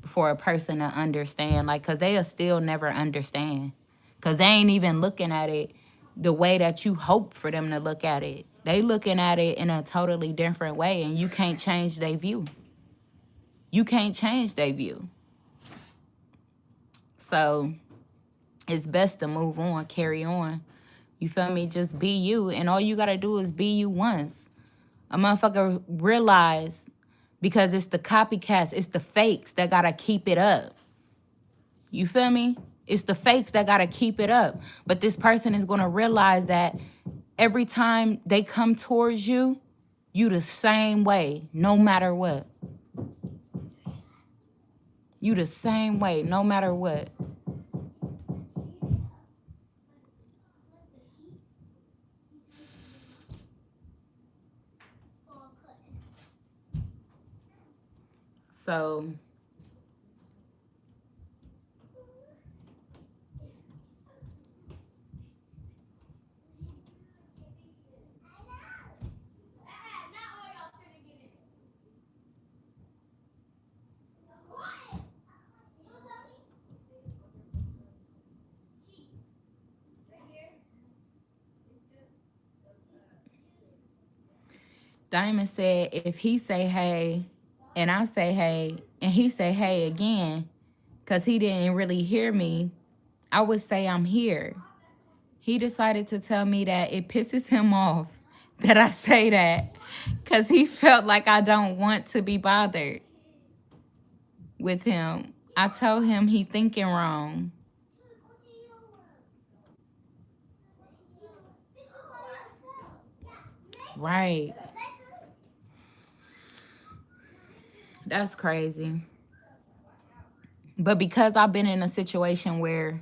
for a person to understand. Like, cause they'll still never understand. Cause they ain't even looking at it the way that you hope for them to look at it. They looking at it in a totally different way, and you can't change their view. You can't change their view. So it's best to move on, carry on. You feel me? Just be you. And all you got to do is be you once. A motherfucker realize, because it's the copycats, it's the fakes that got to keep it up. You feel me? It's the fakes that got to keep it up. But this person is going to realize that every time they come towards you, you the same way, no matter what. You the same way, no matter what. So Diamond said if he say hey and I say hey and he say hey again, because he didn't really hear me, I would say I'm here. He decided to tell me that it pisses him off that I say that because he felt like I don't want to be bothered with him. I told him he thinking wrong. Right. That's crazy. But because I've been in a situation where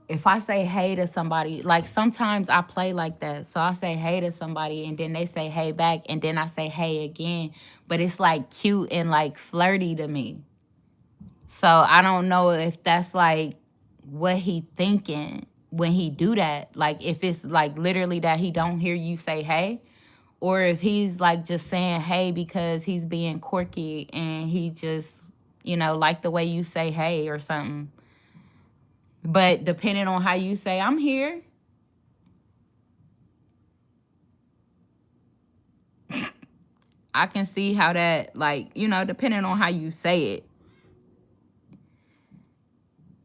if I say hey to somebody, like sometimes I play like that. So I say hey to somebody and then they say hey back and then I say hey again. But it's like cute and like flirty to me. So I don't know if that's like what he thinking when he do that. Like if it's like literally that he don't hear you say hey, or if he's like just saying hey because he's being quirky and he just, like the way you say hey or something. But depending on how you say I'm here, I can see how that, like, depending on how you say it,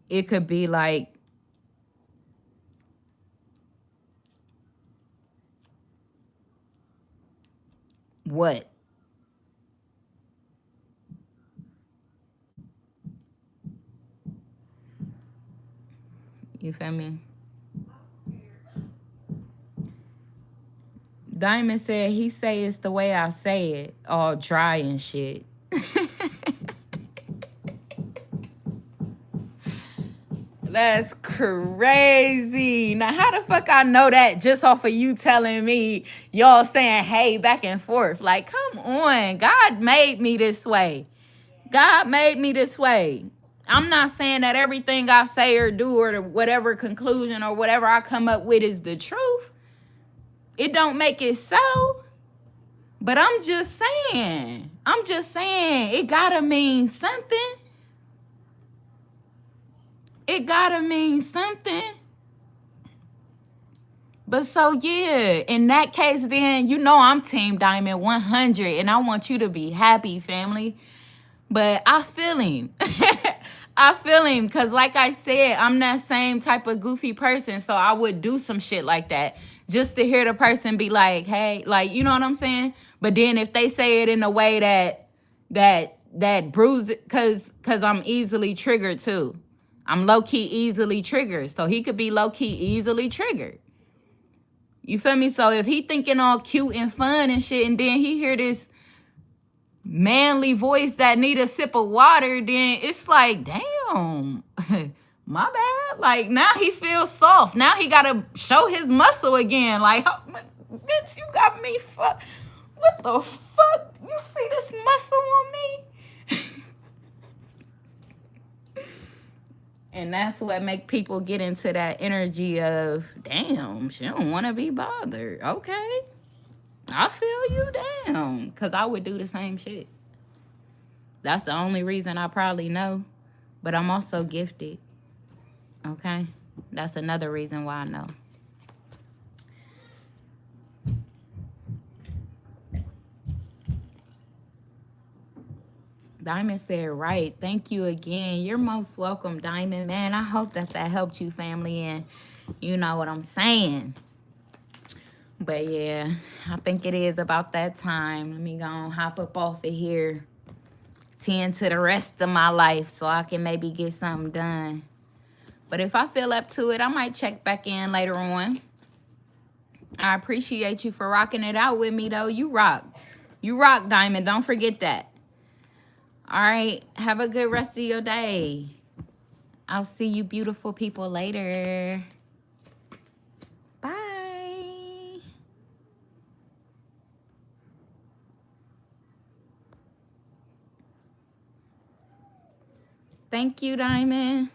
it could be like, what? You feel me? Diamond said he say it's the way I say it, all dry and shit. That's crazy. Now, how the fuck I know that just off of you telling me y'all saying hey back and forth? Like, come on. God made me this way. God made me this way. I'm not saying that everything I say or do or whatever conclusion or whatever I come up with is the truth. It don't make it so. But I'm just saying. It gotta mean something. It gotta mean something. But so, yeah, in that case, then, you know I'm Team Diamond 100, and I want you to be happy, family. But I feel him. I feel him because, like I said, I'm that same type of goofy person, so I would do some shit like that just to hear the person be like, hey, like, you know what I'm saying? But then if they say it in a way that bruises, because I'm easily triggered, too. I'm low-key easily triggered. So he could be low-key easily triggered. You feel me? So if he thinking all cute and fun and shit, and then he hear this manly voice that need a sip of water, then it's like, damn, my bad. Like, now he feels soft. Now he got to show his muscle again. Like, oh, bitch, you got me fucked. What the fuck? You see this muscle on me? And that's what make people get into that energy of, damn, she don't want to be bothered. Okay. I feel you down. Because I would do the same shit. That's the only reason I probably know. But I'm also gifted. Okay? That's another reason why I know. Diamond said, right. Thank you again. You're most welcome, Diamond. Man, I hope that helped you, family. And you know what I'm saying. But yeah, I think it is about that time. Let me go and hop up off of here. Tend to the rest of my life so I can maybe get something done. But if I feel up to it, I might check back in later on. I appreciate you for rocking it out with me, though. You rock. You rock, Diamond. Don't forget that. All right. Have a good rest of your day. I'll see you beautiful people later. Bye. Thank you, Diamond.